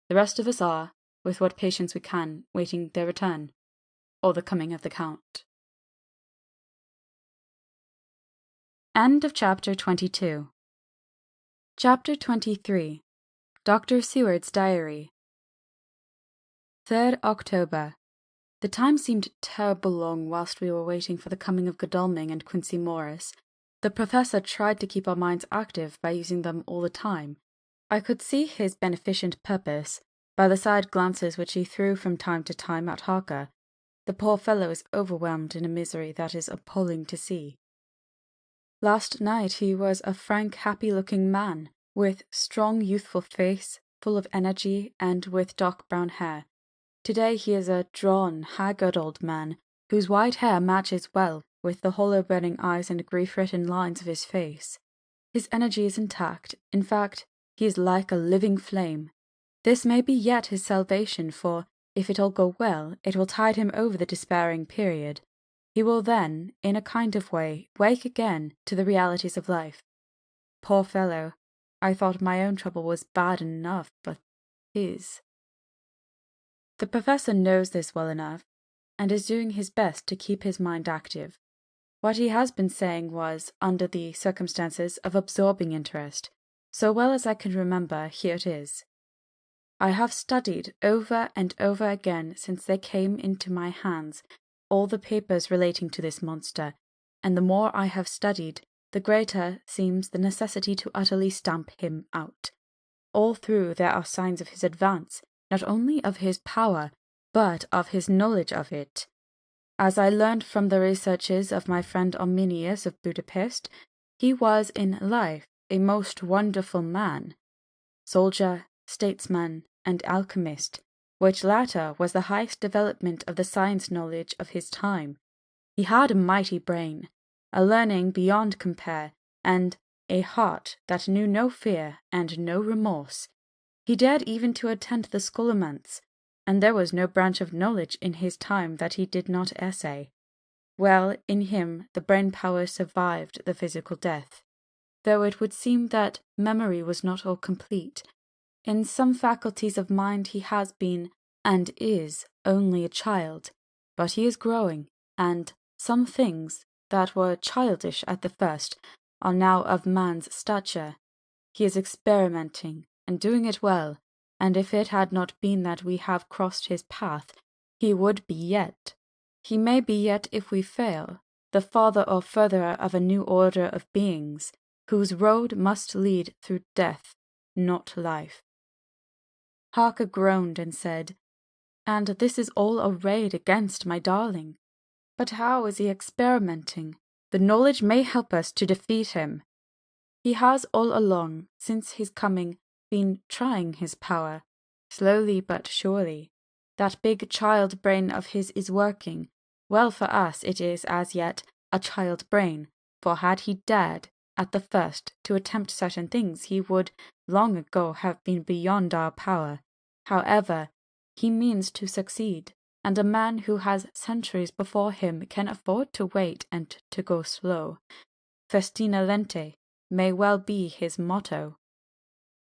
The rest of us are, with what patience we can, waiting their return. or the coming of the Count. End of Chapter 22. Chapter 23. Dr. Seward's Diary. 3rd October. The time seemed terrible long whilst we were waiting for the coming of Godalming and Quincey Morris. The Professor tried to keep our minds active by using them all the time. I could see his beneficent purpose by the side glances which he threw from time to time at Harker. The poor fellow is overwhelmed in a misery that is appalling to see. Last night he was a frank, happy-looking man, with strong, youthful face, full of energy, and with dark brown hair. Today he is a drawn, haggard old man, whose white hair matches well with the hollow burning eyes and grief-written lines of his face. His energy is intact. In fact, he is like a living flame. This may be yet his salvation, for, if it all go well, it will tide him over the despairing period. He will then, in a kind of way, wake again to the realities of life. Poor fellow, I thought my own trouble was bad enough, but his... The Professor knows this well enough, and is doing his best to keep his mind active. What he has been saying was, under the circumstances, of absorbing interest. So well as I can remember, here it is. I have studied over and over again since they came into my hands all the papers relating to this monster, and the more I have studied, the greater seems the necessity to utterly stamp him out. All through there are signs of his advance, not only of his power, but of his knowledge of it. As I learned from the researches of my friend Arminius of Budapest, he was in life a most wonderful man, soldier, statesman, and alchemist, which latter was the highest development of the science knowledge of his time. He had a mighty brain, a learning beyond compare, and a heart that knew no fear and no remorse. He dared even to attend the scholomance, and there was no branch of knowledge in his time that he did not essay. Well, in him the brain power survived the physical death, though it would seem that memory was not all complete. In some faculties of mind he has been, and is, only a child, but he is growing, and some things that were childish at the first are now of man's stature. He is experimenting, and doing it well, and if it had not been that we have crossed his path, he would be yet. He may be yet if we fail, the father or furtherer of a new order of beings, whose road must lead through death, not life. Harker groaned and said, "And this is all arrayed against my darling. But how is he experimenting? The knowledge may help us to defeat him. He has all along, since his coming, been trying his power, slowly but surely. That big child brain of his is working. Well for us it is as yet a child brain, for had he dared, at the first, to attempt certain things, he would long ago have been beyond our power. However, he means to succeed, and a man who has centuries before him can afford to wait and to go slow. Festina lente may well be his motto."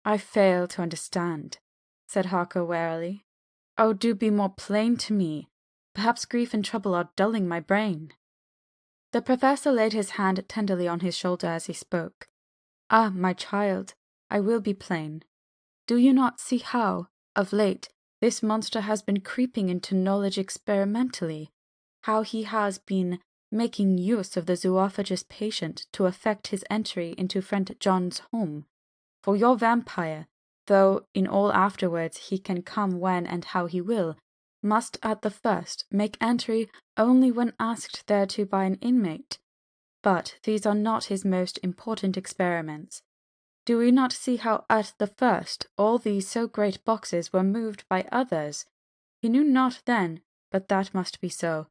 "I fail to understand," said Harker warily. "Oh, do be more plain to me. Perhaps grief and trouble are dulling my brain." The Professor laid his hand tenderly on his shoulder as he spoke. "Ah, my child, I will be plain. Do you not see how, of late, this monster has been creeping into knowledge experimentally? How he has been making use of the zoophagous patient to effect his entry into friend John's home? For your vampire, though in all afterwards he can come when and how he will, must at the first make entry only when asked thereto by an inmate. But these are not his most important experiments. Do we not see how at the first all these so great boxes were moved by others? He knew not then, but that must be so.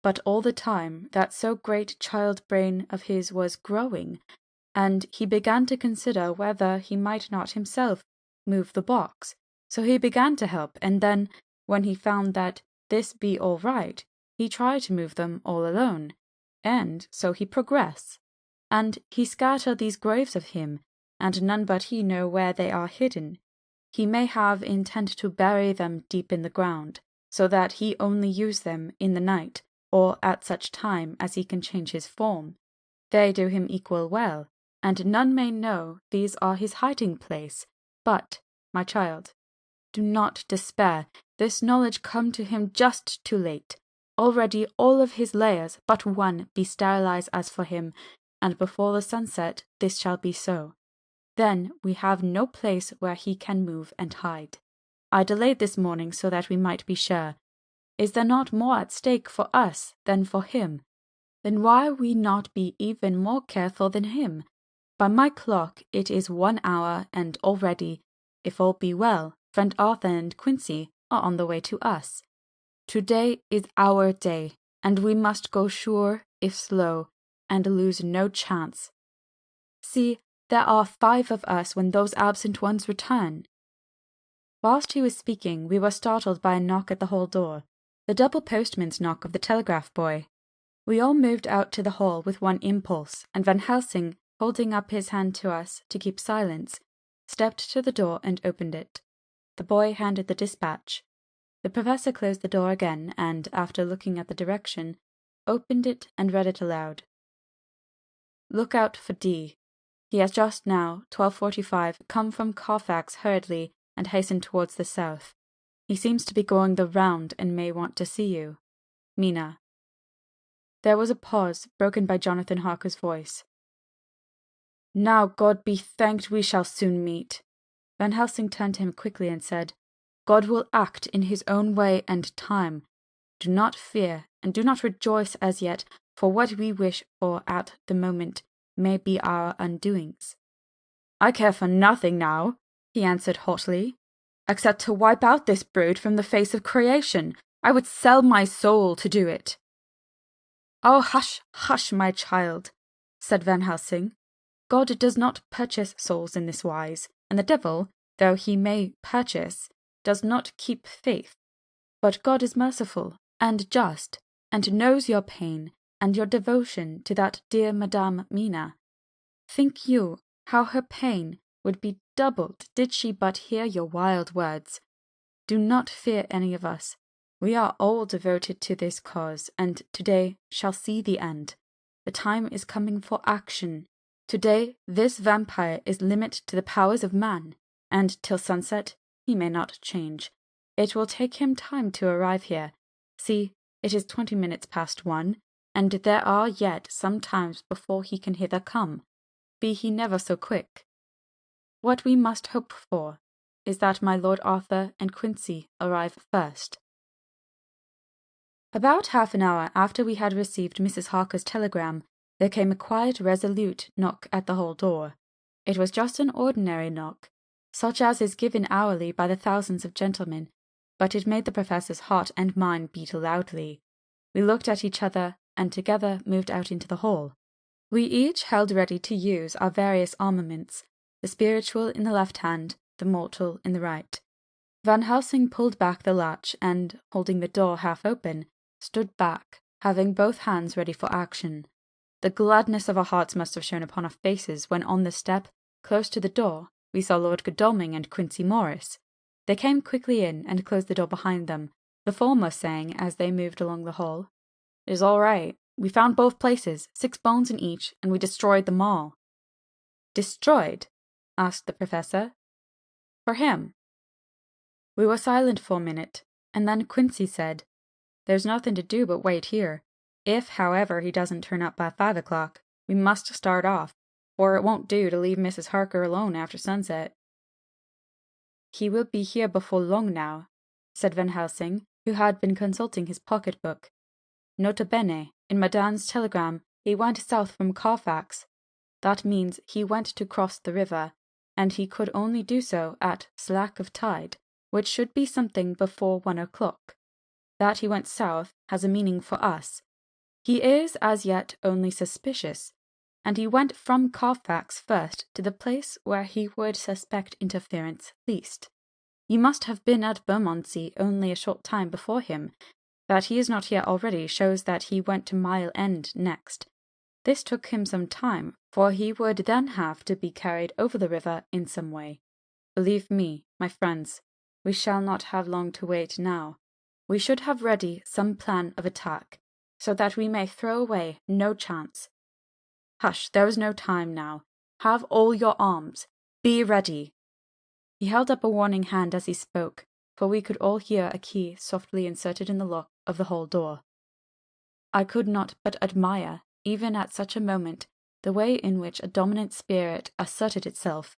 But all the time that so great child brain of his was growing, and he began to consider whether he might not himself move the box. So he began to help, and then, when he found that this be all right, he tried to move them all alone, and so he progress. And he scatter these graves of him, and none but he know where they are hidden. He may have intent to bury them deep in the ground, so that he only use them in the night, or at such time as he can change his form. They do him equal well, and none may know these are his hiding place. But, my child, do not despair. This knowledge come to him just too late. Already all of his layers but one be sterilized as for him, and before the sunset this shall be so. Then we have no place where he can move and hide. I delayed this morning so that we might be sure. Is there not more at stake for us than for him? Then why we not be even more careful than him? By my clock it is 1 hour, and already, if all be well, friend Arthur and Quincey are on the way to us. Today is our day, and we must go sure, if slow, and lose no chance. See, there are 5 of us when those absent ones return. Whilst he was speaking, we were startled by a knock at the hall door, the double postman's knock of the telegraph boy. We all moved out to the hall with one impulse, and Van Helsing, holding up his hand to us to keep silence, stepped to the door and opened it. The boy handed the dispatch. The professor closed the door again, and, after looking at the direction, opened it and read it aloud. Look out for D. He has just now, 12:45, come from Carfax hurriedly and hastened towards the south. He seems to be going the round and may want to see you. Mina. There was a pause, broken by Jonathan Harker's voice. Now God be thanked we shall soon meet. Van Helsing turned to him quickly and said, God will act in his own way and time. Do not fear, and do not rejoice as yet, for what we wish for at the moment may be our undoings. I care for nothing now, he answered hotly, except to wipe out this brood from the face of creation. I would sell my soul to do it. Oh, hush, hush, my child, said Van Helsing. God does not purchase souls in this wise, and the devil, though he may purchase, does not keep faith. But God is merciful and just, and knows your pain and your devotion to that dear Madame Mina. Think you how her pain would be doubled did she but hear your wild words? Do not fear any of us. We are all devoted to this cause, and today shall see the end. The time is coming for action. Today this vampire is limit to the powers of man, and till sunset he may not change. It will take him time to arrive here. See, it is 20 minutes past 1, and there are yet some times before he can hither come, be he never so quick. What we must hope for is that my Lord Arthur and Quincey arrive first. About half an hour after we had received Mrs. Harker's telegram, there came a quiet, resolute knock at the hall door. It was just an ordinary knock, such as is given hourly by the thousands of gentlemen, but it made the professor's heart and mine beat loudly. We looked at each other, and together moved out into the hall. We each held ready to use our various armaments, the spiritual in the left hand, the mortal in the right. Van Helsing pulled back the latch, and, holding the door half open, stood back, having both hands ready for action. The gladness of our hearts must have shown upon our faces when on the step, close to the door, we saw Lord Godalming and Quincey Morris. They came quickly in and closed the door behind them, the former saying as they moved along the hall, It is all right. We found both places, 6 bones in each, and we destroyed them all. Destroyed? Asked the professor. For him. We were silent for a minute, and then Quincey said, There's nothing to do but wait here. If, however, he doesn't turn up by 5 o'clock, we must start off, for it won't do to leave Mrs. Harker alone after sunset. He will be here before long now, said Van Helsing, who had been consulting his pocket-book. Nota bene, in Madame's telegram, he went south from Carfax. That means he went to cross the river, and he could only do so at slack of tide, which should be something before 1 o'clock. That he went south has a meaning for us. He is as yet only suspicious, and he went from Carfax first to the place where he would suspect interference least. You must have been at Bermondsey only a short time before him. That he is not here already shows that he went to Mile End next. This took him some time, for he would then have to be carried over the river in some way. Believe me, my friends, we shall not have long to wait now. We should have ready some plan of attack, so that we may throw away no chance. Hush, there is no time now. Have all your arms. Be ready." He held up a warning hand as he spoke, for we could all hear a key softly inserted in the lock of the hall door. I could not but admire, even at such a moment, the way in which a dominant spirit asserted itself.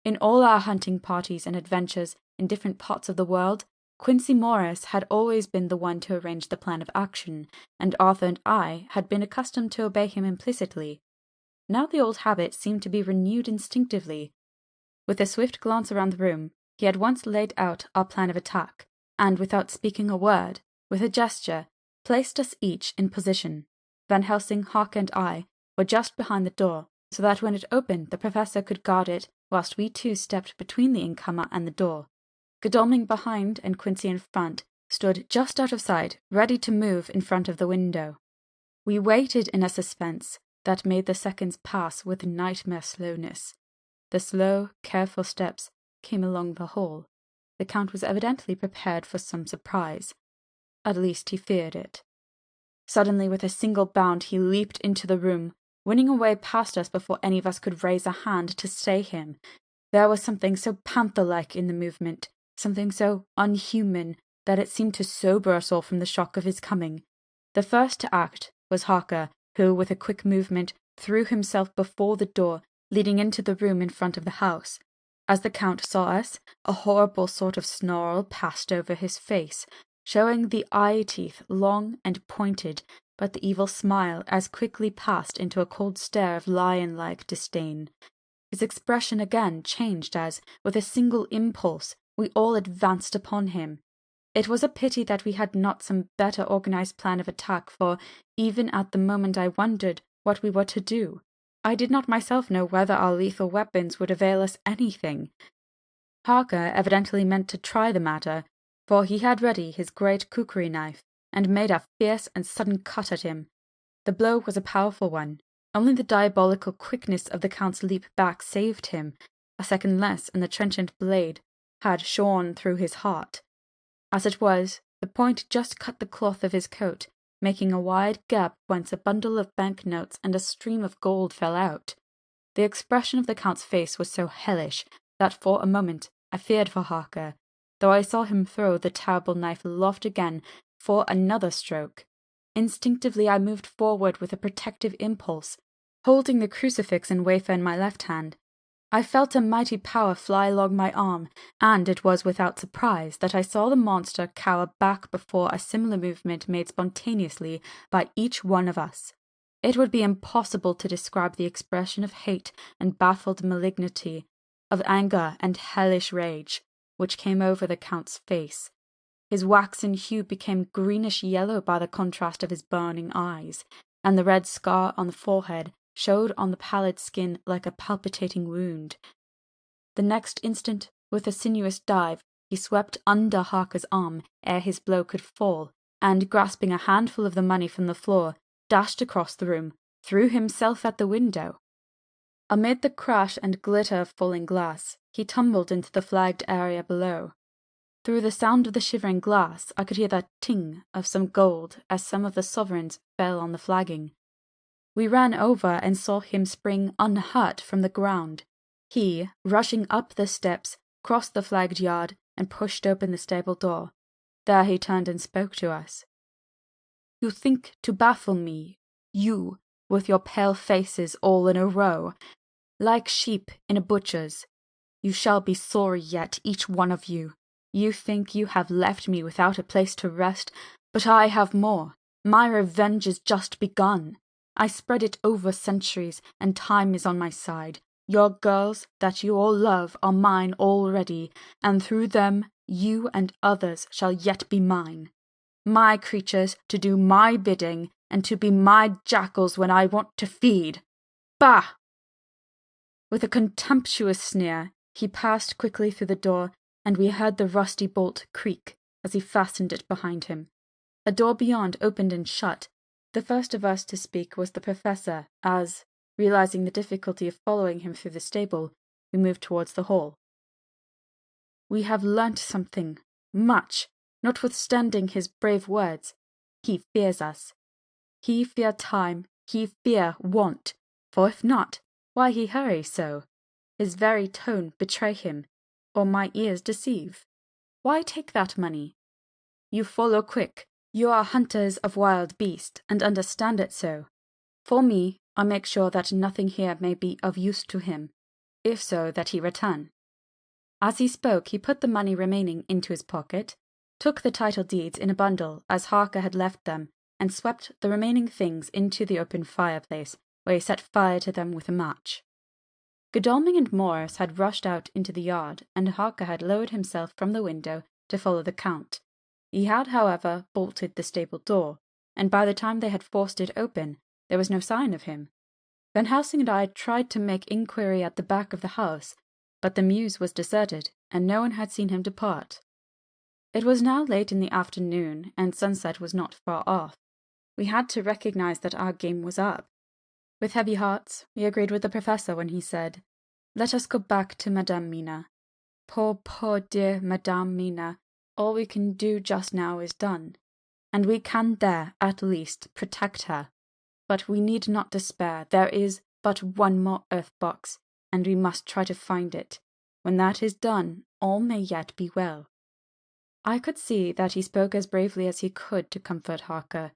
In all our hunting parties and adventures in different parts of the world, Quincey Morris had always been the one to arrange the plan of action, and Arthur and I had been accustomed to obey him implicitly. Now the old habit seemed to be renewed instinctively. With a swift glance around the room, he had once laid out our plan of attack, and without speaking a word, with a gesture, placed us each in position. Van Helsing, Harker, and I were just behind the door, so that when it opened the professor could guard it, whilst we two stepped between the incomer and the door. Godalming behind and Quincey in front stood just out of sight, ready to move in front of the window. We waited in a suspense that made the seconds pass with nightmare slowness. The slow, careful steps came along the hall. The Count was evidently prepared for some surprise. At least he feared it. Suddenly, with a single bound, he leaped into the room, winning a way past us before any of us could raise a hand to stay him. There was something so panther-like in the movement, something so unhuman, that it seemed to sober us all from the shock of his coming. The first to act was Harker, who, with a quick movement, threw himself before the door, leading into the room in front of the house. As the Count saw us, a horrible sort of snarl passed over his face, showing the eye-teeth long and pointed, but the evil smile as quickly passed into a cold stare of lion-like disdain. His expression again changed as, with a single impulse, we all advanced upon him. It was a pity that we had not some better organized plan of attack, for even at the moment I wondered what we were to do. I did not myself know whether our lethal weapons would avail us anything. Harker evidently meant to try the matter, for he had ready his great kukri knife, and made a fierce and sudden cut at him. The blow was a powerful one. Only the diabolical quickness of the Count's leap back saved him. A second less, and the trenchant blade had shorn through his heart. As it was, the point just cut the cloth of his coat, making a wide gap whence a bundle of banknotes and a stream of gold fell out. The expression of the Count's face was so hellish that for a moment I feared for Harker, though I saw him throw the terrible knife aloft again for another stroke. Instinctively I moved forward with a protective impulse, holding the crucifix and wafer in my left hand. I felt a mighty power fly along my arm, and it was without surprise that I saw the monster cower back before a similar movement made spontaneously by each one of us. It would be impossible to describe the expression of hate and baffled malignity, of anger and hellish rage, which came over the Count's face. His waxen hue became greenish-yellow by the contrast of his burning eyes, and the red scar on the forehead showed on the pallid skin like a palpitating wound. The next instant, with a sinuous dive, he swept under Harker's arm ere his blow could fall, and, grasping a handful of the money from the floor, dashed across the room, threw himself at the window. Amid the crash and glitter of falling glass, he tumbled into the flagged area below. Through the sound of the shivering glass, I could hear the ting of some gold as some of the sovereigns fell on the flagging. We ran over and saw him spring unhurt from the ground. He, rushing up the steps, crossed the flagged yard and pushed open the stable door. There he turned and spoke to us. "You think to baffle me, you, with your pale faces all in a row, like sheep in a butcher's. You shall be sorry yet, each one of you. You think you have left me without a place to rest, but I have more. My revenge is just begun. I spread it over centuries, and time is on my side. Your girls, that you all love, are mine already, and through them you and others shall yet be mine. My creatures, to do my bidding, and to be my jackals when I want to feed. Bah!" With a contemptuous sneer, he passed quickly through the door, and we heard the rusty bolt creak as he fastened it behind him. A door beyond opened and shut. The first of us to speak was the professor, as, realizing the difficulty of following him through the stable, we moved towards the hall. "We have learnt something, much, Notwithstanding his brave words, he fears us. He fear time, he fear want, for if not, why he hurry so? His very tone betray him, or my ears deceive. Why take that money? You follow quick, you are hunters of wild beast, and understand it so. For me, I make sure that nothing here may be of use to him, if so that he return. As he spoke, he put the money remaining into his pocket, took the title deeds in a bundle as Harker had left them, and swept the remaining things into the open fireplace, where he set fire to them with a match. Godalming and Morris had rushed out into the yard, and Harker had lowered himself from the window to follow the Count. He had, however, bolted the stable door, and by the time they had forced it open, there was no sign of him. Van Helsing and I tried to make inquiry at the back of the house, but the mews was deserted, and no one had seen him depart. It was now late in the afternoon, and sunset was not far off. We had to recognize that our game was up. With heavy hearts, we agreed with the professor when he said, "Let us go back to Madame Mina. Poor dear Madame Mina, all we can do just now is done, and we can there, at least, protect her. But we need not despair, there is but one more earth box, and we must try to find it. When that is done, all may yet be well." I could see that he spoke as bravely as he could to comfort Harker.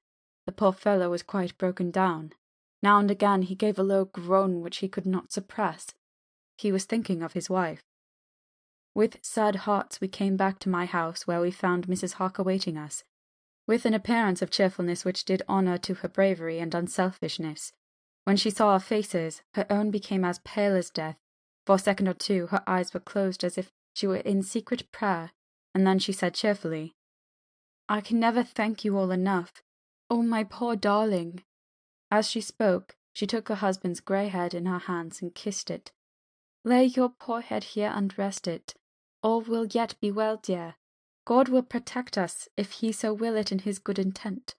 The poor fellow was quite broken down. Now and again he gave a low groan which he could not suppress. He was thinking of his wife. With sad hearts we came back to my house, where we found Mrs. Harker waiting us, with an appearance of cheerfulness which did honour to her bravery and unselfishness. When she saw our faces, her own became as pale as death. For a second or two her eyes were closed as if she were in secret prayer, and then she said cheerfully, "I can never thank you all enough. Oh, my poor darling." As she spoke, she took her husband's grey head in her hands and kissed it. "Lay your poor head here and rest it. All will yet be well, dear. God will protect us, if he so will it in his good intent."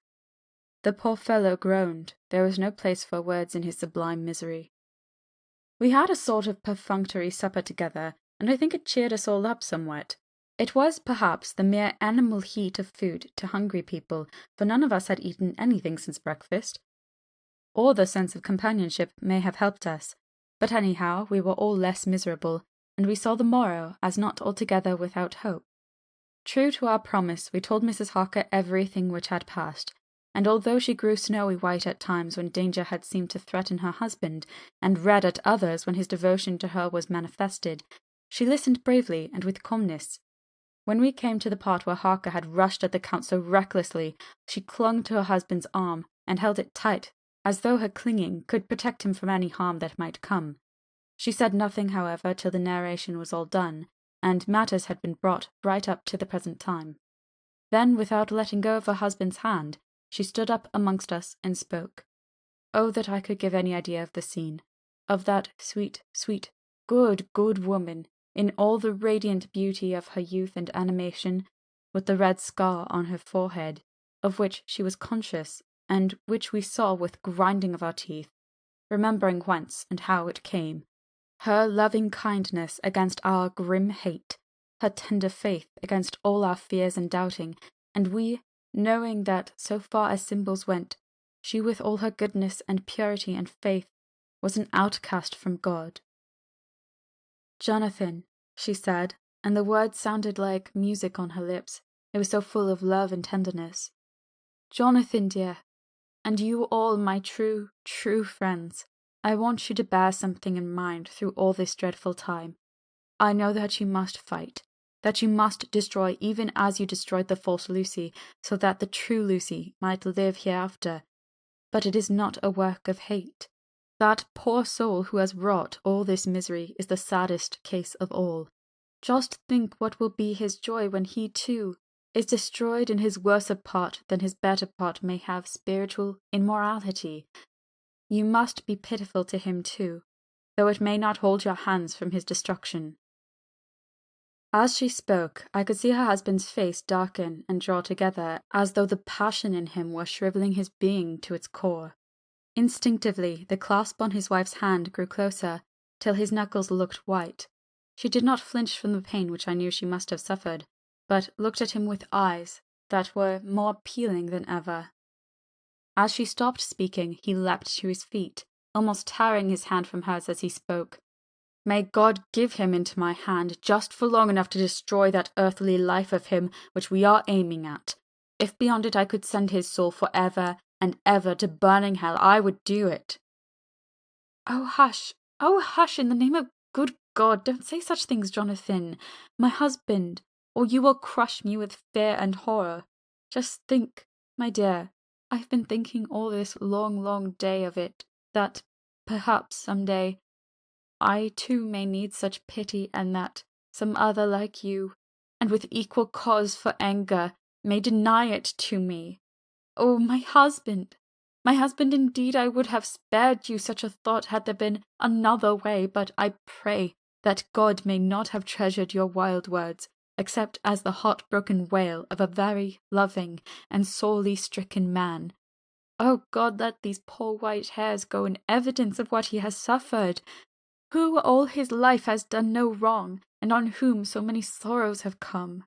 The poor fellow groaned. There was no place for words in his sublime misery. We had a sort of perfunctory supper together, and I think it cheered us all up somewhat. It was, perhaps, the mere animal heat of food to hungry people, for none of us had eaten anything since breakfast. Or the sense of companionship may have helped us, but anyhow we were all less miserable, and we saw the morrow as not altogether without hope. True to our promise, we told Mrs. Harker everything which had passed, and although she grew snowy white at times when danger had seemed to threaten her husband, and red at others when his devotion to her was manifested, she listened bravely and with calmness. When we came to the part where Harker had rushed at the Count so recklessly, she clung to her husband's arm and held it tight, as though her clinging could protect him from any harm that might come. She said nothing, however, till the narration was all done, and matters had been brought right up to the present time. Then, without letting go of her husband's hand, she stood up amongst us and spoke. Oh, that I could give any idea of the scene, of that sweet, sweet, good woman, in all the radiant beauty of her youth and animation, with the red scar on her forehead, of which she was conscious, and which we saw with grinding of our teeth, remembering whence and how it came, her loving kindness against our grim hate, her tender faith against all our fears and doubting, and we, knowing that, so far as symbols went, she with all her goodness and purity and faith was an outcast from God. "Jonathan," she said, and the words sounded like music on her lips, they were so full of love and tenderness. "Jonathan, dear, and you all my true, true friends, I want you to bear something in mind through all this dreadful time. I know that you must fight, that you must destroy even as you destroyed the false Lucy, so that the true Lucy might live hereafter. But it is not a work of hate. That poor soul who has wrought all this misery is the saddest case of all. Just think what will be his joy when he, too, is destroyed in his worser part than his better part may have spiritual immorality. You must be pitiful to him, too, though it may not hold your hands from his destruction." As she spoke, I could see her husband's face darken and draw together, as though the passion in him were shrivelling his being to its core. Instinctively, the clasp on his wife's hand grew closer, till his knuckles looked white. She did not flinch from the pain which I knew she must have suffered, but looked at him with eyes that were more appealing than ever. As she stopped speaking, he leapt to his feet, almost tearing his hand from hers as he spoke. May God give him into my hand just for long enough to destroy that earthly life of him which we are aiming at. If beyond it I could send his soul for ever and ever to burning hell, I would do it. Oh, hush, in the name of good God, don't say such things, Jonathan, my husband, or you will crush me with fear and horror. Just think, my dear, I've been thinking all this long, long day of it, that perhaps some day I too may need such pity, and that some other like you, and with equal cause for anger, may deny it to me. Oh, my husband! My husband, indeed I would have spared you such a thought had there been another way, but I pray that God may not have treasured your wild words, except as the heart-broken wail of a very loving and sorely stricken man. Oh God, let these poor white hairs go in evidence of what he has suffered, who all his life has done no wrong, and on whom so many sorrows have come.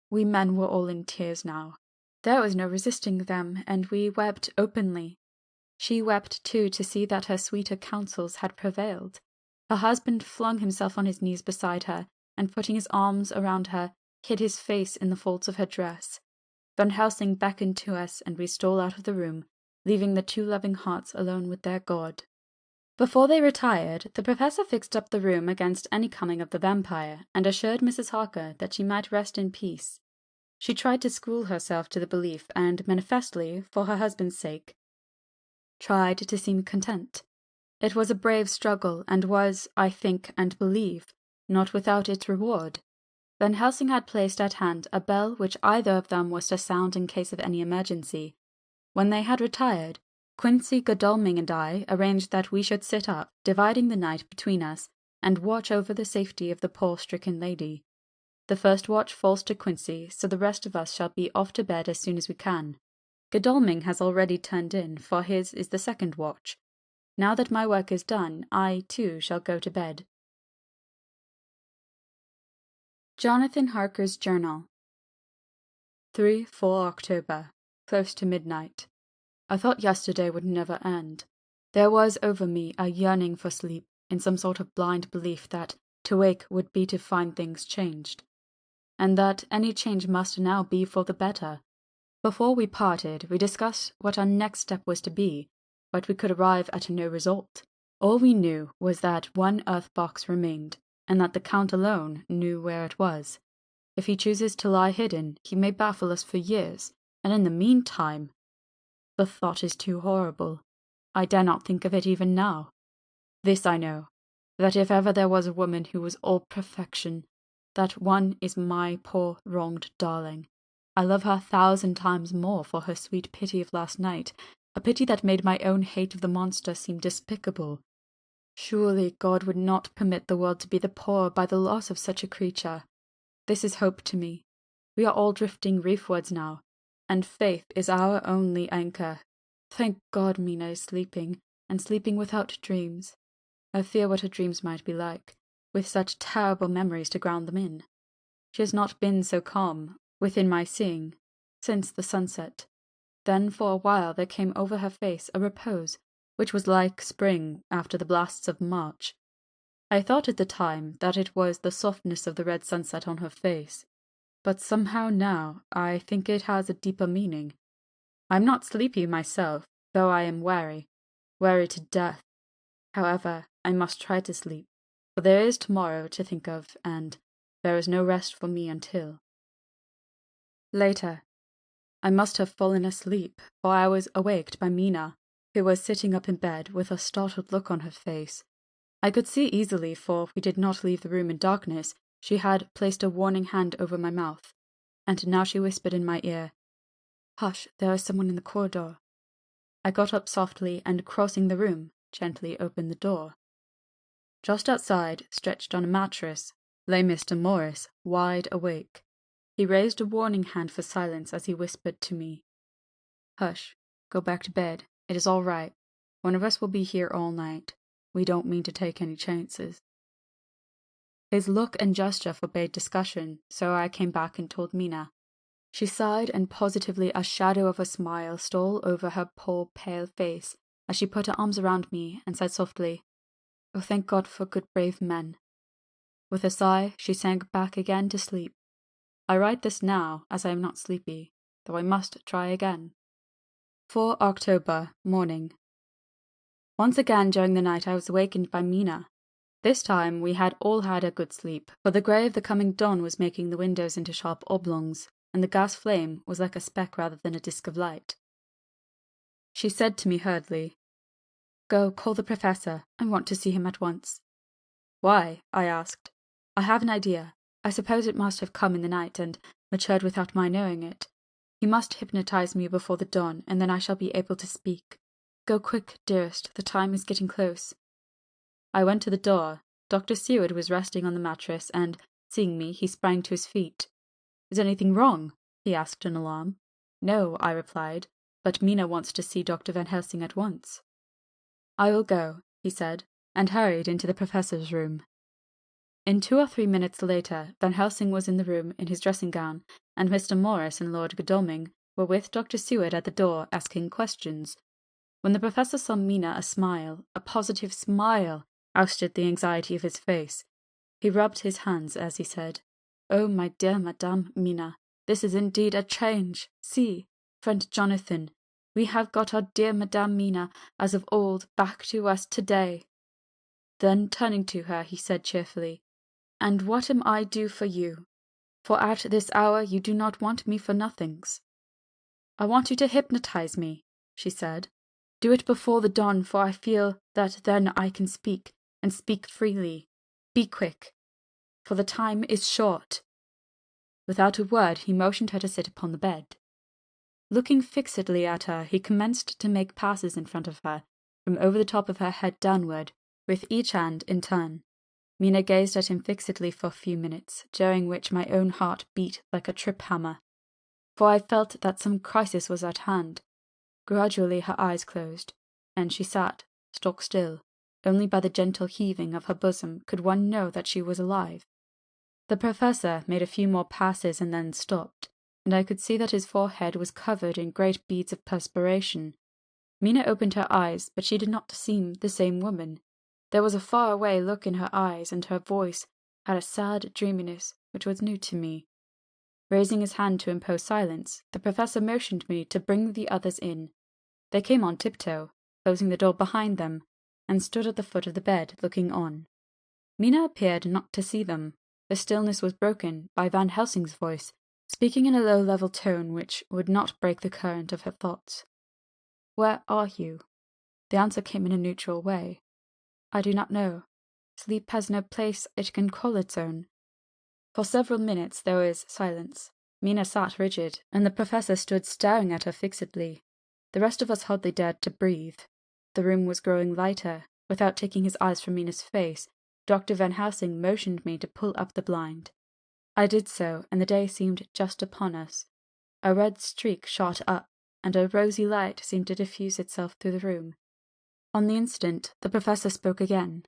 We men were all in tears now. There was no resisting them, and we wept openly. She wept too to see that her sweeter counsels had prevailed. Her husband flung himself on his knees beside her, and putting his arms around her, hid his face in the folds of her dress. Van Helsing beckoned to us, and we stole out of the room, leaving the two loving hearts alone with their God. Before they retired, the professor fixed up the room against any coming of the vampire, and assured Mrs. Harker that she might rest in peace. She tried to school herself to the belief, and manifestly, for her husband's sake, tried to seem content. It was a brave struggle, and was, I think and believe, not without its reward. Van Helsing had placed at hand a bell which either of them was to sound in case of any emergency. When they had retired, Quincey, Godalming, and I arranged that we should sit up, dividing the night between us, and watch over the safety of the poor stricken lady. The first watch falls to Quincey, so the rest of us shall be off to bed as soon as we can. Godalming has already turned in, for his is the second watch. Now that my work is done, I, too, shall go to bed. Jonathan Harker's Journal. 3-4 October, close to midnight. I thought yesterday would never end. There was over me a yearning for sleep, in some sort of blind belief that to wake would be to find things changed, and that any change must now be for the better. Before we parted, we discussed what our next step was to be, but we could arrive at no result. All we knew was that one earth box remained, and that the Count alone knew where it was. If he chooses to lie hidden, he may baffle us for years, and in the meantime... The thought is too horrible. I dare not think of it even now. This I know, that if ever there was a woman who was all perfection, that one is my poor wronged darling. I love her 1,000 times more for her sweet pity of last night, a pity that made my own hate of the monster seem despicable. Surely God would not permit the world to be the poorer by the loss of such a creature. This is hope to me. We are all drifting reefwards now, and faith is our only anchor. Thank God Mina is sleeping, and sleeping without dreams. I fear what her dreams might be like, with such terrible memories to ground them in. She has not been so calm, within my seeing, since the sunset. Then for a while there came over her face a repose, which was like spring after the blasts of March. I thought at the time that it was the softness of the red sunset on her face, but somehow now I think it has a deeper meaning. I am not sleepy myself, though I am weary to death. However, I must try to sleep, for there is tomorrow to think of, and there is no rest for me until. Later. I must have fallen asleep, for I was awaked by Mina, who was sitting up in bed with a startled look on her face. I could see easily, for we did not leave the room in darkness. She had placed a warning hand over my mouth, and now she whispered in my ear, "Hush, there is someone in the corridor." I got up softly, and crossing the room, gently opened the door. Just outside, stretched on a mattress, lay Mr. Morris, wide awake. He raised a warning hand for silence as he whispered to me, "Hush, go back to bed. It is all right. One of us will be here all night. We don't mean to take any chances." His look and gesture forbade discussion, so I came back and told Mina. She sighed, and positively a shadow of a smile stole over her poor pale face as she put her arms around me and said softly, "Oh, thank God for good brave men." With a sigh, she sank back again to sleep. I write this now, as I am not sleepy, though I must try again. 4 October, morning. Once again during the night I was awakened by Mina. This time we had all had a good sleep, for the grey of the coming dawn was making the windows into sharp oblongs, and the gas flame was like a speck rather than a disk of light. She said to me hurriedly, "Go, call the professor. I want to see him at once." "Why?" I asked. "I have an idea. I suppose it must have come in the night and matured without my knowing it. He must hypnotize me before the dawn, and then I shall be able to speak. Go quick, dearest, the time is getting close." I went to the door. Dr. Seward was resting on the mattress, and, seeing me, he sprang to his feet. "Is anything wrong?" he asked in alarm. "No," I replied, "but Mina wants to see Dr. Van Helsing at once." "I will go," he said, and hurried into the professor's room. In 2 or 3 minutes later, Van Helsing was in the room in his dressing gown, and Mr. Morris and Lord Godalming were with Dr. Seward at the door asking questions. When the professor saw Mina, a smile, a positive smile, ousted the anxiety of his face. He rubbed his hands as he said, "Oh, my dear Madame Mina, this is indeed a change. See, friend Jonathan, we have got our dear Madame Mina, as of old, back to us today." Then, turning to her, he said cheerfully, "And what am I do for you? For at this hour you do not want me for nothings." "I want you to hypnotize me," she said. "Do it before the dawn, for I feel that then I can speak, and speak freely. Be quick, for the time is short." Without a word, he motioned her to sit upon the bed. Looking fixedly at her, he commenced to make passes in front of her, from over the top of her head downward, with each hand in turn. Mina gazed at him fixedly for a few minutes, during which my own heart beat like a trip hammer, for I felt that some crisis was at hand. Gradually her eyes closed, and she sat, stock still. Only by the gentle heaving of her bosom could one know that she was alive. The professor made a few more passes and then stopped, and I could see that his forehead was covered in great beads of perspiration. Mina opened her eyes, but she did not seem the same woman. There was a far-away look in her eyes, and her voice had a sad dreaminess which was new to me. Raising his hand to impose silence, the professor motioned me to bring the others in. They came on tiptoe, closing the door behind them, and stood at the foot of the bed, looking on. Mina appeared not to see them. The stillness was broken by Van Helsing's voice, speaking in a low level tone which would not break the current of her thoughts. "Where are you?" The answer came in a neutral way. "I do not know. Sleep has no place it can call its own." For several minutes there was silence. Mina sat rigid, and the professor stood staring at her fixedly. The rest of us hardly dared to breathe. The room was growing lighter. Without taking his eyes from Mina's face, Dr. Van Helsing motioned me to pull up the blind. I did so, and the day seemed just upon us. A red streak shot up, and a rosy light seemed to diffuse itself through the room. On the instant, the professor spoke again.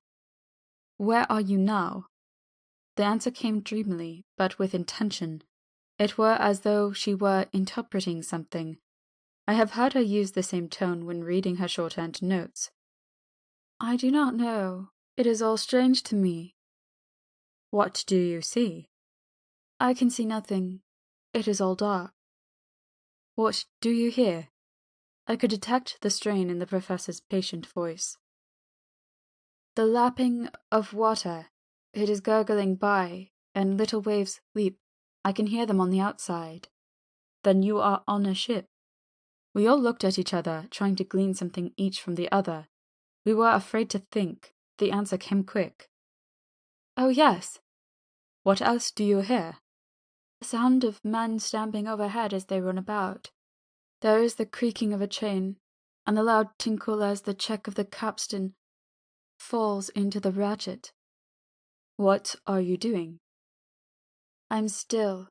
"Where are you now?" The answer came dreamily, but with intention. It were as though she were interpreting something. I have heard her use the same tone when reading her shorthand notes. "I do not know. It is all strange to me." "What do you see?" "I can see nothing. It is all dark." "What do you hear?" I could detect the strain in the professor's patient voice. "The lapping of water. It is gurgling by, and little waves leap. I can hear them on the outside." "Then you are on a ship?" We all looked at each other, trying to glean something each from the other. We were afraid to think. The answer came quick. "Oh, yes." "What else do you hear?" "The sound of men stamping overhead as they run about. There is the creaking of a chain, and the loud tinkle as the check of the capstan falls into the ratchet." "What are you doing?" "I'm still.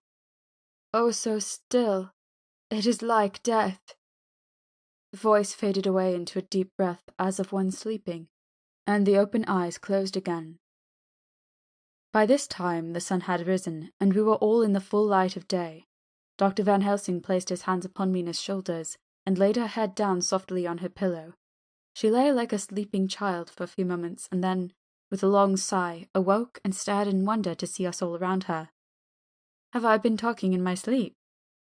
Oh, so still. It is like death." The voice faded away into a deep breath as of one sleeping, and the open eyes closed again. By this time the sun had risen, and we were all in the full light of day. Dr. Van Helsing placed his hands upon Mina's shoulders, and laid her head down softly on her pillow. She lay like a sleeping child for a few moments, and then, with a long sigh, awoke and stared in wonder to see us all around her. "Have I been talking in my sleep?"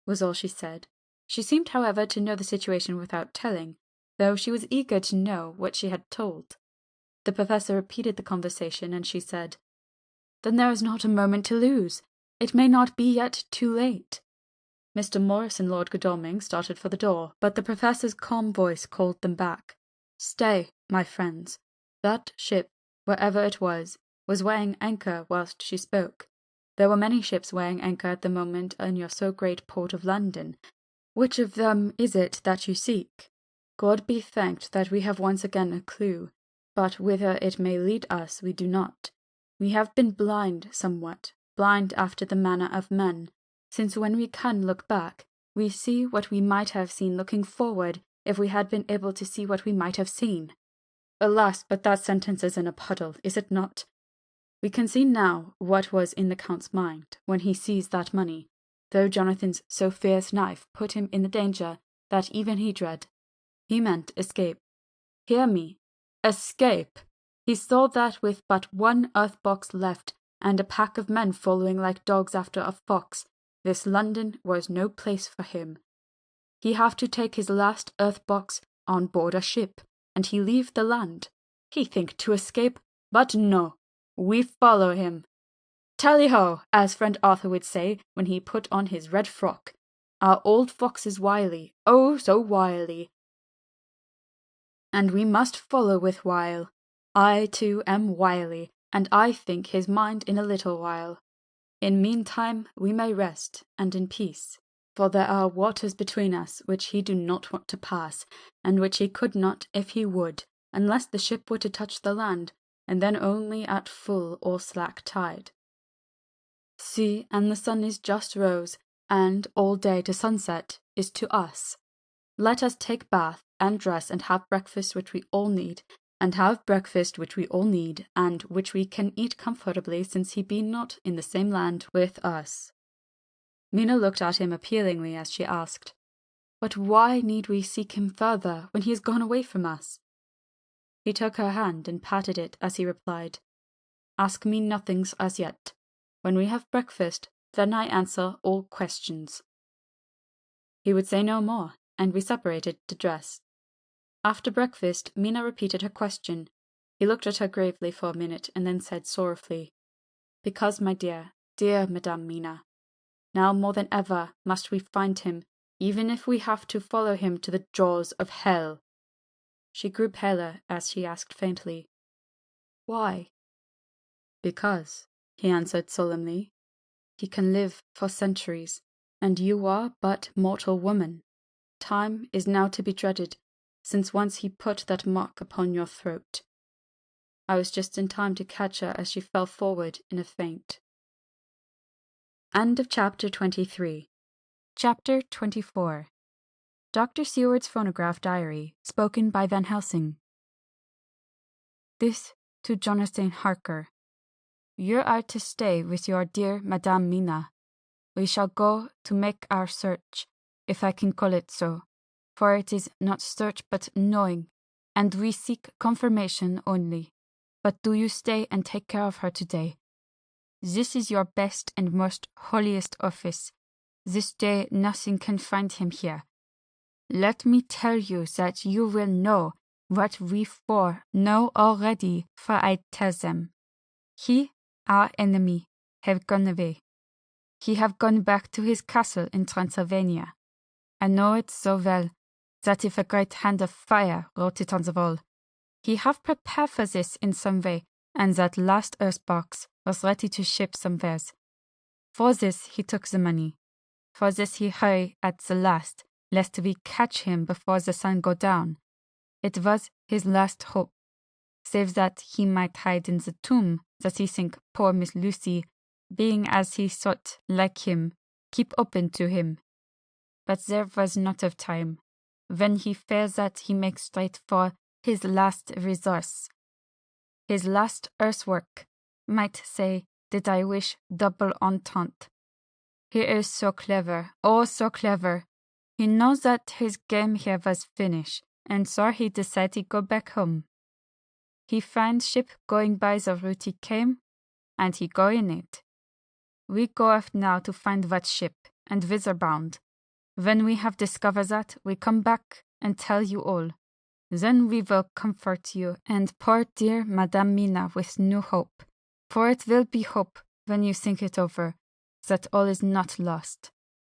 was all she said. She seemed, however, to know the situation without telling, though she was eager to know what she had told. The professor repeated the conversation, and she said, "Then there is not a moment to lose. It may not be yet too late." Mr. Morris and Lord Godalming started for the door, but the professor's calm voice called them back. "Stay, my friends. That ship, wherever it was weighing anchor whilst she spoke. There were many ships weighing anchor at the moment in your so great port of London. Which of them is it that you seek? God be thanked that we have once again a clue, but whither it may lead us we do not. We have been blind somewhat, blind after the manner of men, since when we can look back, we see what we might have seen looking forward if we had been able to see what we might have seen. Alas, but that sentence is in a puddle, is it not? We can see now what was in the Count's mind when he seized that money, though Jonathan's so fierce knife put him in the danger that even he dread. He meant escape. Hear me. Escape! He saw that with but one earth box left, and a pack of men following like dogs after a fox, this London was no place for him. He have to take his last earth box on board a ship, and he leave the land. He think to escape, but no, we follow him. Tally-ho, as friend Arthur would say when he put on his red frock. Our old fox is wily, oh so wily, and we must follow with wile. I too am wily, and I think his mind in a little while. In meantime we may rest, and in peace, for there are waters between us which he do not want to pass, and which he could not if he would, unless the ship were to touch the land, and then only at full or slack tide. See, and the sun is just rose, and all day to sunset is to us. Let us take bath and dress and have breakfast which we all need, and which we can eat comfortably, since he be not in the same land with us." Mina looked at him appealingly as she asked, "But why need we seek him further when he has gone away from us?" He took her hand and patted it as he replied, "Ask me nothings as yet. When we have breakfast, then I answer all questions." He would say no more, and we separated to dress. After breakfast, Mina repeated her question. He looked at her gravely for a minute, and then said sorrowfully, "Because, my dear, dear Madame Mina, now more than ever must we find him, even if we have to follow him to the jaws of hell." She grew paler as she asked faintly, "Why?" "Because," he answered solemnly, "he can live for centuries, and you are but mortal woman. Time is now to be dreaded, since once he put that mark upon your throat." I was just in time to catch her as she fell forward in a faint. End of chapter 23. Chapter 24. Dr. Seward's phonograph diary, spoken by Van Helsing. This to Jonathan Harker. You are to stay with your dear Madame Mina. We shall go to make our search, if I can call it so, for it is not search but knowing, and we seek confirmation only. But do you stay and take care of her today. This is your best and most holiest office. This day nothing can find him here. Let me tell you that you will know what we four know already, for I tell them. He, our enemy, have gone away. He have gone back to his castle in Transylvania. I know it so well, that if a great hand of fire wrote it on the wall, he have prepared for this in some way, and that last earth box was ready to ship somewheres. For this he took the money. For this he hurry at the last, lest we catch him before the sun go down. It was his last hope, save that he might hide in the tomb, that he think poor Miss Lucy, being as he thought like him, keep open to him. But there was not of time. When he fears that he makes straight for his last resource, his last earthwork, might say, did I wish double entente. He is so clever, oh so clever. He knows that his game here was finished, and so he decided to go back home. He find ship going by the route he came, and he go in it. We go off now to find what ship, and whither bound. When we have discovered that, we come back and tell you all. Then we will comfort you, and poor dear Madame Mina with new hope. For it will be hope, when you think it over, that all is not lost.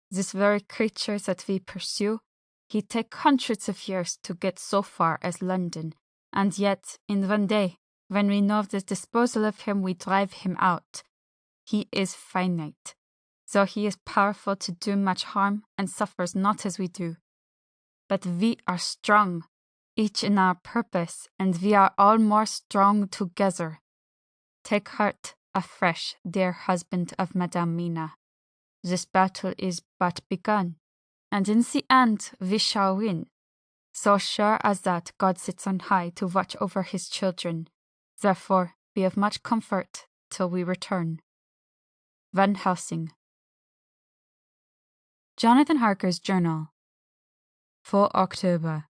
This very creature that we pursue, he take hundreds of years to get so far as London, and yet, in one day, when we know of the disposal of him, we drive him out. He is finite, so he is powerful to do much harm, and suffers not as we do. But we are strong, each in our purpose, and we are all more strong together. Take heart afresh, dear husband of Madame Mina. This battle is but begun, and in the end we shall win. So sure as that God sits on high to watch over his children. Therefore be of much comfort till we return. Van Helsing. Jonathan Harker's Journal. 4 October.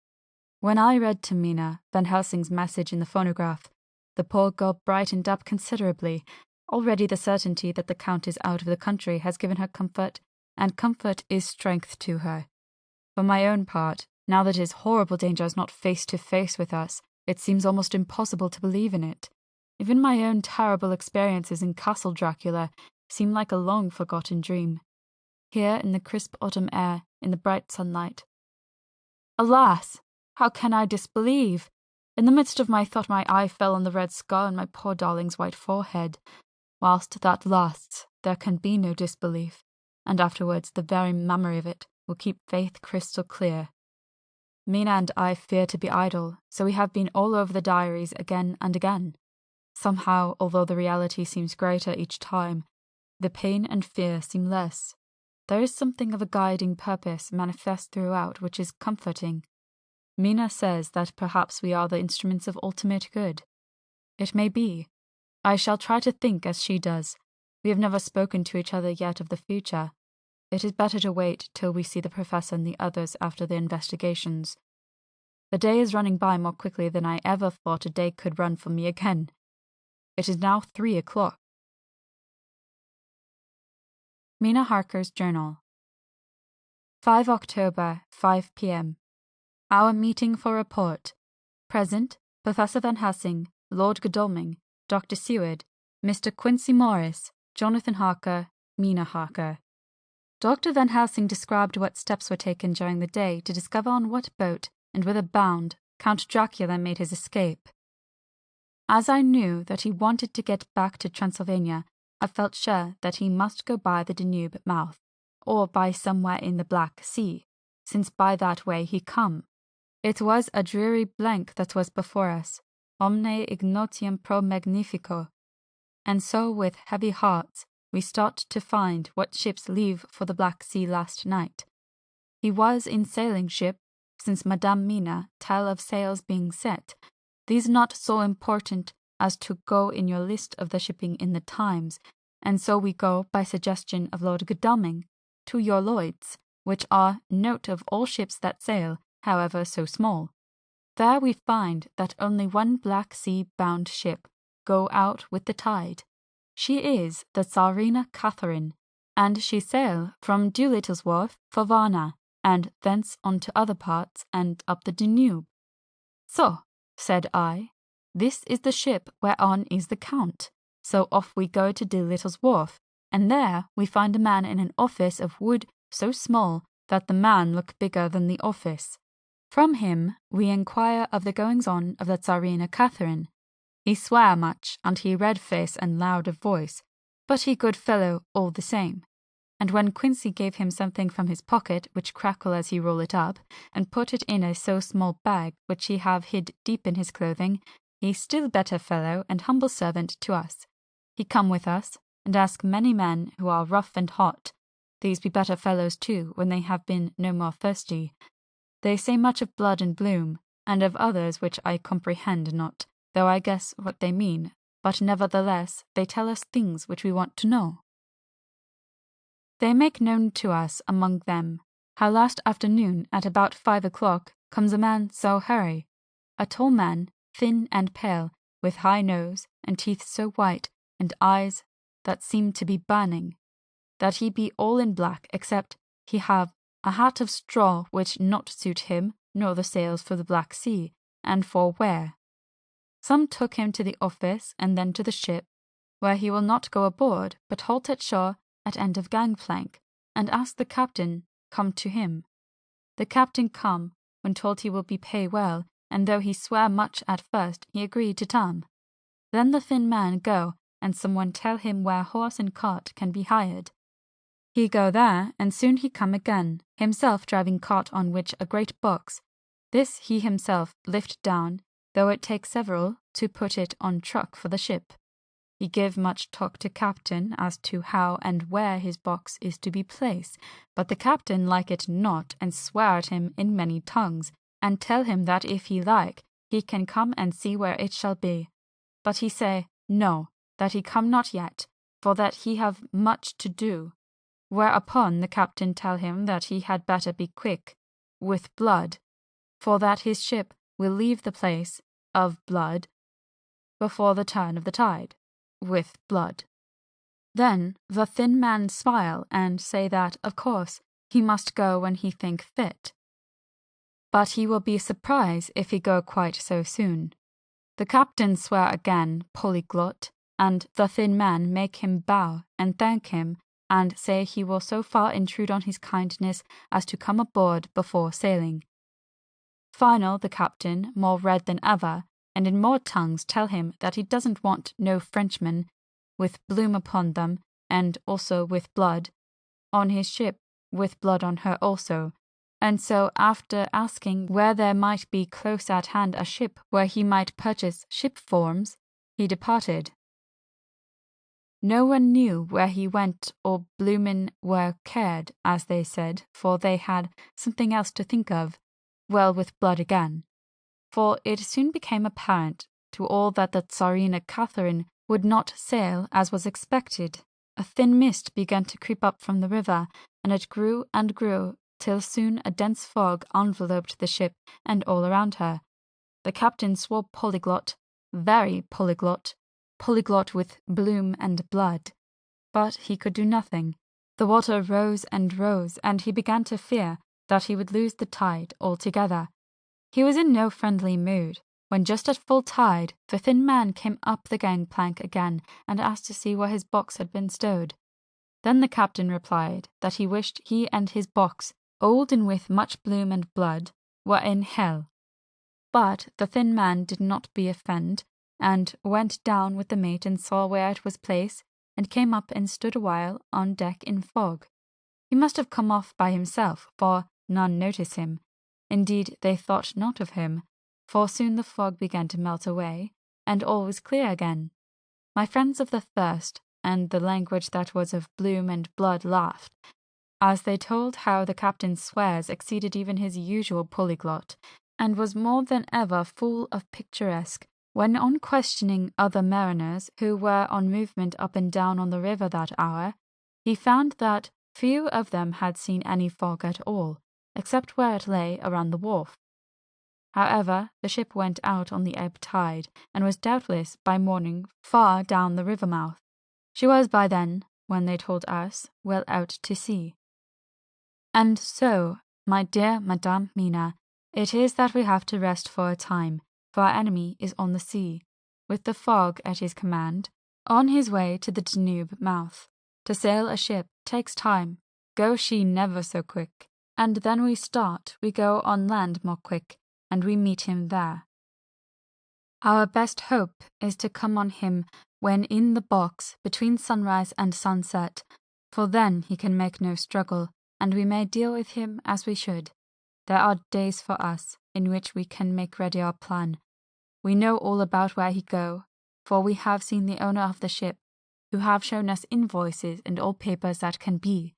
When I read to Mina Van Helsing's message in the phonograph, the poor girl brightened up considerably. Already the certainty that the Count is out of the country has given her comfort, and comfort is strength to her. For my own part, now that his horrible danger is not face to face with us, it seems almost impossible to believe in it. Even my own terrible experiences in Castle Dracula seem like a long-forgotten dream. Here in the crisp autumn air, in the bright sunlight. Alas! How can I disbelieve? In the midst of my thought my eye fell on the red skull on my poor darling's white forehead. Whilst that lasts, there can be no disbelief, and afterwards the very memory of it will keep faith crystal clear. Mina and I fear to be idle, so we have been all over the diaries again and again. Somehow, although the reality seems greater each time, the pain and fear seem less. There is something of a guiding purpose manifest throughout which is comforting. Mina says that perhaps we are the instruments of ultimate good. It may be. I shall try to think as she does. We have never spoken to each other yet of the future. It is better to wait till we see the Professor and the others after the investigations. The day is running by more quickly than I ever thought a day could run for me again. It is now 3 o'clock. Mina Harker's Journal. 5 October, 5 p.m. Our meeting for report. Present, Professor Van Helsing, Lord Godalming, Dr. Seward, Mr. Quincey Morris, Jonathan Harker, Mina Harker. Dr. Van Helsing described what steps were taken during the day to discover on what boat and whither bound Count Dracula made his escape. As I knew that he wanted to get back to Transylvania, I felt sure that he must go by the Danube mouth, or by somewhere in the Black Sea, since by that way he come. It was a dreary blank that was before us, omne ignotium pro magnifico, and so with heavy hearts we start to find what ships leave for the Black Sea last night. He was in sailing ship, since Madame Mina tell of sails being set. These not so important as to go in your list of the shipping in the Times, and so we go, by suggestion of Lord Godalming, to your Lloyd's, which are note of all ships that sail, however so small. There we find that only one Black Sea-bound ship go out with the tide. She is the Tsarina Catherine, and she sail from Doolittle's Wharf for Varna, and thence on to other parts and up the Danube. So, said I, this is the ship whereon is the Count. So off we go to Doolittle's Wharf, and there we find a man in an office of wood so small that the man looked bigger than the office. From him we inquire of the goings-on of the Tsarina Catherine. He sware much, and he red face and loud of voice, but he good fellow all the same. And when Quincey gave him something from his pocket, which crackle as he roll it up, and put it in a so small bag which he have hid deep in his clothing, he still better fellow and humble servant to us. He come with us, and ask many men who are rough and hot. These be better fellows too, when they have been no more thirsty. They say much of blood and bloom, and of others which I comprehend not, though I guess what they mean, but nevertheless they tell us things which we want to know. They make known to us among them how last afternoon at about 5 o'clock comes a man so hairy, a tall man, thin and pale, with high nose and teeth so white and eyes that seem to be burning, that he be all in black except he have a hat of straw which not suit him nor the sails for the Black Sea, and for wear. Some took him to the office and then to the ship, where he will not go aboard, but halt at shore at end of gangplank, and ask the captain come to him. The captain come, when told he will be pay well, and though he swear much at first, he agreed to come. Then the thin man go, and someone tell him where horse and cart can be hired. He go there, and soon he come again, himself driving cart on which a great box. This he himself lift down, though it take several to put it on truck for the ship. He give much talk to captain as to how and where his box is to be placed, but the captain like it not, and swear at him in many tongues, and tell him that if he like, he can come and see where it shall be. But he say, no, that he come not yet, for that he have much to do. Whereupon the captain tell him that he had better be quick, with blood, for that his ship will leave the place of blood before the turn of the tide, with blood. Then the thin man smile and say that, of course, he must go when he think fit, but he will be surprised if he go quite so soon. The captain swear again, polyglot, and the thin man make him bow and thank him, and say he will so far intrude on his kindness as to come aboard before sailing. Final, the captain, more red than ever, and in more tongues tell him that he doesn't want no Frenchmen, with bloom upon them, and also with blood, on his ship, with blood on her also. And so, after asking where there might be close at hand a ship where he might purchase ship forms, he departed. No one knew where he went or bloomin' were cared, as they said, for they had something else to think of, well with blood again. For it soon became apparent to all that the Tsarina Catherine would not sail as was expected. A thin mist began to creep up from the river, and it grew and grew, till soon a dense fog enveloped the ship and all around her. The captain swore polyglot, very polyglot, polyglot with bloom and blood. But he could do nothing. The water rose, and he began to fear that he would lose the tide altogether. He was in no friendly mood, when just at full tide the thin man came up the gangplank again and asked to see where his box had been stowed. Then the captain replied that he wished he and his box, old and with much bloom and blood, were in hell. But the thin man did not be offend, and went down with the mate and saw where it was placed, and came up and stood a while on deck in fog. He must have come off by himself, for none noticed him. Indeed, they thought not of him, for soon the fog began to melt away, and all was clear again. My friends of the thirst, and the language that was of bloom and blood laughed, as they told how the captain's swears exceeded even his usual polyglot, and was more than ever full of picturesque, when on questioning other mariners who were on movement up and down on the river that hour, he found that few of them had seen any fog at all, except where it lay around the wharf. However, the ship went out on the ebb tide, and was doubtless by morning far down the river mouth. She was by then, when they told us, well out to sea. And so, my dear Madame Mina, it is that we have to rest for a time, for our enemy is on the sea, with the fog at his command, on his way to the Danube mouth. To sail a ship takes time, go she never so quick, and then we go on land more quick, and we meet him there. Our best hope is to come on him when in the box between sunrise and sunset, for then he can make no struggle, and we may deal with him as we should. There are days for us, in which we can make ready our plan. We know all about where he go, for we have seen the owner of the ship, who have shown us invoices and all papers that can be.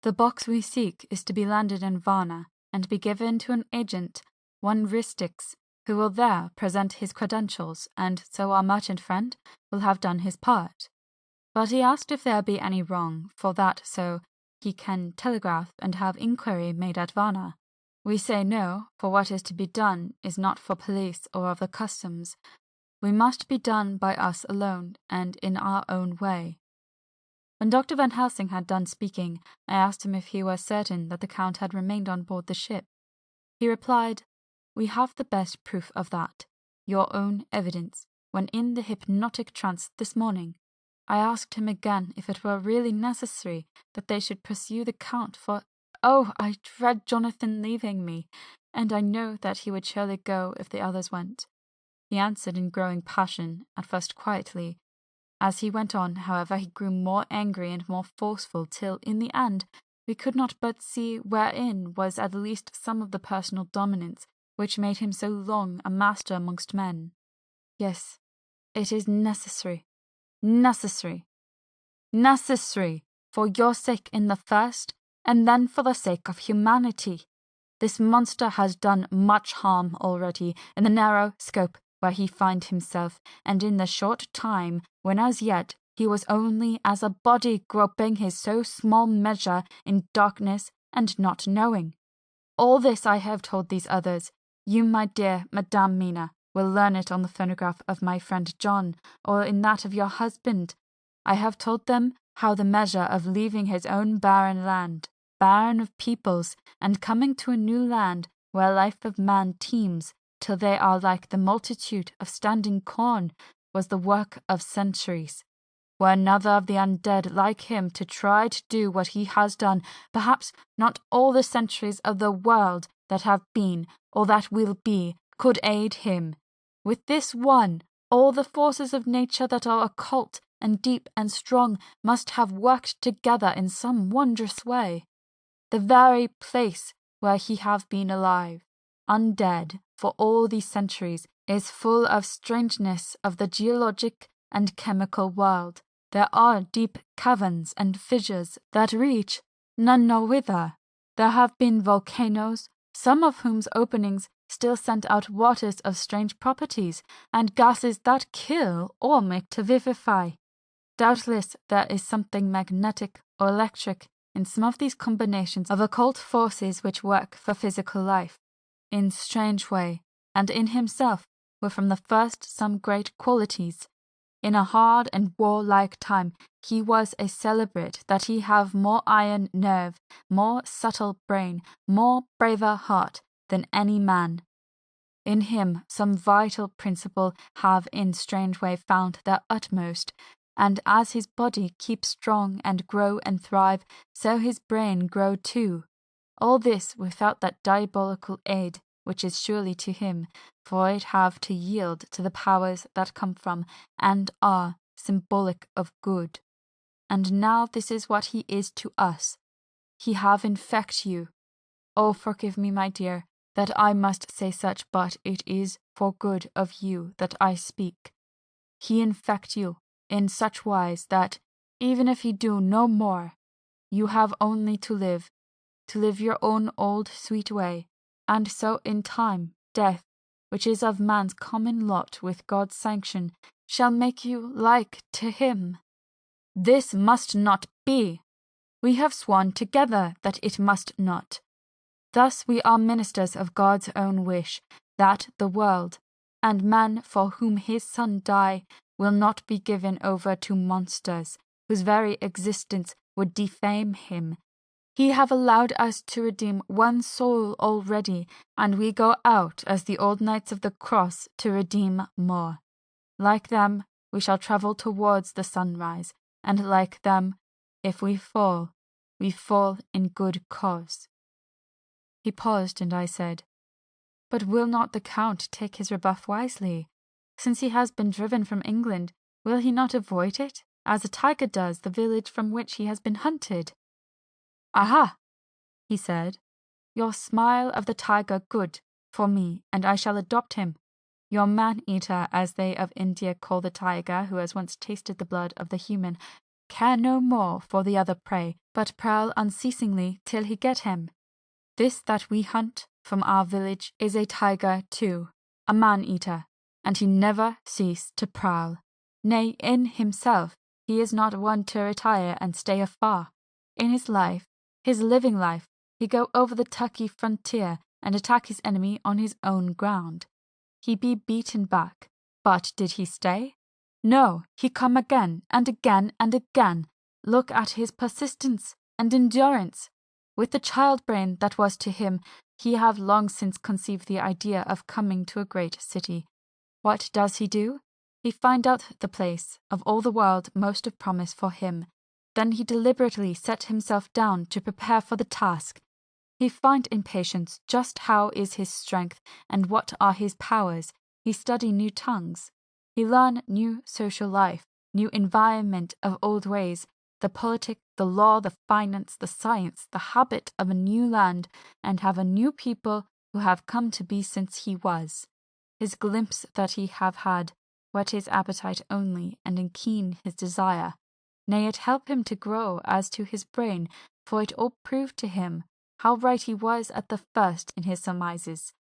The box we seek is to be landed in Varna, and be given to an agent, one Ristix, who will there present his credentials, and so our merchant friend will have done his part. But he asked if there be any wrong, for that so he can telegraph and have inquiry made at Varna. We say no, for what is to be done is not for police or of the customs. We must be done by us alone, and in our own way. When Dr. Van Helsing had done speaking, I asked him if he were certain that the Count had remained on board the ship. He replied, "We have the best proof of that, your own evidence, when in the hypnotic trance this morning. I asked him again if it were really necessary that they should pursue the Count, for, oh, I dread Jonathan leaving me, and I know that he would surely go if the others went." He answered in growing passion, at first quietly. As he went on, however, he grew more angry and more forceful, till, in the end, we could not but see wherein was at least some of the personal dominance which made him so long a master amongst men. Yes, it is necessary, for your sake in the first, and then for the sake of humanity. This monster has done much harm already in the narrow scope where he finds himself, and in the short time when as yet he was only as a body groping his so small measure in darkness and not knowing. All this I have told these others. You, my dear Madame Mina, will learn it on the phonograph of my friend John, or in that of your husband. I have told them how the measure of leaving his own barren land, barren of peoples, and coming to a new land where life of man teems, till they are like the multitude of standing corn, was the work of centuries. Were another of the undead like him to try to do what he has done, perhaps not all the centuries of the world that have been, or that will be, could aid him. With this one, all the forces of nature that are occult and deep and strong must have worked together in some wondrous way. The very place where he have been alive, undead for all these centuries, is full of strangeness of the geologic and chemical world. There are deep caverns and fissures that reach none know whither. There have been volcanoes, some of whose openings still sent out waters of strange properties, and gases that kill or make to vivify. Doubtless there is something magnetic or electric in some of these combinations of occult forces which work for physical life. In strange way, and in himself were from the first some great qualities. In a hard and warlike time he was a celebrate that he have more iron nerve, more subtle brain, more braver heart than any man. In him some vital principle have in strange way found their utmost, and as his body keeps strong and grow and thrive, so his brain grow too. All this without that diabolical aid which is surely to him, for it have to yield to the powers that come from and are symbolic of good. And now this is what he is to us. He have infect you. Oh, forgive me, my dear, that I must say such, but it is for good of you that I speak. He infect you in such wise that, even if he do no more, you have only to live your own old sweet way, and so in time, death, which is of man's common lot with God's sanction, shall make you like to him. This must not be. We have sworn together that it must not. Thus we are ministers of God's own wish, that the world, and man for whom his Son died, will not be given over to monsters, whose very existence would defame him. He have allowed us to redeem one soul already, and we go out as the old knights of the cross to redeem more. Like them, we shall travel towards the sunrise, and like them, if we fall in good cause. He paused, and I said, "But will not the Count take his rebuff wisely? Since he has been driven from England, will he not avoid it, as a tiger does the village from which he has been hunted?" "Aha!" he said, "your smile of the tiger good for me, and I shall adopt him. Your man-eater, as they of India call the tiger who has once tasted the blood of the human, care no more for the other prey, but prowl unceasingly till he get him. This that we hunt from our village is a tiger too. a man-eater, and he never ceased to prowl. Nay, in himself, he is not one to retire and stay afar. In his life, his living life, he go over the Turkey frontier and attack his enemy on his own ground. He be beaten back, but did he stay? No, he come again and again and again. Look at his persistence and endurance. With the child brain that was to him, he have long since conceived the idea of coming to a great city. What does he do? He find out the place of all the world most of promise for him. Then he deliberately set himself down to prepare for the task. He find in patience just how is his strength and what are his powers. He study new tongues. He learn new social life, new environment of old ways, the politic, the law, the finance, the science, the habit of a new land, and have a new people who have come to be since he was. His glimpse that he have had, whet his appetite only, and enkeen his desire. Nay, it help him to grow as to his brain, for it all proved to him how right he was at the first in his surmises.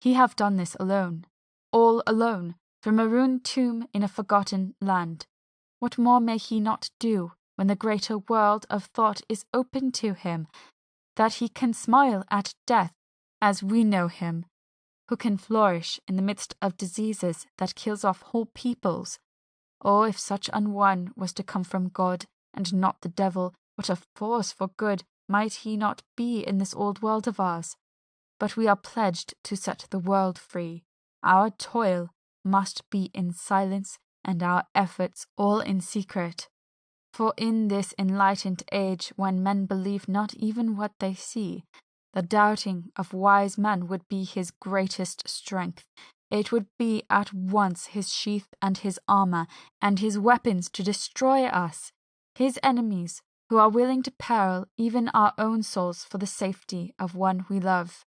He have done this alone, all alone, from a ruined tomb in a forgotten land. What more may he not do when the greater world of thought is open to him, that he can smile at death as we know him, who can flourish in the midst of diseases that kills off whole peoples? Oh, if such an one was to come from God, and not the devil, what a force for good might he not be in this old world of ours? But we are pledged to set the world free. Our toil must be in silence, and our efforts all in secret. For in this enlightened age, when men believe not even what they see, the doubting of wise men would be his greatest strength. It would be at once his sheath and his armor, and his weapons to destroy us, his enemies, who are willing to peril even our own souls for the safety of one we love,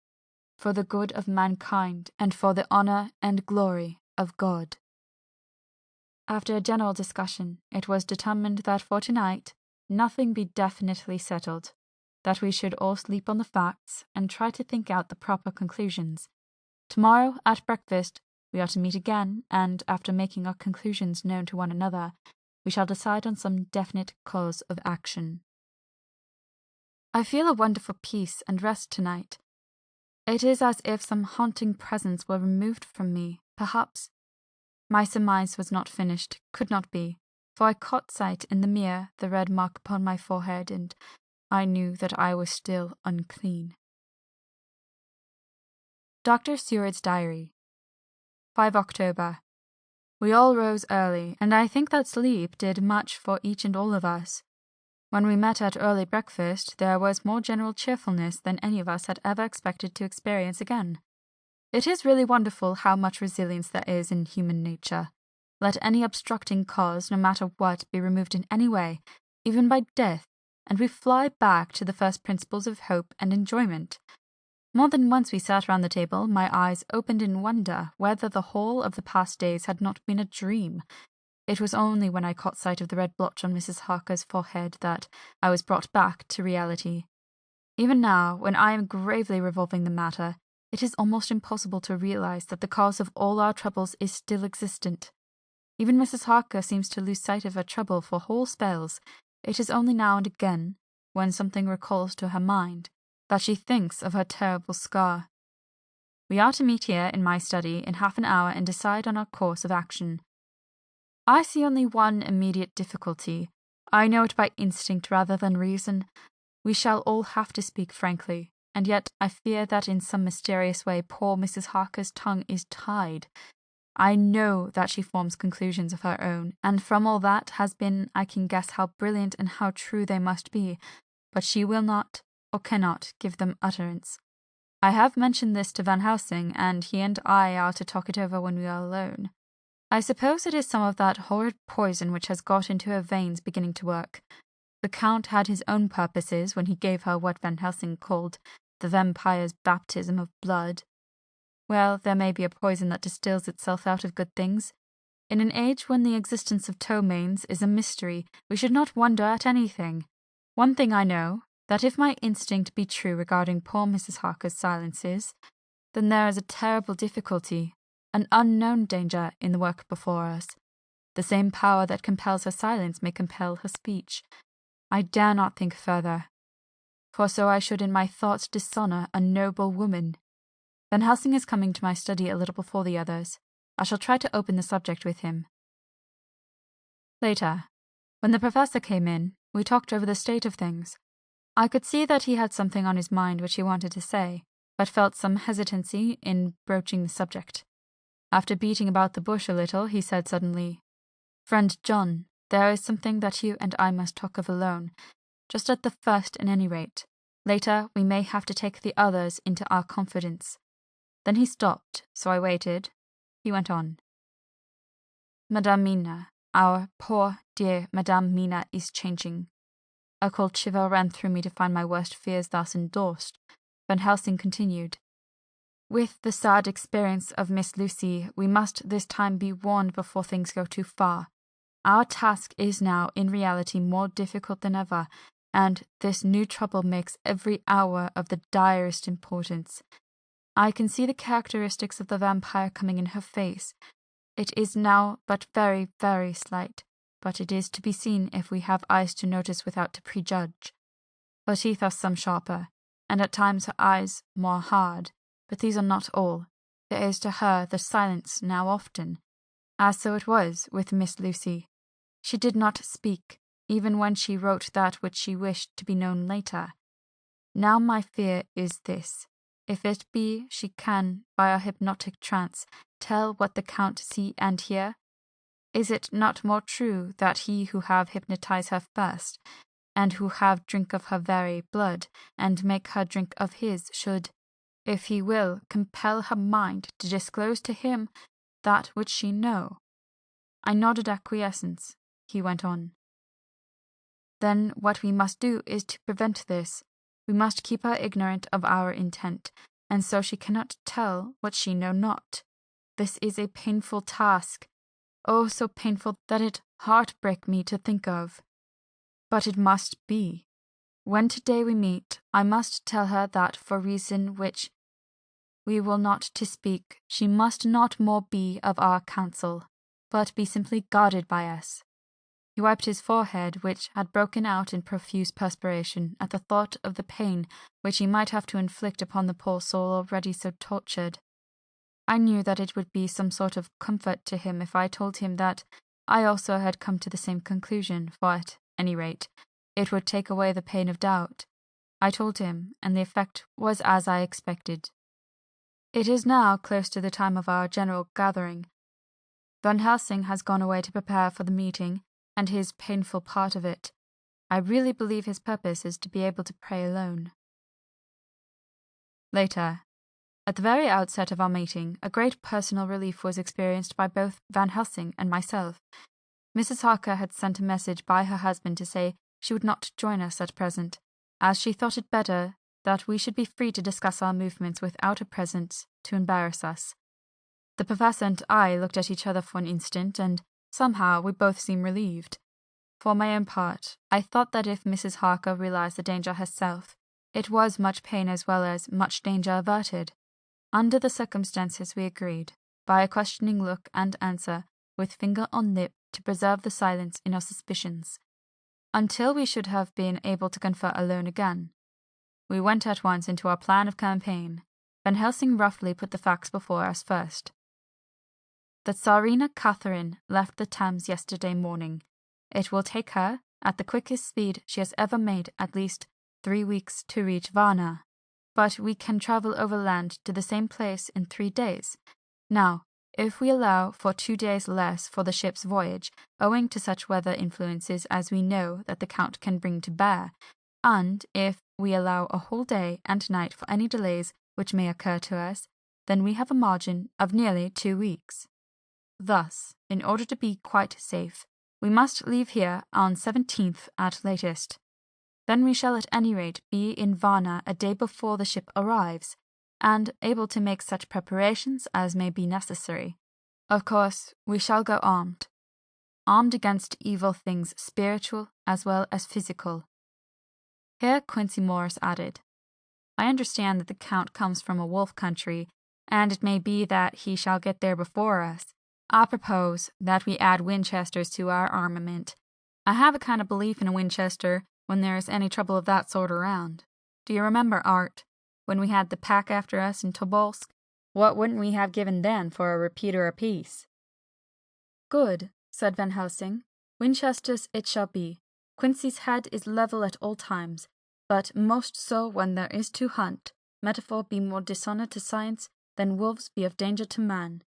for the good of mankind, and for the honor and glory of God. After a general discussion, it was determined that for tonight nothing be definitely settled, that we should all sleep on the facts and try to think out the proper conclusions. Tomorrow, at breakfast, we are to meet again, and after making our conclusions known to one another, we shall decide on some definite course of action. I feel a wonderful peace and rest tonight. It is as if some haunting presence were removed from me, perhaps. My surmise was not finished, could not be, for I caught sight in the mirror the red mark upon my forehead, and I knew that I was still unclean. Dr. Seward's Diary, 5 October. We all rose early, and I think that sleep did much for each and all of us. When we met at early breakfast, there was more general cheerfulness than any of us had ever expected to experience again. It is really wonderful how much resilience there is in human nature. Let any obstructing cause, no matter what, be removed in any way, even by death, and we fly back to the first principles of hope and enjoyment. More than once we sat round the table, my eyes opened in wonder whether the whole of the past days had not been a dream. It was only when I caught sight of the red blotch on Mrs. Harker's forehead that I was brought back to reality. Even now, when I am gravely revolving the matter, it is almost impossible to realize that the cause of all our troubles is still existent. Even Mrs. Harker seems to lose sight of her trouble for whole spells. It is only now and again, when something recalls to her mind, that she thinks of her terrible scar. We are to meet here in my study in half an hour and decide on our course of action. I see only one immediate difficulty. I know it by instinct rather than reason. We shall all have to speak frankly, and yet I fear that in some mysterious way poor Mrs. Harker's tongue is tied. I know that she forms conclusions of her own, and from all that has been I can guess how brilliant and how true they must be, but she will not, or cannot, give them utterance. I have mentioned this to Van Helsing, and he and I are to talk it over when we are alone. I suppose it is some of that horrid poison which has got into her veins beginning to work. The Count had his own purposes when he gave her what Van Helsing called the vampire's baptism of blood. Well, there may be a poison that distills itself out of good things. In an age when the existence of ptomaines is a mystery, we should not wonder at anything. One thing I know, that if my instinct be true regarding poor Mrs. Harker's silences, then there is a terrible difficulty. an unknown danger in the work before us. The same power that compels her silence may compel her speech. I dare not think further, for so I should in my thoughts dishonour a noble woman. Van Helsing is coming to my study a little before the others. I shall try to open the subject with him. Later, when the professor came in, we talked over the state of things. I could see that he had something on his mind which he wanted to say, but felt some hesitancy in broaching the subject. After beating about the bush a little, he said suddenly, "Friend John, there is something that you and I must talk of alone, just at the first at any rate. Later we may have to take the others into our confidence." Then he stopped, so I waited. He went on. "Madame Mina, our poor, dear Madame Mina is changing." A cold shiver ran through me to find my worst fears thus endorsed. Van Helsing continued, "With the sad experience of Miss Lucy, we must this time be warned before things go too far. Our task is now, in reality, more difficult than ever, and this new trouble makes every hour of the direst importance. I can see the characteristics of the vampire coming in her face. It is now but very, very slight, but it is to be seen if we have eyes to notice without to prejudge. Her teeth are some sharper, and at times her eyes more hard, but these are not all. There is to her the silence now often, as so it was with Miss Lucy. She did not speak, even when she wrote that which she wished to be known later. Now my fear is this. If it be she can, by a hypnotic trance, tell what the Count see and hear, is it not more true that he who have hypnotized her first, and who have drink of her very blood, and make her drink of his, should, if he will, compel her mind to disclose to him that which she know?" I nodded acquiescence. He went on. "Then what we must do is to prevent this. We must keep her ignorant of our intent, and so she cannot tell what she know not. This is a painful task, oh, so painful that it heartbreak me to think of. But it must be. When today we meet, I must tell her that for reason which we will not to speak, she must not more be of our counsel, but be simply guarded by us." He wiped his forehead, which had broken out in profuse perspiration at the thought of the pain which he might have to inflict upon the poor soul already so tortured. I knew that it would be some sort of comfort to him if I told him that I also had come to the same conclusion, for at any rate, it would take away the pain of doubt. I told him, and the effect was as I expected. It is now close to the time of our general gathering. Van Helsing has gone away to prepare for the meeting, and his painful part of it. I really believe his purpose is to be able to pray alone. Later. At the very outset of our meeting, a great personal relief was experienced by both Van Helsing and myself. Mrs. Harker had sent a message by her husband to say she would not join us at present, as she thought it better that we should be free to discuss our movements without a presence to embarrass us. The professor and I looked at each other for an instant, and somehow we both seemed relieved. For my own part, I thought that if Mrs. Harker realized the danger herself, it was much pain as well as much danger averted. Under the circumstances we agreed, by a questioning look and answer, with finger on lip, to preserve the silence in our suspicions, until we should have been able to confer alone again. We went at once into our plan of campaign. Van Helsing roughly put the facts before us first. The Tsarina Catherine left the Thames yesterday morning. It will take her, at the quickest speed she has ever made, at least 3 weeks to reach Varna. But we can travel overland to the same place in 3 days. Now, if we allow for 2 days less for the ship's voyage, owing to such weather influences as we know that the Count can bring to bear, and if we allow a whole day and night for any delays which may occur to us, then we have a margin of nearly 2 weeks. Thus, in order to be quite safe, we must leave here on 17th at latest. Then we shall at any rate be in Varna a day before the ship arrives, and able to make such preparations as may be necessary. Of course, we shall go armed against evil things spiritual as well as physical. Here Quincey Morris added, I understand that the Count comes from a wolf country, and it may be that he shall get there before us. I propose that we add Winchesters to our armament. I have a kind of belief in a Winchester when there is any trouble of that sort around. Do you remember, Art, when we had the pack after us in Tobolsk? What wouldn't we have given then for a repeater apiece? Good, said Van Helsing. Winchesters it shall be. Quincey's head is level at all times, but most so when there is to hunt. Metaphor be more dishonour to science than wolves be of danger to man.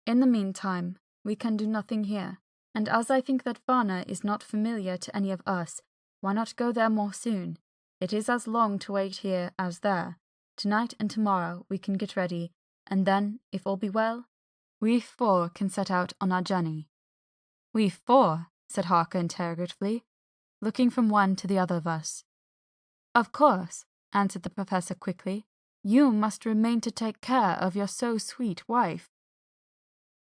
In the meantime, we can do nothing here, and as I think that Varna is not familiar to any of us, why not go there more soon? It is as long to wait here as there. Tonight and tomorrow we can get ready, and then, if all be well, we 4 can set out on our journey. We 4? Said Harker interrogatively, looking from one to the other of us. Of course, answered the professor quickly. You must remain to take care of your so sweet wife.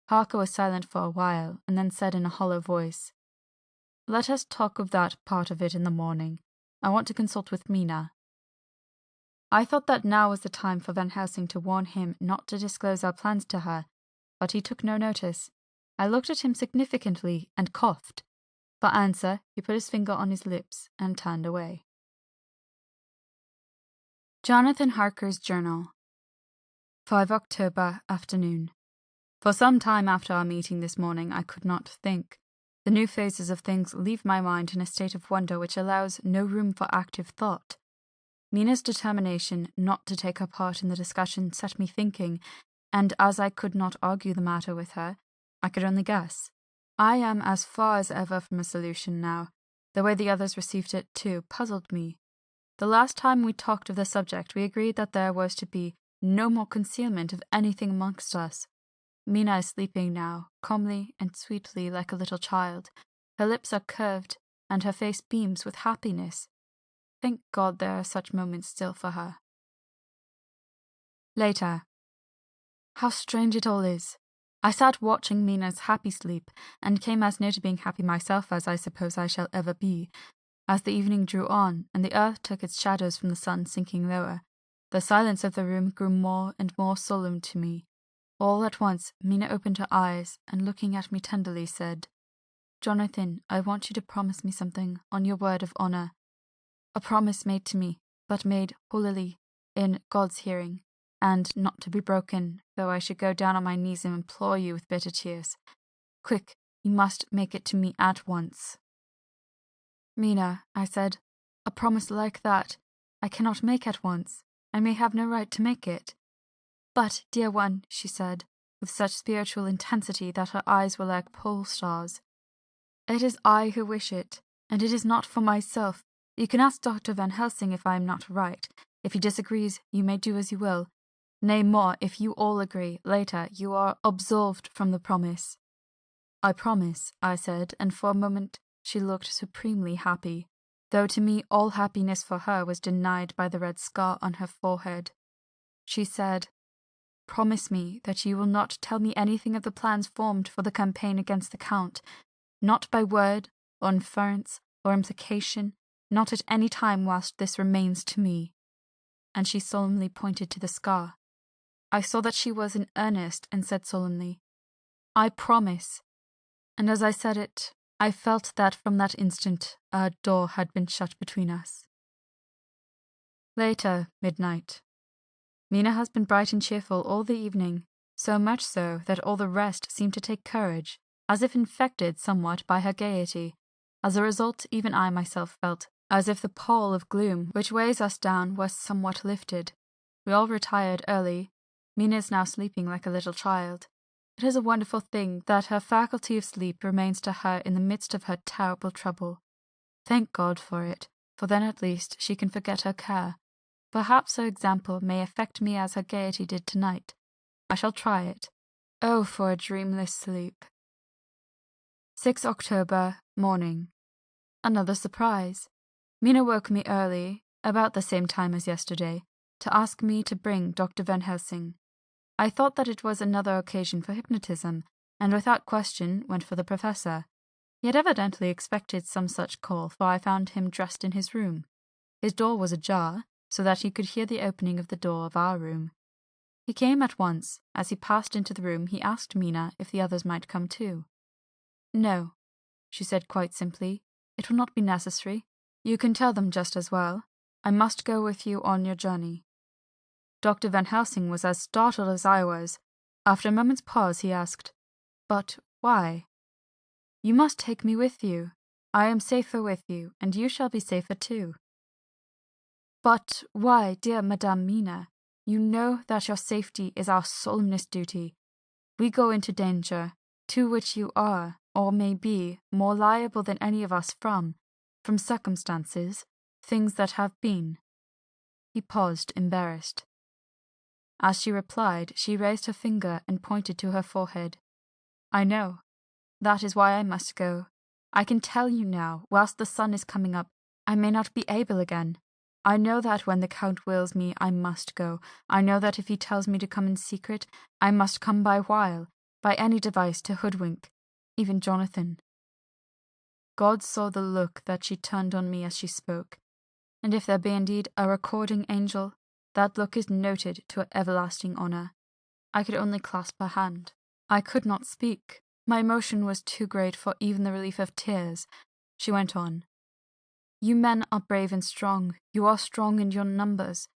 Harker was silent for a while, and then said in a hollow voice, Let us talk of that part of it in the morning. I want to consult with Mina. I thought that now was the time for Van Helsing to warn him not to disclose our plans to her, but he took no notice. I looked at him significantly and coughed. For answer, he put his finger on his lips and turned away. Jonathan Harker's Journal. 5 October afternoon. For some time after our meeting this morning I could not think. The new phases of things leave my mind in a state of wonder which allows no room for active thought. Mina's determination not to take her part in the discussion set me thinking, and as I could not argue the matter with her, I could only guess. I am as far as ever from a solution now. The way the others received it, too, puzzled me. The last time we talked of the subject, we agreed that there was to be no more concealment of anything amongst us. Mina is sleeping now, calmly and sweetly like a little child. Her lips are curved, and her face beams with happiness. Thank God there are such moments still for her. Later. How strange it all is. I sat watching Mina's happy sleep, and came as near to being happy myself as I suppose I shall ever be. As the evening drew on, and the earth took its shadows from the sun sinking lower, the silence of the room grew more and more solemn to me. All at once Mina opened her eyes, and looking at me tenderly said, Jonathan, I want you to promise me something, on your word of honour. A promise made to me, but made holily, in God's hearing, and not to be broken, though I should go down on my knees and implore you with bitter tears. Quick, you must make it to me at once. Mina, I said, a promise like that I cannot make at once. I may have no right to make it. But, dear one, she said, with such spiritual intensity that her eyes were like pole stars, it is I who wish it, and it is not for myself. You can ask Dr. Van Helsing if I am not right. If he disagrees, you may do as you will. Nay, more, if you all agree, later, you are absolved from the promise. I promise, I said, and for a moment she looked supremely happy, though to me all happiness for her was denied by the red scar on her forehead. She said, Promise me that you will not tell me anything of the plans formed for the campaign against the Count, not by word, or inference, or implication, not at any time whilst this remains to me. And she solemnly pointed to the scar. I saw that she was in earnest, and said solemnly, I promise. And as I said it, I felt that from that instant a door had been shut between us. Later, midnight. Mina has been bright and cheerful all the evening, so much so that all the rest seemed to take courage, as if infected somewhat by her gaiety. As a result, even I myself felt as if the pall of gloom which weighs us down was somewhat lifted. We all retired early. Mina is now sleeping like a little child. It is a wonderful thing that her faculty of sleep remains to her in the midst of her terrible trouble. Thank God for it, for then at least she can forget her care. Perhaps her example may affect me as her gaiety did tonight. I shall try it. Oh, for a dreamless sleep. 6 October, morning. Another surprise. Mina woke me early, about the same time as yesterday, to ask me to bring Dr. Van Helsing. I thought that it was another occasion for hypnotism, and without question went for the professor. He had evidently expected some such call, for I found him dressed in his room. His door was ajar, so that he could hear the opening of the door of our room. He came at once. As he passed into the room, he asked Mina if the others might come too. No, she said quite simply. It will not be necessary. You can tell them just as well. I must go with you on your journey. Dr. Van Helsing was as startled as I was. After a moment's pause, he asked, But why? You must take me with you. I am safer with you, and you shall be safer too. But why, dear Madame Mina? You know that your safety is our solemnest duty. We go into danger, to which you are, or may be, more liable than any of us from circumstances, things that have been. He paused, embarrassed. As she replied, she raised her finger and pointed to her forehead. I know. That is why I must go. I can tell you now, whilst the sun is coming up, I may not be able again. I know that when the Count wills me, I must go. I know that if he tells me to come in secret, I must come by wile, by any device to hoodwink, even Jonathan. God saw the look that she turned on me as she spoke, and if there be indeed a recording angel, that look is noted to her everlasting honour. I could only clasp her hand. I could not speak. My emotion was too great for even the relief of tears. She went on. You men are brave and strong. You are strong in your numbers,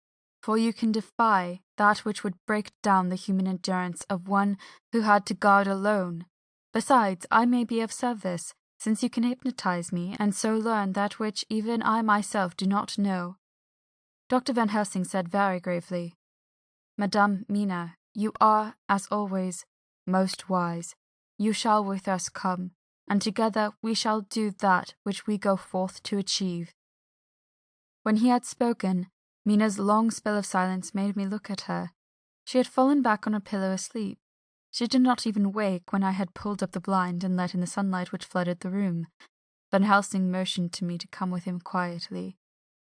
for you can defy that which would break down the human endurance of one who had to guard alone. Besides, I may be of service, since you can hypnotize me, and so learn that which even I myself do not know. Dr. Van Helsing said very gravely, Madame Mina, you are, as always, most wise. You shall with us come, and together we shall do that which we go forth to achieve. When he had spoken, Mina's long spell of silence made me look at her. She had fallen back on a pillow asleep. She did not even wake when I had pulled up the blind and let in the sunlight which flooded the room. Van Helsing motioned to me to come with him quietly.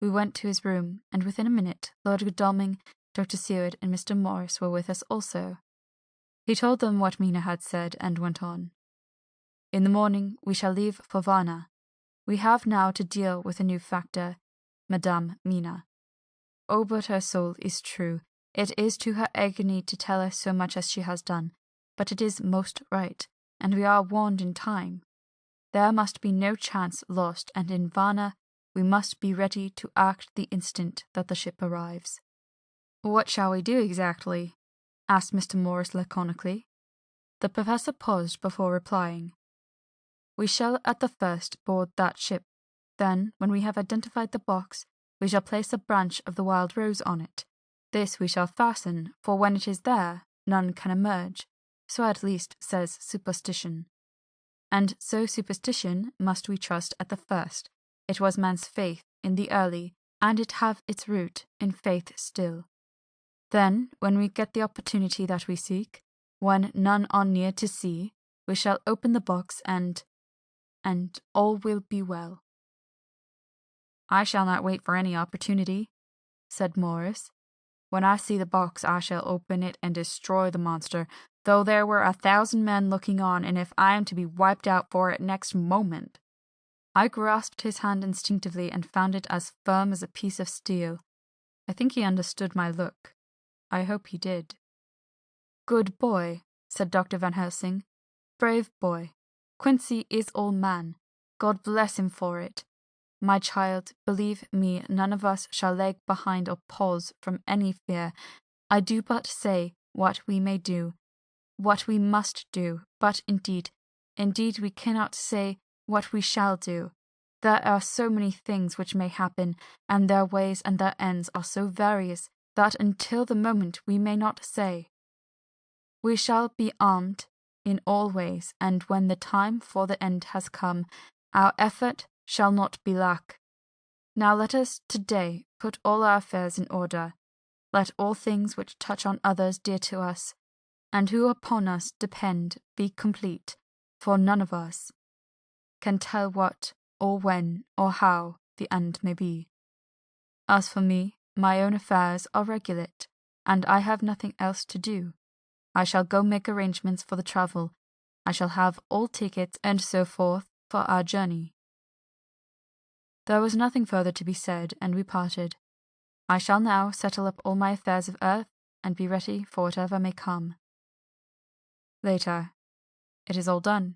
We went to his room, and within a minute Lord Godalming, Dr. Seward, and Mr. Morris were with us also. He told them what Mina had said, and went on. In the morning we shall leave for Varna. We have now to deal with a new factor, Madame Mina. Oh, but her soul is true. It is to her agony to tell us so much as she has done, but it is most right, and we are warned in time. There must be no chance lost, and in Varna we must be ready to act the instant that the ship arrives. What shall we do exactly? Asked Mr. Morris laconically. The professor paused before replying. We shall at the first board that ship. Then, when we have identified the box, we shall place a branch of the wild rose on it. This we shall fasten, for when it is there, none can emerge. So at least says superstition. And so superstition must we trust at the first. It was man's faith in the early, and it have its root in faith still. Then, when we get the opportunity that we seek, when none are near to see, we shall open the box and all will be well. I shall not wait for any opportunity, said Morris. When I see the box, I shall open it and destroy the monster, though there were 1,000 men looking on, and if I am to be wiped out for it next moment. I grasped his hand instinctively and found it as firm as a piece of steel. I think he understood my look. I hope he did. Good boy, said Dr. Van Helsing. Brave boy. Quincey is all man. God bless him for it. My child, believe me, none of us shall lag behind or pause from any fear. I do but say what we may do, what we must do, but indeed we cannot say what we shall do. There are so many things which may happen, and their ways and their ends are so various, that until the moment we may not say. We shall be armed in all ways, and when the time for the end has come, our effort shall not be lack. Now let us today put all our affairs in order. Let all things which touch on others dear to us, and who upon us depend, be complete, for none of us can tell what, or when, or how the end may be. As for me, my own affairs are regulate, and I have nothing else to do. I shall go make arrangements for the travel. I shall have all tickets and so forth for our journey. There was nothing further to be said, and we parted. I shall now settle up all my affairs of earth, and be ready for whatever may come. Later. It is all done.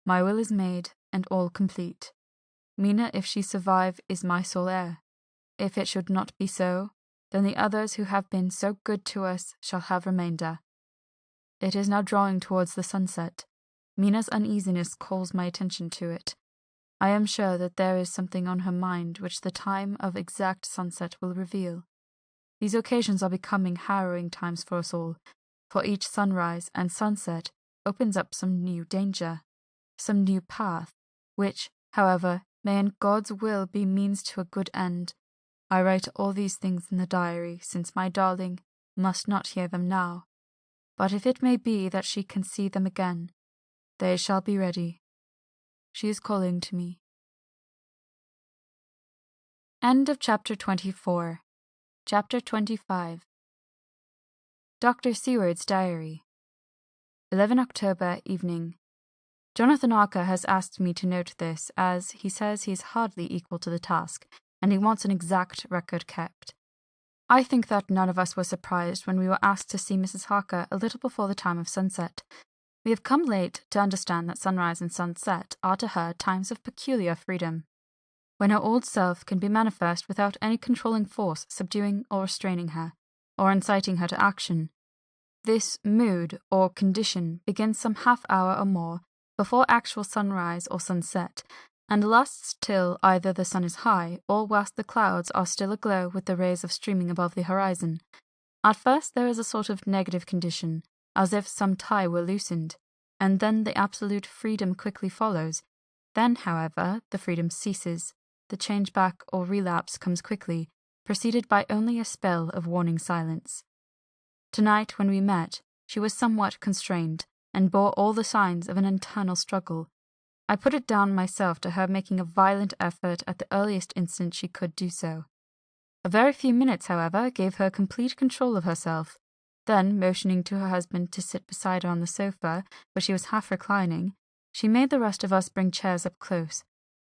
My will is made, and all complete. Mina, if she survive, is my sole heir. If it should not be so, then the others who have been so good to us shall have remainder. It is now drawing towards the sunset. Mina's uneasiness calls my attention to it. I am sure that there is something on her mind which the time of exact sunset will reveal. These occasions are becoming harrowing times for us all, for each sunrise and sunset opens up some new danger, some new path, which, however, may in God's will be means to a good end. I write all these things in the diary, since my darling must not hear them now. But if it may be that she can see them again, they shall be ready. She is calling to me. End of Chapter 24. Chapter 25. Dr. Seward's Diary. 11 October evening. Jonathan Harker has asked me to note this, as he says he is hardly equal to the task, and he wants an exact record kept. I think that none of us were surprised when we were asked to see Mrs. Harker a little before the time of sunset. We have come late to understand that sunrise and sunset are to her times of peculiar freedom, when her old self can be manifest without any controlling force subduing or restraining her, or inciting her to action. This mood or condition begins some half hour or more before actual sunrise or sunset, and lasts till either the sun is high, or whilst the clouds are still aglow with the rays of streaming above the horizon. At first there is a sort of negative condition, as if some tie were loosened, and then the absolute freedom quickly follows. Then, however, the freedom ceases. The change back or relapse comes quickly, preceded by only a spell of warning silence. Tonight, when we met, she was somewhat constrained, and bore all the signs of an internal struggle. I put it down myself to her making a violent effort at the earliest instant she could do so. A very few minutes, however, gave her complete control of herself. Then, motioning to her husband to sit beside her on the sofa, where she was half reclining, she made the rest of us bring chairs up close.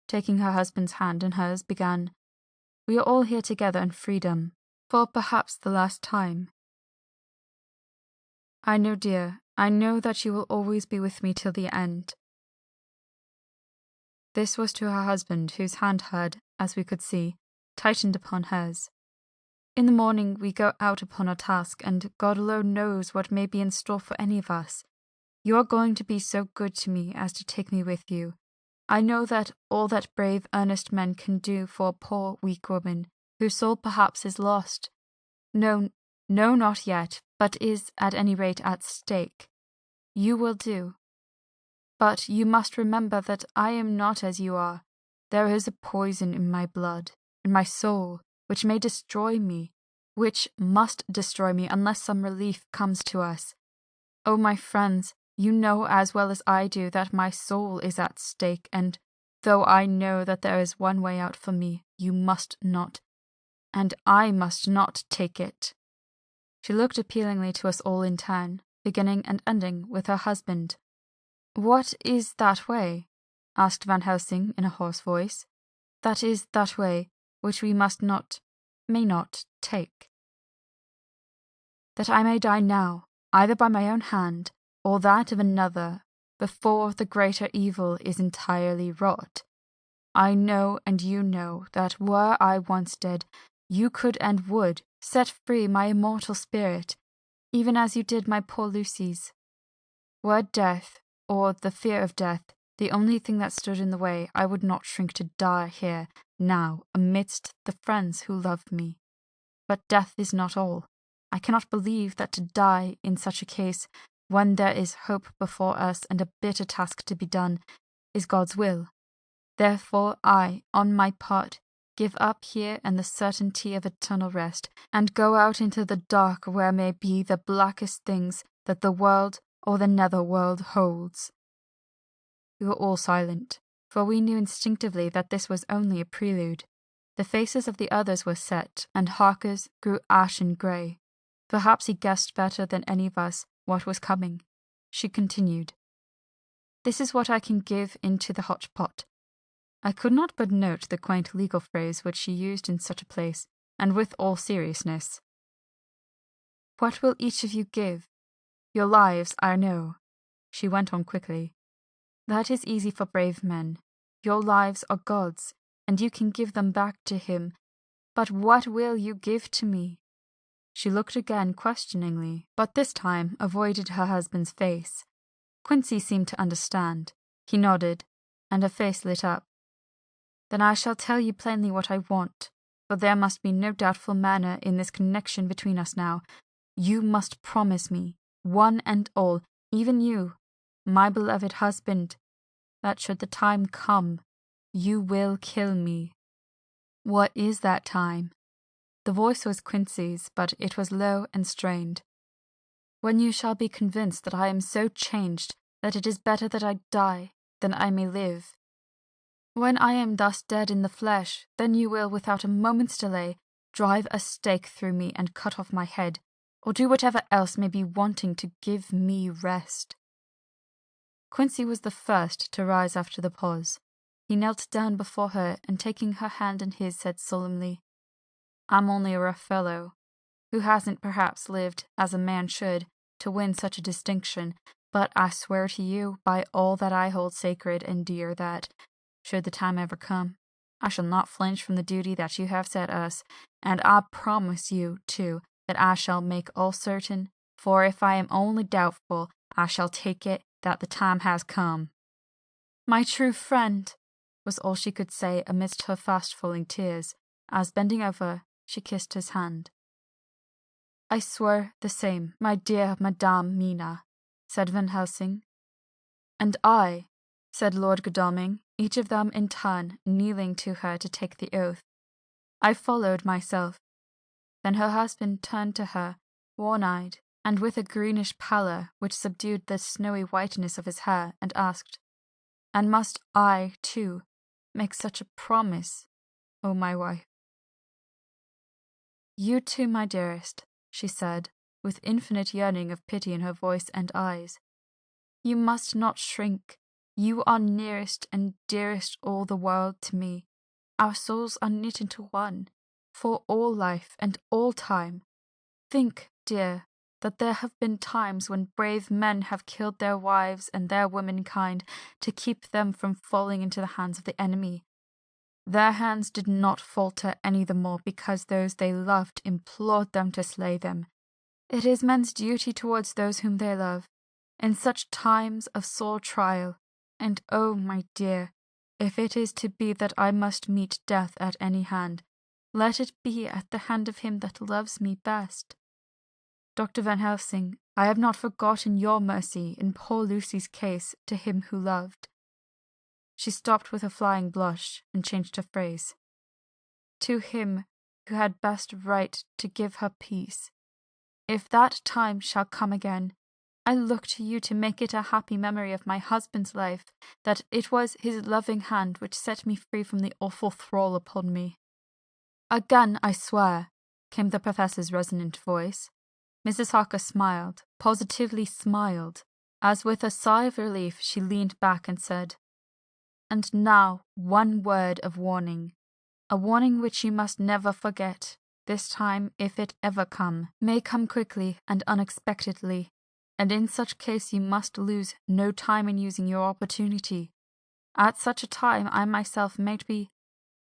Taking her husband's hand in hers, began, "We are all here together in freedom, for perhaps the last time. I know, dear, I know that you will always be with me till the end." This was to her husband, whose hand had, as we could see, tightened upon hers. In the morning we go out upon our task, and God alone knows what may be in store for any of us. You are going to be so good to me as to take me with you. I know that all that brave, earnest men can do for a poor, weak woman, whose soul perhaps is lost. No, not yet, but is at any rate at stake. You will do. But you must remember that I am not as you are. There is a poison in my blood, in my soul, which may destroy me, which must destroy me unless some relief comes to us. Oh, my friends, you know as well as I do that my soul is at stake, and though I know that there is one way out for me, you must not, and I must not take it. She looked appealingly to us all in turn, beginning and ending with her husband. "What is that way?" asked Van Helsing in a hoarse voice. "That is that way which we may not take." "That I may die now, either by my own hand, or that of another, before the greater evil is entirely wrought. I know, and you know, that were I once dead, you could and would set free my immortal spirit, even as you did my poor Lucy's. Were death, or the fear of death, the only thing that stood in the way, I would not shrink to die here, now, amidst the friends who loved me. But death is not all. I cannot believe that to die in such a case, when there is hope before us and a bitter task to be done, is God's will. Therefore I, on my part, give up here and the certainty of eternal rest, and go out into the dark where may be the blackest things that the world or the nether world holds." We were all silent, for we knew instinctively that this was only a prelude. The faces of the others were set, and Harker's grew ashen grey. Perhaps he guessed better than any of us what was coming. She continued, "This is what I can give into the hotch pot." I could not but note the quaint legal phrase which she used in such a place, and with all seriousness. What will each of you give? Your lives, I know," she went on quickly. "That is easy for brave men. Your lives are God's, and you can give them back to him. But what will you give to me?" She looked again questioningly, but this time avoided her husband's face. Quincey seemed to understand. He nodded, and her face lit up. "Then I shall tell you plainly what I want, for there must be no doubtful manner in this connection between us now. You must promise me, one and all, even you, my beloved husband, that should the time come, you will kill me." "What is that time?" The voice was Quincey's, but it was low and strained. "When you shall be convinced that I am so changed that it is better that I die than I may live. When I am thus dead in the flesh, then you will, without a moment's delay, drive a stake through me and cut off my head, or do whatever else may be wanting to give me rest." Quincey was the first to rise after the pause. He knelt down before her and taking her hand in his said solemnly, "I'm only a rough fellow, who hasn't perhaps lived as a man should to win such a distinction, but I swear to you by all that I hold sacred and dear that, should the time ever come, I shall not flinch from the duty that you have set us, and I promise you, too, that I shall make all certain, for if I am only doubtful, I shall take it that the time has come." "My true friend," was all she could say amidst her fast-falling tears, as, bending over, she kissed his hand. "I swear the same, my dear Madame Mina," said Van Helsing. "And I," said Lord Godalming, each of them in turn kneeling to her to take the oath. "I followed myself." Then her husband turned to her, worn-eyed, and with a greenish pallor which subdued the snowy whiteness of his hair, and asked, "And must I, too, make such a promise, O my wife?" "You too, my dearest," she said, with infinite yearning of pity in her voice and eyes. "You must not shrink. You are nearest and dearest all the world to me. Our souls are knit into one, for all life and all time. Think, dear, that there have been times when brave men have killed their wives and their womankind to keep them from falling into the hands of the enemy. Their hands did not falter any the more because those they loved implored them to slay them. It is men's duty towards those whom they love, in such times of sore trial, and oh, my dear, if it is to be that I must meet death at any hand, let it be at the hand of him that loves me best. Dr. Van Helsing, I have not forgotten your mercy in poor Lucy's case to him who loved." She stopped with a flying blush and changed her phrase. "To him who had best right to give her peace. If that time shall come again, I look to you to make it a happy memory of my husband's life, that it was his loving hand which set me free from the awful thrall upon me." "Again, I swear," came the professor's resonant voice. Mrs. Harker smiled, positively smiled, as with a sigh of relief she leaned back and said, "And now one word of warning, a warning which you must never forget. This time, if it ever come, may come quickly and unexpectedly, and in such case you must lose no time in using your opportunity. At such a time I myself may be,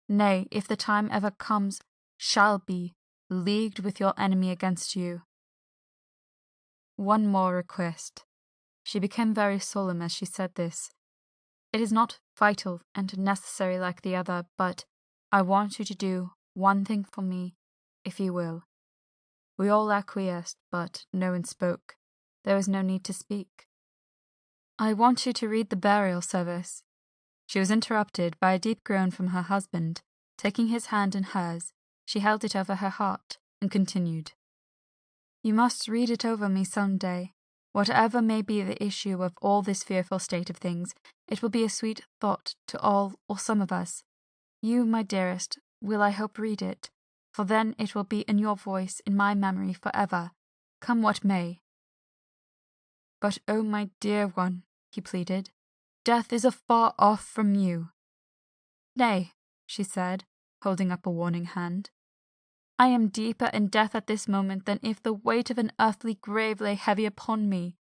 nay, if the time ever comes, shall be, leagued with your enemy against you. One more request." She became very solemn as she said this. "It is not vital and necessary like the other, but I want you to do one thing for me, if you will." We all acquiesced, but no one spoke. There was no need to speak. "I want you to read the burial service." She was interrupted by a deep groan from her husband. Taking his hand in hers, she held it over her heart, and continued, "You must read it over me some day. Whatever may be the issue of all this fearful state of things, it will be a sweet thought to all or some of us. You, my dearest, will I hope read it, for then it will be in your voice in my memory forever, come what may." "But oh, my dear one," he pleaded, "death is afar off from you." "Nay," she said, holding up a warning hand. I am deeper in death at this moment than if the weight of an earthly grave lay heavy upon me.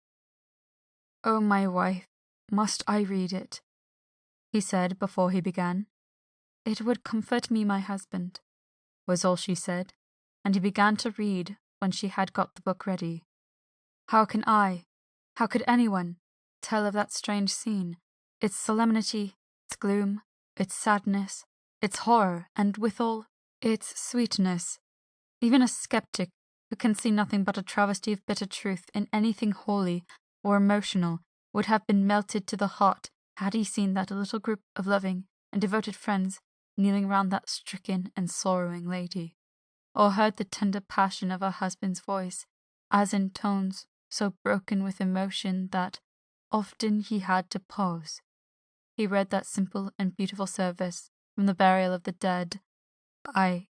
Oh, my wife, must I read it? He said before he began. It would comfort me, my husband, was all she said, and he began to read when she had got the book ready. How could anyone, tell of that strange scene, its solemnity, its gloom, its sadness, its horror, and withal its sweetness? Even a skeptic, who can see nothing but a travesty of bitter truth in anything holy or emotional, would have been melted to the heart had he seen that little group of loving and devoted friends kneeling round that stricken and sorrowing lady, or heard the tender passion of her husband's voice, as in tones so broken with emotion that often he had to pause. He read that simple and beautiful service from the burial of the dead. I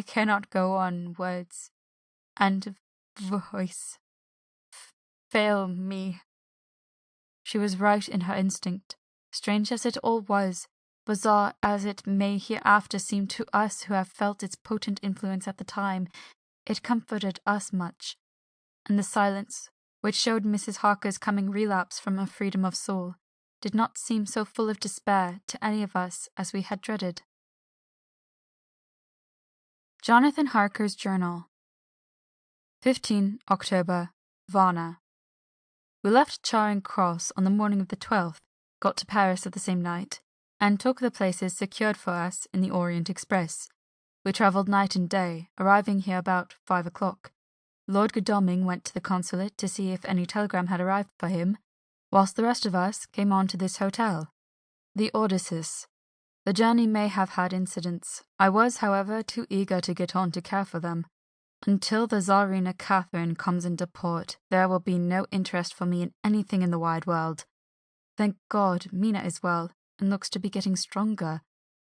cannot go on, words and voice fail me. She was right in her instinct. Strange as it all was, bizarre as it may hereafter seem to us who have felt its potent influence at the time, it comforted us much, and the silence, which showed Mrs. Harker's coming relapse from her freedom of soul, did not seem so full of despair to any of us as we had dreaded. Jonathan Harker's Journal. 15 October, Varna. We left Charing Cross on the morning of the 12th, got to Paris at the same night, and took the places secured for us in the Orient Express. We travelled night and day, arriving here about 5 o'clock. Lord Godalming went to the consulate to see if any telegram had arrived for him, whilst the rest of us came on to this hotel, the Odysseus. The journey may have had incidents. I was, however, too eager to get on to care for them. Until the Tsarina Catherine comes into port, there will be no interest for me in anything in the wide world. Thank God, Mina is well, and looks to be getting stronger.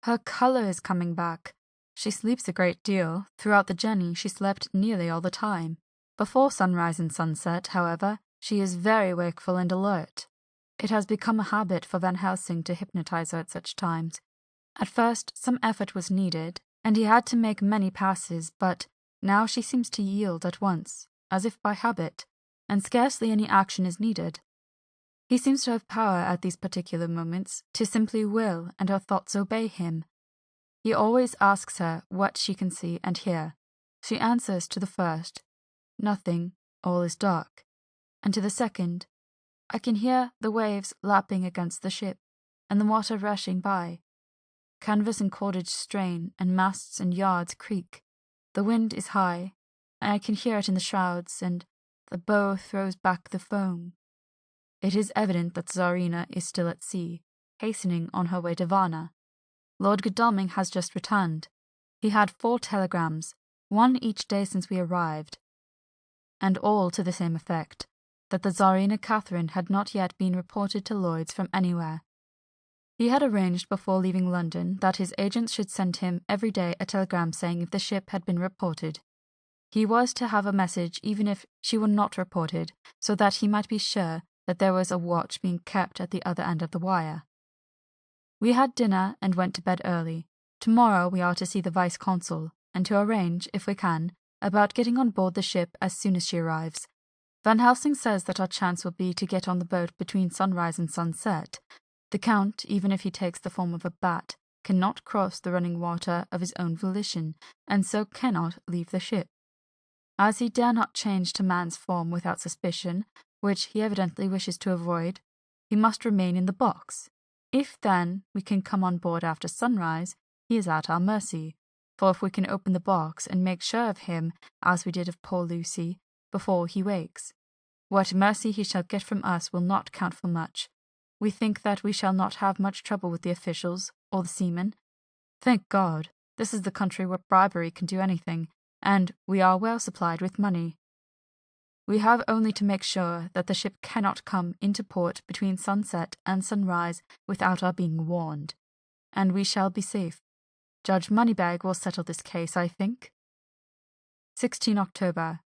Her colour is coming back. She sleeps a great deal. Throughout the journey she slept nearly all the time. Before sunrise and sunset, however, she is very wakeful and alert. It has become a habit for Van Helsing to hypnotize her at such times. At first some effort was needed, and he had to make many passes, but now she seems to yield at once, as if by habit, and scarcely any action is needed. He seems to have power at these particular moments to simply will, and her thoughts obey him. He always asks her what she can see and hear. She answers to the first, "Nothing, all is dark," and to the second, "I can hear the waves lapping against the ship, and the water rushing by. Canvas and cordage strain, and masts and yards creak. The wind is high, and I can hear it in the shrouds, and the bow throws back the foam." It is evident that Tsarina is still at sea, hastening on her way to Varna. Lord Godalming has just returned. He had 4 telegrams, one each day since we arrived, and all to the same effect, that the Tsarina Catherine had not yet been reported to Lloyd's from anywhere. He had arranged before leaving London that his agents should send him every day a telegram saying if the ship had been reported. He was to have a message even if she were not reported, so that he might be sure that there was a watch being kept at the other end of the wire. We had dinner and went to bed early. Tomorrow we are to see the Vice-Consul, and to arrange, if we can, about getting on board the ship as soon as she arrives. Van Helsing says that our chance will be to get on the boat between sunrise and sunset. The Count, even if he takes the form of a bat, cannot cross the running water of his own volition, and so cannot leave the ship. As he dare not change to man's form without suspicion, which he evidently wishes to avoid, he must remain in the box. If, then, we can come on board after sunrise, he is at our mercy, for if we can open the box and make sure of him, as we did of poor Lucy, before he wakes, what mercy he shall get from us will not count for much. We think that we shall not have much trouble with the officials, or the seamen. Thank God, this is the country where bribery can do anything, and we are well supplied with money. We have only to make sure that the ship cannot come into port between sunset and sunrise without our being warned, and we shall be safe. Judge Moneybag will settle this case, I think. 16 October.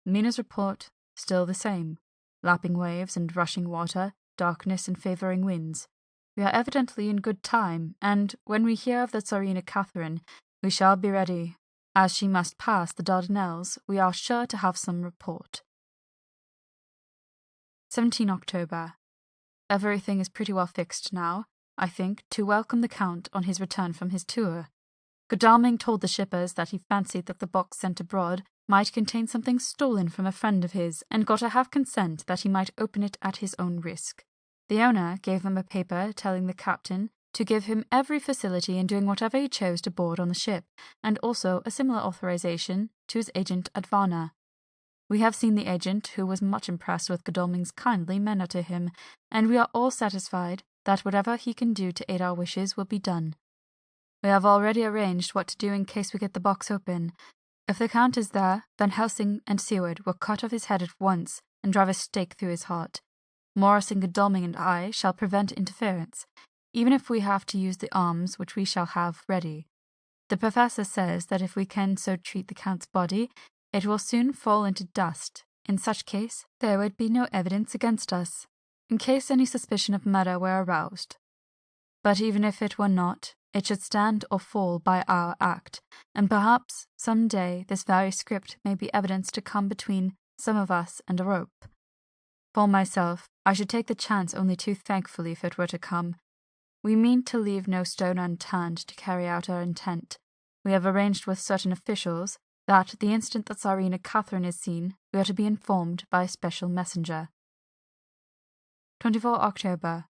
Mina's report, still the same. Lapping waves and rushing water, darkness and favouring winds. We are evidently in good time, and when we hear of the Tsarina Catherine, we shall be ready. As she must pass the Dardanelles, we are sure to have some report. 17 October. Everything is pretty well fixed now, I think, to welcome the Count on his return from his tour. Godalming told the shippers that he fancied that the box sent abroad might contain something stolen from a friend of his, and got a half consent that he might open it at his own risk. The owner gave him a paper telling the captain to give him every facility in doing whatever he chose to board on the ship, and also a similar authorization to his agent at Varna. We have seen the agent, who was much impressed with Godalming's kindly manner to him, and we are all satisfied that whatever he can do to aid our wishes will be done. We have already arranged what to do in case we get the box open. If the Count is there, then Helsing and Seward will cut off his head at once and drive a stake through his heart. Morris and Godalming and I shall prevent interference, even if we have to use the arms which we shall have ready. The professor says that if we can so treat the Count's body, it will soon fall into dust. In such case, there would be no evidence against us, in case any suspicion of murder were aroused. But even if it were not, it should stand or fall by our act, and perhaps some day this very script may be evidence to come between some of us and a rope. For myself, I should take the chance only too thankfully if it were to come. We mean to leave no stone unturned to carry out our intent. We have arranged with certain officials that the instant that Tsarina Catherine is seen, we are to be informed by a special messenger. 24 October.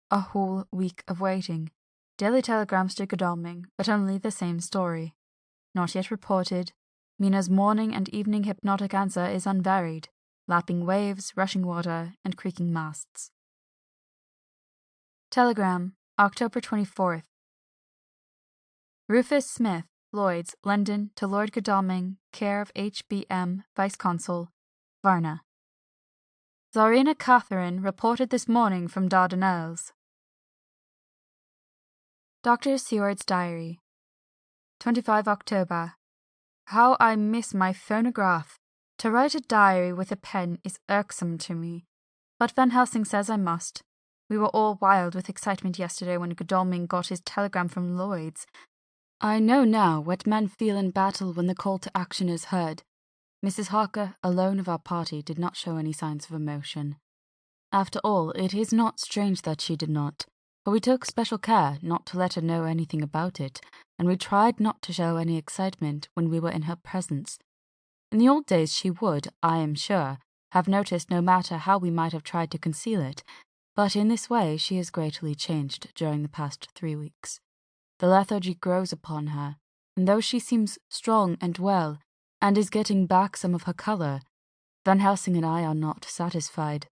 A whole week of waiting. Daily telegrams to Godalming, but only the same story. Not yet reported. Mina's morning and evening hypnotic answer is unvaried, lapping waves, rushing water, and creaking masts. Telegram, October 24th. Rufus Smith, Lloyd's, London, to Lord Godalming, care of H.B.M., Vice-Consul, Varna. Tsarina Catherine reported this morning from Dardanelles. Dr. Seward's Diary, 25 October. How I miss my phonograph! To write a diary with a pen is irksome to me, but Van Helsing says I must. We were all wild with excitement yesterday when Godalming got his telegram from Lloyd's. I know now what men feel in battle when the call to action is heard. Mrs. Harker, alone of our party, did not show any signs of emotion. After all, it is not strange that she did not, for we took special care not to let her know anything about it, and we tried not to show any excitement when we were in her presence. In the old days she would, I am sure, have noticed no matter how we might have tried to conceal it, but in this way she is greatly changed during the past 3 weeks. The lethargy grows upon her, and though she seems strong and well, and is getting back some of her colour, Van Helsing and I are not satisfied.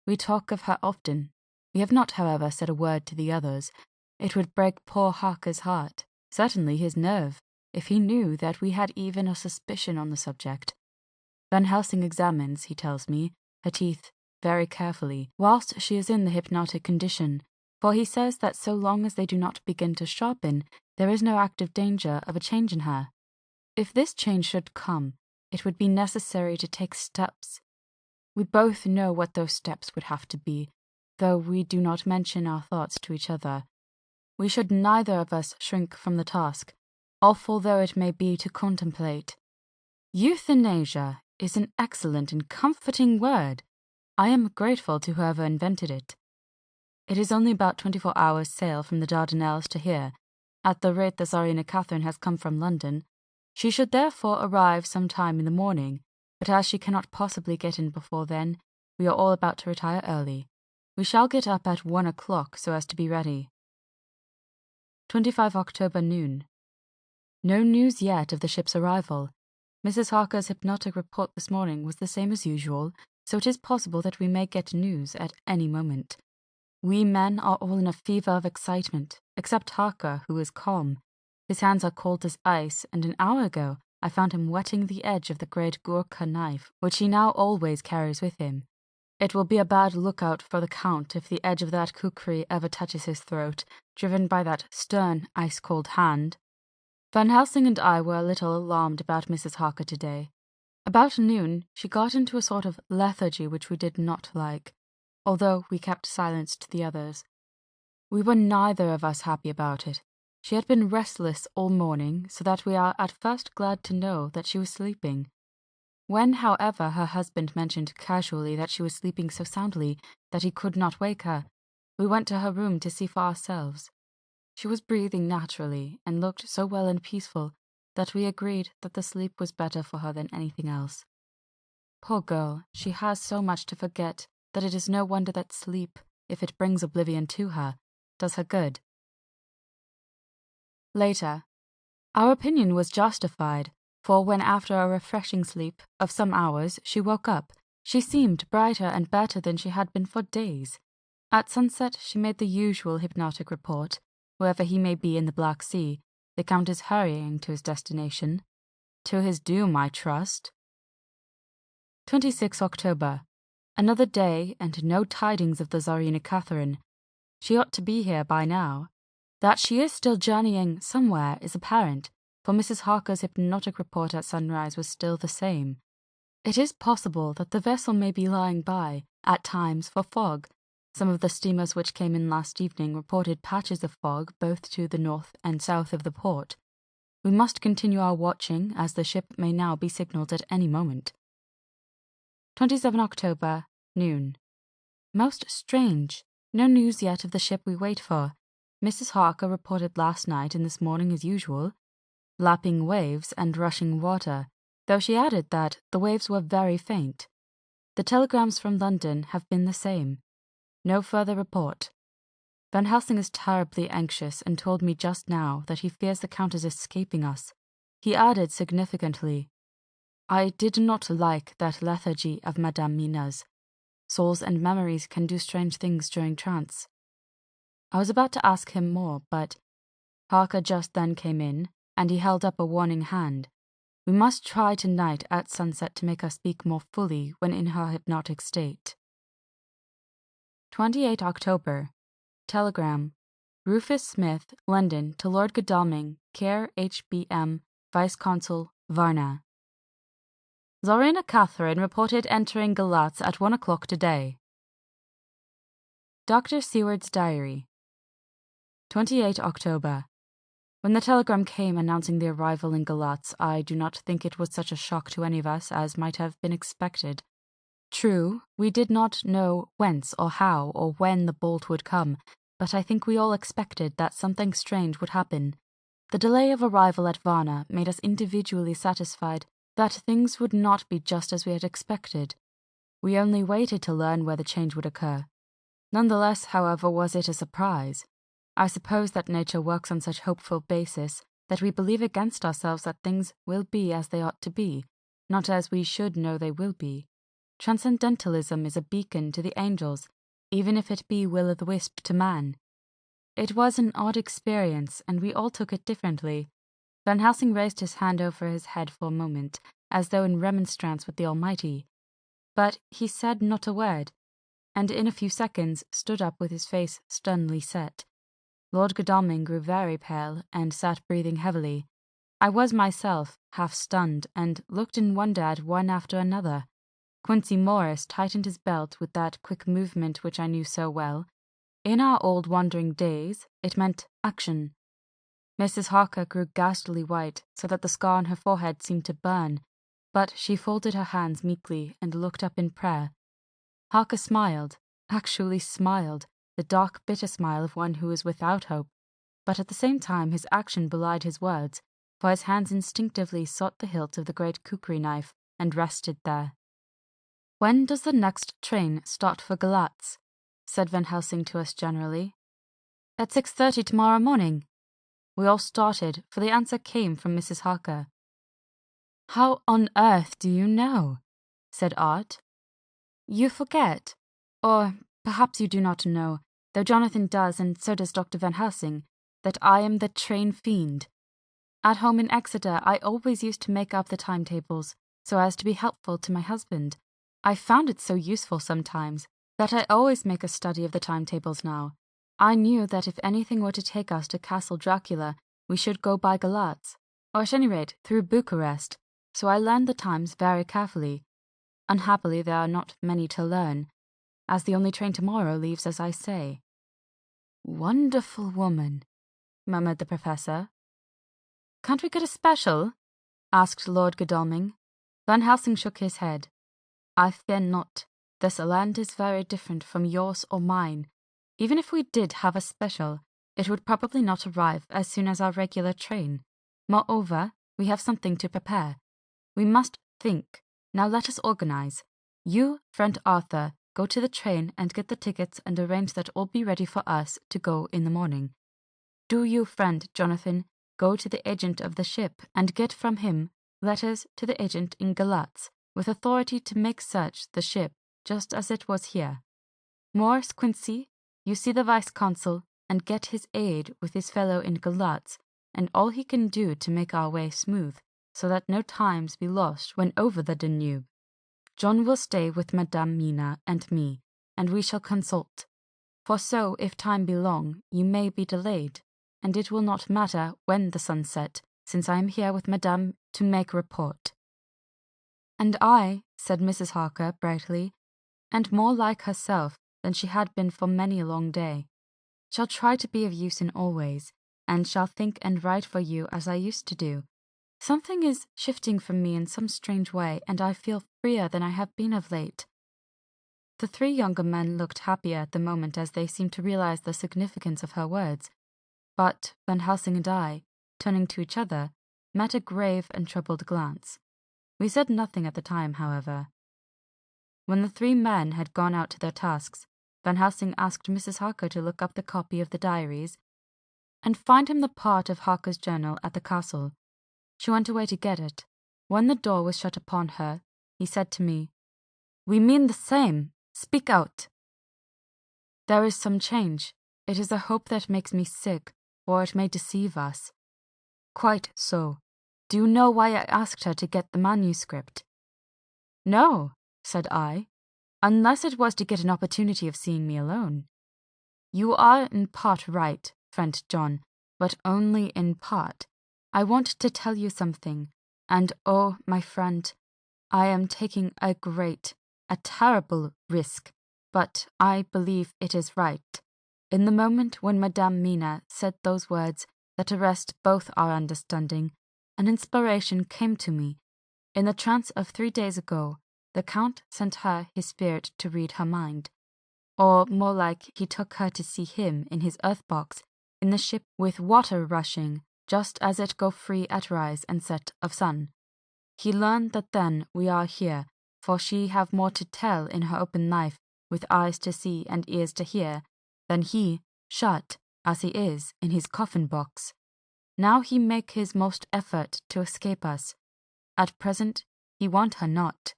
We talk of her often. We have not, however, said a word to the others. It would break poor Harker's heart, certainly his nerve, if he knew that we had even a suspicion on the subject. Van Helsing examines, he tells me, her teeth very carefully, whilst she is in the hypnotic condition, for he says that so long as they do not begin to sharpen, there is no active danger of a change in her. If this change should come, it would be necessary to take steps. We both know what those steps would have to be, though we do not mention our thoughts to each other. We should neither of us shrink from the task, awful though it may be to contemplate. Euthanasia is an excellent and comforting word. I am grateful to whoever invented it. It is only about 24 hours' sail from the Dardanelles to here. At the rate the Tsarina Catherine has come from London, she should therefore arrive some time in the morning, but as she cannot possibly get in before then, we are all about to retire early. We shall get up at 1 o'clock so as to be ready. 25 October noon. No news yet of the ship's arrival. Mrs. Harker's hypnotic report this morning was the same as usual, so it is possible that we may get news at any moment. We men are all in a fever of excitement, except Harker, who is calm. His hands are cold as ice, and an hour ago I found him wetting the edge of the great Gurkha knife, which he now always carries with him. It will be a bad lookout for the Count if the edge of that kukri ever touches his throat, driven by that stern, ice-cold hand. Van Helsing and I were a little alarmed about Mrs. Harker today. About noon, she got into a sort of lethargy which we did not like, although we kept silence to the others. We were neither of us happy about it. She had been restless all morning, so that we are at first glad to know that she was sleeping. When, however, her husband mentioned casually that she was sleeping so soundly that he could not wake her, we went to her room to see for ourselves. She was breathing naturally and looked so well and peaceful that we agreed that the sleep was better for her than anything else. Poor girl, she has so much to forget that it is no wonder that sleep, if it brings oblivion to her, does her good. Later, our opinion was justified, for when after a refreshing sleep of some hours she woke up, she seemed brighter and better than she had been for days. At sunset she made the usual hypnotic report. Whoever he may be in the Black Sea, the Count is hurrying to his destination. To his doom, I trust. 26 October. Another day, and no tidings of the Tsarina Catherine. She ought to be here by now. That she is still journeying somewhere is apparent, for Mrs. Harker's hypnotic report at sunrise was still the same. It is possible that the vessel may be lying by, at times, for fog. Some of the steamers which came in last evening reported patches of fog both to the north and south of the port. We must continue our watching, as the ship may now be signalled at any moment. 27 October, noon. Most strange. No news yet of the ship we wait for. Mrs. Harker reported last night and this morning as usual, lapping waves and rushing water, though she added that the waves were very faint. The telegrams from London have been the same. No further report. Van Helsing is terribly anxious and told me just now that he fears the Count is escaping us. He added significantly, I did not like that lethargy of Madame Mina's. Souls and memories can do strange things during trance. I was about to ask him more, but Harker just then came in, and he held up a warning hand. We must try tonight at sunset to make her speak more fully when in her hypnotic state. 28 October. Telegram. Rufus Smith, London, to Lord Godalming, Care HBM, Vice-Consul, Varna. Tsarina Catherine reported entering Galatz at 1 o'clock today. Dr. Seward's Diary. 28 October. When the telegram came announcing the arrival in Galatz, I do not think it was such a shock to any of us as might have been expected. True, we did not know whence or how or when the bolt would come, but I think we all expected that something strange would happen. The delay of arrival at Varna made us individually satisfied that things would not be just as we had expected. We only waited to learn where the change would occur. Nonetheless, however, was it a surprise. I suppose that nature works on such hopeful basis that we believe against ourselves that things will be as they ought to be, not as we should know they will be. Transcendentalism is a beacon to the angels, even if it be will-o'-the-wisp to man. It was an odd experience, and we all took it differently. Van Helsing raised his hand over his head for a moment, as though in remonstrance with the Almighty. But he said not a word, and in a few seconds stood up with his face sternly set. Lord Godalming grew very pale, and sat breathing heavily. I was myself half stunned, and looked in wonder at one after another. Quincey Morris tightened his belt with that quick movement which I knew so well. In our old wandering days, it meant action. Mrs. Harker grew ghastly white, so that the scar on her forehead seemed to burn, but she folded her hands meekly and looked up in prayer. Harker smiled, actually smiled, the dark, bitter smile of one who is without hope, but at the same time his action belied his words, for his hands instinctively sought the hilt of the great kukri knife and rested there. "When does the next train start for Galatz?" said Van Helsing to us generally. "At 6:30 tomorrow morning." We all started, for the answer came from Mrs. Harker. "How on earth do you know?" said Art. "You forget, or perhaps you do not know, though Jonathan does and so does Dr. Van Helsing, that I am the train fiend. At home in Exeter I always used to make up the timetables, so as to be helpful to my husband. I found it so useful sometimes that I always make a study of the timetables now. I knew that if anything were to take us to Castle Dracula, we should go by Galatz, or at any rate through Bucharest, so I learned the times very carefully. Unhappily there are not many to learn, as the only train tomorrow leaves as I say." "Wonderful woman," murmured the professor. Can't we get a special? Asked Lord Godalming. Van Helsing shook his head. I fear not. This land is very different from yours or mine. Even if we did have a special, it would probably not arrive as soon as our regular train. Moreover, we have something to prepare. We must think. Now let us organize. You, friend Arthur, go to the train and get the tickets and arrange that all be ready for us to go in the morning. Do you, friend Jonathan, go to the agent of the ship and get from him letters to the agent in Galatz, with authority to make search the ship just as it was here. Morris Quincey, you see the vice-consul and get his aid with his fellow in Galatz, and all he can do to make our way smooth, so that no times be lost when over the Danube. John will stay with Madame Mina and me, and we shall consult. For so, if time be long, you may be delayed, and it will not matter when the sun set, since I am here with Madame to make report. And I, said Mrs. Harker brightly, and more like herself than she had been for many a long day, shall try to be of use in all ways, and shall think and write for you as I used to do. Something is shifting from me in some strange way, and I feel freer than I have been of late. The three younger men looked happier at the moment as they seemed to realize the significance of her words, but Van Helsing and I, turning to each other, met a grave and troubled glance. We said nothing at the time, however. When the three men had gone out to their tasks, Van Helsing asked Mrs. Harker to look up the copy of the diaries and find him the part of Harker's journal at the castle. She went away to get it. When the door was shut upon her, he said to me, "We mean the same. Speak out." "There is some change. It is a hope that makes me sick, for it may deceive us." "Quite so. Do you know why I asked her to get the manuscript?" "No," said I, "unless it was to get an opportunity of seeing me alone." "You are in part right, friend John, but only in part. I want to tell you something, and oh, my friend, I am taking a terrible risk, but I believe it is right. In the moment when Madame Mina said those words that arrest both our understanding, an inspiration came to me. In the trance of 3 days ago, the Count sent her his spirit to read her mind. Or more like he took her to see him in his earth box, in the ship with water rushing, just as it go free at rise and set of sun. He learned that then we are here, for she have more to tell in her open life, with eyes to see and ears to hear, than he, shut, as he is, in his coffin box. Now he make his most effort to escape us. At present he want her not.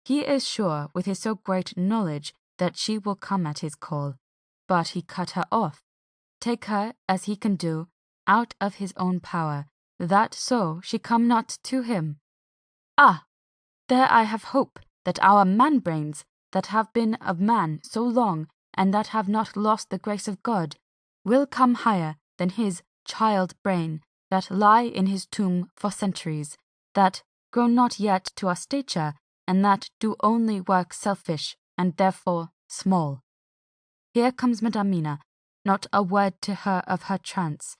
He is sure, with his so great knowledge, that she will come at his call, but he cut her off. Take her, as he can do, out of his own power, that so she come not to him. Ah! There I have hope that our man-brains, that have been of man so long, and that have not lost the grace of God, will come higher than his child-brain, that lie in his tomb for centuries, that grow not yet to our stature, and that do only work selfish, and therefore small. Here comes Madame Mina, not a word to her of her trance.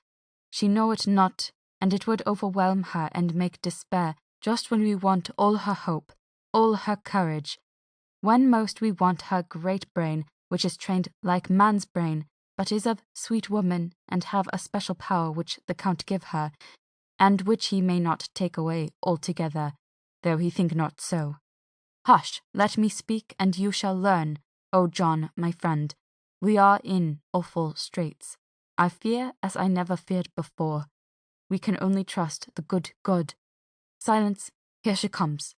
She know it not, and it would overwhelm her and make despair just when we want all her hope, all her courage. When most we want her great brain, which is trained like man's brain, but is of sweet woman, and have a special power which the Count give her, and which he may not take away altogether, though he think not so. Hush, let me speak, and you shall learn. O John, my friend, we are in awful straits. I fear as I never feared before. We can only trust the good God. Silence, here she comes.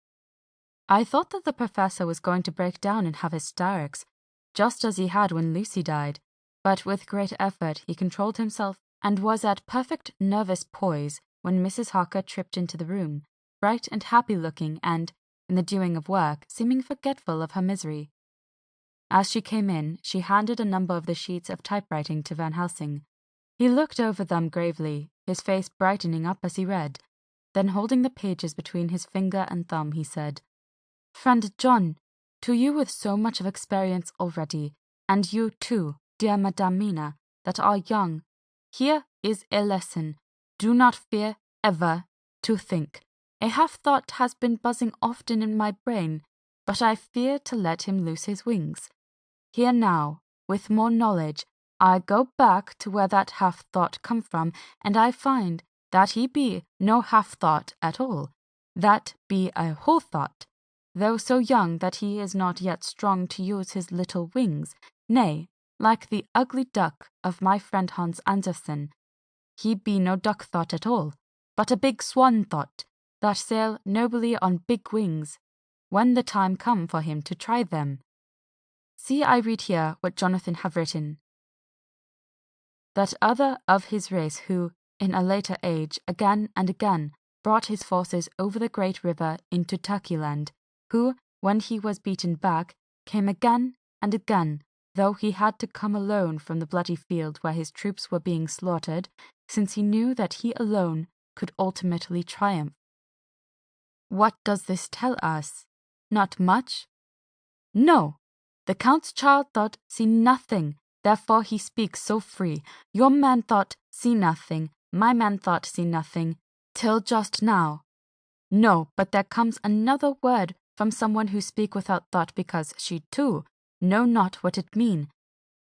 I thought that the professor was going to break down and have hysterics, just as he had when Lucy died, but with great effort he controlled himself and was at perfect nervous poise when Mrs. Harker tripped into the room, bright and happy-looking and, in the doing of work, seeming forgetful of her misery. As she came in, she handed a number of the sheets of typewriting to Van Helsing. He looked over them gravely, his face brightening up as he read. Then holding the pages between his finger and thumb, he said, "Friend John, to you with so much of experience already, and you too, dear Madame Mina, that are young, here is a lesson. Do not fear ever to think. A half-thought has been buzzing often in my brain, but I fear to let him loose his wings. Here now, with more knowledge, I go back to where that half-thought come from, and I find that he be no half-thought at all, that be a whole thought, though so young that he is not yet strong to use his little wings, nay, like the ugly duck of my friend Hans Andersen, he be no duck-thought at all, but a big swan-thought, that sail nobly on big wings, when the time come for him to try them. See, I read here what Jonathan have written. That other of his race who, in a later age, again and again brought his forces over the great river into Turkeyland, who, when he was beaten back, came again and again, though he had to come alone from the bloody field where his troops were being slaughtered, since he knew that he alone could ultimately triumph. What does this tell us? Not much? No! The Count's child thought see nothing, therefore he speaks so free. Your man thought see nothing, my man thought see nothing, till just now. No, but there comes another word from someone who speak without thought, because she too know not what it mean,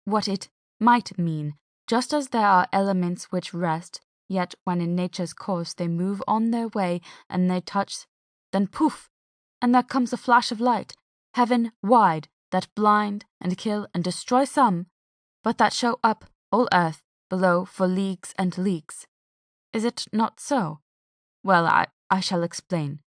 what it might mean, just as there are elements which rest, yet when in nature's course they move on their way, and they touch, then poof, and there comes a flash of light, heaven wide, that blind and kill and destroy some, but that show up all earth below for leagues and leagues. Is it not so? Well, I shall explain.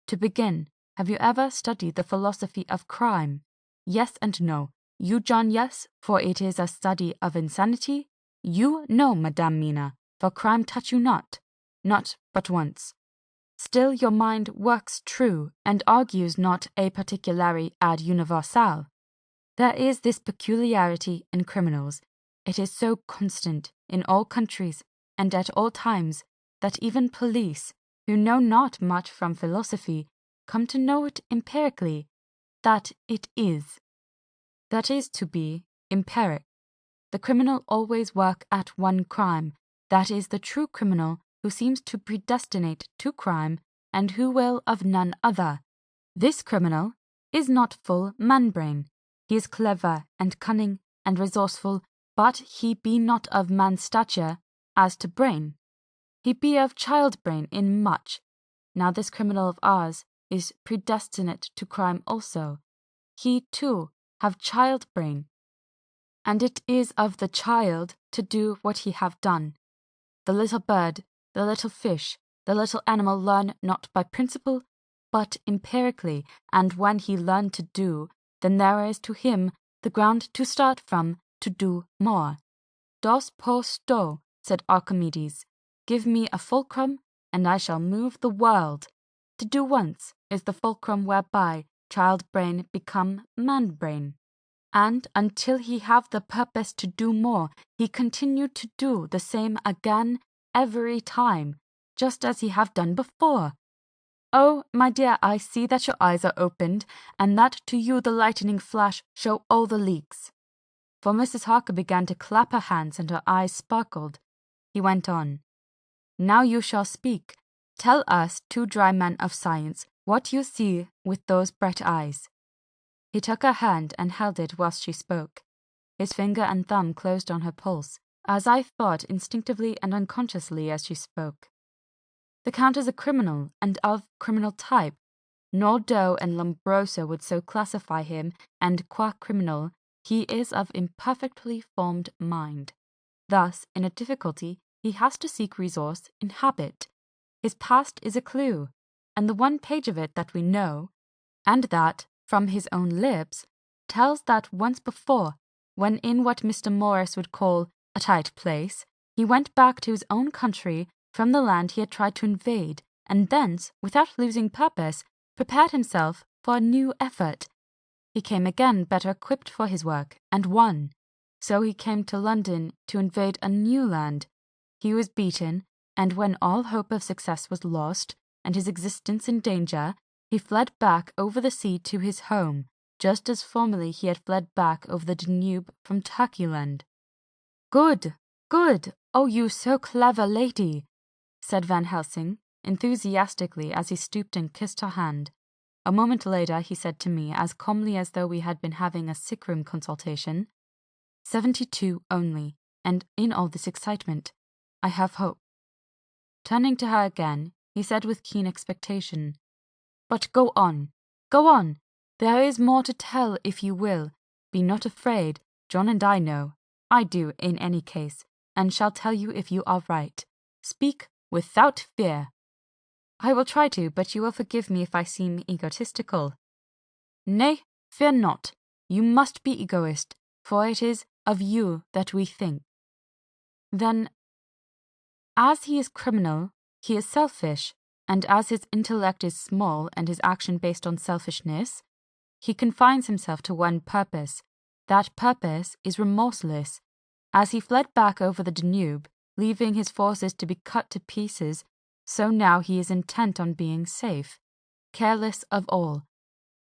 To begin, have you ever studied the philosophy of crime? Yes and no. You, John, yes, for it is a study of insanity. You, no, Madame Mina, for crime touch you not but once. Still your mind works true, and argues not a particulari ad universal. There is this peculiarity in criminals. It is so constant in all countries, and at all times, that even police, who know not much from philosophy, come to know it empirically, that it is. That is to be empiric. The criminal always work at one crime, that is the true criminal who seems to predestinate to crime, and who will of none other. This criminal is not full man-brain. He is clever and cunning and resourceful, but he be not of man's stature as to brain. He be of child-brain in much. Now this criminal of ours is predestinate to crime also. He, too, have child-brain, and it is of the child to do what he have done. The little bird, the little fish, the little animal learn not by principle, but empirically, and when he learn to do, then there is to him the ground to start from to do more. Dos po sto, said Archimedes, give me a fulcrum, and I shall move the world. To do once is the fulcrum whereby child-brain become man-brain. And until he have the purpose to do more, he continue to do the same again every time, just as he have done before. Oh, my dear, I see that your eyes are opened, and that to you the lightning flash show all the leaks. For Mrs. Harker began to clap her hands, and her eyes sparkled. He went on. Now you shall speak. Tell us, two dry men of science, what you see with those bright eyes. He took her hand and held it whilst she spoke. His finger and thumb closed on her pulse, as I thought instinctively and unconsciously as she spoke. The Count is a criminal, and of criminal type. Nordau and Lombroso would so classify him, and qua criminal, he is of imperfectly formed mind. Thus, in a difficulty, he has to seek resource in habit. His past is a clue, and the one page of it that we know, and that, from his own lips, tells that once before, when in what Mr. Morris would call a tight place, he went back to his own country from the land he had tried to invade, and thence, without losing purpose, prepared himself for a new effort. He came again better equipped for his work, and won. So he came to London to invade a new land. He was beaten, and when all hope of success was lost, and his existence in danger, he fled back over the sea to his home, just as formerly he had fled back over the Danube from Turkeyland. Good, good, "Oh, you so clever lady," said Van Helsing, enthusiastically, as he stooped and kissed her hand. A moment later he said to me, as calmly as though we had been having a sick-room consultation, 72 only, and in all this excitement, I have hope. Turning to her again, he said with keen expectation, "But go on, go on. There is more to tell if you will. Be not afraid. John and I know. I do in any case, and shall tell you if you are right. Speak without fear." "I will try to, but you will forgive me if I seem egotistical." "Nay, fear not. You must be egoist, for it is of you that we think." "Then, as he is criminal, he is selfish, and as his intellect is small and his action based on selfishness, he confines himself to one purpose. That purpose is remorseless. As he fled back over the Danube, leaving his forces to be cut to pieces, so now he is intent on being safe, careless of all.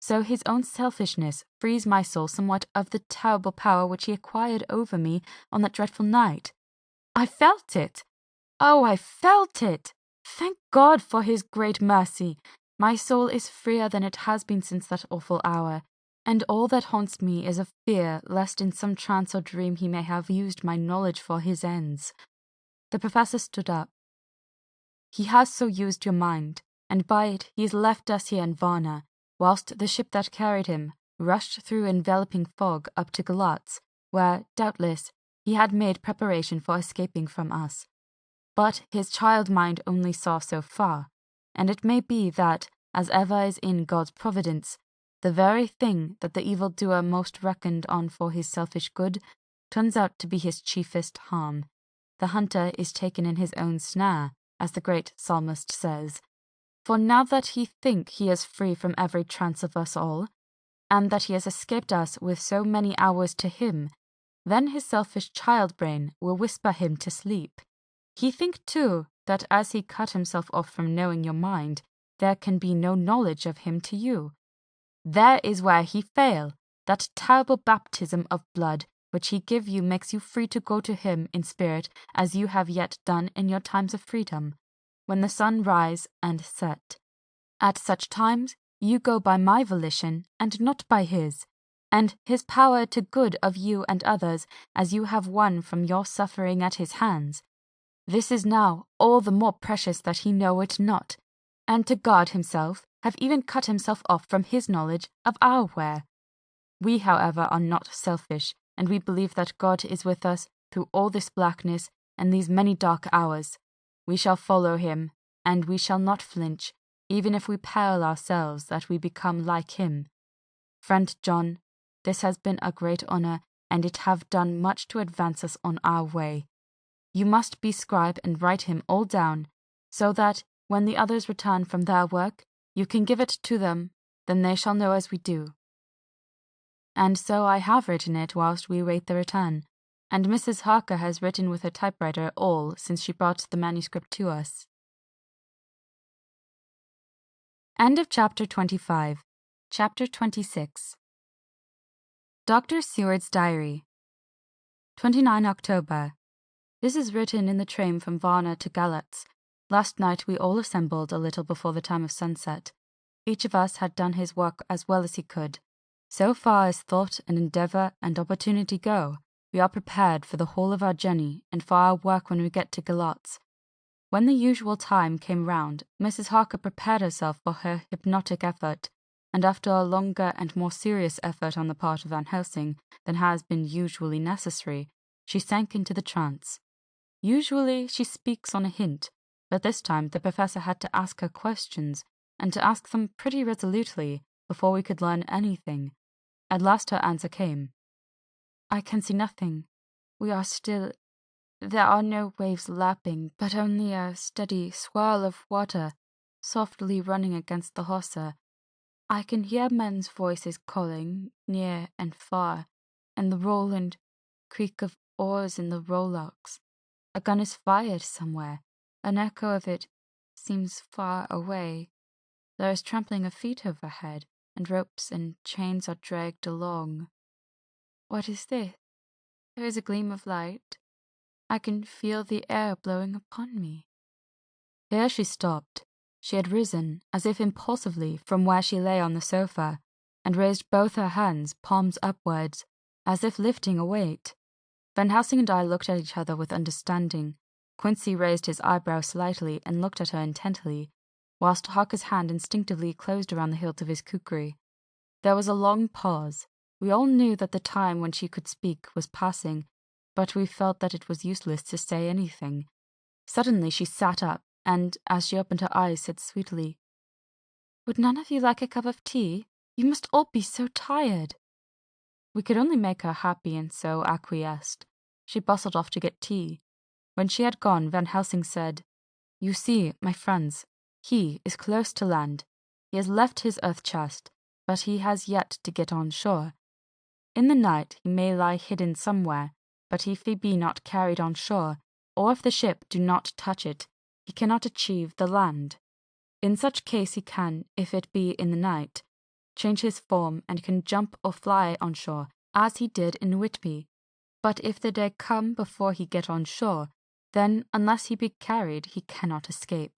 So his own selfishness frees my soul somewhat of the terrible power which he acquired over me on that dreadful night. I felt it. Oh, I felt it! Thank God for his great mercy. My soul is freer than it has been since that awful hour, and all that haunts me is a fear lest in some trance or dream he may have used my knowledge for his ends." The professor stood up. "He has so used your mind, and by it he has left us here in Varna, whilst the ship that carried him rushed through enveloping fog up to Galatz, where, doubtless, he had made preparation for escaping from us. But his child mind only saw so far, and it may be that, as ever is in God's providence, the very thing that the evildoer most reckoned on for his selfish good turns out to be his chiefest harm. The hunter is taken in his own snare, as the great psalmist says. For now that he think he is free from every trance of us all, and that he has escaped us with so many hours to him, then his selfish child-brain will whisper him to sleep. He think, too, that as he cut himself off from knowing your mind, there can be no knowledge of him to you. There is where he fail. That terrible baptism of blood which he give you makes you free to go to him in spirit as you have yet done in your times of freedom, when the sun rise and set. At such times you go by my volition and not by his, and his power to good of you and others as you have won from your suffering at his hands. This is now all the more precious that he know it not, and to guard himself have even cut himself off from his knowledge of our where. We, however, are not selfish, and we believe that God is with us through all this blackness and these many dark hours. We shall follow him, and we shall not flinch, even if we peril ourselves that we become like him. Friend John, this has been a great honour, and it have done much to advance us on our way. You must be scribe and write him all down, so that, when the others return from their work, you can give it to them, then they shall know as we do. And so I have written it whilst we wait the return, and Mrs. Harker has written with her typewriter all since she brought the manuscript to us. End of Chapter 25. Chapter 26. Dr. Seward's Diary. 29 October. This is written in the train from Varna to Galatz. Last night we all assembled a little before the time of sunset. Each of us had done his work as well as he could. So far as thought and endeavour and opportunity go, we are prepared for the whole of our journey and for our work when we get to Galatz. When the usual time came round, Mrs. Harker prepared herself for her hypnotic effort, and after a longer and more serious effort on the part of Van Helsing than has been usually necessary, she sank into the trance. Usually she speaks on a hint, but this time the professor had to ask her questions, and to ask them pretty resolutely, before we could learn anything. At last her answer came. "I can see nothing. We are still. There are no waves lapping, but only a steady swirl of water, softly running against the hawser. I can hear men's voices calling, near and far, and the roll and creak of oars in the rowlocks. A gun is fired somewhere. An echo of it seems far away. There is trampling of feet overhead, and ropes and chains are dragged along. What is this? There is a gleam of light. I can feel the air blowing upon me." Here she stopped. She had risen, as if impulsively, from where she lay on the sofa, and raised both her hands, palms upwards, as if lifting a weight. Van Helsing and I looked at each other with understanding. Quincey raised his eyebrows slightly and looked at her intently, whilst Harker's hand instinctively closed around the hilt of his kukri. There was a long pause. We all knew that the time when she could speak was passing, but we felt that it was useless to say anything. Suddenly she sat up, and, as she opened her eyes, said sweetly, "Would none of you like a cup of tea? You must all be so tired." We could only make her happy, and so acquiesced. She bustled off to get tea. When she had gone, Van Helsing said, "You see, my friends, he is close to land. He has left his earth chest, but he has yet to get on shore. In the night he may lie hidden somewhere, but if he be not carried on shore, or if the ship do not touch it, he cannot achieve the land. In such case he can, if it be in the night, change his form and can jump or fly on shore, as he did in Whitby. But if the day come before he get on shore, then, unless he be carried, he cannot escape.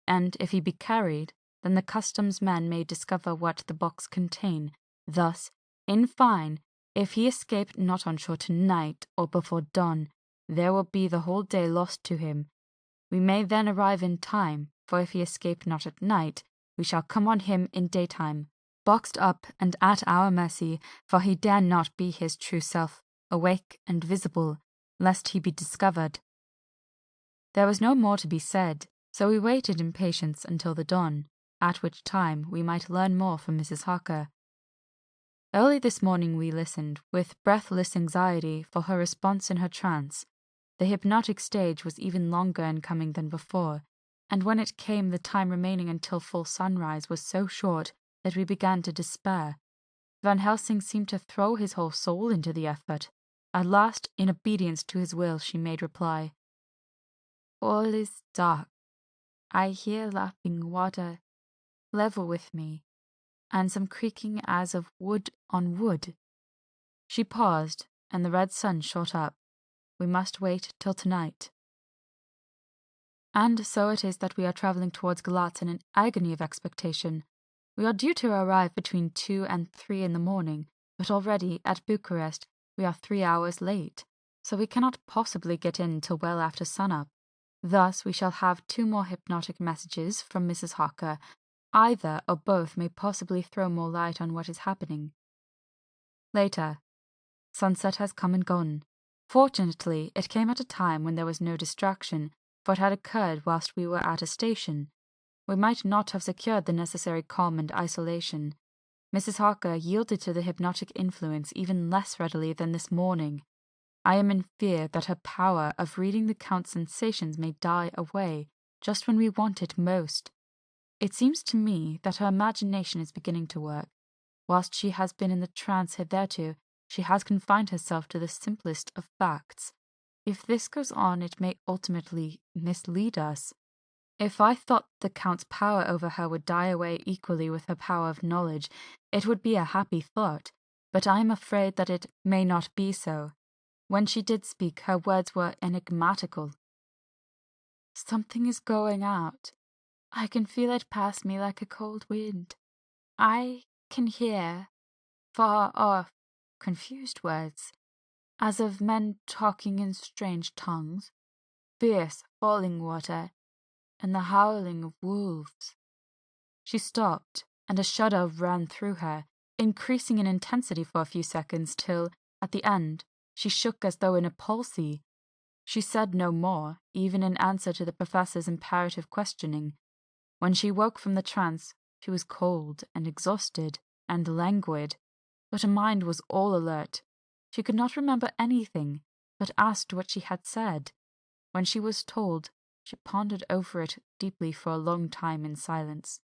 And if he be carried, then the customs men may discover what the box contain. Thus, in fine, if he escape not on shore tonight or before dawn, there will be the whole day lost to him. We may then arrive in time, for if he escape not at night, we shall come on him in daytime, boxed up and at our mercy, for he dare not be his true self, awake and visible, lest he be discovered." There was no more to be said, so we waited in patience until the dawn, at which time we might learn more from Mrs. Harker. Early this morning we listened, with breathless anxiety, for her response in her trance. The hypnotic stage was even longer in coming than before, and when it came the time remaining until full sunrise was so short that we began to despair. Van Helsing seemed to throw his whole soul into the effort. At last, in obedience to his will, she made reply, "All is dark. I hear lapping water level with me, and some creaking as of wood on wood." She paused, and the red sun shot up. We must wait till tonight. And so it is that we are travelling towards Galatz in an agony of expectation. We are due to arrive between 2 and 3 in the morning, but already, at Bucharest, we are 3 hours late, so we cannot possibly get in till well after sun-up. Thus we shall have 2 more hypnotic messages from Mrs. Harker. Either or both may possibly throw more light on what is happening. Later. Sunset has come and gone. Fortunately, it came at a time when there was no distraction, for it had occurred whilst we were at a station. We might not have secured the necessary calm and isolation. Mrs. Harker yielded to the hypnotic influence even less readily than this morning. I am in fear that her power of reading the Count's sensations may die away, just when we want it most. It seems to me that her imagination is beginning to work. Whilst she has been in the trance hitherto, she has confined herself to the simplest of facts. If this goes on, it may ultimately mislead us. If I thought the Count's power over her would die away equally with her power of knowledge, it would be a happy thought, but I am afraid that it may not be so. When she did speak, her words were enigmatical. "Something is going out. I can feel it pass me like a cold wind. I can hear, far off, confused words, as of men talking in strange tongues, fierce falling water, and the howling of wolves." She stopped, and a shudder ran through her, increasing in intensity for a few seconds till, at the end, she shook as though in a palsy. She said no more, even in answer to the professor's imperative questioning. When she woke from the trance, she was cold and exhausted and languid, but her mind was all alert. She could not remember anything, but asked what she had said. When she was told, she pondered over it deeply for a long time in silence.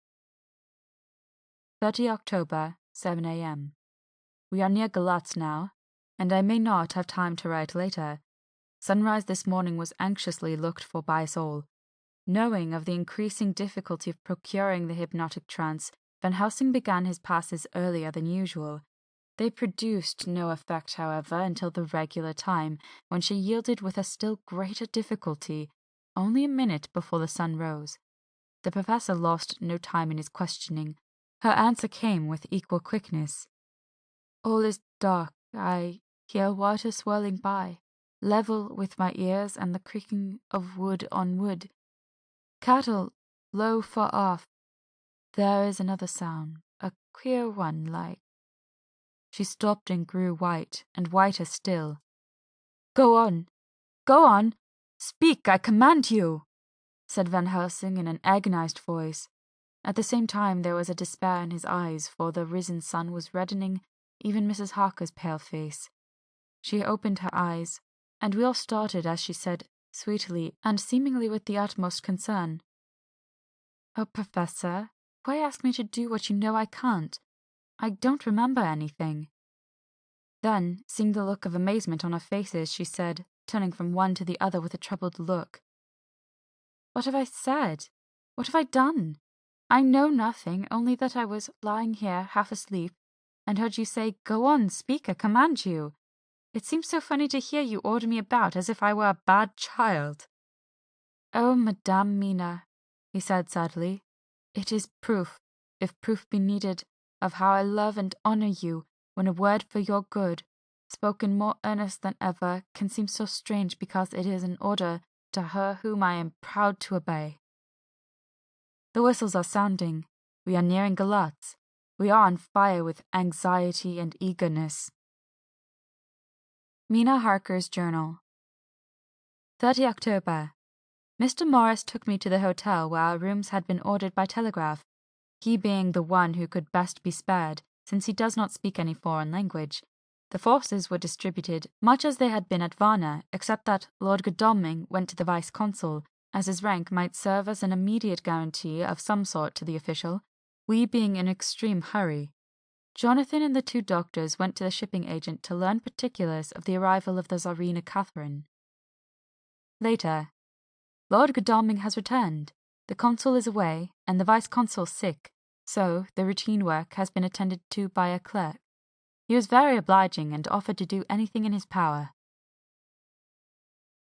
30 October, 7 a.m. We are near Galatz now, and I may not have time to write later. Sunrise this morning was anxiously looked for by us all. Knowing of the increasing difficulty of procuring the hypnotic trance, Van Helsing began his passes earlier than usual. They produced no effect, however, until the regular time, when she yielded with a still greater difficulty, only a minute before the sun rose. The professor lost no time in his questioning. Her answer came with equal quickness. All is dark. I hear water swirling by, level with my ears and the creaking of wood on wood. Cattle, low far off. There is another sound, a queer one like. She stopped and grew white, and whiter still. Go on! Go on! Speak, I command you! Said Van Helsing in an agonized voice. At the same time there was a despair in his eyes, for the risen sun was reddening even Mrs. Harker's pale face. She opened her eyes, and we all started as she said, sweetly, and seemingly with the utmost concern, Oh, Professor, why ask me to do what you know I can't? I don't remember anything. Then, seeing the look of amazement on our faces, she said, turning from one to the other with a troubled look, What have I said? What have I done? I know nothing, only that I was lying here half asleep, and heard you say, Go on, speak, I command you. It seems so funny to hear you order me about as if I were a bad child. Oh, Madame Mina, he said sadly, it is proof, if proof be needed, of how I love and honor you, when a word for your good, spoken more earnest than ever, can seem so strange because it is an order to her whom I am proud to obey. The whistles are sounding. We are nearing Galatz. We are on fire with anxiety and eagerness. Mina Harker's Journal. 30 October. Mr. Morris took me to the hotel where our rooms had been ordered by telegraph, he being the one who could best be spared, since he does not speak any foreign language. The forces were distributed much as they had been at Varna, except that Lord Godalming went to the vice-consul, as his rank might serve as an immediate guarantee of some sort to the official, we being in extreme hurry. Jonathan and the 2 doctors went to the shipping agent to learn particulars of the arrival of the Tsarina Catherine. Later. Lord Godalming has returned. The consul is away, and the vice-consul sick, so the routine work has been attended to by a clerk. He was very obliging and offered to do anything in his power.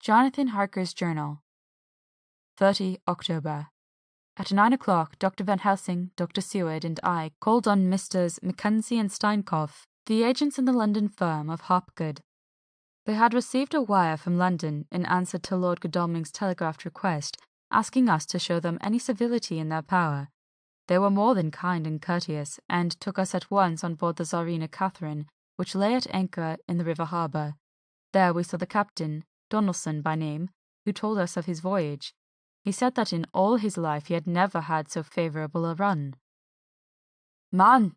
Jonathan Harker's Journal. 30 October. At 9 o'clock, Dr. Van Helsing, Dr. Seward, and I called on Messrs. Mackenzie and Steinkopf, the agents in the London firm of Hopgood. They had received a wire from London in answer to Lord Godalming's telegraphed request, asking us to show them any civility in their power. They were more than kind and courteous, and took us at once on board the Tsarina Catherine, which lay at anchor in the river harbour. There we saw the captain, Donaldson by name, who told us of his voyage. He said that in all his life he had never had so favourable a run. Man,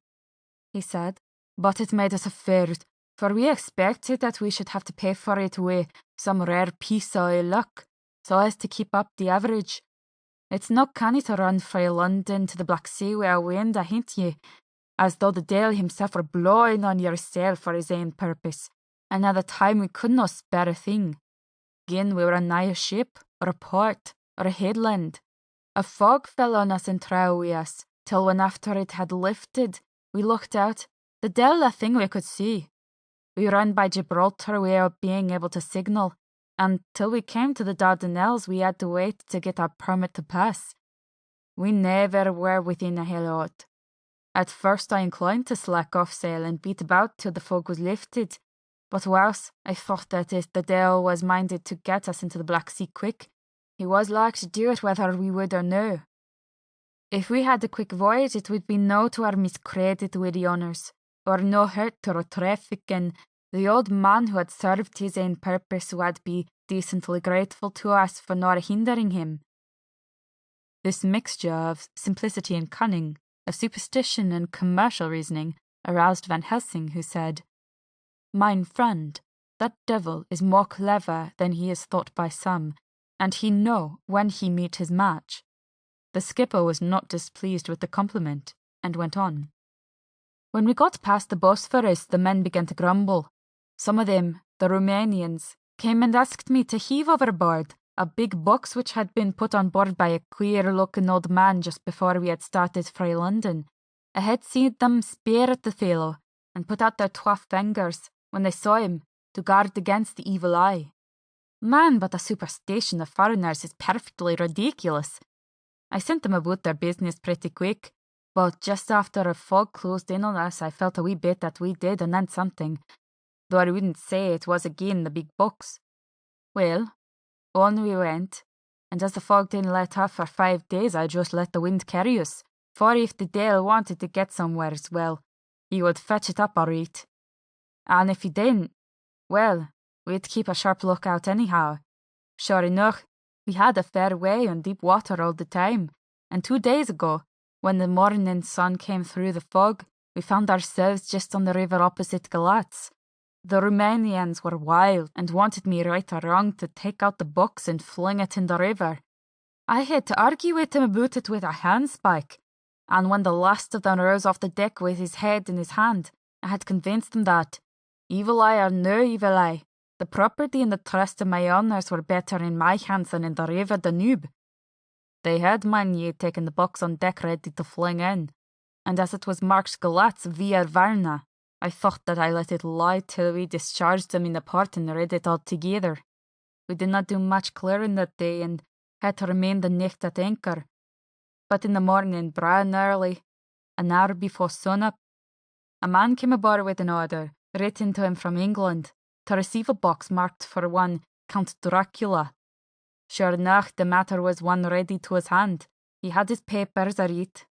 he said, but it made us afeard, for we expected that we should have to pay for it with some rare piece of luck, so as to keep up the average. It's no canny to run frae London to the Black Sea wi' a wind ahint ye, as though the Deil himself were blowing on your sail for his ain purpose, and at the time we could not spare a thing. Gin we were nigh a ship, or a port, or a headland, a fog fell on us and trow wi' us, till when after it had lifted, we looked out, the Deil a thing we could see. We ran by Gibraltar without being able to signal, and till we came to the Dardanelles we had to wait to get our permit to pass. We never were within a hail out. At first I inclined to slack off sail and beat about till the fog was lifted, but whilst I thought that if the Deil was minded to get us into the Black Sea quick, he was like to do it whether we would or no. If we had a quick voyage it would be no to our miscredit with the honours, or no hurt to our traffic, and the old man who had served his ain purpose would be decently grateful to us for not hindering him. This mixture of simplicity and cunning, of superstition and commercial reasoning, aroused Van Helsing, who said, Mine friend, that devil is more clever than he is thought by some, and he know when he meet his match. The skipper was not displeased with the compliment, and went on. When we got past the Bosphorus, the men began to grumble. Some of them, the Romanians, came and asked me to heave overboard a big box which had been put on board by a queer-looking old man just before we had started frae London. I had seen them speer at the fellow, and put out their 12 fingers when they saw him to guard against the evil eye. Man, but the superstition of foreigners is perfectly ridiculous. I sent them about their business pretty quick, but just after a fog closed in on us, I felt a wee bit that we did and then something, though I wouldn't say it was again the big bucks. Well, on we went, and as the fog didn't let up for 5 days, I just let the wind carry us, for if the Dale wanted to get somewheres, well, he would fetch it up all right. And if he didn't, well, we'd keep a sharp lookout anyhow. Sure enough, we had a fair way on deep water all the time, and 2 days ago, when the morning sun came through the fog, we found ourselves just on the river opposite Galatz. The Romanians were wild and wanted me right or wrong to take out the box and fling it in the river. I had to argue with him about it with a handspike, and when the last of them rose off the deck with his head in his hand, I had convinced him that, evil eye or no evil eye, the property and the trust of my owners were better in my hands than in the river Danube. They had Manye taken the box on deck ready to fling in, and as it was marked Galatz via Varna, I thought that I let it lie till we discharged them in the port and read it all together. We did not do much clearing that day and had to remain the night at anchor. But in the morning, bright and early, an hour before sunup, a man came aboard with an order, written to him from England, to receive a box marked for one Count Dracula. Sure enough, the matter was one ready to his hand. He had his papers a read,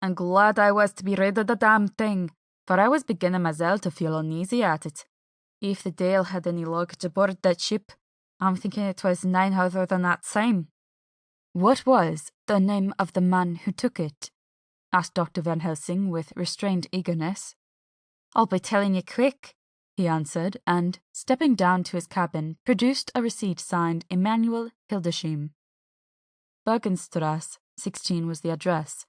and glad I was to be rid of the damn thing, for I was beginning myself to feel uneasy at it. If the Dale had any luggage aboard that ship, I'm thinking it was none other than that same. What was the name of the man who took it? Asked Dr. Van Helsing with restrained eagerness. I'll be telling you quick, he answered, and, stepping down to his cabin, produced a receipt signed Emanuel Hildesheim. Bergenstrasse, 16 was the address.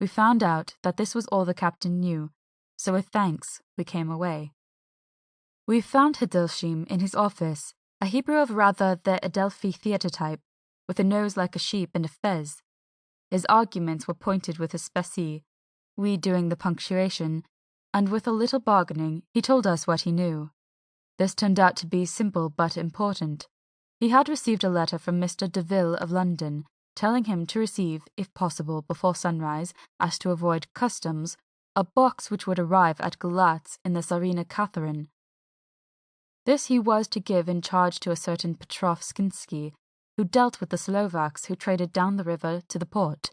We found out that this was all the captain knew, so with thanks we came away. We found Hildesheim in his office, a Hebrew of rather the Adelphi theatre type, with a nose like a sheep and a fez. His arguments were pointed with a specie, we doing the punctuation, and with a little bargaining he told us what he knew. This turned out to be simple but important. He had received a letter from Mr. Deville of London, telling him to receive, if possible before sunrise, as to avoid customs, a box which would arrive at Galatz in the Tsarina Catherine. This he was to give in charge to a certain Petrov Skinsky, who dealt with the Slovaks who traded down the river to the port.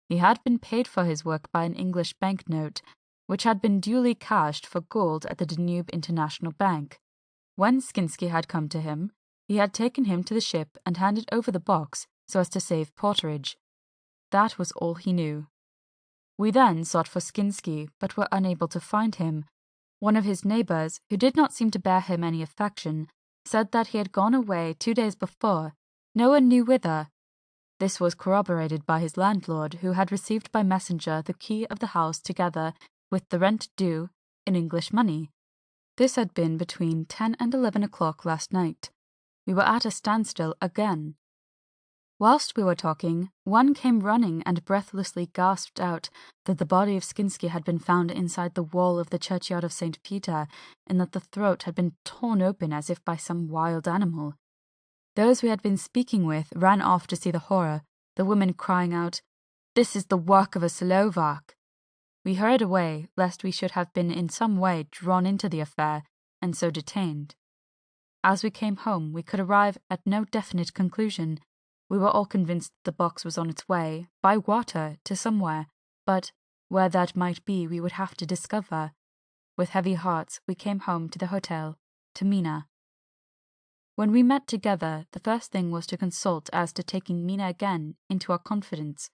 He had been paid for his work by an English banknote, which had been duly cashed for gold at the Danube International Bank. When Skinsky had come to him, he had taken him to the ship and handed over the box so as to save porterage. That was all he knew. We then sought for Skinsky, but were unable to find him. One of his neighbours, who did not seem to bear him any affection, said that he had gone away 2 days before, no one knew whither. This was corroborated by his landlord, who had received by messenger the key of the house together with the rent due in English money. This had been between 10 and 11 o'clock last night. We were at a standstill again. Whilst we were talking, one came running and breathlessly gasped out that the body of Skinsky had been found inside the wall of the churchyard of St. Peter, and that the throat had been torn open as if by some wild animal. Those we had been speaking with ran off to see the horror, the women crying out, "This is the work of a Slovak!" We hurried away, lest we should have been in some way drawn into the affair, and so detained. As we came home, we could arrive at no definite conclusion. We were all convinced the box was on its way, by water, to somewhere, but where that might be we would have to discover. With heavy hearts, we came home to the hotel, to Mina. When we met together, the first thing was to consult as to taking Mina again into our confidence.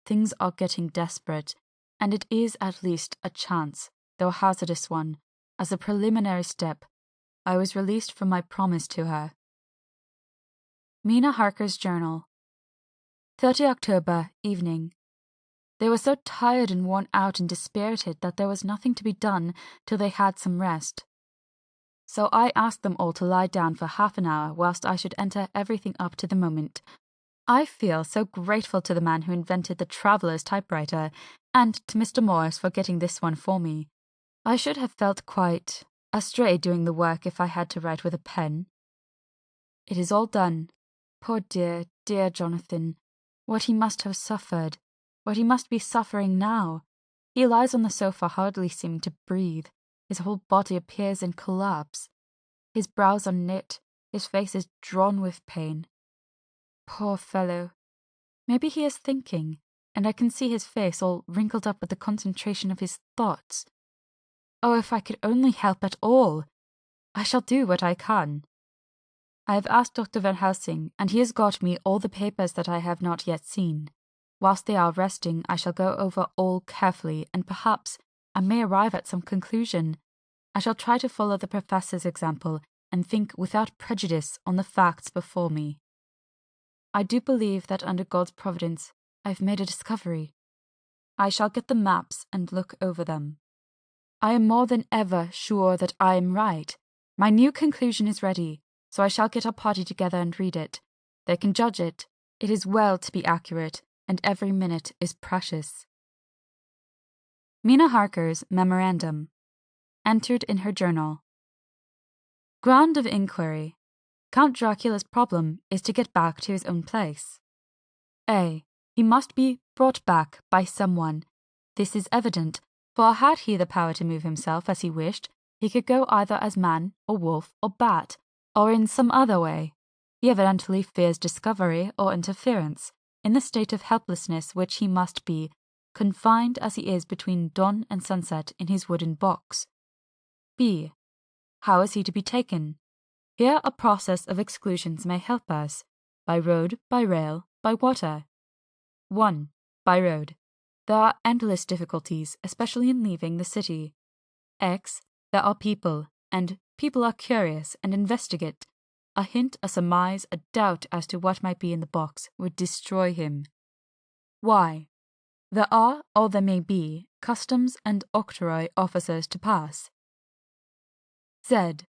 Things are getting desperate, and it is at least a chance, though a hazardous one. As a preliminary step, I was released from my promise to her. Mina Harker's Journal. 30 October, evening. They were so tired and worn out and dispirited that there was nothing to be done till they had some rest. So I asked them all to lie down for half an hour whilst I should enter everything up to the moment. I feel so grateful to the man who invented the traveller's typewriter, and to Mr. Morris for getting this one for me. I should have felt quite astray doing the work if I had to write with a pen. It is all done. Poor dear, dear Jonathan. What he must have suffered. What he must be suffering now. He lies on the sofa hardly seeming to breathe. His whole body appears in collapse. His brows are knit. His face is drawn with pain. Poor fellow. Maybe he is thinking, and I can see his face all wrinkled up with the concentration of his thoughts. Oh, if I could only help at all! I shall do what I can. I have asked Dr. Van Helsing, and he has got me all the papers that I have not yet seen. Whilst they are resting, I shall go over all carefully, and perhaps I may arrive at some conclusion. I shall try to follow the professor's example, and think without prejudice on the facts before me. I do believe that under God's providence I have made a discovery. I shall get the maps and look over them. I am more than ever sure that I am right. My new conclusion is ready, so I shall get our party together and read it. They can judge it. It is well to be accurate, and every minute is precious. Mina Harker's memorandum. Entered in her journal. Ground of inquiry. Count Dracula's problem is to get back to his own place. A. He must be brought back by someone. This is evident, for had he the power to move himself as he wished, he could go either as man, or wolf, or bat, or in some other way. He evidently fears discovery or interference, in the state of helplessness which he must be, confined as he is between dawn and sunset in his wooden box. B. How is he to be taken? Here a process of exclusions may help us, by road, by rail, by water. 1. By road. There are endless difficulties, especially in leaving the city. X. There are people, and people are curious and investigate. A hint, a surmise, a doubt as to what might be in the box would destroy him. Y. There are, or there may be, customs and octroi officers to pass. Z.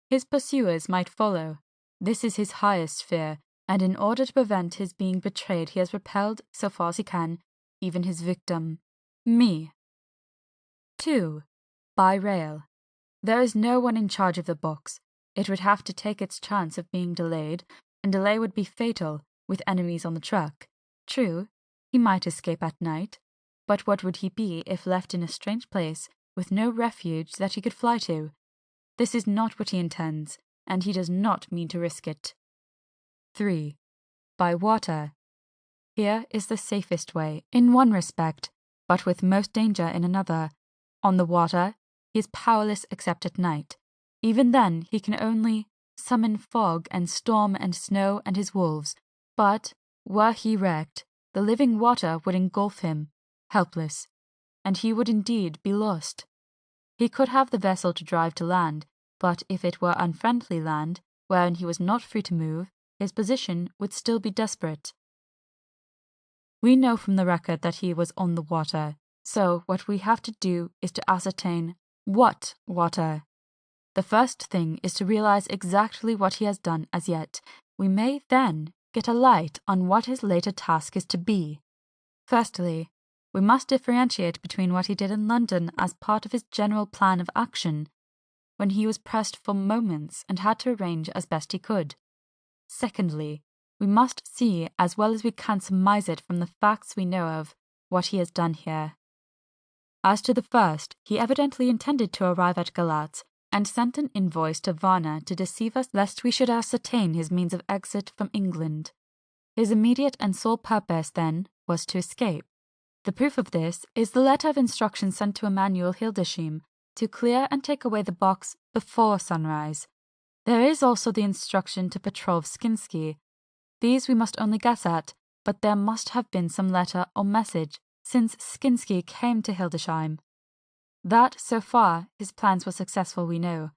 His pursuers might follow. This is his highest fear, and in order to prevent his being betrayed he has repelled, so far as he can, even his victim, me. 2. By rail. There is no one in charge of the box. It would have to take its chance of being delayed, and delay would be fatal, with enemies on the track. True, he might escape at night, but what would he be if left in a strange place, with no refuge that he could fly to? This is not what he intends, and he does not mean to risk it. 3. By water. Here is the safest way, in one respect, but with most danger in another. On the water, he is powerless except at night. Even then, he can only summon fog and storm and snow and his wolves. But, were he wrecked, the living water would engulf him, helpless, and he would indeed be lost. He could have the vessel to drive to land, but if it were unfriendly land, wherein he was not free to move, his position would still be desperate. We know from the record that he was on the water, so what we have to do is to ascertain what water. The first thing is to realize exactly what he has done as yet. We may then get a light on what his later task is to be. Firstly, we must differentiate between what he did in London as part of his general plan of action, when he was pressed for moments and had to arrange as best he could. Secondly, we must see, as well as we can surmise it from the facts we know of, what he has done here. As to the first, he evidently intended to arrive at Galatz, and sent an invoice to Varna to deceive us lest we should ascertain his means of exit from England. His immediate and sole purpose, then, was to escape. The proof of this is the letter of instruction sent to Emanuel Hildesheim to clear and take away the box before sunrise. There is also the instruction to Petrov Skinsky. These we must only guess at, but there must have been some letter or message, since Skinsky came to Hildesheim. That, so far, his plans were successful we know.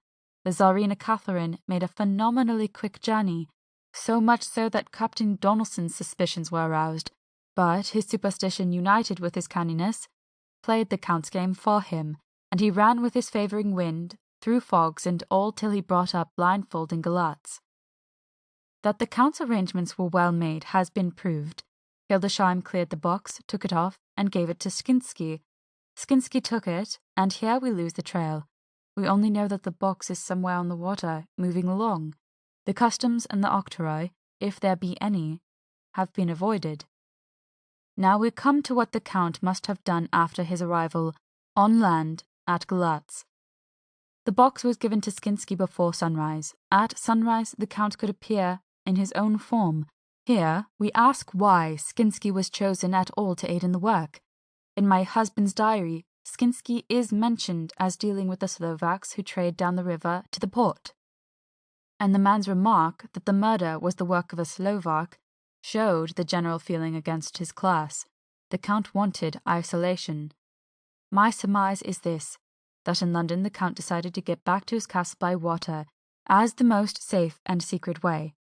The Tsarina Catherine made a phenomenally quick journey, so much so that Captain Donelson's suspicions were aroused, but his superstition united with his canniness played the Count's game for him, and he ran with his favouring wind, through fogs and all till he brought up blindfold in Galatz. That the Count's arrangements were well made has been proved. Hildesheim cleared the box, took it off, and gave it to Skinsky. Skinsky took it, and here we lose the trail. We only know that the box is somewhere on the water, moving along. The customs and the octroi, if there be any, have been avoided. Now we come to what the Count must have done after his arrival, on land, at Galatz. The box was given to Skinsky before sunrise. At sunrise the Count could appear in his own form. Here we ask why Skinsky was chosen at all to aid in the work. In my husband's diary, Skinsky is mentioned as dealing with the Slovaks who trade down the river to the port. And the man's remark that the murder was the work of a Slovak showed the general feeling against his class. The Count wanted isolation. My surmise is this, that in London the Count decided to get back to his castle by water, as the most safe and secret way.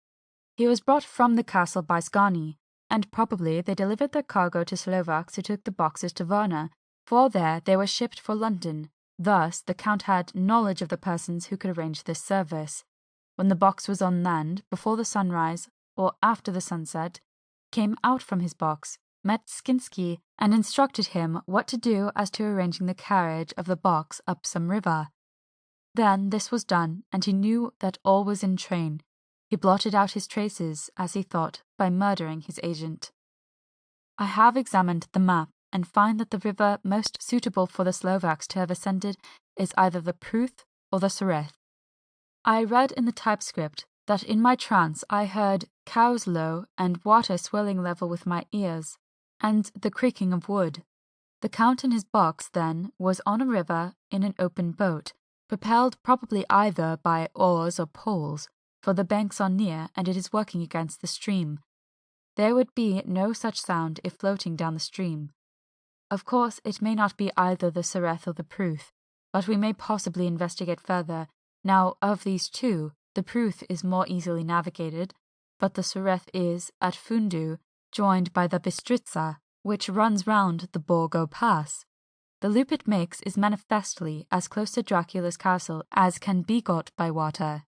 He was brought from the castle by Skani, and probably they delivered their cargo to Slovaks who took the boxes to Varna, for there they were shipped for London. Thus the Count had knowledge of the persons who could arrange this service. When the box was on land, before the sunrise, or after the sunset, came out from his box, met Skinsky, and instructed him what to do as to arranging the carriage of the box up some river. Then this was done, and he knew that all was in train. He blotted out his traces, as he thought, by murdering his agent. I have examined the map, and find that the river most suitable for the Slovaks to have ascended is either the Pruth or the Soreth. I read in the typescript that in my trance I heard cows low and water swirling level with my ears, and the creaking of wood. The Count in his box, then, was on a river in an open boat, propelled probably either by oars or poles, for the banks are near and it is working against the stream. There would be no such sound if floating down the stream. Of course, it may not be either the Soreth or the Pruth, but we may possibly investigate further. Now, of these two, the Pruth is more easily navigated, but the Soreth is, at Fundu, joined by the Bistritza, which runs round the Borgo Pass. The loop it makes is manifestly as close to Dracula's castle as can be got by water.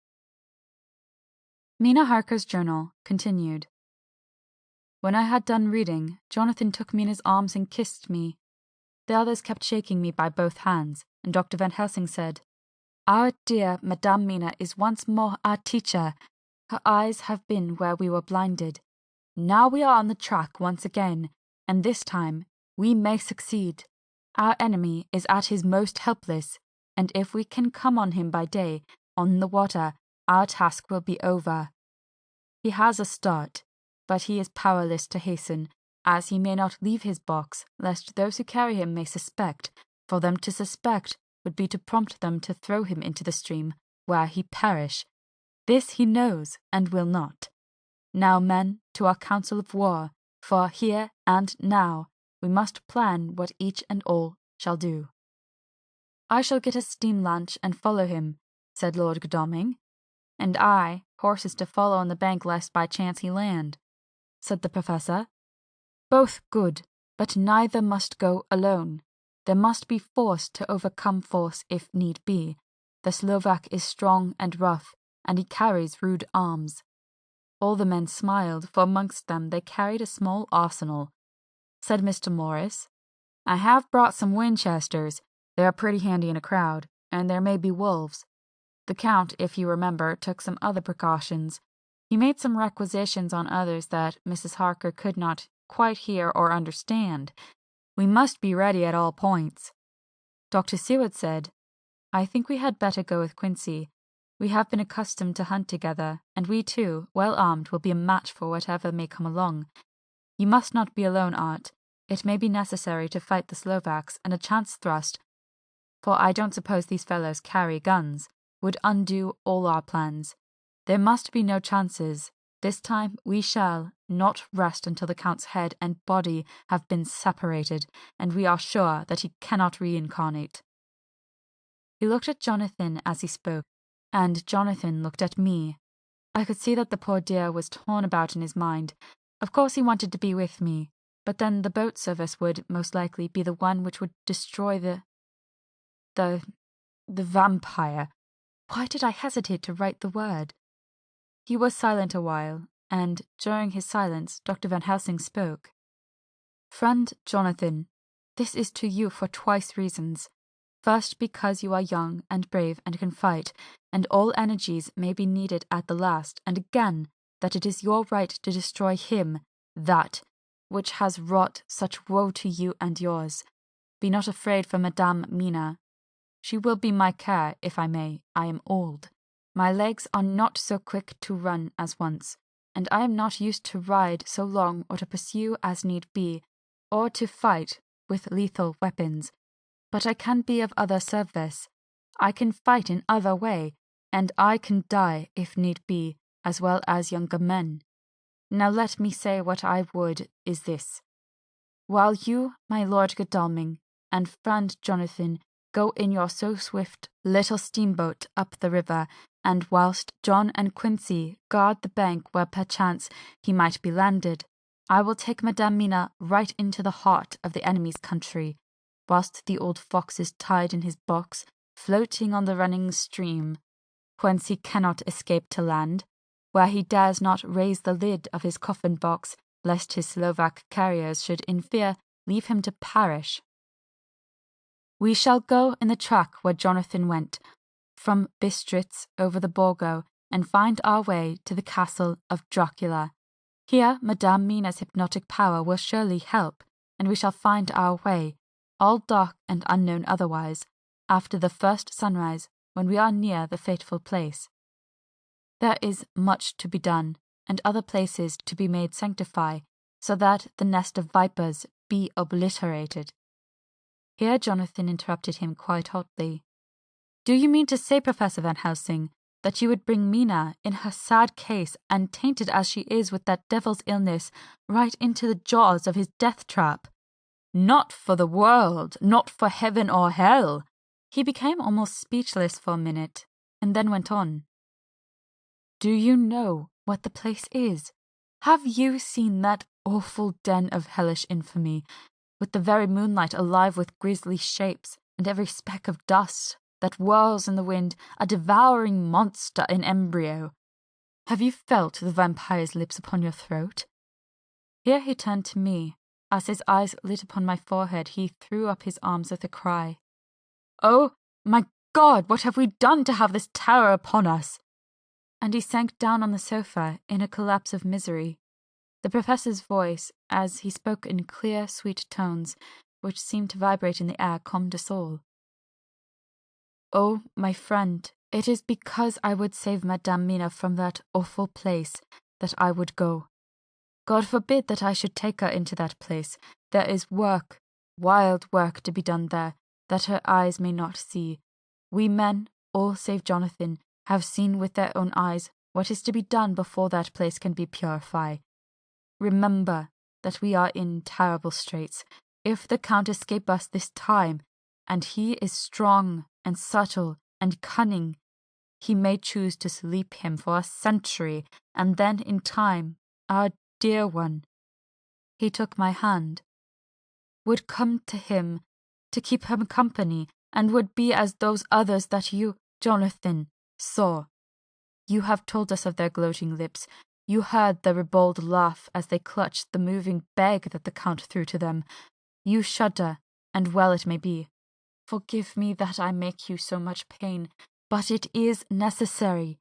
Mina Harker's journal continued. When I had done reading, Jonathan took me in his arms and kissed me. The others kept shaking me by both hands, and Dr. Van Helsing said, "Our dear Madame Mina is once more our teacher. Her eyes have been where we were blinded. Now we are on the track once again, and this time we may succeed. Our enemy is at his most helpless, and if we can come on him by day, on the water, our task will be over. He has a start, but he is powerless to hasten, as he may not leave his box, lest those who carry him may suspect. For them to suspect would be to prompt them to throw him into the stream, where he perish. This he knows, and will not. Now, men, to our council of war, for here and now we must plan what each and all shall do." "I shall get a steam launch and follow him," said Lord Godalming. "And I, horses to follow on the bank lest by chance he land," said the Professor. "Both good, but neither must go alone. There must be force to overcome force if need be. The Slovak is strong and rough, and he carries rude arms." All the men smiled, for amongst them they carried a small arsenal. Said Mr. Morris, "I have brought some Winchesters. They are pretty handy in a crowd, and there may be wolves." The Count, if you remember, took some other precautions. He made some requisitions on others that Mrs. Harker could not quite hear or understand. We must be ready at all points. Dr. Seward said, "I think we had better go with Quincey. We have been accustomed to hunt together, and we too, well armed, will be a match for whatever may come along. You must not be alone, Art. It may be necessary to fight the Slovaks, and a chance thrust, for I don't suppose these fellows carry guns, would undo all our plans. There must be no chances. This time we shall not rest until the Count's head and body have been separated, and we are sure that he cannot reincarnate." He looked at Jonathan as he spoke, and Jonathan looked at me. I could see that the poor dear was torn about in his mind. Of course he wanted to be with me, but then the boat service would, most likely, be the one which would destroy the vampire. Why did I hesitate to write the word? He was silent a while, and during his silence Dr. Van Helsing spoke. "Friend Jonathan, This is to you for twice reasons. First, because you are young and brave and can fight, and all energies may be needed at the last, and again, that it is your right to destroy him, that, which has wrought such woe to you and yours. Be not afraid for Madame Mina. She will be my care, if I may. I am old. My legs are not so quick to run as once, and I am not used to ride so long or to pursue as need be, or to fight with lethal weapons. But I can be of other service. I can fight in other way, and I can die, if need be, as well as younger men. Now let me say what I would is this. While you, my Lord Godalming, and friend Jonathan, go in your so swift little steamboat up the river, and whilst John and Quincey guard the bank where perchance he might be landed, I will take Madame Mina right into the heart of the enemy's country, whilst the old fox is tied in his box, floating on the running stream, whence he cannot escape to land, where he dares not raise the lid of his coffin box, lest his Slovak carriers should in fear leave him to perish. We shall go in the track where Jonathan went, from Bistritz over the Borgo, and find our way to the castle of Dracula. Here Madame Mina's hypnotic power will surely help, and we shall find our way, all dark and unknown otherwise, after the first sunrise, when we are near the fateful place. There is much to be done, and other places to be made sanctify, so that the nest of vipers be obliterated. Here Jonathan interrupted him quite hotly. Do you mean to say, Professor Van Helsing, that you would bring Mina, in her sad case, and tainted as she is with that devil's illness, right into the jaws of his death-trap? Not for the world, not for heaven or hell. He became almost speechless for a minute, and then went on. Do you know what the place is? Have you seen that awful den of hellish infamy, with the very moonlight alive with grisly shapes, and every speck of dust that whirls in the wind a devouring monster in embryo? Have you felt the vampire's lips upon your throat? Here he turned to me. As his eyes lit upon my forehead, he threw up his arms with a cry. Oh, my God, what have we done to have this terror upon us? And he sank down on the sofa in a collapse of misery. The professor's voice, as he spoke in clear, sweet tones, which seemed to vibrate in the air, calmed us all. Oh, my friend, it is because I would save Madame Mina from that awful place that I would go. God forbid that I should take her into that place. There is work, wild work to be done there, that her eyes may not see. We men, all save Jonathan, have seen with their own eyes what is to be done before that place can be purified. Remember that we are in terrible straits. If the Count escape us this time, and he is strong and subtle and cunning, he may choose to sleep him for a century, and then in time, our dear one, he took my hand, would come to him to keep him company, and would be as those others that you, Jonathan, saw. You have told us of their gloating lips. You heard their ribald laugh as they clutched the moving bag that the Count threw to them. You shudder, and well it may be. Forgive me that I make you so much pain, but it is necessary.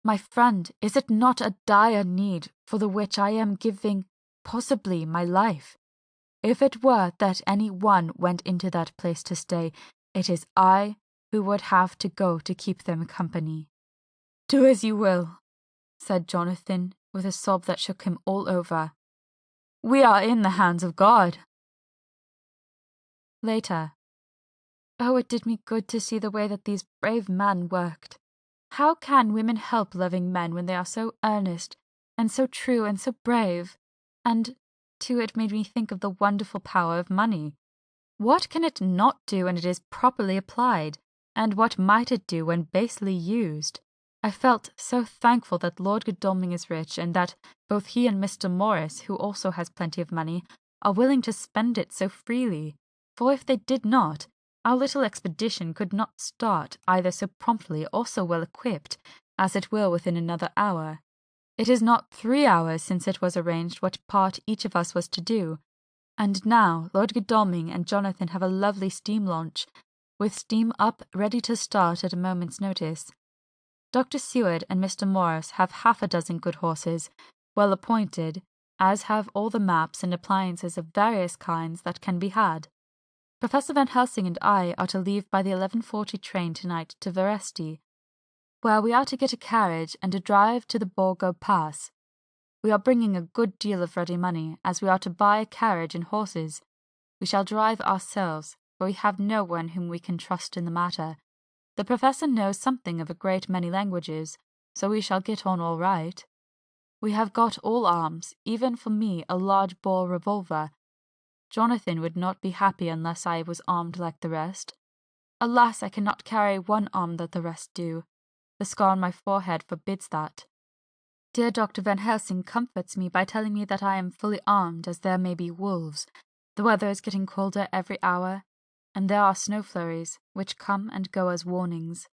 My friend, is it not a dire need for the which I am giving, possibly, my life? If it were that any one went into that place to stay, it is I who would have to go to keep them company. Do as you will, said Jonathan, with a sob that shook him all over. We are in the hands of God. Later. Oh, it did me good to see the way that these brave men worked. How can women help loving men when they are so earnest, and so true and so brave? And, too, it made me think of the wonderful power of money. What can it not do when it is properly applied, and what might it do when basely used? I felt so thankful that Lord Godalming is rich, and that both he and Mr. Morris, who also has plenty of money, are willing to spend it so freely. For if they did not, our little expedition could not start either so promptly or so well equipped as it will within another hour. It is not 3 hours since it was arranged what part each of us was to do. And now Lord Godalming and Jonathan have a lovely steam launch, with steam up ready to start at a moment's notice. Dr. Seward and Mr. Morris have half a dozen good horses, well appointed, as have all the maps and appliances of various kinds that can be had. Professor Van Helsing and I are to leave by the 11:40 train tonight to Veresti, where we are to get a carriage and a drive to the Borgo Pass. We are bringing a good deal of ready money, as we are to buy a carriage and horses. We shall drive ourselves, for we have no one whom we can trust in the matter. The professor knows something of a great many languages, so we shall get on all right. We have got all arms, even for me a large bore revolver. Jonathan would not be happy unless I was armed like the rest. Alas, I cannot carry one arm that the rest do. The scar on my forehead forbids that. Dear Dr. Van Helsing comforts me by telling me that I am fully armed, as there may be wolves. The weather is getting colder every hour, and there are snow flurries, which come and go as warnings.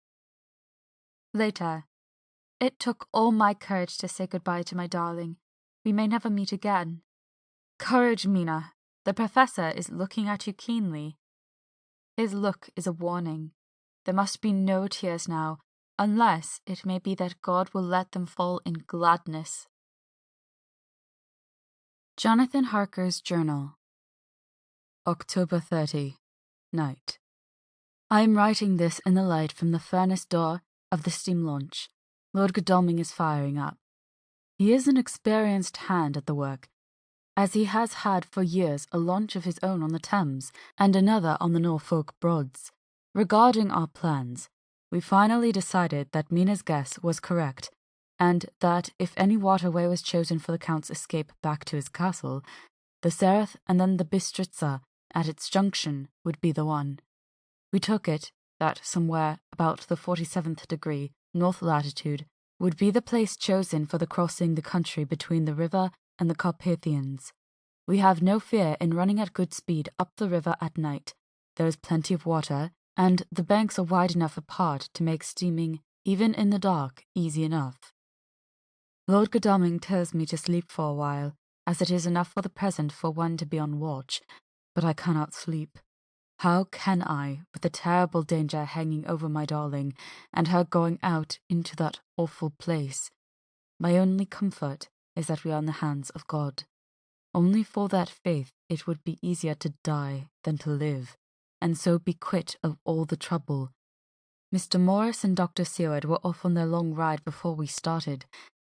Later. It took all my courage to say goodbye to my darling. We may never meet again. Courage, Mina. The professor is looking at you keenly. His look is a warning. There must be no tears now, unless it may be that God will let them fall in gladness. Jonathan Harker's Journal. October 30. Night. I am writing this in the light from the furnace door of the steam launch. Lord Godalming is firing up. He is an experienced hand at the work, as he has had for years a launch of his own on the Thames and another on the Norfolk Broads. Regarding our plans, we finally decided that Mina's guess was correct, and that if any waterway was chosen for the Count's escape back to his castle, the Sereth and then the Bistritza at its junction would be the one. We took it that somewhere about the 47th degree north latitude would be the place chosen for the crossing the country between the river and the Carpathians. We have no fear in running at good speed up the river at night. There is plenty of water, and the banks are wide enough apart to make steaming, even in the dark, easy enough. Lord Godalming tells me to sleep for a while, as it is enough for the present for one to be on watch, but I cannot sleep. How can I, with the terrible danger hanging over my darling, and her going out into that awful place? My only comfort is that we are in the hands of God. Only for that faith it would be easier to die than to live, and so be quit of all the trouble. Mr. Morris and Dr. Seward were off on their long ride before we started.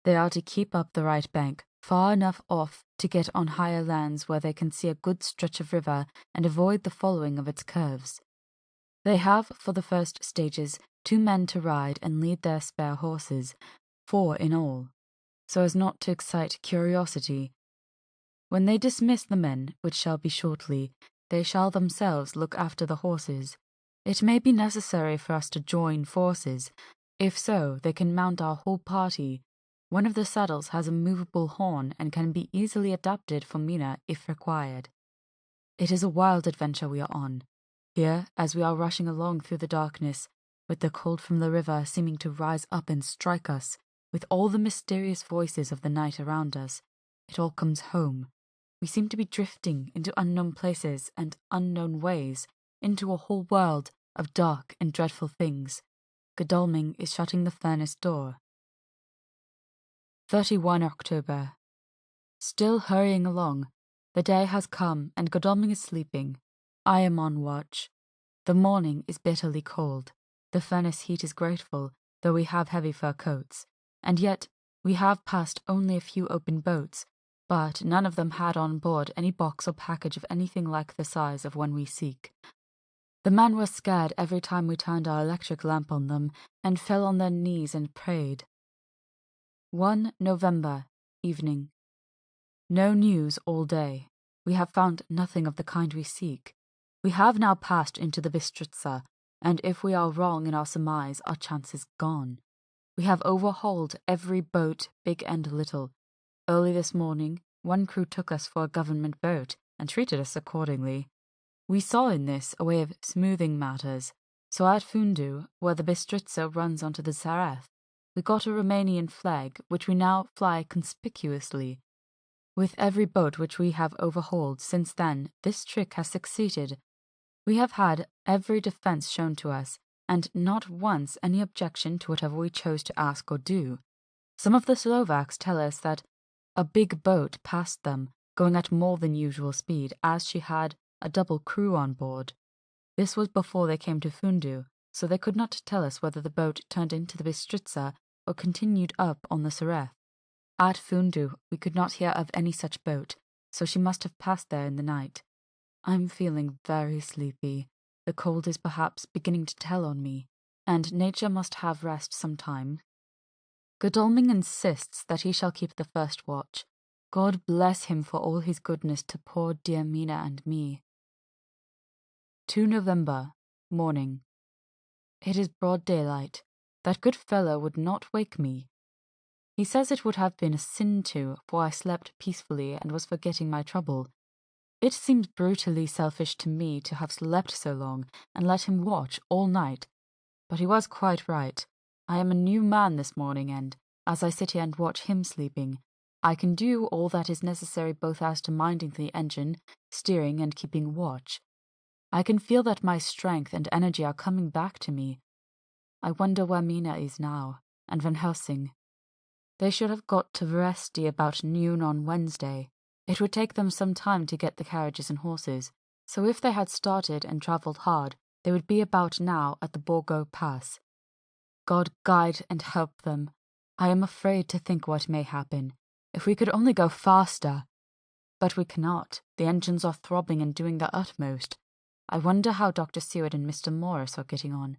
They are to keep up the right bank, far enough off to get on higher lands where they can see a good stretch of river and avoid the following of its curves. They have, for the first stages, 2 men to ride and lead their spare horses, 4 in all, so as not to excite curiosity. When they dismiss the men, which shall be shortly, they shall themselves look after the horses. It may be necessary for us to join forces. If so, they can mount our whole party. One of the saddles has a movable horn and can be easily adapted for Mina if required. It is a wild adventure we are on. Here, as we are rushing along through the darkness, with the cold from the river seeming to rise up and strike us, with all the mysterious voices of the night around us, it all comes home. We seem to be drifting into unknown places and unknown ways, into a whole world of dark and dreadful things. Godalming is shutting the furnace door. 31 October. Still hurrying along. The day has come, and Godalming is sleeping. I am on watch. The morning is bitterly cold. The furnace heat is grateful, though we have heavy fur coats. And yet we have passed only a few open boats, but none of them had on board any box or package of anything like the size of one we seek. The men were scared every time we turned our electric lamp on them, and fell on their knees and prayed. 1 November, evening. No news all day. We have found nothing of the kind we seek. We have now passed into the Bistritza, and if we are wrong in our surmise, our chance is gone. We have overhauled every boat, big and little. Early this morning, one crew took us for a government boat, and treated us accordingly. We saw in this a way of smoothing matters, so at Fundu, where the Bistritza runs onto the Sereth, we got a Romanian flag, which we now fly conspicuously. With every boat which we have overhauled since then, this trick has succeeded. We have had every defence shown to us, and not once any objection to whatever we chose to ask or do. Some of the Slovaks tell us that a big boat passed them, going at more than usual speed, as she had a double crew on board. This was before they came to Fundu, so they could not tell us whether the boat turned into the Bistritza or continued up on the Sereth. At Fundu we could not hear of any such boat, so she must have passed there in the night. I'm feeling very sleepy. The cold is perhaps beginning to tell on me, and nature must have rest some time. Godalming insists that he shall keep the first watch. God bless him for all his goodness to poor dear Mina and me. 2 November, morning. It is broad daylight. That good fellow would not wake me. He says it would have been a sin to, for I slept peacefully and was forgetting my trouble. It seems brutally selfish to me to have slept so long and let him watch all night. But he was quite right. I am a new man this morning, and, as I sit here and watch him sleeping, I can do all that is necessary both as to minding the engine, steering, and keeping watch. I can feel that my strength and energy are coming back to me. I wonder where Mina is now, and Van Helsing. They should have got to Veresti about noon on Wednesday. It would take them some time to get the carriages and horses, so if they had started and travelled hard, they would be about now at the Borgo Pass. God guide and help them. I am afraid to think what may happen. If we could only go faster. But we cannot. The engines are throbbing and doing their utmost. I wonder how Dr. Seward and Mr. Morris are getting on.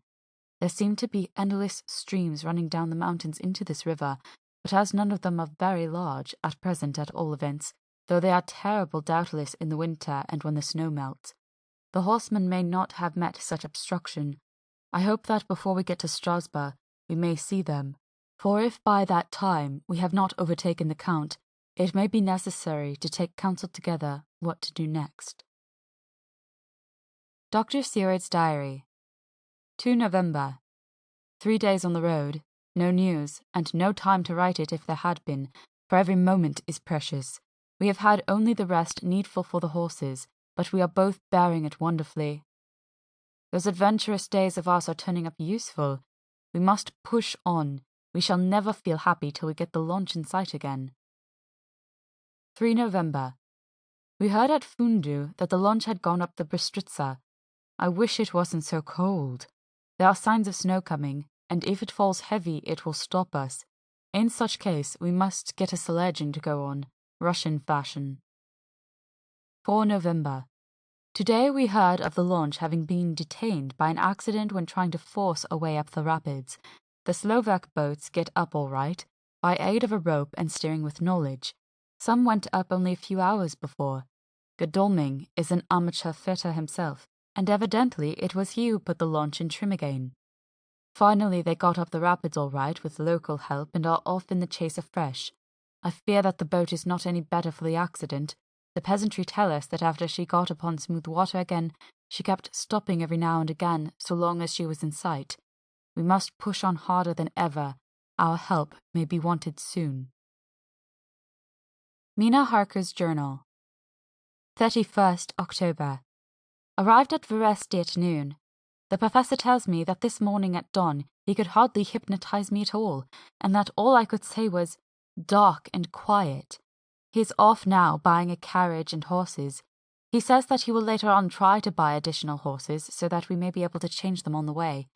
There seem to be endless streams running down the mountains into this river, but as none of them are very large, at present at all events, though they are terrible doubtless in the winter and when the snow melts, the horsemen may not have met such obstruction. I hope that before we get to Strasbourg we may see them, for if by that time we have not overtaken the Count, it may be necessary to take counsel together what to do next. Dr. Seward's Diary, 2 November. 3 days on the road, no news, and no time to write it if there had been, for every moment is precious. We have had only the rest needful for the horses, but we are both bearing it wonderfully. Those adventurous days of ours are turning up useful. We must push on. We shall never feel happy till we get the launch in sight again. 3 November. We heard at Fundu that the launch had gone up the Bistritza. I wish it wasn't so cold. There are signs of snow coming, and if it falls heavy it will stop us. In such case we must get a sledge and go on, Russian fashion. 4 November. Today we heard of the launch having been detained by an accident when trying to force a way up the rapids. The Slovak boats get up all right, by aid of a rope and steering with knowledge. Some went up only a few hours before. Godalming is an amateur fitter himself, and evidently it was he who put the launch in trim again. Finally they got up the rapids all right with local help and are off in the chase afresh. I fear that the boat is not any better for the accident. The peasantry tell us that after she got upon smooth water again, she kept stopping every now and again so long as she was in sight. We must push on harder than ever. Our help may be wanted soon. Mina Harker's Journal, 31st October. Arrived at Veresti at noon. The professor tells me that this morning at dawn he could hardly hypnotize me at all, and that all I could say was dark and quiet. He is off now buying a carriage and horses. He says that he will later on try to buy additional horses so that we may be able to change them on the way.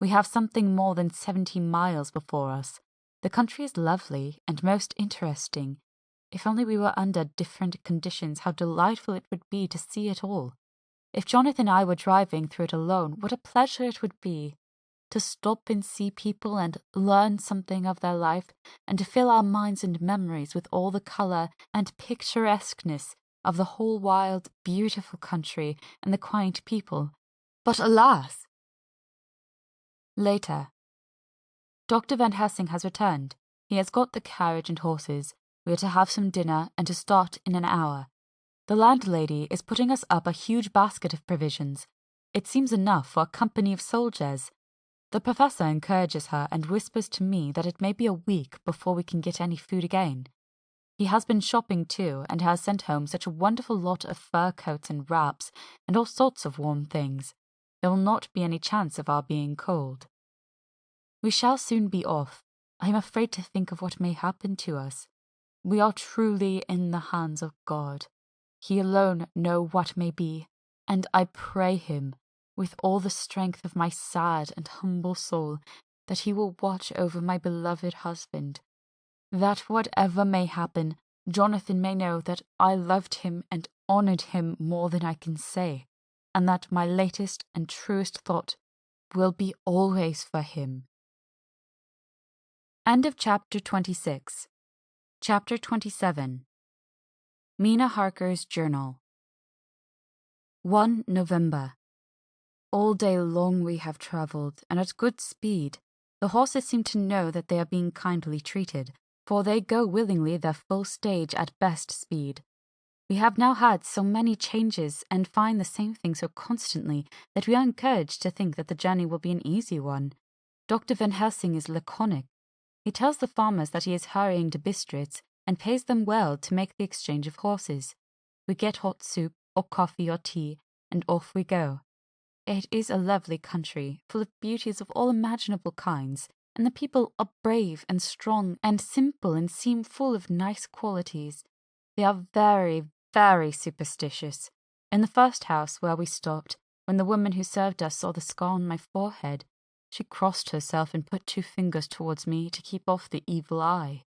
We have something more than 70 miles before us. The country is lovely and most interesting. If only we were under different conditions, how delightful it would be to see it all. If Jonathan and I were driving through it alone, what a pleasure it would be to stop and see people and learn something of their life, and to fill our minds and memories with all the colour and picturesqueness of the whole wild, beautiful country and the quaint people. But alas! Later. Dr. Van Helsing has returned. He has got the carriage and horses. We are to have some dinner and to start in an hour. The landlady is putting us up a huge basket of provisions. It seems enough for a company of soldiers. The professor encourages her and whispers to me that it may be a week before we can get any food again. He has been shopping too, and has sent home such a wonderful lot of fur coats and wraps, and all sorts of warm things. There will not be any chance of our being cold. We shall soon be off. I am afraid to think of what may happen to us. We are truly in the hands of God. He alone knows what may be, and I pray him, with all the strength of my sad and humble soul, that he will watch over my beloved husband, that whatever may happen, Jonathan may know that I loved him and honoured him more than I can say, and that my latest and truest thought will be always for him. End of Chapter 26. Chapter 27. Mina Harker's Journal. 1 November. All day long we have travelled, and at good speed. The horses seem to know that they are being kindly treated, for they go willingly their full stage at best speed. We have now had so many changes, and find the same thing so constantly, that we are encouraged to think that the journey will be an easy one. Dr. Van Helsing is laconic. He tells the farmers that he is hurrying to Bistritz, and pays them well to make the exchange of horses. We get hot soup, or coffee, or tea, and off we go. It is a lovely country, full of beauties of all imaginable kinds, and the people are brave and strong and simple and seem full of nice qualities. They are very, very superstitious. In the first house where we stopped, when the woman who served us saw the scar on my forehead, she crossed herself and put 2 fingers towards me to keep off the evil eye.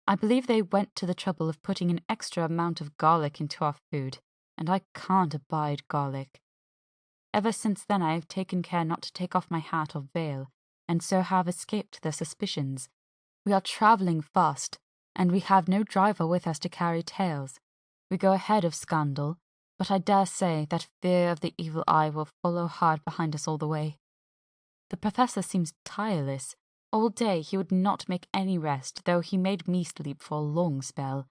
I believe they went to the trouble of putting an extra amount of garlic into our food, and I can't abide garlic. Ever since then I have taken care not to take off my hat or veil, and so have escaped their suspicions. We are travelling fast, and we have no driver with us to carry tales. We go ahead of scandal, but I dare say that fear of the evil eye will follow hard behind us all the way. The professor seems tireless. All day he would not make any rest, though he made me sleep for a long spell.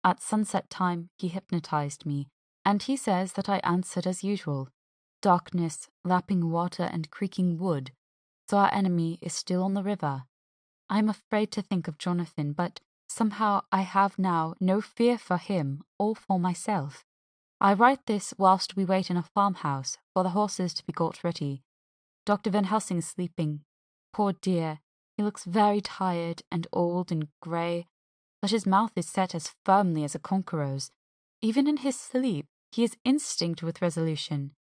At sunset time he hypnotized me, and he says that I answered as usual. Darkness, lapping water, and creaking wood. So our enemy is still on the river. I am afraid to think of Jonathan, but somehow I have now no fear for him or for myself. I write this whilst we wait in a farmhouse for the horses to be got ready. Dr. Van Helsing is sleeping. Poor dear, he looks very tired and old and grey, but his mouth is set as firmly as a conqueror's. Even in his sleep he is instinct with resolution.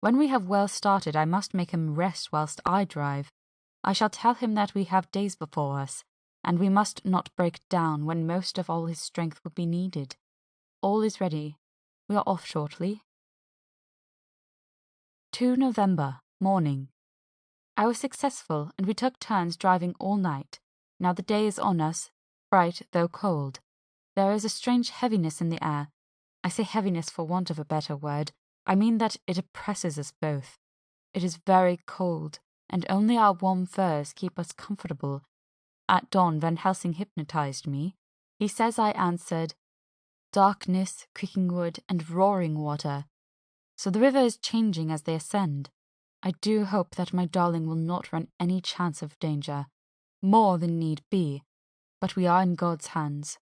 When we have well started, I must make him rest whilst I drive. I shall tell him that we have days before us, and we must not break down when most of all his strength will be needed. All is ready. We are off shortly. 2 November, morning. I was successful, and we took turns driving all night. Now the day is on us, bright though cold. There is a strange heaviness in the air. I say heaviness for want of a better word. I mean that it oppresses us both. It is very cold, and only our warm furs keep us comfortable. At dawn Van Helsing hypnotized me. He says I answered, darkness, creaking wood, and roaring water. So the river is changing as they ascend. I do hope that my darling will not run any chance of danger, more than need be, but we are in God's hands.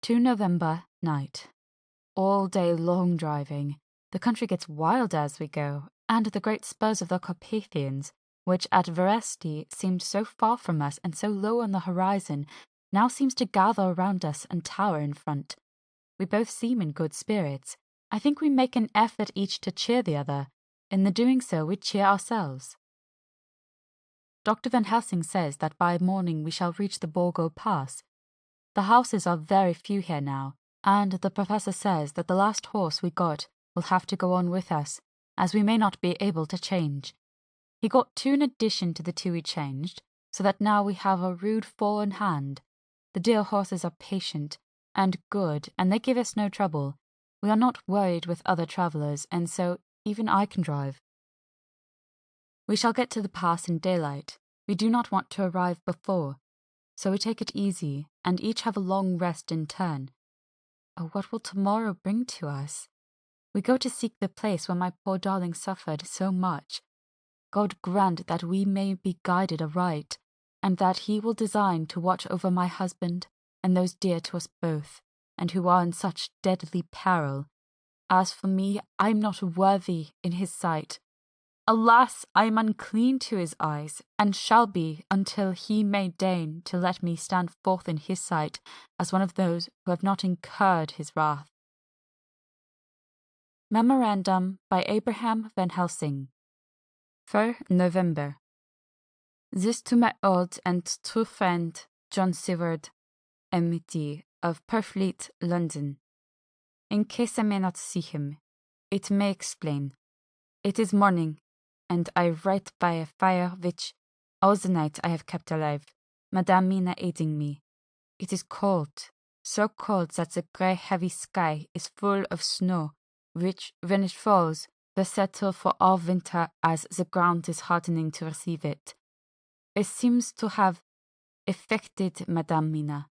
2 November, night. All day long driving. The country gets wild as we go, and the great spurs of the Carpathians, which at Veresti seemed so far from us and so low on the horizon, now seems to gather around us and tower in front. We both seem in good spirits. I think we make an effort each to cheer the other. In the doing so, we cheer ourselves. Dr. Van Helsing says that by morning we shall reach the Borgo Pass. The houses are very few here now, and the professor says that the last horse we got will have to go on with us, as we may not be able to change. He got 2 in addition to the 2 we changed, so that now we have a rude 4 in hand. The dear horses are patient and good, and they give us no trouble. We are not worried with other travellers, and so even I can drive. We shall get to the pass in daylight. We do not want to arrive before, so we take it easy, and each have a long rest in turn. Oh, what will tomorrow bring to us? We go to seek the place where my poor darling suffered so much. God grant that we may be guided aright, and that he will design to watch over my husband, and those dear to us both, and who are in such deadly peril. As for me, I am not worthy in his sight. Alas, I am unclean to his eyes, and shall be until he may deign to let me stand forth in his sight as one of those who have not incurred his wrath. Memorandum by Abraham van Helsing. 4 November. This to my old and true friend John Seward, M.D. of Purfleet, London. In case I may not see him, it may explain. It is morning, and I write by a fire which, all the night I have kept alive, Madame Mina aiding me. It is cold, so cold that the grey heavy sky is full of snow, which, when it falls, will settle for all winter as the ground is hardening to receive it. It seems to have affected Madame Mina.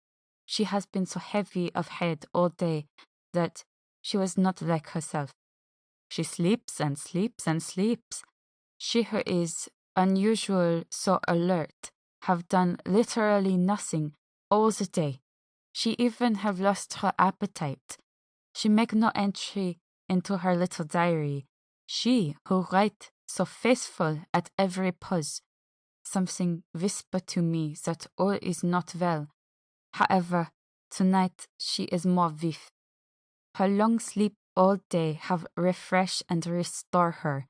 She has been so heavy of head all day that she was not like herself. She sleeps and sleeps and sleeps. She who is unusual so alert have done literally nothing all the day. She even have lost her appetite. She make no entry into her little diary. She who write so faithful at every pause. Something whisper to me that all is not well. However, tonight she is more vif. Her long sleep all day have refreshed and restore her,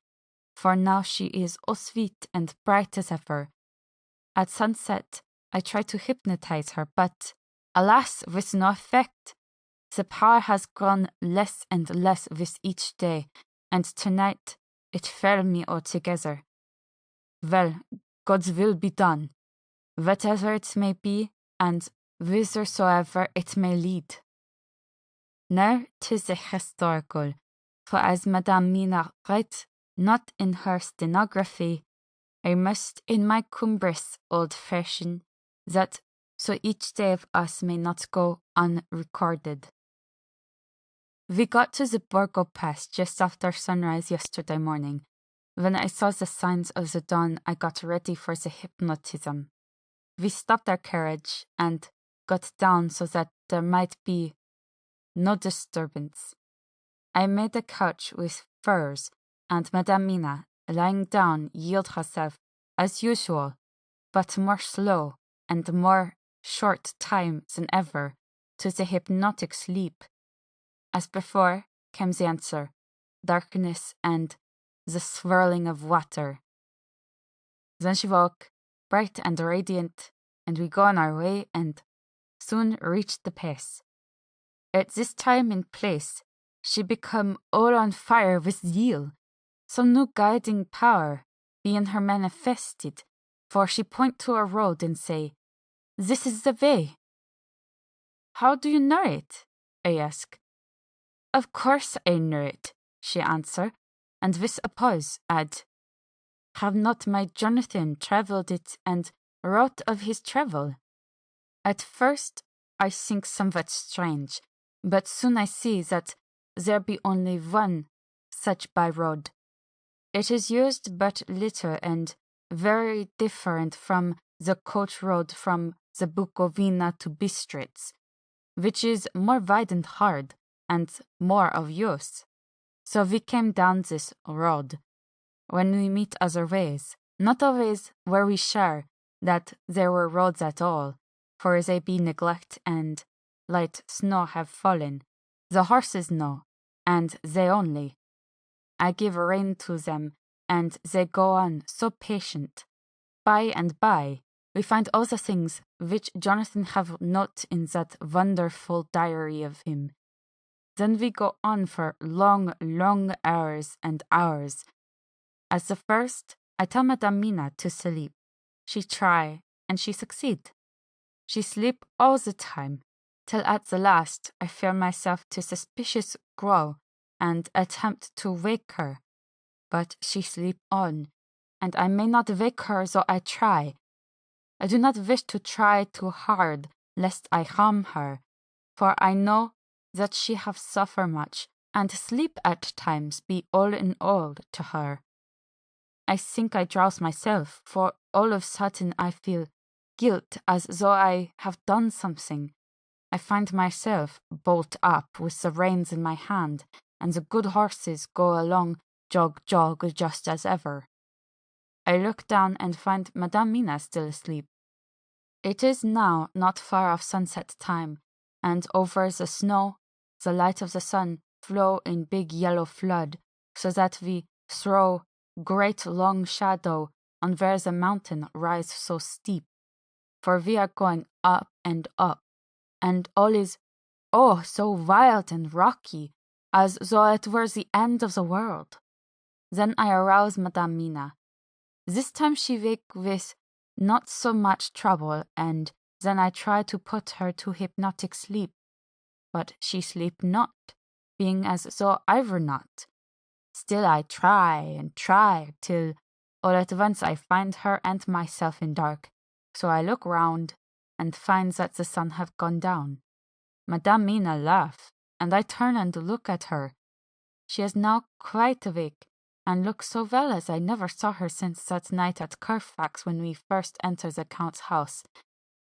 for now she is all sweet and bright as ever. At sunset, I try to hypnotize her, but, alas, with no effect. The power has grown less and less with each day, and tonight it failed me altogether. Well, God's will be done, whatever it may be, and whithersoever it may lead. Now 'tis a historical, for as Madame Mina writes not in her stenography, I must in my cumbrous old fashion, that so each day of us may not go unrecorded. We got to the Borgo Pass just after sunrise yesterday morning. When I saw the signs of the dawn, I got ready for the hypnotism. We stopped our carriage and got down so that there might be no disturbance. I made a couch with furs, and Madame Mina, lying down, yielded herself, as usual, but more slow and more short time than ever, to the hypnotic sleep. As before came the answer, darkness and the swirling of water. Then she woke, bright and radiant, and we go on our way and soon reached the pass. At this time and place, she become all on fire with zeal, some new guiding power being her manifested, for she point to a road and say, "This is the way." "How do you know it?" I ask. "Of course I know it," she answer, and with a pause add, "Have not my Jonathan travelled it and wrote of his travel?" At first I think somewhat strange, but soon I see that there be only one such by road. It is used but little and very different from the coach road from the Bukovina to Bistritz, which is more wide and hard, and more of use. So we came down this road. When we meet other ways, not always were we sure that there were roads at all, for they be neglect and light snow have fallen. The horses know, and they only. I give rein to them, and they go on so patient. By and by, we find all the things which Jonathan have note in that wonderful diary of him. Then we go on for long, long hours and hours. As the first, I tell Madame Mina to sleep. She try, and she succeed. She sleep all the time, till at the last I feel myself to suspicious grow, and attempt to wake her. But she sleep on, and I may not wake her though I try. I do not wish to try too hard, lest I harm her, for I know that she have suffer much, and sleep at times be all in all to her. I think I drowse myself, for all of sudden I feel guilt as though I have done something. I find myself bolt up with the reins in my hand, and the good horses go along jog just as ever. I look down and find Madame Mina still asleep. It is now not far off sunset time, and over the snow the light of the sun flow in big yellow flood, so that we throw great long shadow on where the mountain rise so steep. For we are going up, and all is, oh, so wild and rocky, as though it were the end of the world. Then I arouse Madame Mina. This time she wake with not so much trouble, and then I try to put her to hypnotic sleep. But she sleep not, being as though I were not. Still I try and try, till all at once I find her and myself in dark. So I look round, and find that the sun have gone down. Madame Mina laugh, and I turn and look at her. She is now quite awake, and looks so well as I never saw her since that night at Carfax when we first entered the Count's house.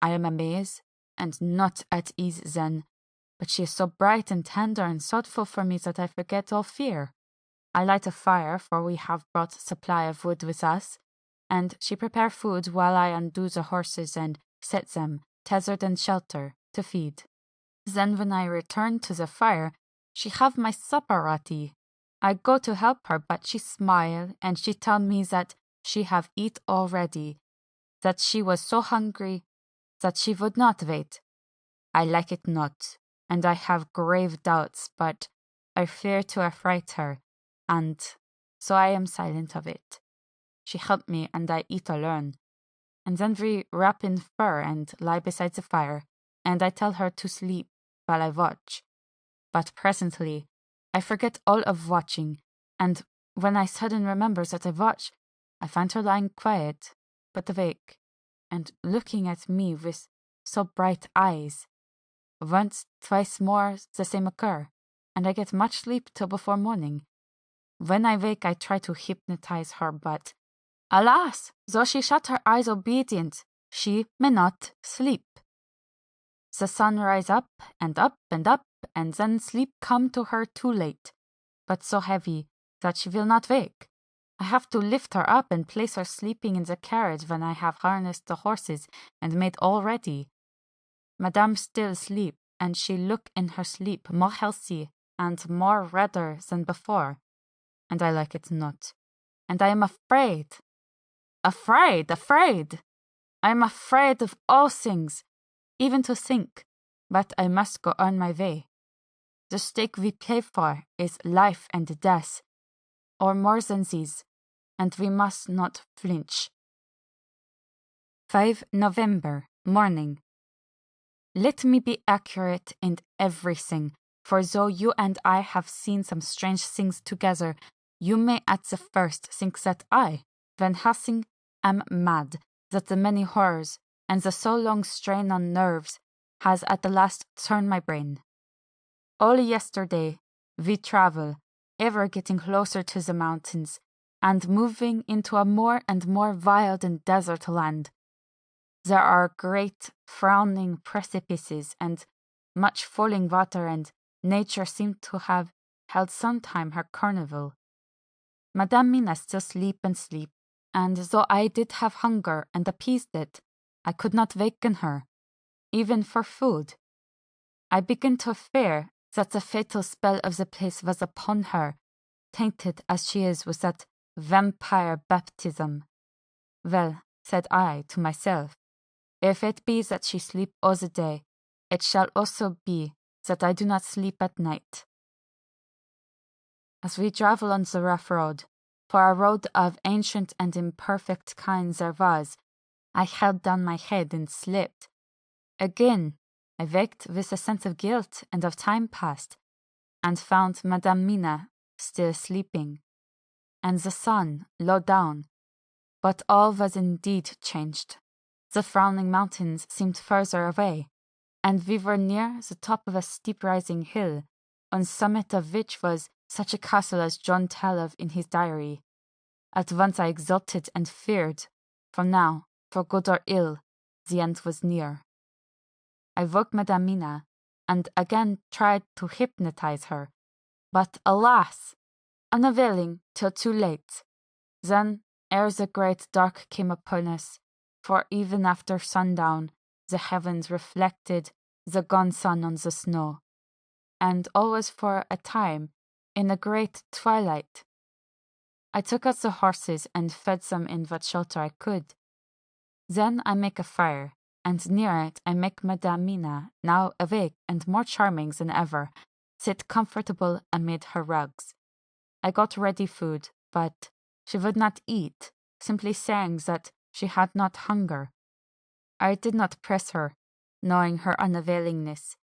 I am amazed, and not at ease then, but she is so bright and tender and thoughtful for me that I forget all fear. I light a fire, for we have brought supply of wood with us, and she prepare food while I undo the horses and set them, tethered and shelter, to feed. Then when I return to the fire, she have my supper ready. I go to help her, but she smile, and she tell me that she have eat already, that she was so hungry that she would not wait. I like it not, and I have grave doubts, but I fear to affright her, and so I am silent of it. She help me, and I eat alone. And then we wrap in fur and lie beside the fire, and I tell her to sleep while I watch. But presently I forget all of watching, and when I suddenly remember that I watch, I find her lying quiet, but awake, and looking at me with so bright eyes. Once, twice more the same occur, and I get much sleep till before morning. When I wake I try to hypnotize her, but alas, though she shut her eyes obedient, she may not sleep. The sun rise up, and up, and up, and then sleep come to her too late, but so heavy that she will not wake. I have to lift her up and place her sleeping in the carriage when I have harnessed the horses and made all ready. Madame still sleep, and she look in her sleep more healthy and more redder than before, and I like it not, and I am afraid. Afraid! I am afraid of all things, even to think, but I must go on my way. The stake we play for is life and death, or more than these, and we must not flinch. 5 November, morning. Let me be accurate in everything, for though you and I have seen some strange things together, you may at the first think that I, Van Helsing, am mad, that the many horrors, and the so long strain on nerves, has at the last turned my brain. All yesterday we travel, ever getting closer to the mountains, and moving into a more and more wild and desert land. There are great frowning precipices and much falling water, and nature seemed to have held sometime her carnival. Madame Mina still sleep, and though I did have hunger and appeased it, I could not waken her, even for food. I begin to fear that the fatal spell of the place was upon her, tainted as she is with that vampire baptism. Well, said I to myself, if it be that she sleep all the day, it shall also be that I do not sleep at night. As we travel on the rough road, for a road of ancient and imperfect kind there was, I held down my head and slept. Again I waked with a sense of guilt and of time past, and found Madame Mina still sleeping, and the sun low down, but all was indeed changed. The frowning mountains seemed further away, and we were near the top of a steep rising hill, on summit of which was such a castle as John tell of in his diary. At once I exulted and feared, for now, for good or ill, the end was near. I woke Madame Mina, and again tried to hypnotize her, but alas, unavailing till too late. Then, ere the great dark came upon us, for even after sundown, the heavens reflected the gone sun on the snow, and always for a time in a great twilight. I took out the horses and fed them in what shelter I could. Then I make a fire, and near it I make Madame Mina, now awake and more charming than ever, sit comfortable amid her rugs. I got ready food, but she would not eat, simply saying that she had not hunger. I did not press her, knowing her unavailingness.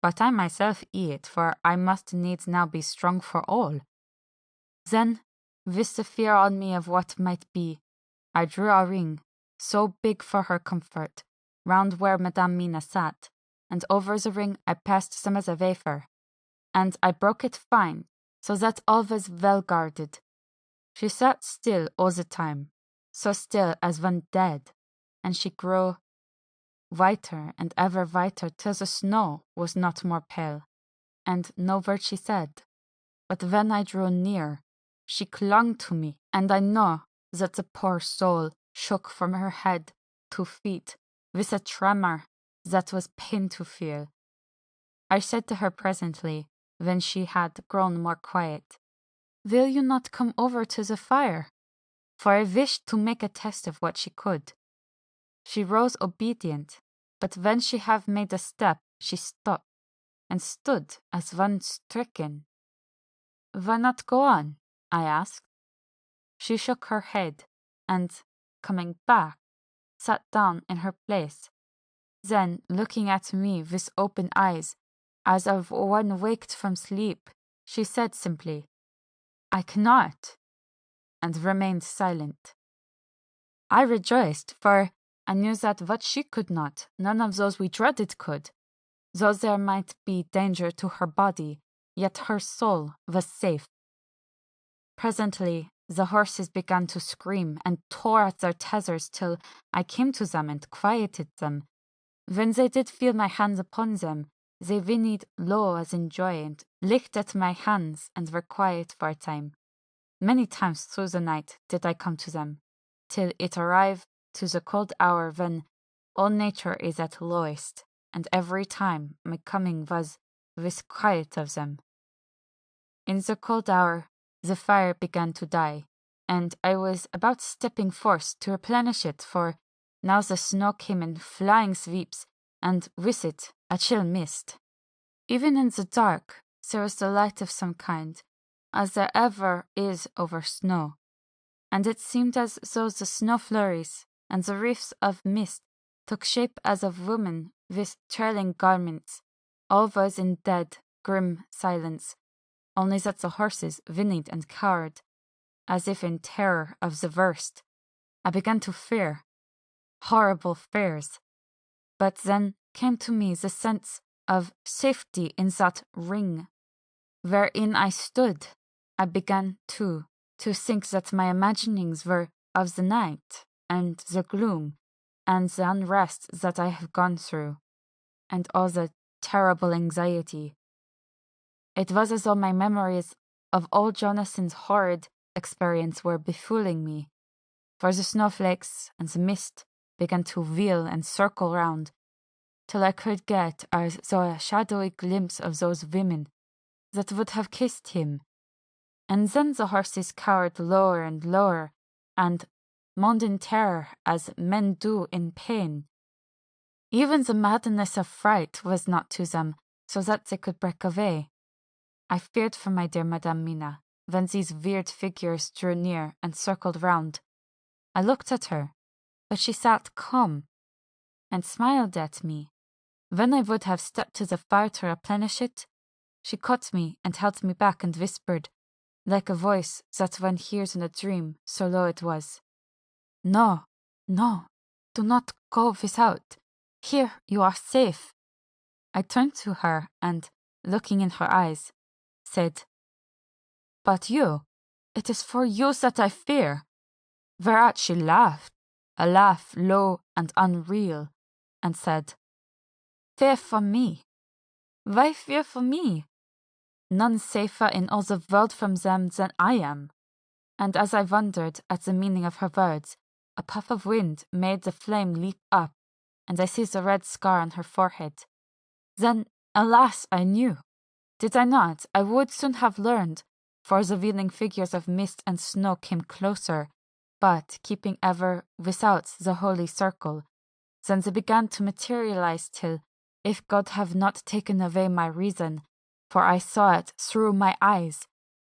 But I myself eat, for I must needs now be strong for all. Then, with the fear on me of what might be, I drew a ring, so big for her comfort, round where Madame Mina sat, and over the ring I passed some as a wafer, and I broke it fine, so that all was well guarded. She sat still all the time, so still as one dead, and she grew whiter and ever whiter till the snow was not more pale, and no word she said. But when I drew near, she clung to me, and I know that the poor soul shook from her head to feet with a tremor that was pain to feel. I said to her presently, when she had grown more quiet, "Will you not come over to the fire?" For I wished to make a test of what she could. She rose obedient, but when she had made a step, she stopped, and stood as one stricken. "Why not go on?" I asked. She shook her head, and, coming back, sat down in her place. Then, looking at me with open eyes, as of one waked from sleep, she said simply, "I cannot," and remained silent. I rejoiced, for I knew that what she could not, none of those we dreaded could. Though there might be danger to her body, yet her soul was safe. Presently, the horses began to scream and tore at their tethers till I came to them and quieted them. When they did feel my hands upon them, they whinnied low as in joy and licked at my hands and were quiet for a time. Many times through the night did I come to them, till it arrived to the cold hour when all nature is at lowest, and every time my coming was with quiet of them. In the cold hour the fire began to die, and I was about stepping forth to replenish it, for now the snow came in flying sweeps, and with it a chill mist. Even in the dark there was the light of some kind, as there ever is over snow, and it seemed as though the snow flurries and the wreaths of mist took shape as of women with trailing garments. All was in dead, grim silence, only that the horses whinnied and cowered, as if in terror of the worst. I began to fear. Horrible fears. But then came to me the sense of safety in that ring, wherein I stood. I began, too, to think that my imaginings were of the night, and the gloom, and the unrest that I have gone through, and all the terrible anxiety. It was as though my memories of old Jonathan's horrid experience were befooling me, for the snowflakes and the mist began to wheel and circle round, till I could get as though a shadowy glimpse of those women that would have kissed him. And then the horses cowered lower and lower, and moaned in terror as men do in pain. Even the madness of fright was not to them, so that they could break away. I feared for my dear Madame Mina, when these weird figures drew near and circled round. I looked at her, but she sat calm, and smiled at me. When I would have stepped to the fire to replenish it, she caught me and held me back and whispered, like a voice that one hears in a dream, so low it was, "No, no, do not go without. Here you are safe." I turned to her and, looking in her eyes, said, "But you, it is for you that I fear." Whereat she laughed, a laugh low and unreal, and said, fear for me? Why fear for me? None safer in all the world from them than I am. And as I wondered at the meaning of her words, a puff of wind made the flame leap up, and I see the red scar on her forehead. Then, alas, I knew. Did I not, I would soon have learned, for the wheeling figures of mist and snow came closer, but keeping ever without the holy circle. Then they began to materialize till, if God have not taken away my reason, for I saw it through my eyes,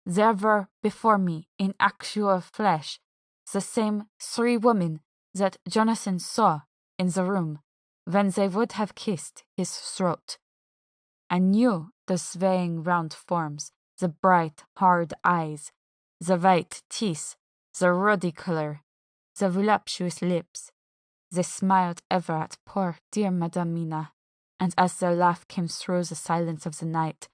there were before me, in actual flesh, the same 3 women that Jonathan saw in the room when they would have kissed his throat. I knew the swaying round forms, the bright, hard eyes, the white teeth, the ruddy colour, the voluptuous lips. They smiled ever at poor dear Madame Mina, and as their laugh came through the silence of the night,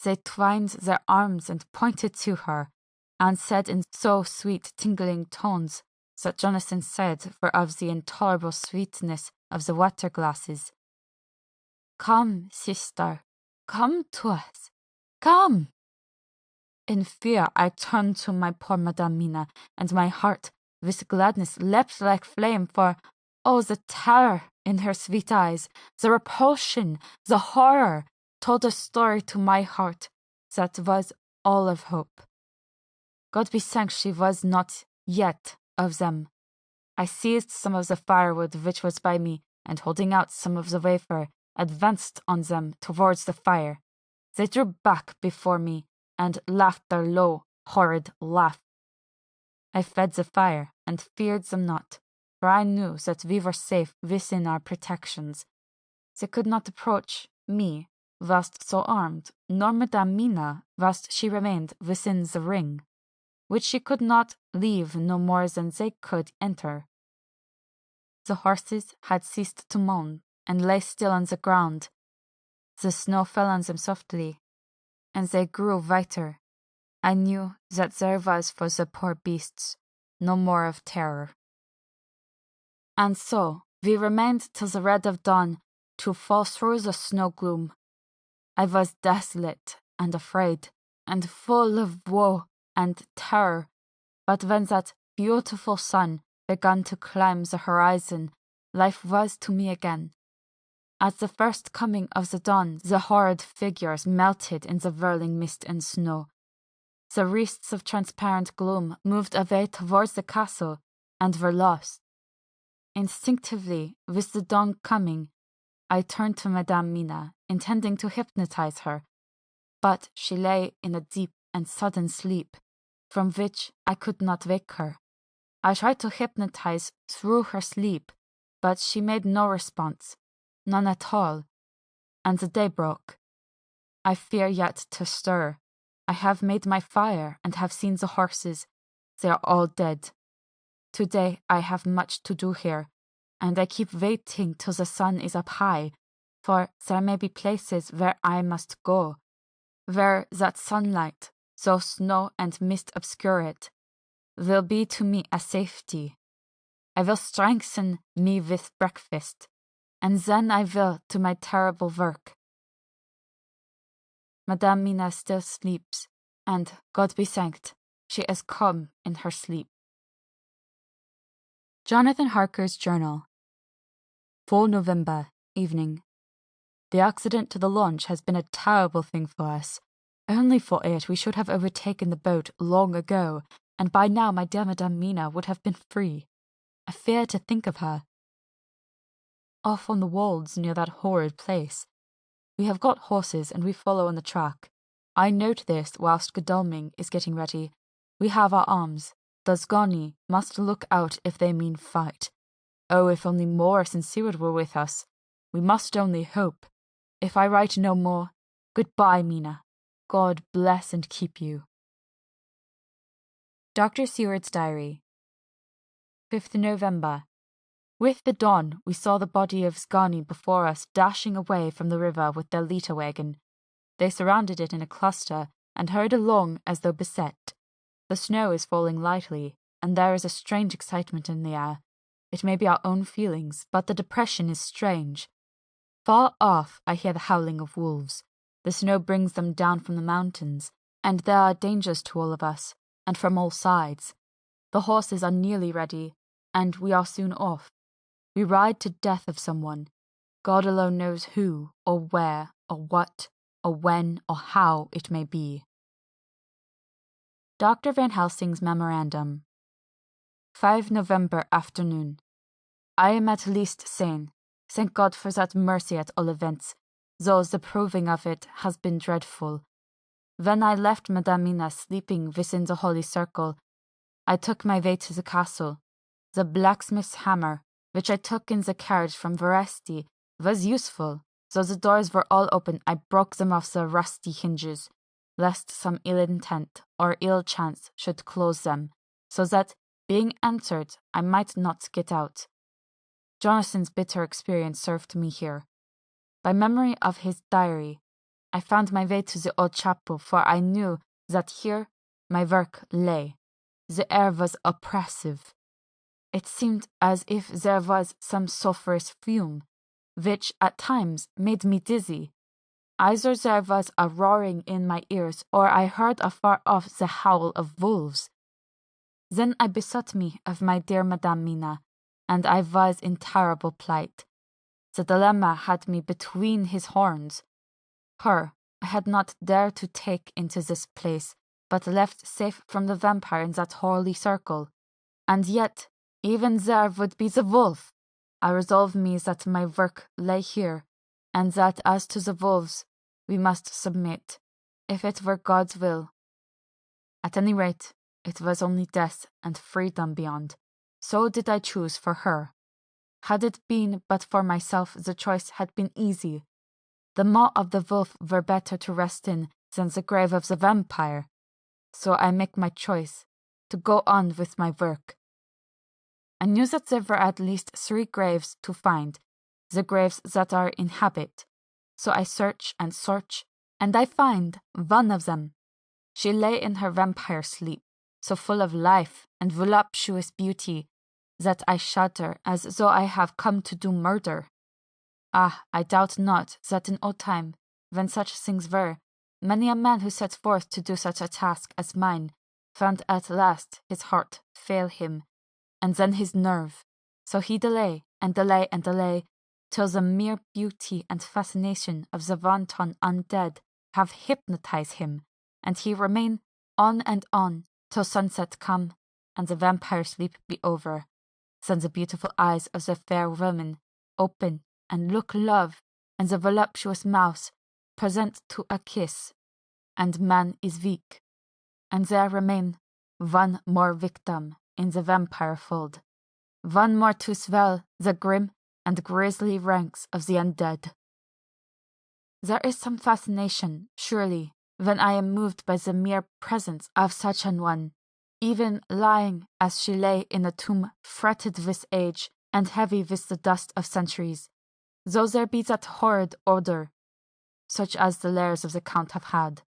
they twined their arms and pointed to her, and said in so sweet tingling tones that Jonathan said were of the intolerable sweetness of the water glasses, "Come, sister, come to us, come!" In fear I turned to my poor Madame Mina, and my heart with gladness leapt like flame, for oh, the terror in her sweet eyes, the repulsion, the horror, told a story to my heart that was all of hope. God be thanked she was not yet of them. I seized some of the firewood which was by me, and holding out some of the wafer, advanced on them towards the fire. They drew back before me, and laughed their low, horrid laugh. I fed the fire, and feared them not, for I knew that we were safe within our protections. They could not approach me, whilst so armed, nor Madame Mina, whilst she remained within the ring, which she could not leave no more than they could enter. The horses had ceased to moan, and lay still on the ground. The snow fell on them softly, and they grew whiter. I knew that there was for the poor beasts no more of terror. And so we remained till the red of dawn, to fall through the snow gloom. I was desolate and afraid, and full of woe and terror, but when that beautiful sun began to climb the horizon, life was to me again. At the first coming of the dawn, the horrid figures melted in the whirling mist and snow. The wreaths of transparent gloom moved away towards the castle and were lost. Instinctively, with the dawn coming, I turned to Madame Mina, intending to hypnotize her, but she lay in a deep and sudden sleep, from which I could not wake her. I tried to hypnotize through her sleep, but she made no response, none at all, and the day broke. I fear yet to stir. I have made my fire, and have seen the horses. They are all dead. Today I have much to do here, and I keep waiting till the sun is up high, for there may be places where I must go, where that sunlight, though snow and mist obscure it, will be to me a safety. I will strengthen me with breakfast, and then I will to my terrible work. Madame Mina still sleeps, and, God be thanked, she is calm in her sleep. Jonathan Harker's Journal. 4 November, evening. The accident to the launch has been a terrible thing for us. Only for it we should have overtaken the boat long ago, and by now my dear Madame Mina would have been free. I fear to think of her. Off on the wolds near that horrid place. We have got horses, and we follow on the track. I note this whilst Godalming is getting ready. We have our arms. The Zgoni must look out if they mean fight. Oh, if only Morris and Seward were with us. We must only hope. If I write no more, goodbye, Mina. God bless and keep you. Dr. Seward's Diary. 5th November. With the dawn, we saw the body of Zgani before us dashing away from the river with their litter wagon. They surrounded it in a cluster and hurried along as though beset. The snow is falling lightly, and there is a strange excitement in the air. It may be our own feelings, but the depression is strange. Far off I hear the howling of wolves. The snow brings them down from the mountains, and there are dangers to all of us, and from all sides. The horses are nearly ready, and we are soon off. We ride to death of someone. God alone knows who, or where, or what, or when, or how it may be. Dr. Van Helsing's Memorandum. 5 November afternoon. I am at least sane. Thank God for that mercy at all events, though the proving of it has been dreadful. When I left Madame Mina sleeping within the holy circle, I took my way to the castle. The blacksmith's hammer, which I took in the carriage from Veresti, was useful. Though the doors were all open, I broke them off the rusty hinges, lest some ill intent or ill chance should close them, so that, being entered, I might not get out. Jonathan's bitter experience served me here. By memory of his diary, I found my way to the old chapel, for I knew that here my work lay. The air was oppressive. It seemed as if there was some sulphurous fume, which at times made me dizzy. Either there was a roaring in my ears, or I heard afar off the howl of wolves. Then I bethought me of my dear Madame Mina, and I was in terrible plight. The dilemma had me between his horns. Her I had not dared to take into this place, but left safe from the vampire in that holy circle. And yet, even there would be the wolf. I resolved me that my work lay here, and that as to the wolves, we must submit, if it were God's will. At any rate, it was only death and freedom beyond. So did I choose for her. Had it been but for myself, the choice had been easy. The maw of the wolf were better to rest in than the grave of the vampire. So I make my choice, to go on with my work. I knew that there were at least 3 graves to find, the graves that are in habit. So I search, and I find one of them. She lay in her vampire sleep, so full of life and voluptuous beauty, that I shudder as though I have come to do murder. Ah, I doubt not that in old time, when such things were, many a man who set forth to do such a task as mine found at last his heart fail him, and then his nerve. So he delay, till the mere beauty and fascination of the wanton undead have hypnotized him, and he remain on and on till sunset come, and the vampire sleep be over. Then the beautiful eyes of the fair woman open and look love, and the voluptuous mouth present to a kiss, and man is weak, and there remain one more victim in the vampire fold, one more to swell the grim and grisly ranks of the undead. There is some fascination, surely, when I am moved by the mere presence of such an one, even lying as she lay in a tomb fretted with age and heavy with the dust of centuries, though there be that horrid odour, such as the lairs of the Count have had.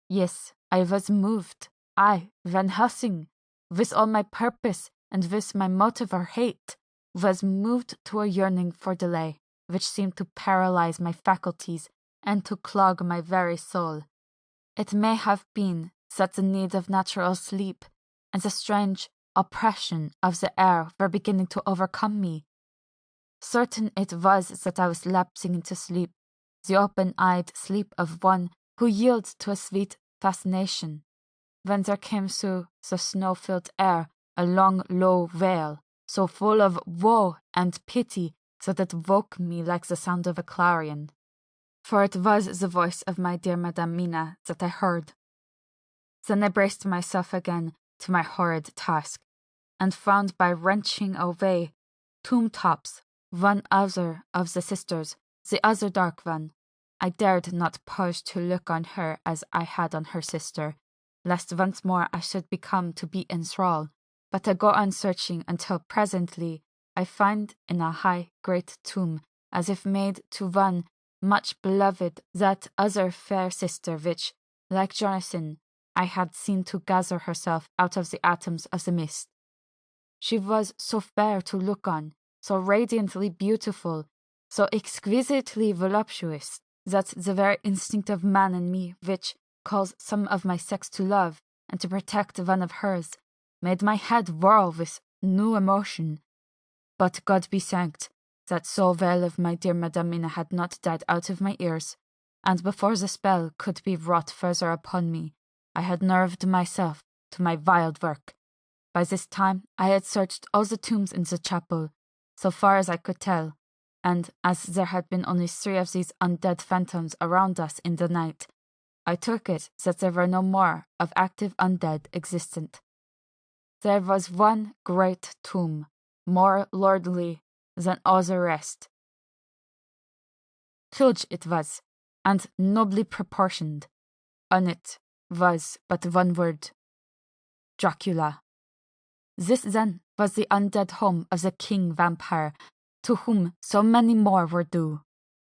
Yes, I was moved, I, Van Helsing, with all my purpose and with my motive or hate, was moved to a yearning for delay, which seemed to paralyze my faculties and to clog my very soul. It may have been that the need of natural sleep and the strange oppression of the air were beginning to overcome me. Certain it was that I was lapsing into sleep, the open-eyed sleep of one who yields to a sweet fascination, when there came through the snow-filled air a long, low wail, so full of woe and pity that it woke me like the sound of a clarion. For it was the voice of my dear Madame Mina that I heard. Then I braced myself again to my horrid task, and found by wrenching away tomb tops, one other of the sisters, the other dark one. I dared not pause to look on her as I had on her sister, lest once more I should become to be enthralled, but I go on searching until presently I find in a high great tomb, as if made to one much beloved, that other fair sister which, like Jonathan, I had seen to gather herself out of the atoms of the mist. She was so fair to look on, so radiantly beautiful, so exquisitely voluptuous that the very instinct of man in me, which calls some of my sex to love and to protect one of hers, made my head whirl with new emotion. But God be thanked that soul veil of my dear Madame Mina had not died out of my ears, and before the spell could be wrought further upon me, I had nerved myself to my vile work. By this time I had searched all the tombs in the chapel, so far as I could tell, and as there had been only 3 of these undead phantoms around us in the night, I took it that there were no more of active undead existent. There was one great tomb, more lordly than all the rest. Huge it was, and nobly proportioned. On it was but one word: Dracula. This then was the undead home of the king vampire, to whom so many more were due.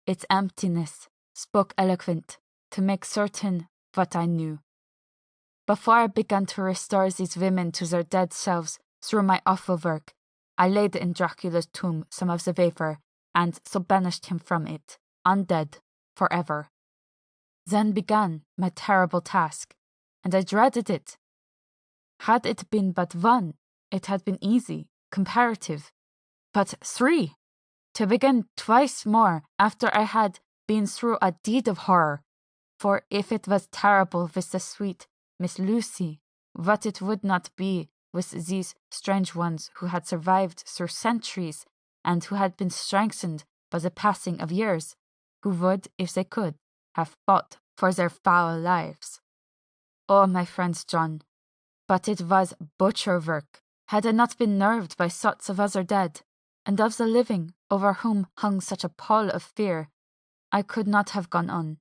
Its emptiness spoke eloquent to make certain what I knew. Before I began to restore these women to their dead selves through my awful work, I laid in Dracula's tomb some of the wafer, and so banished him from it, undead, forever. Then began my terrible task, and I dreaded it. Had it been but one, it had been easy, comparative. But 3! To begin twice more after I had been through a deed of horror. For if it was terrible with the sweet Miss Lucy, what it would not be with these strange ones who had survived through centuries and who had been strengthened by the passing of years, who would, if they could, have fought for their foul lives. Oh, my friends, John, but it was butcher work, had I not been nerved by thoughts of other dead, and of the living over whom hung such a pall of fear. I could not have gone on.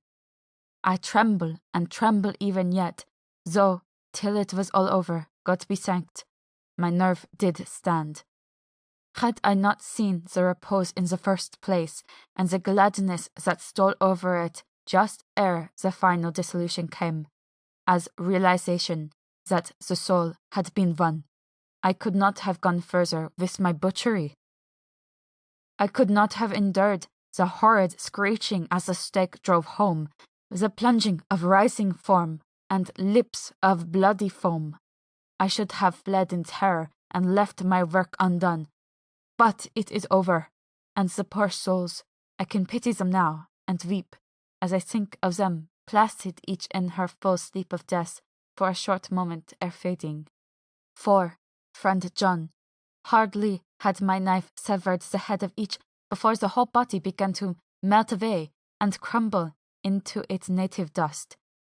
I tremble and tremble even yet, though, till it was all over, God be thanked, my nerve did stand. Had I not seen the repose in the first place, and the gladness that stole over it just ere the final dissolution came, as realization that the soul had been won, I could not have gone further with my butchery. I could not have endured the horrid screeching as the stake drove home, the plunging of rising form, and lips of bloody foam. I should have fled in terror and left my work undone. But it is over, and the poor souls, I can pity them now, and weep, as I think of them placid each in her full sleep of death for a short moment ere fading. For, friend John, hardly had my knife severed the head of each before the whole body began to melt away and crumble into its native dust,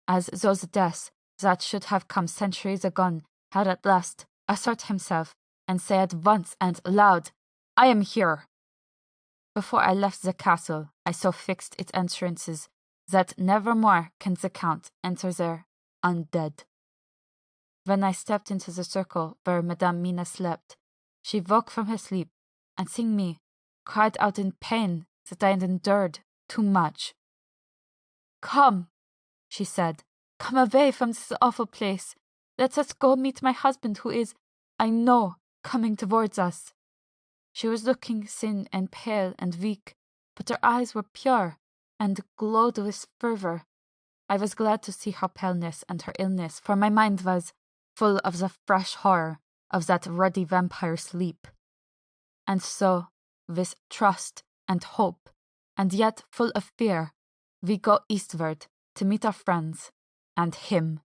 as those deaths that should have come centuries agone had at last assert himself and say at once and loud, I am here. Before I left the castle, I so fixed its entrances that never more can the Count enter there undead. When I stepped into the circle where Madame Mina slept, she woke from her sleep, and seeing me, cried out in pain that I had endured too much. Come, she said, come away from this awful place. Let us go meet my husband who is, I know, coming towards us. She was looking thin and pale and weak, but her eyes were pure and glowed with fervour. I was glad to see her paleness and her illness, for my mind was full of the fresh horror of that ruddy vampire sleep. And so, with trust and hope, and yet full of fear, we go eastward to meet our friends, and him,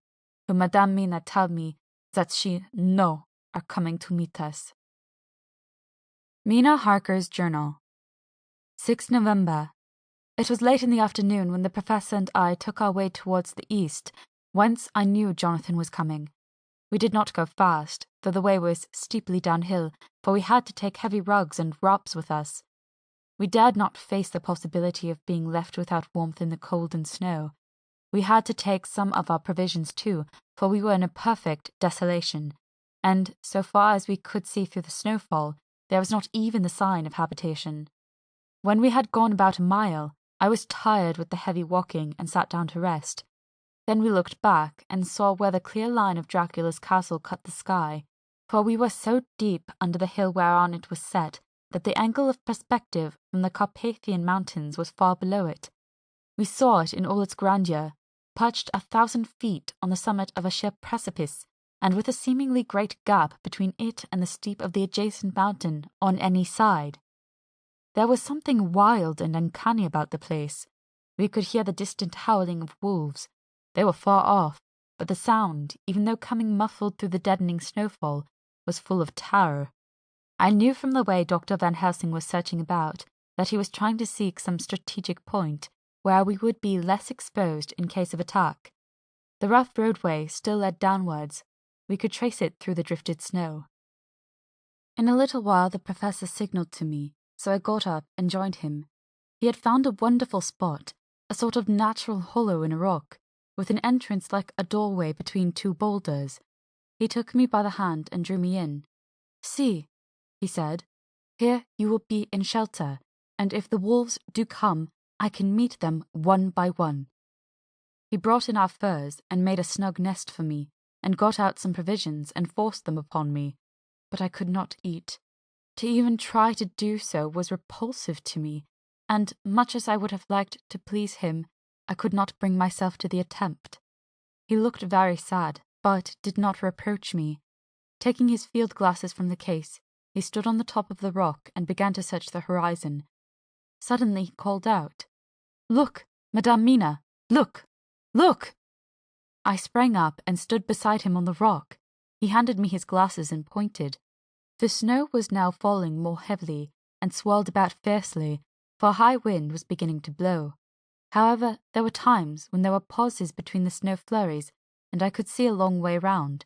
who Madame Mina tell me that she know are coming to meet us. Mina Harker's Journal. 6 November. It was late in the afternoon when the Professor and I took our way towards the east, whence I knew Jonathan was coming. We did not go fast, though the way was steeply downhill, for we had to take heavy rugs and wraps with us. We dared not face the possibility of being left without warmth in the cold and snow. We had to take some of our provisions too, for we were in a perfect desolation, and, so far as we could see through the snowfall, there was not even the sign of habitation. When we had gone about a mile, I was tired with the heavy walking and sat down to rest. Then we looked back and saw where the clear line of Dracula's castle cut the sky, for we were so deep under the hill whereon it was set that the angle of perspective from the Carpathian Mountains was far below it. We saw it in all its grandeur, perched 1,000 feet on the summit of a sheer precipice, and with a seemingly great gap between it and the steep of the adjacent mountain on any side. There was something wild and uncanny about the place. We could hear the distant howling of wolves. They were far off, but the sound, even though coming muffled through the deadening snowfall, was full of terror. I knew from the way Dr. Van Helsing was searching about that he was trying to seek some strategic point where we would be less exposed in case of attack. The rough roadway still led downwards. We could trace it through the drifted snow. In a little while the professor signalled to me, so I got up and joined him. He had found a wonderful spot, a sort of natural hollow in a rock, with an entrance like a doorway between two boulders. He took me by the hand and drew me in. "See," he said, "here you will be in shelter, and if the wolves do come, I can meet them one by one." He brought in our furs and made a snug nest for me, and got out some provisions and forced them upon me, but I could not eat. To even try to do so was repulsive to me, and, much as I would have liked to please him, I could not bring myself to the attempt. He looked very sad, but did not reproach me. Taking his field glasses from the case, he stood on the top of the rock and began to search the horizon. Suddenly he called out, "Look, Madame Mina! Look! Look!" I sprang up and stood beside him on the rock. He handed me his glasses and pointed. The snow was now falling more heavily and swirled about fiercely, for a high wind was beginning to blow. However, there were times when there were pauses between the snow flurries, and I could see a long way round.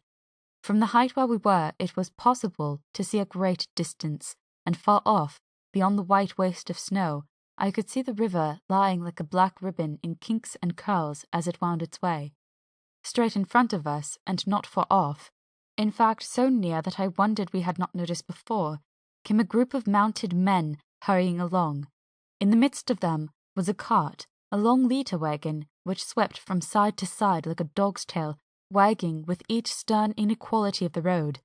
From the height where we were, it was possible to see a great distance, and far off, beyond the white waste of snow, I could see the river lying like a black ribbon in kinks and curls as it wound its way. Straight in front of us, and not far off, in fact so near that I wondered we had not noticed before, came a group of mounted men hurrying along. In the midst of them was a cart, a long leiter wagon, which swept from side to side like a dog's tail, wagging with each stern inequality of the road.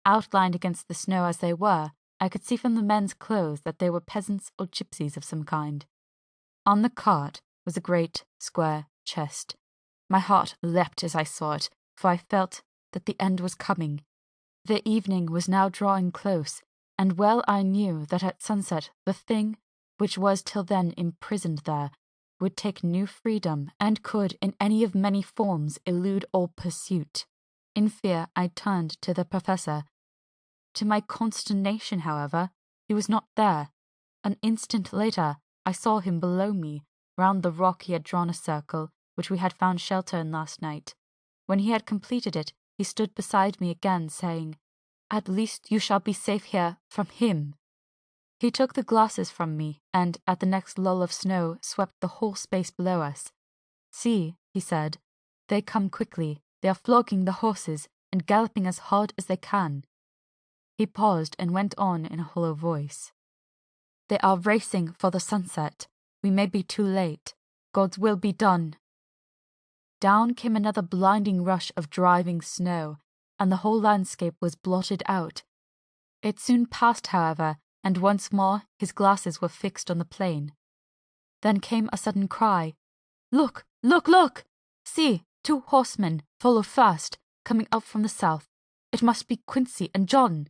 Outlined against the snow as they were, I could see from the men's clothes that they were peasants or gypsies of some kind. On the cart was a great square chest. My heart leapt as I saw it, for I felt that the end was coming. The evening was now drawing close, and well I knew that at sunset the thing, which was till then imprisoned there, would take new freedom and could in any of many forms elude all pursuit. In fear I turned to the professor. To my consternation, however, he was not there. An instant later I saw him below me. Round the rock he had drawn a circle, which we had found shelter in last night. When he had completed it, he stood beside me again, saying, "At least you shall be safe here from him." He took the glasses from me, and at the next lull of snow swept the whole space below us. "See," he said, "they come quickly. They are flogging the horses and galloping as hard as they can." He paused and went on in a hollow voice. "They are racing for the sunset. We may be too late. God's will be done." Down came another blinding rush of driving snow, and the whole landscape was blotted out. It soon passed, however, and once more his glasses were fixed on the plain. Then came a sudden cry. "Look! Look! Look! See, 2 horsemen follow fast, coming up from the south. It must be Quincey and John.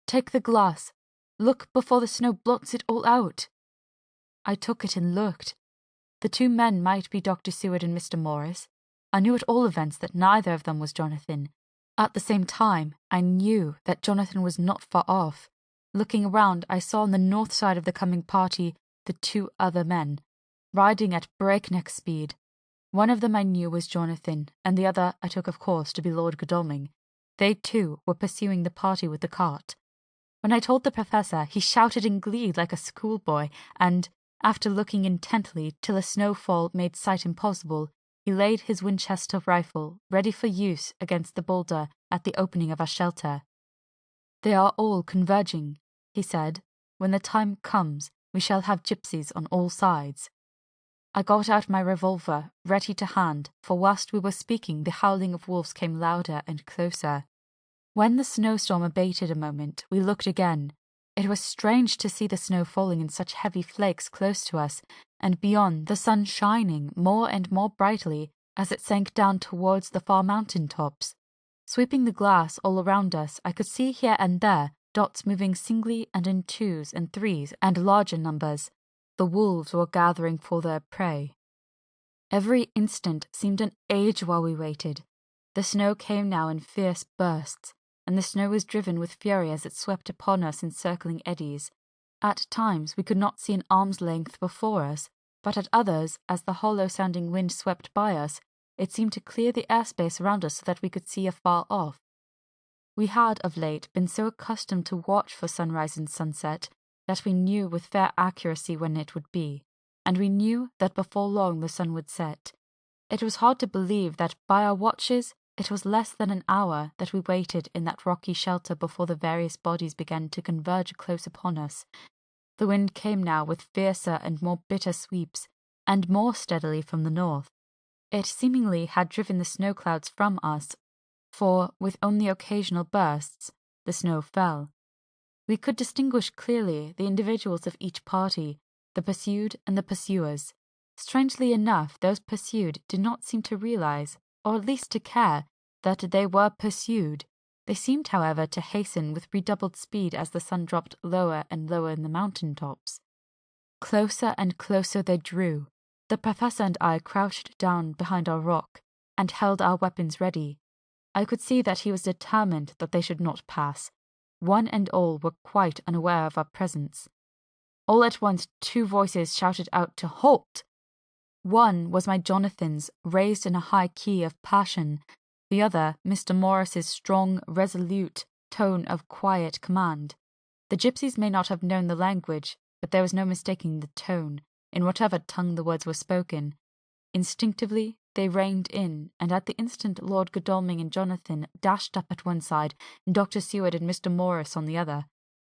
Take the glass. Look before the snow blots it all out." I took it and looked. The 2 men might be Dr. Seward and Mr. Morris. I knew at all events that neither of them was Jonathan. At the same time, I knew that Jonathan was not far off. Looking around, I saw on the north side of the coming party the 2 other men, riding at breakneck speed. One of them I knew was Jonathan, and the other I took of course to be Lord Godalming. They too were pursuing the party with the cart. When I told the professor, he shouted in glee like a schoolboy, and, after looking intently till a snowfall made sight impossible, he laid his Winchester rifle ready for use against the boulder at the opening of our shelter. "They are all converging," he said. "When the time comes, we shall have gypsies on all sides." I got out my revolver, ready to hand, for whilst we were speaking the howling of wolves came louder and closer. When the snowstorm abated a moment, we looked again. It was strange to see the snow falling in such heavy flakes close to us, and beyond, the sun shining more and more brightly as it sank down towards the far mountain tops. Sweeping the glass all around us, I could see here and there dots moving singly and in twos and threes and larger numbers. The wolves were gathering for their prey. Every instant seemed an age while we waited. The snow came now in fierce bursts, and the snow was driven with fury as it swept upon us in circling eddies. At times we could not see an arm's length before us, but at others, as the hollow-sounding wind swept by us, it seemed to clear the airspace around us so that we could see afar off. We had of late been so accustomed to watch for sunrise and sunset that we knew with fair accuracy when it would be, and we knew that before long the sun would set. It was hard to believe that by our watches it was less than an hour that we waited in that rocky shelter before the various bodies began to converge close upon us. The wind came now with fiercer and more bitter sweeps, and more steadily from the north. It seemingly had driven the snow clouds from us, for, with only occasional bursts, the snow fell. We could distinguish clearly the individuals of each party, the pursued and the pursuers. Strangely enough, those pursued did not seem to realize, or at least to care, that they were pursued. They seemed, however, to hasten with redoubled speed as the sun dropped lower and lower in the mountain tops. Closer and closer they drew. The professor and I crouched down behind our rock, and held our weapons ready. I could see that he was determined that they should not pass. One and all were quite unaware of our presence. All at once 2 voices shouted out to halt. One was my Jonathan's, raised in a high key of passion, the other Mr. Morris's strong, resolute tone of quiet command. The gypsies may not have known the language, but there was no mistaking the tone, in whatever tongue the words were spoken. Instinctively they reined in, and at the instant Lord Godalming and Jonathan dashed up at one side, and Dr. Seward and Mr. Morris on the other.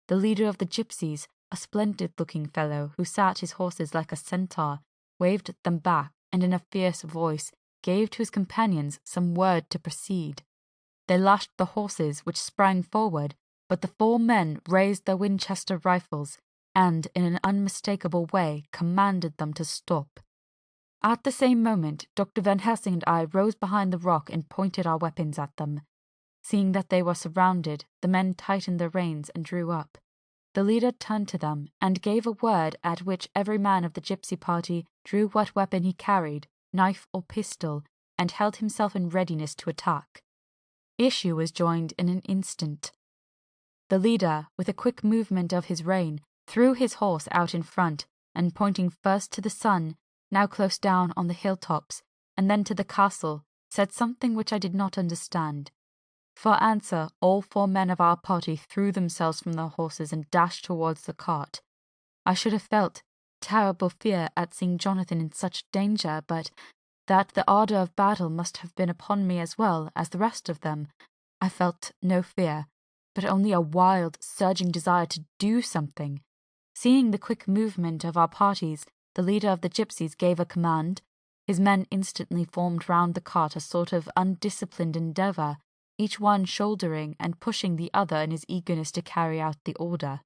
The leader of the gypsies, a splendid-looking fellow who sat his horses like a centaur, waved them back, and in a fierce voice gave to his companions some word to proceed. They lashed the horses, which sprang forward, but the 4 men raised their Winchester rifles, and in an unmistakable way commanded them to stop. At the same moment, Dr. Van Helsing and I rose behind the rock and pointed our weapons at them. Seeing that they were surrounded, the men tightened their reins and drew up. The leader turned to them and gave a word at which every man of the gypsy party drew what weapon he carried, knife or pistol, and held himself in readiness to attack. Issue was joined in an instant. The leader, with a quick movement of his rein, threw his horse out in front, and pointing first to the sun, now close down on the hilltops, and then to the castle, said something which I did not understand. For answer, all 4 men of our party threw themselves from their horses and dashed towards the cart. I should have felt terrible fear at seeing Jonathan in such danger, but that the ardour of battle must have been upon me as well as the rest of them. I felt no fear, but only a wild, surging desire to do something. Seeing the quick movement of our parties, the leader of the gypsies gave a command. His men instantly formed round the cart a sort of undisciplined endeavour, each one shouldering and pushing the other in his eagerness to carry out the order.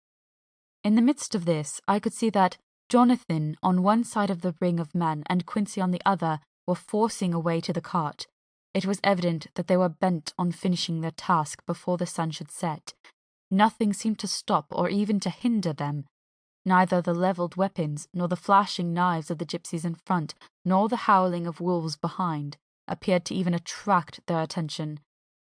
In the midst of this, I could see that Jonathan on one side of the ring of men and Quincey on the other were forcing a way to the cart. It was evident that they were bent on finishing their task before the sun should set. Nothing seemed to stop or even to hinder them. Neither the levelled weapons, nor the flashing knives of the gypsies in front, nor the howling of wolves behind, appeared to even attract their attention.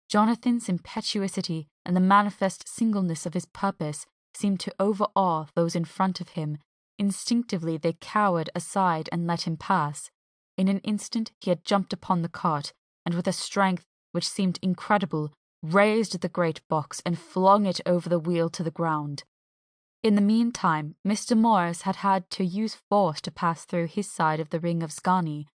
Jonathan's impetuosity and the manifest singleness of his purpose seemed to overawe those in front of him. Instinctively they cowered aside and let him pass. In an instant he had jumped upon the cart, and with a strength which seemed incredible, raised the great box and flung it over the wheel to the ground. In the meantime, Mr. Morris had had to use force to pass through his side of the ring of Scarney.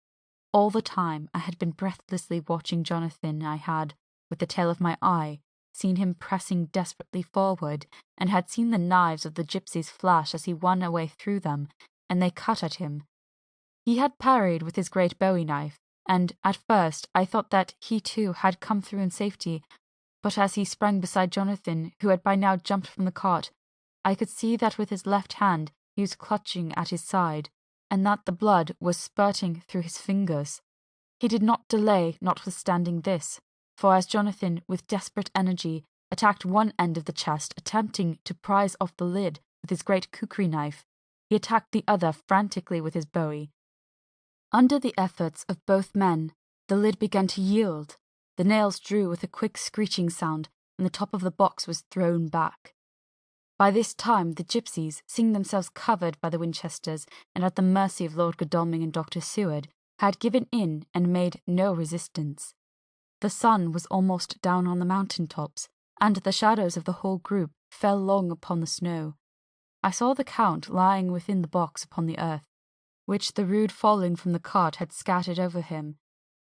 All the time I had been breathlessly watching Jonathan. I had, with the tail of my eye, seen him pressing desperately forward, and had seen the knives of the gypsies flash as he won a way through them, and they cut at him. He had parried with his great bowie knife, and at first I thought that he too had come through in safety, but as he sprang beside Jonathan, who had by now jumped from the cart, I could see that with his left hand he was clutching at his side, and that the blood was spurting through his fingers. He did not delay, notwithstanding this, for as Jonathan, with desperate energy, attacked one end of the chest, attempting to prise off the lid with his great kukri knife, he attacked the other frantically with his bowie. Under the efforts of both men, the lid began to yield. The nails drew with a quick screeching sound, and the top of the box was thrown back. By this time, the gypsies, seeing themselves covered by the Winchesters and at the mercy of Lord Godalming and Dr. Seward, had given in and made no resistance. The sun was almost down on the mountain tops, and the shadows of the whole group fell long upon the snow. I saw the Count lying within the box upon the earth, which the rude falling from the cart had scattered over him.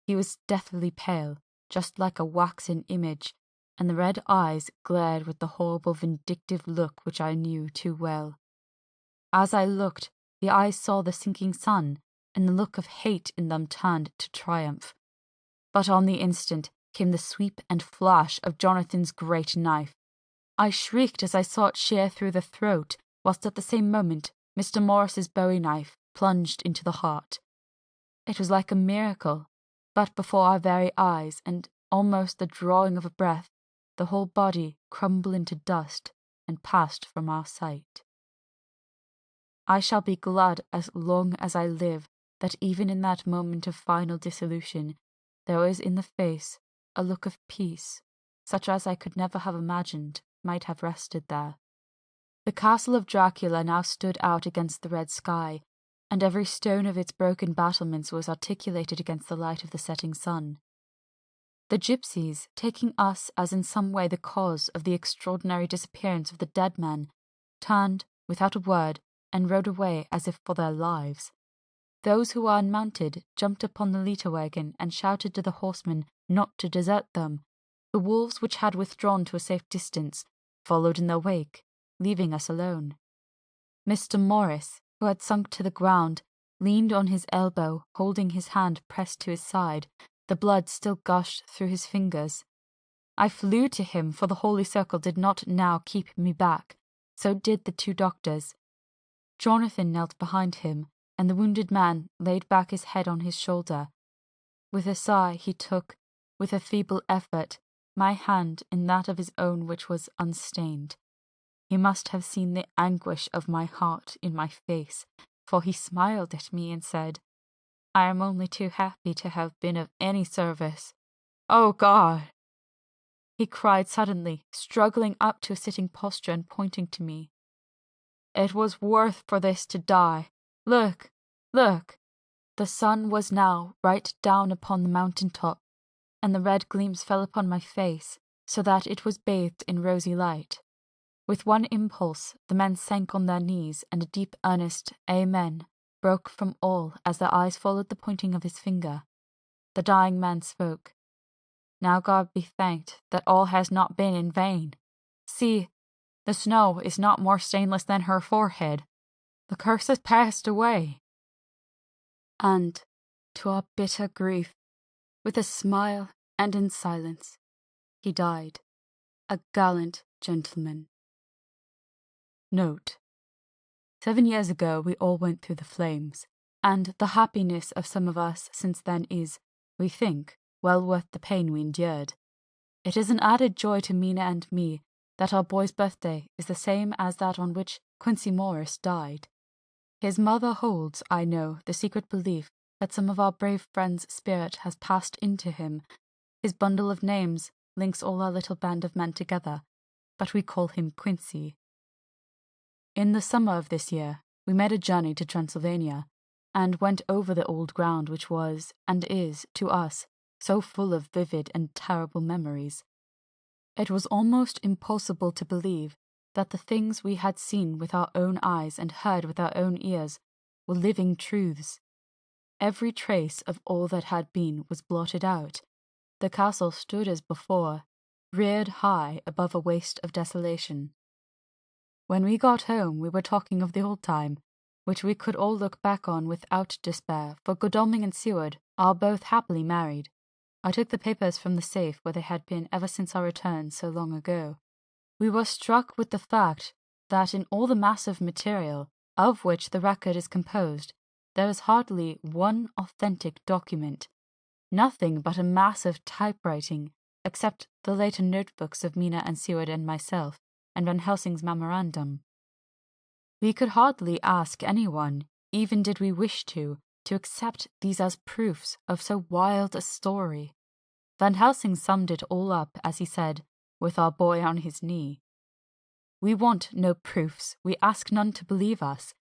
He was deathly pale, just like a waxen image, and the red eyes glared with the horrible vindictive look which I knew too well. As I looked, the eyes saw the sinking sun, and the look of hate in them turned to triumph. But on the instant came the sweep and flash of Jonathan's great knife. I shrieked as I saw it shear through the throat, whilst at the same moment Mr. Morris's bowie knife plunged into the heart. It was like a miracle, but before our very eyes, and almost the drawing of a breath, the whole body crumbled into dust and passed from our sight. I shall be glad as long as I live that even in that moment of final dissolution there was in the face a look of peace, such as I could never have imagined might have rested there. The castle of Dracula now stood out against the red sky, and every stone of its broken battlements was articulated against the light of the setting sun. The gypsies, taking us as in some way the cause of the extraordinary disappearance of the dead man, turned, without a word, and rode away as if for their lives. Those who were unmounted jumped upon the litter wagon and shouted to the horsemen not to desert them. The wolves, which had withdrawn to a safe distance, followed in their wake, leaving us alone. Mr. Morris, who had sunk to the ground, leaned on his elbow, holding his hand pressed to his side. The blood still gushed through his fingers. I flew to him, for the holy circle did not now keep me back. So did the two doctors. Jonathan knelt behind him, and the wounded man laid back his head on his shoulder. With a sigh he took, with a feeble effort, my hand in that of his own which was unstained. He must have seen the anguish of my heart in my face, for he smiled at me and said, "I am only too happy to have been of any service. Oh God!" He cried suddenly, struggling up to a sitting posture and pointing to me. "It was worth for this to die. Look, look!" The sun was now right down upon the mountain top, and the red gleams fell upon my face, so that it was bathed in rosy light. With one impulse the men sank on their knees, and a deep earnest Amen broke from all as their eyes followed the pointing of his finger. The dying man spoke. "Now God be thanked that all has not been in vain. See, the snow is not more stainless than her forehead. The curse has passed away." And, to our bitter grief, with a smile and in silence, he died, a gallant gentleman. Note: 7 years ago we all went through the flames, and the happiness of some of us since then is, we think, well worth the pain we endured. It is an added joy to Mina and me that our boy's birthday is the same as that on which Quincey Morris died. His mother holds, I know, the secret belief that some of our brave friend's spirit has passed into him. His bundle of names links all our little band of men together, but we call him Quincey. In the summer of this year, we made a journey to Transylvania, and went over the old ground which was, and is, to us, so full of vivid and terrible memories. It was almost impossible to believe that the things we had seen with our own eyes and heard with our own ears were living truths. Every trace of all that had been was blotted out. The castle stood as before, reared high above a waste of desolation. When we got home, we were talking of the old time, which we could all look back on without despair, for Godalming and Seward are both happily married. I took the papers from the safe where they had been ever since our return so long ago. We were struck with the fact that in all the massive material of which the record is composed, there is hardly one authentic document, nothing but a mass of typewriting, except the later notebooks of Mina and Seward and myself, and Van Helsing's memorandum. We could hardly ask anyone, even did we wish to accept these as proofs of so wild a story. Van Helsing summed it all up, as he said, with our boy on his knee. We want no proofs, we ask none to believe us.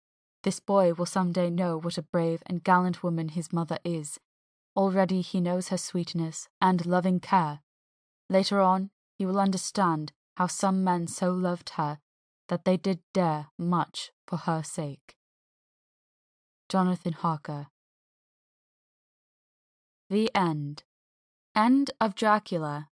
This boy will some day know what a brave and gallant woman his mother is. Already he knows her sweetness and loving care. Later on he will understand how some men so loved her that they did dare much for her sake. Jonathan Harker. The End. End of Dracula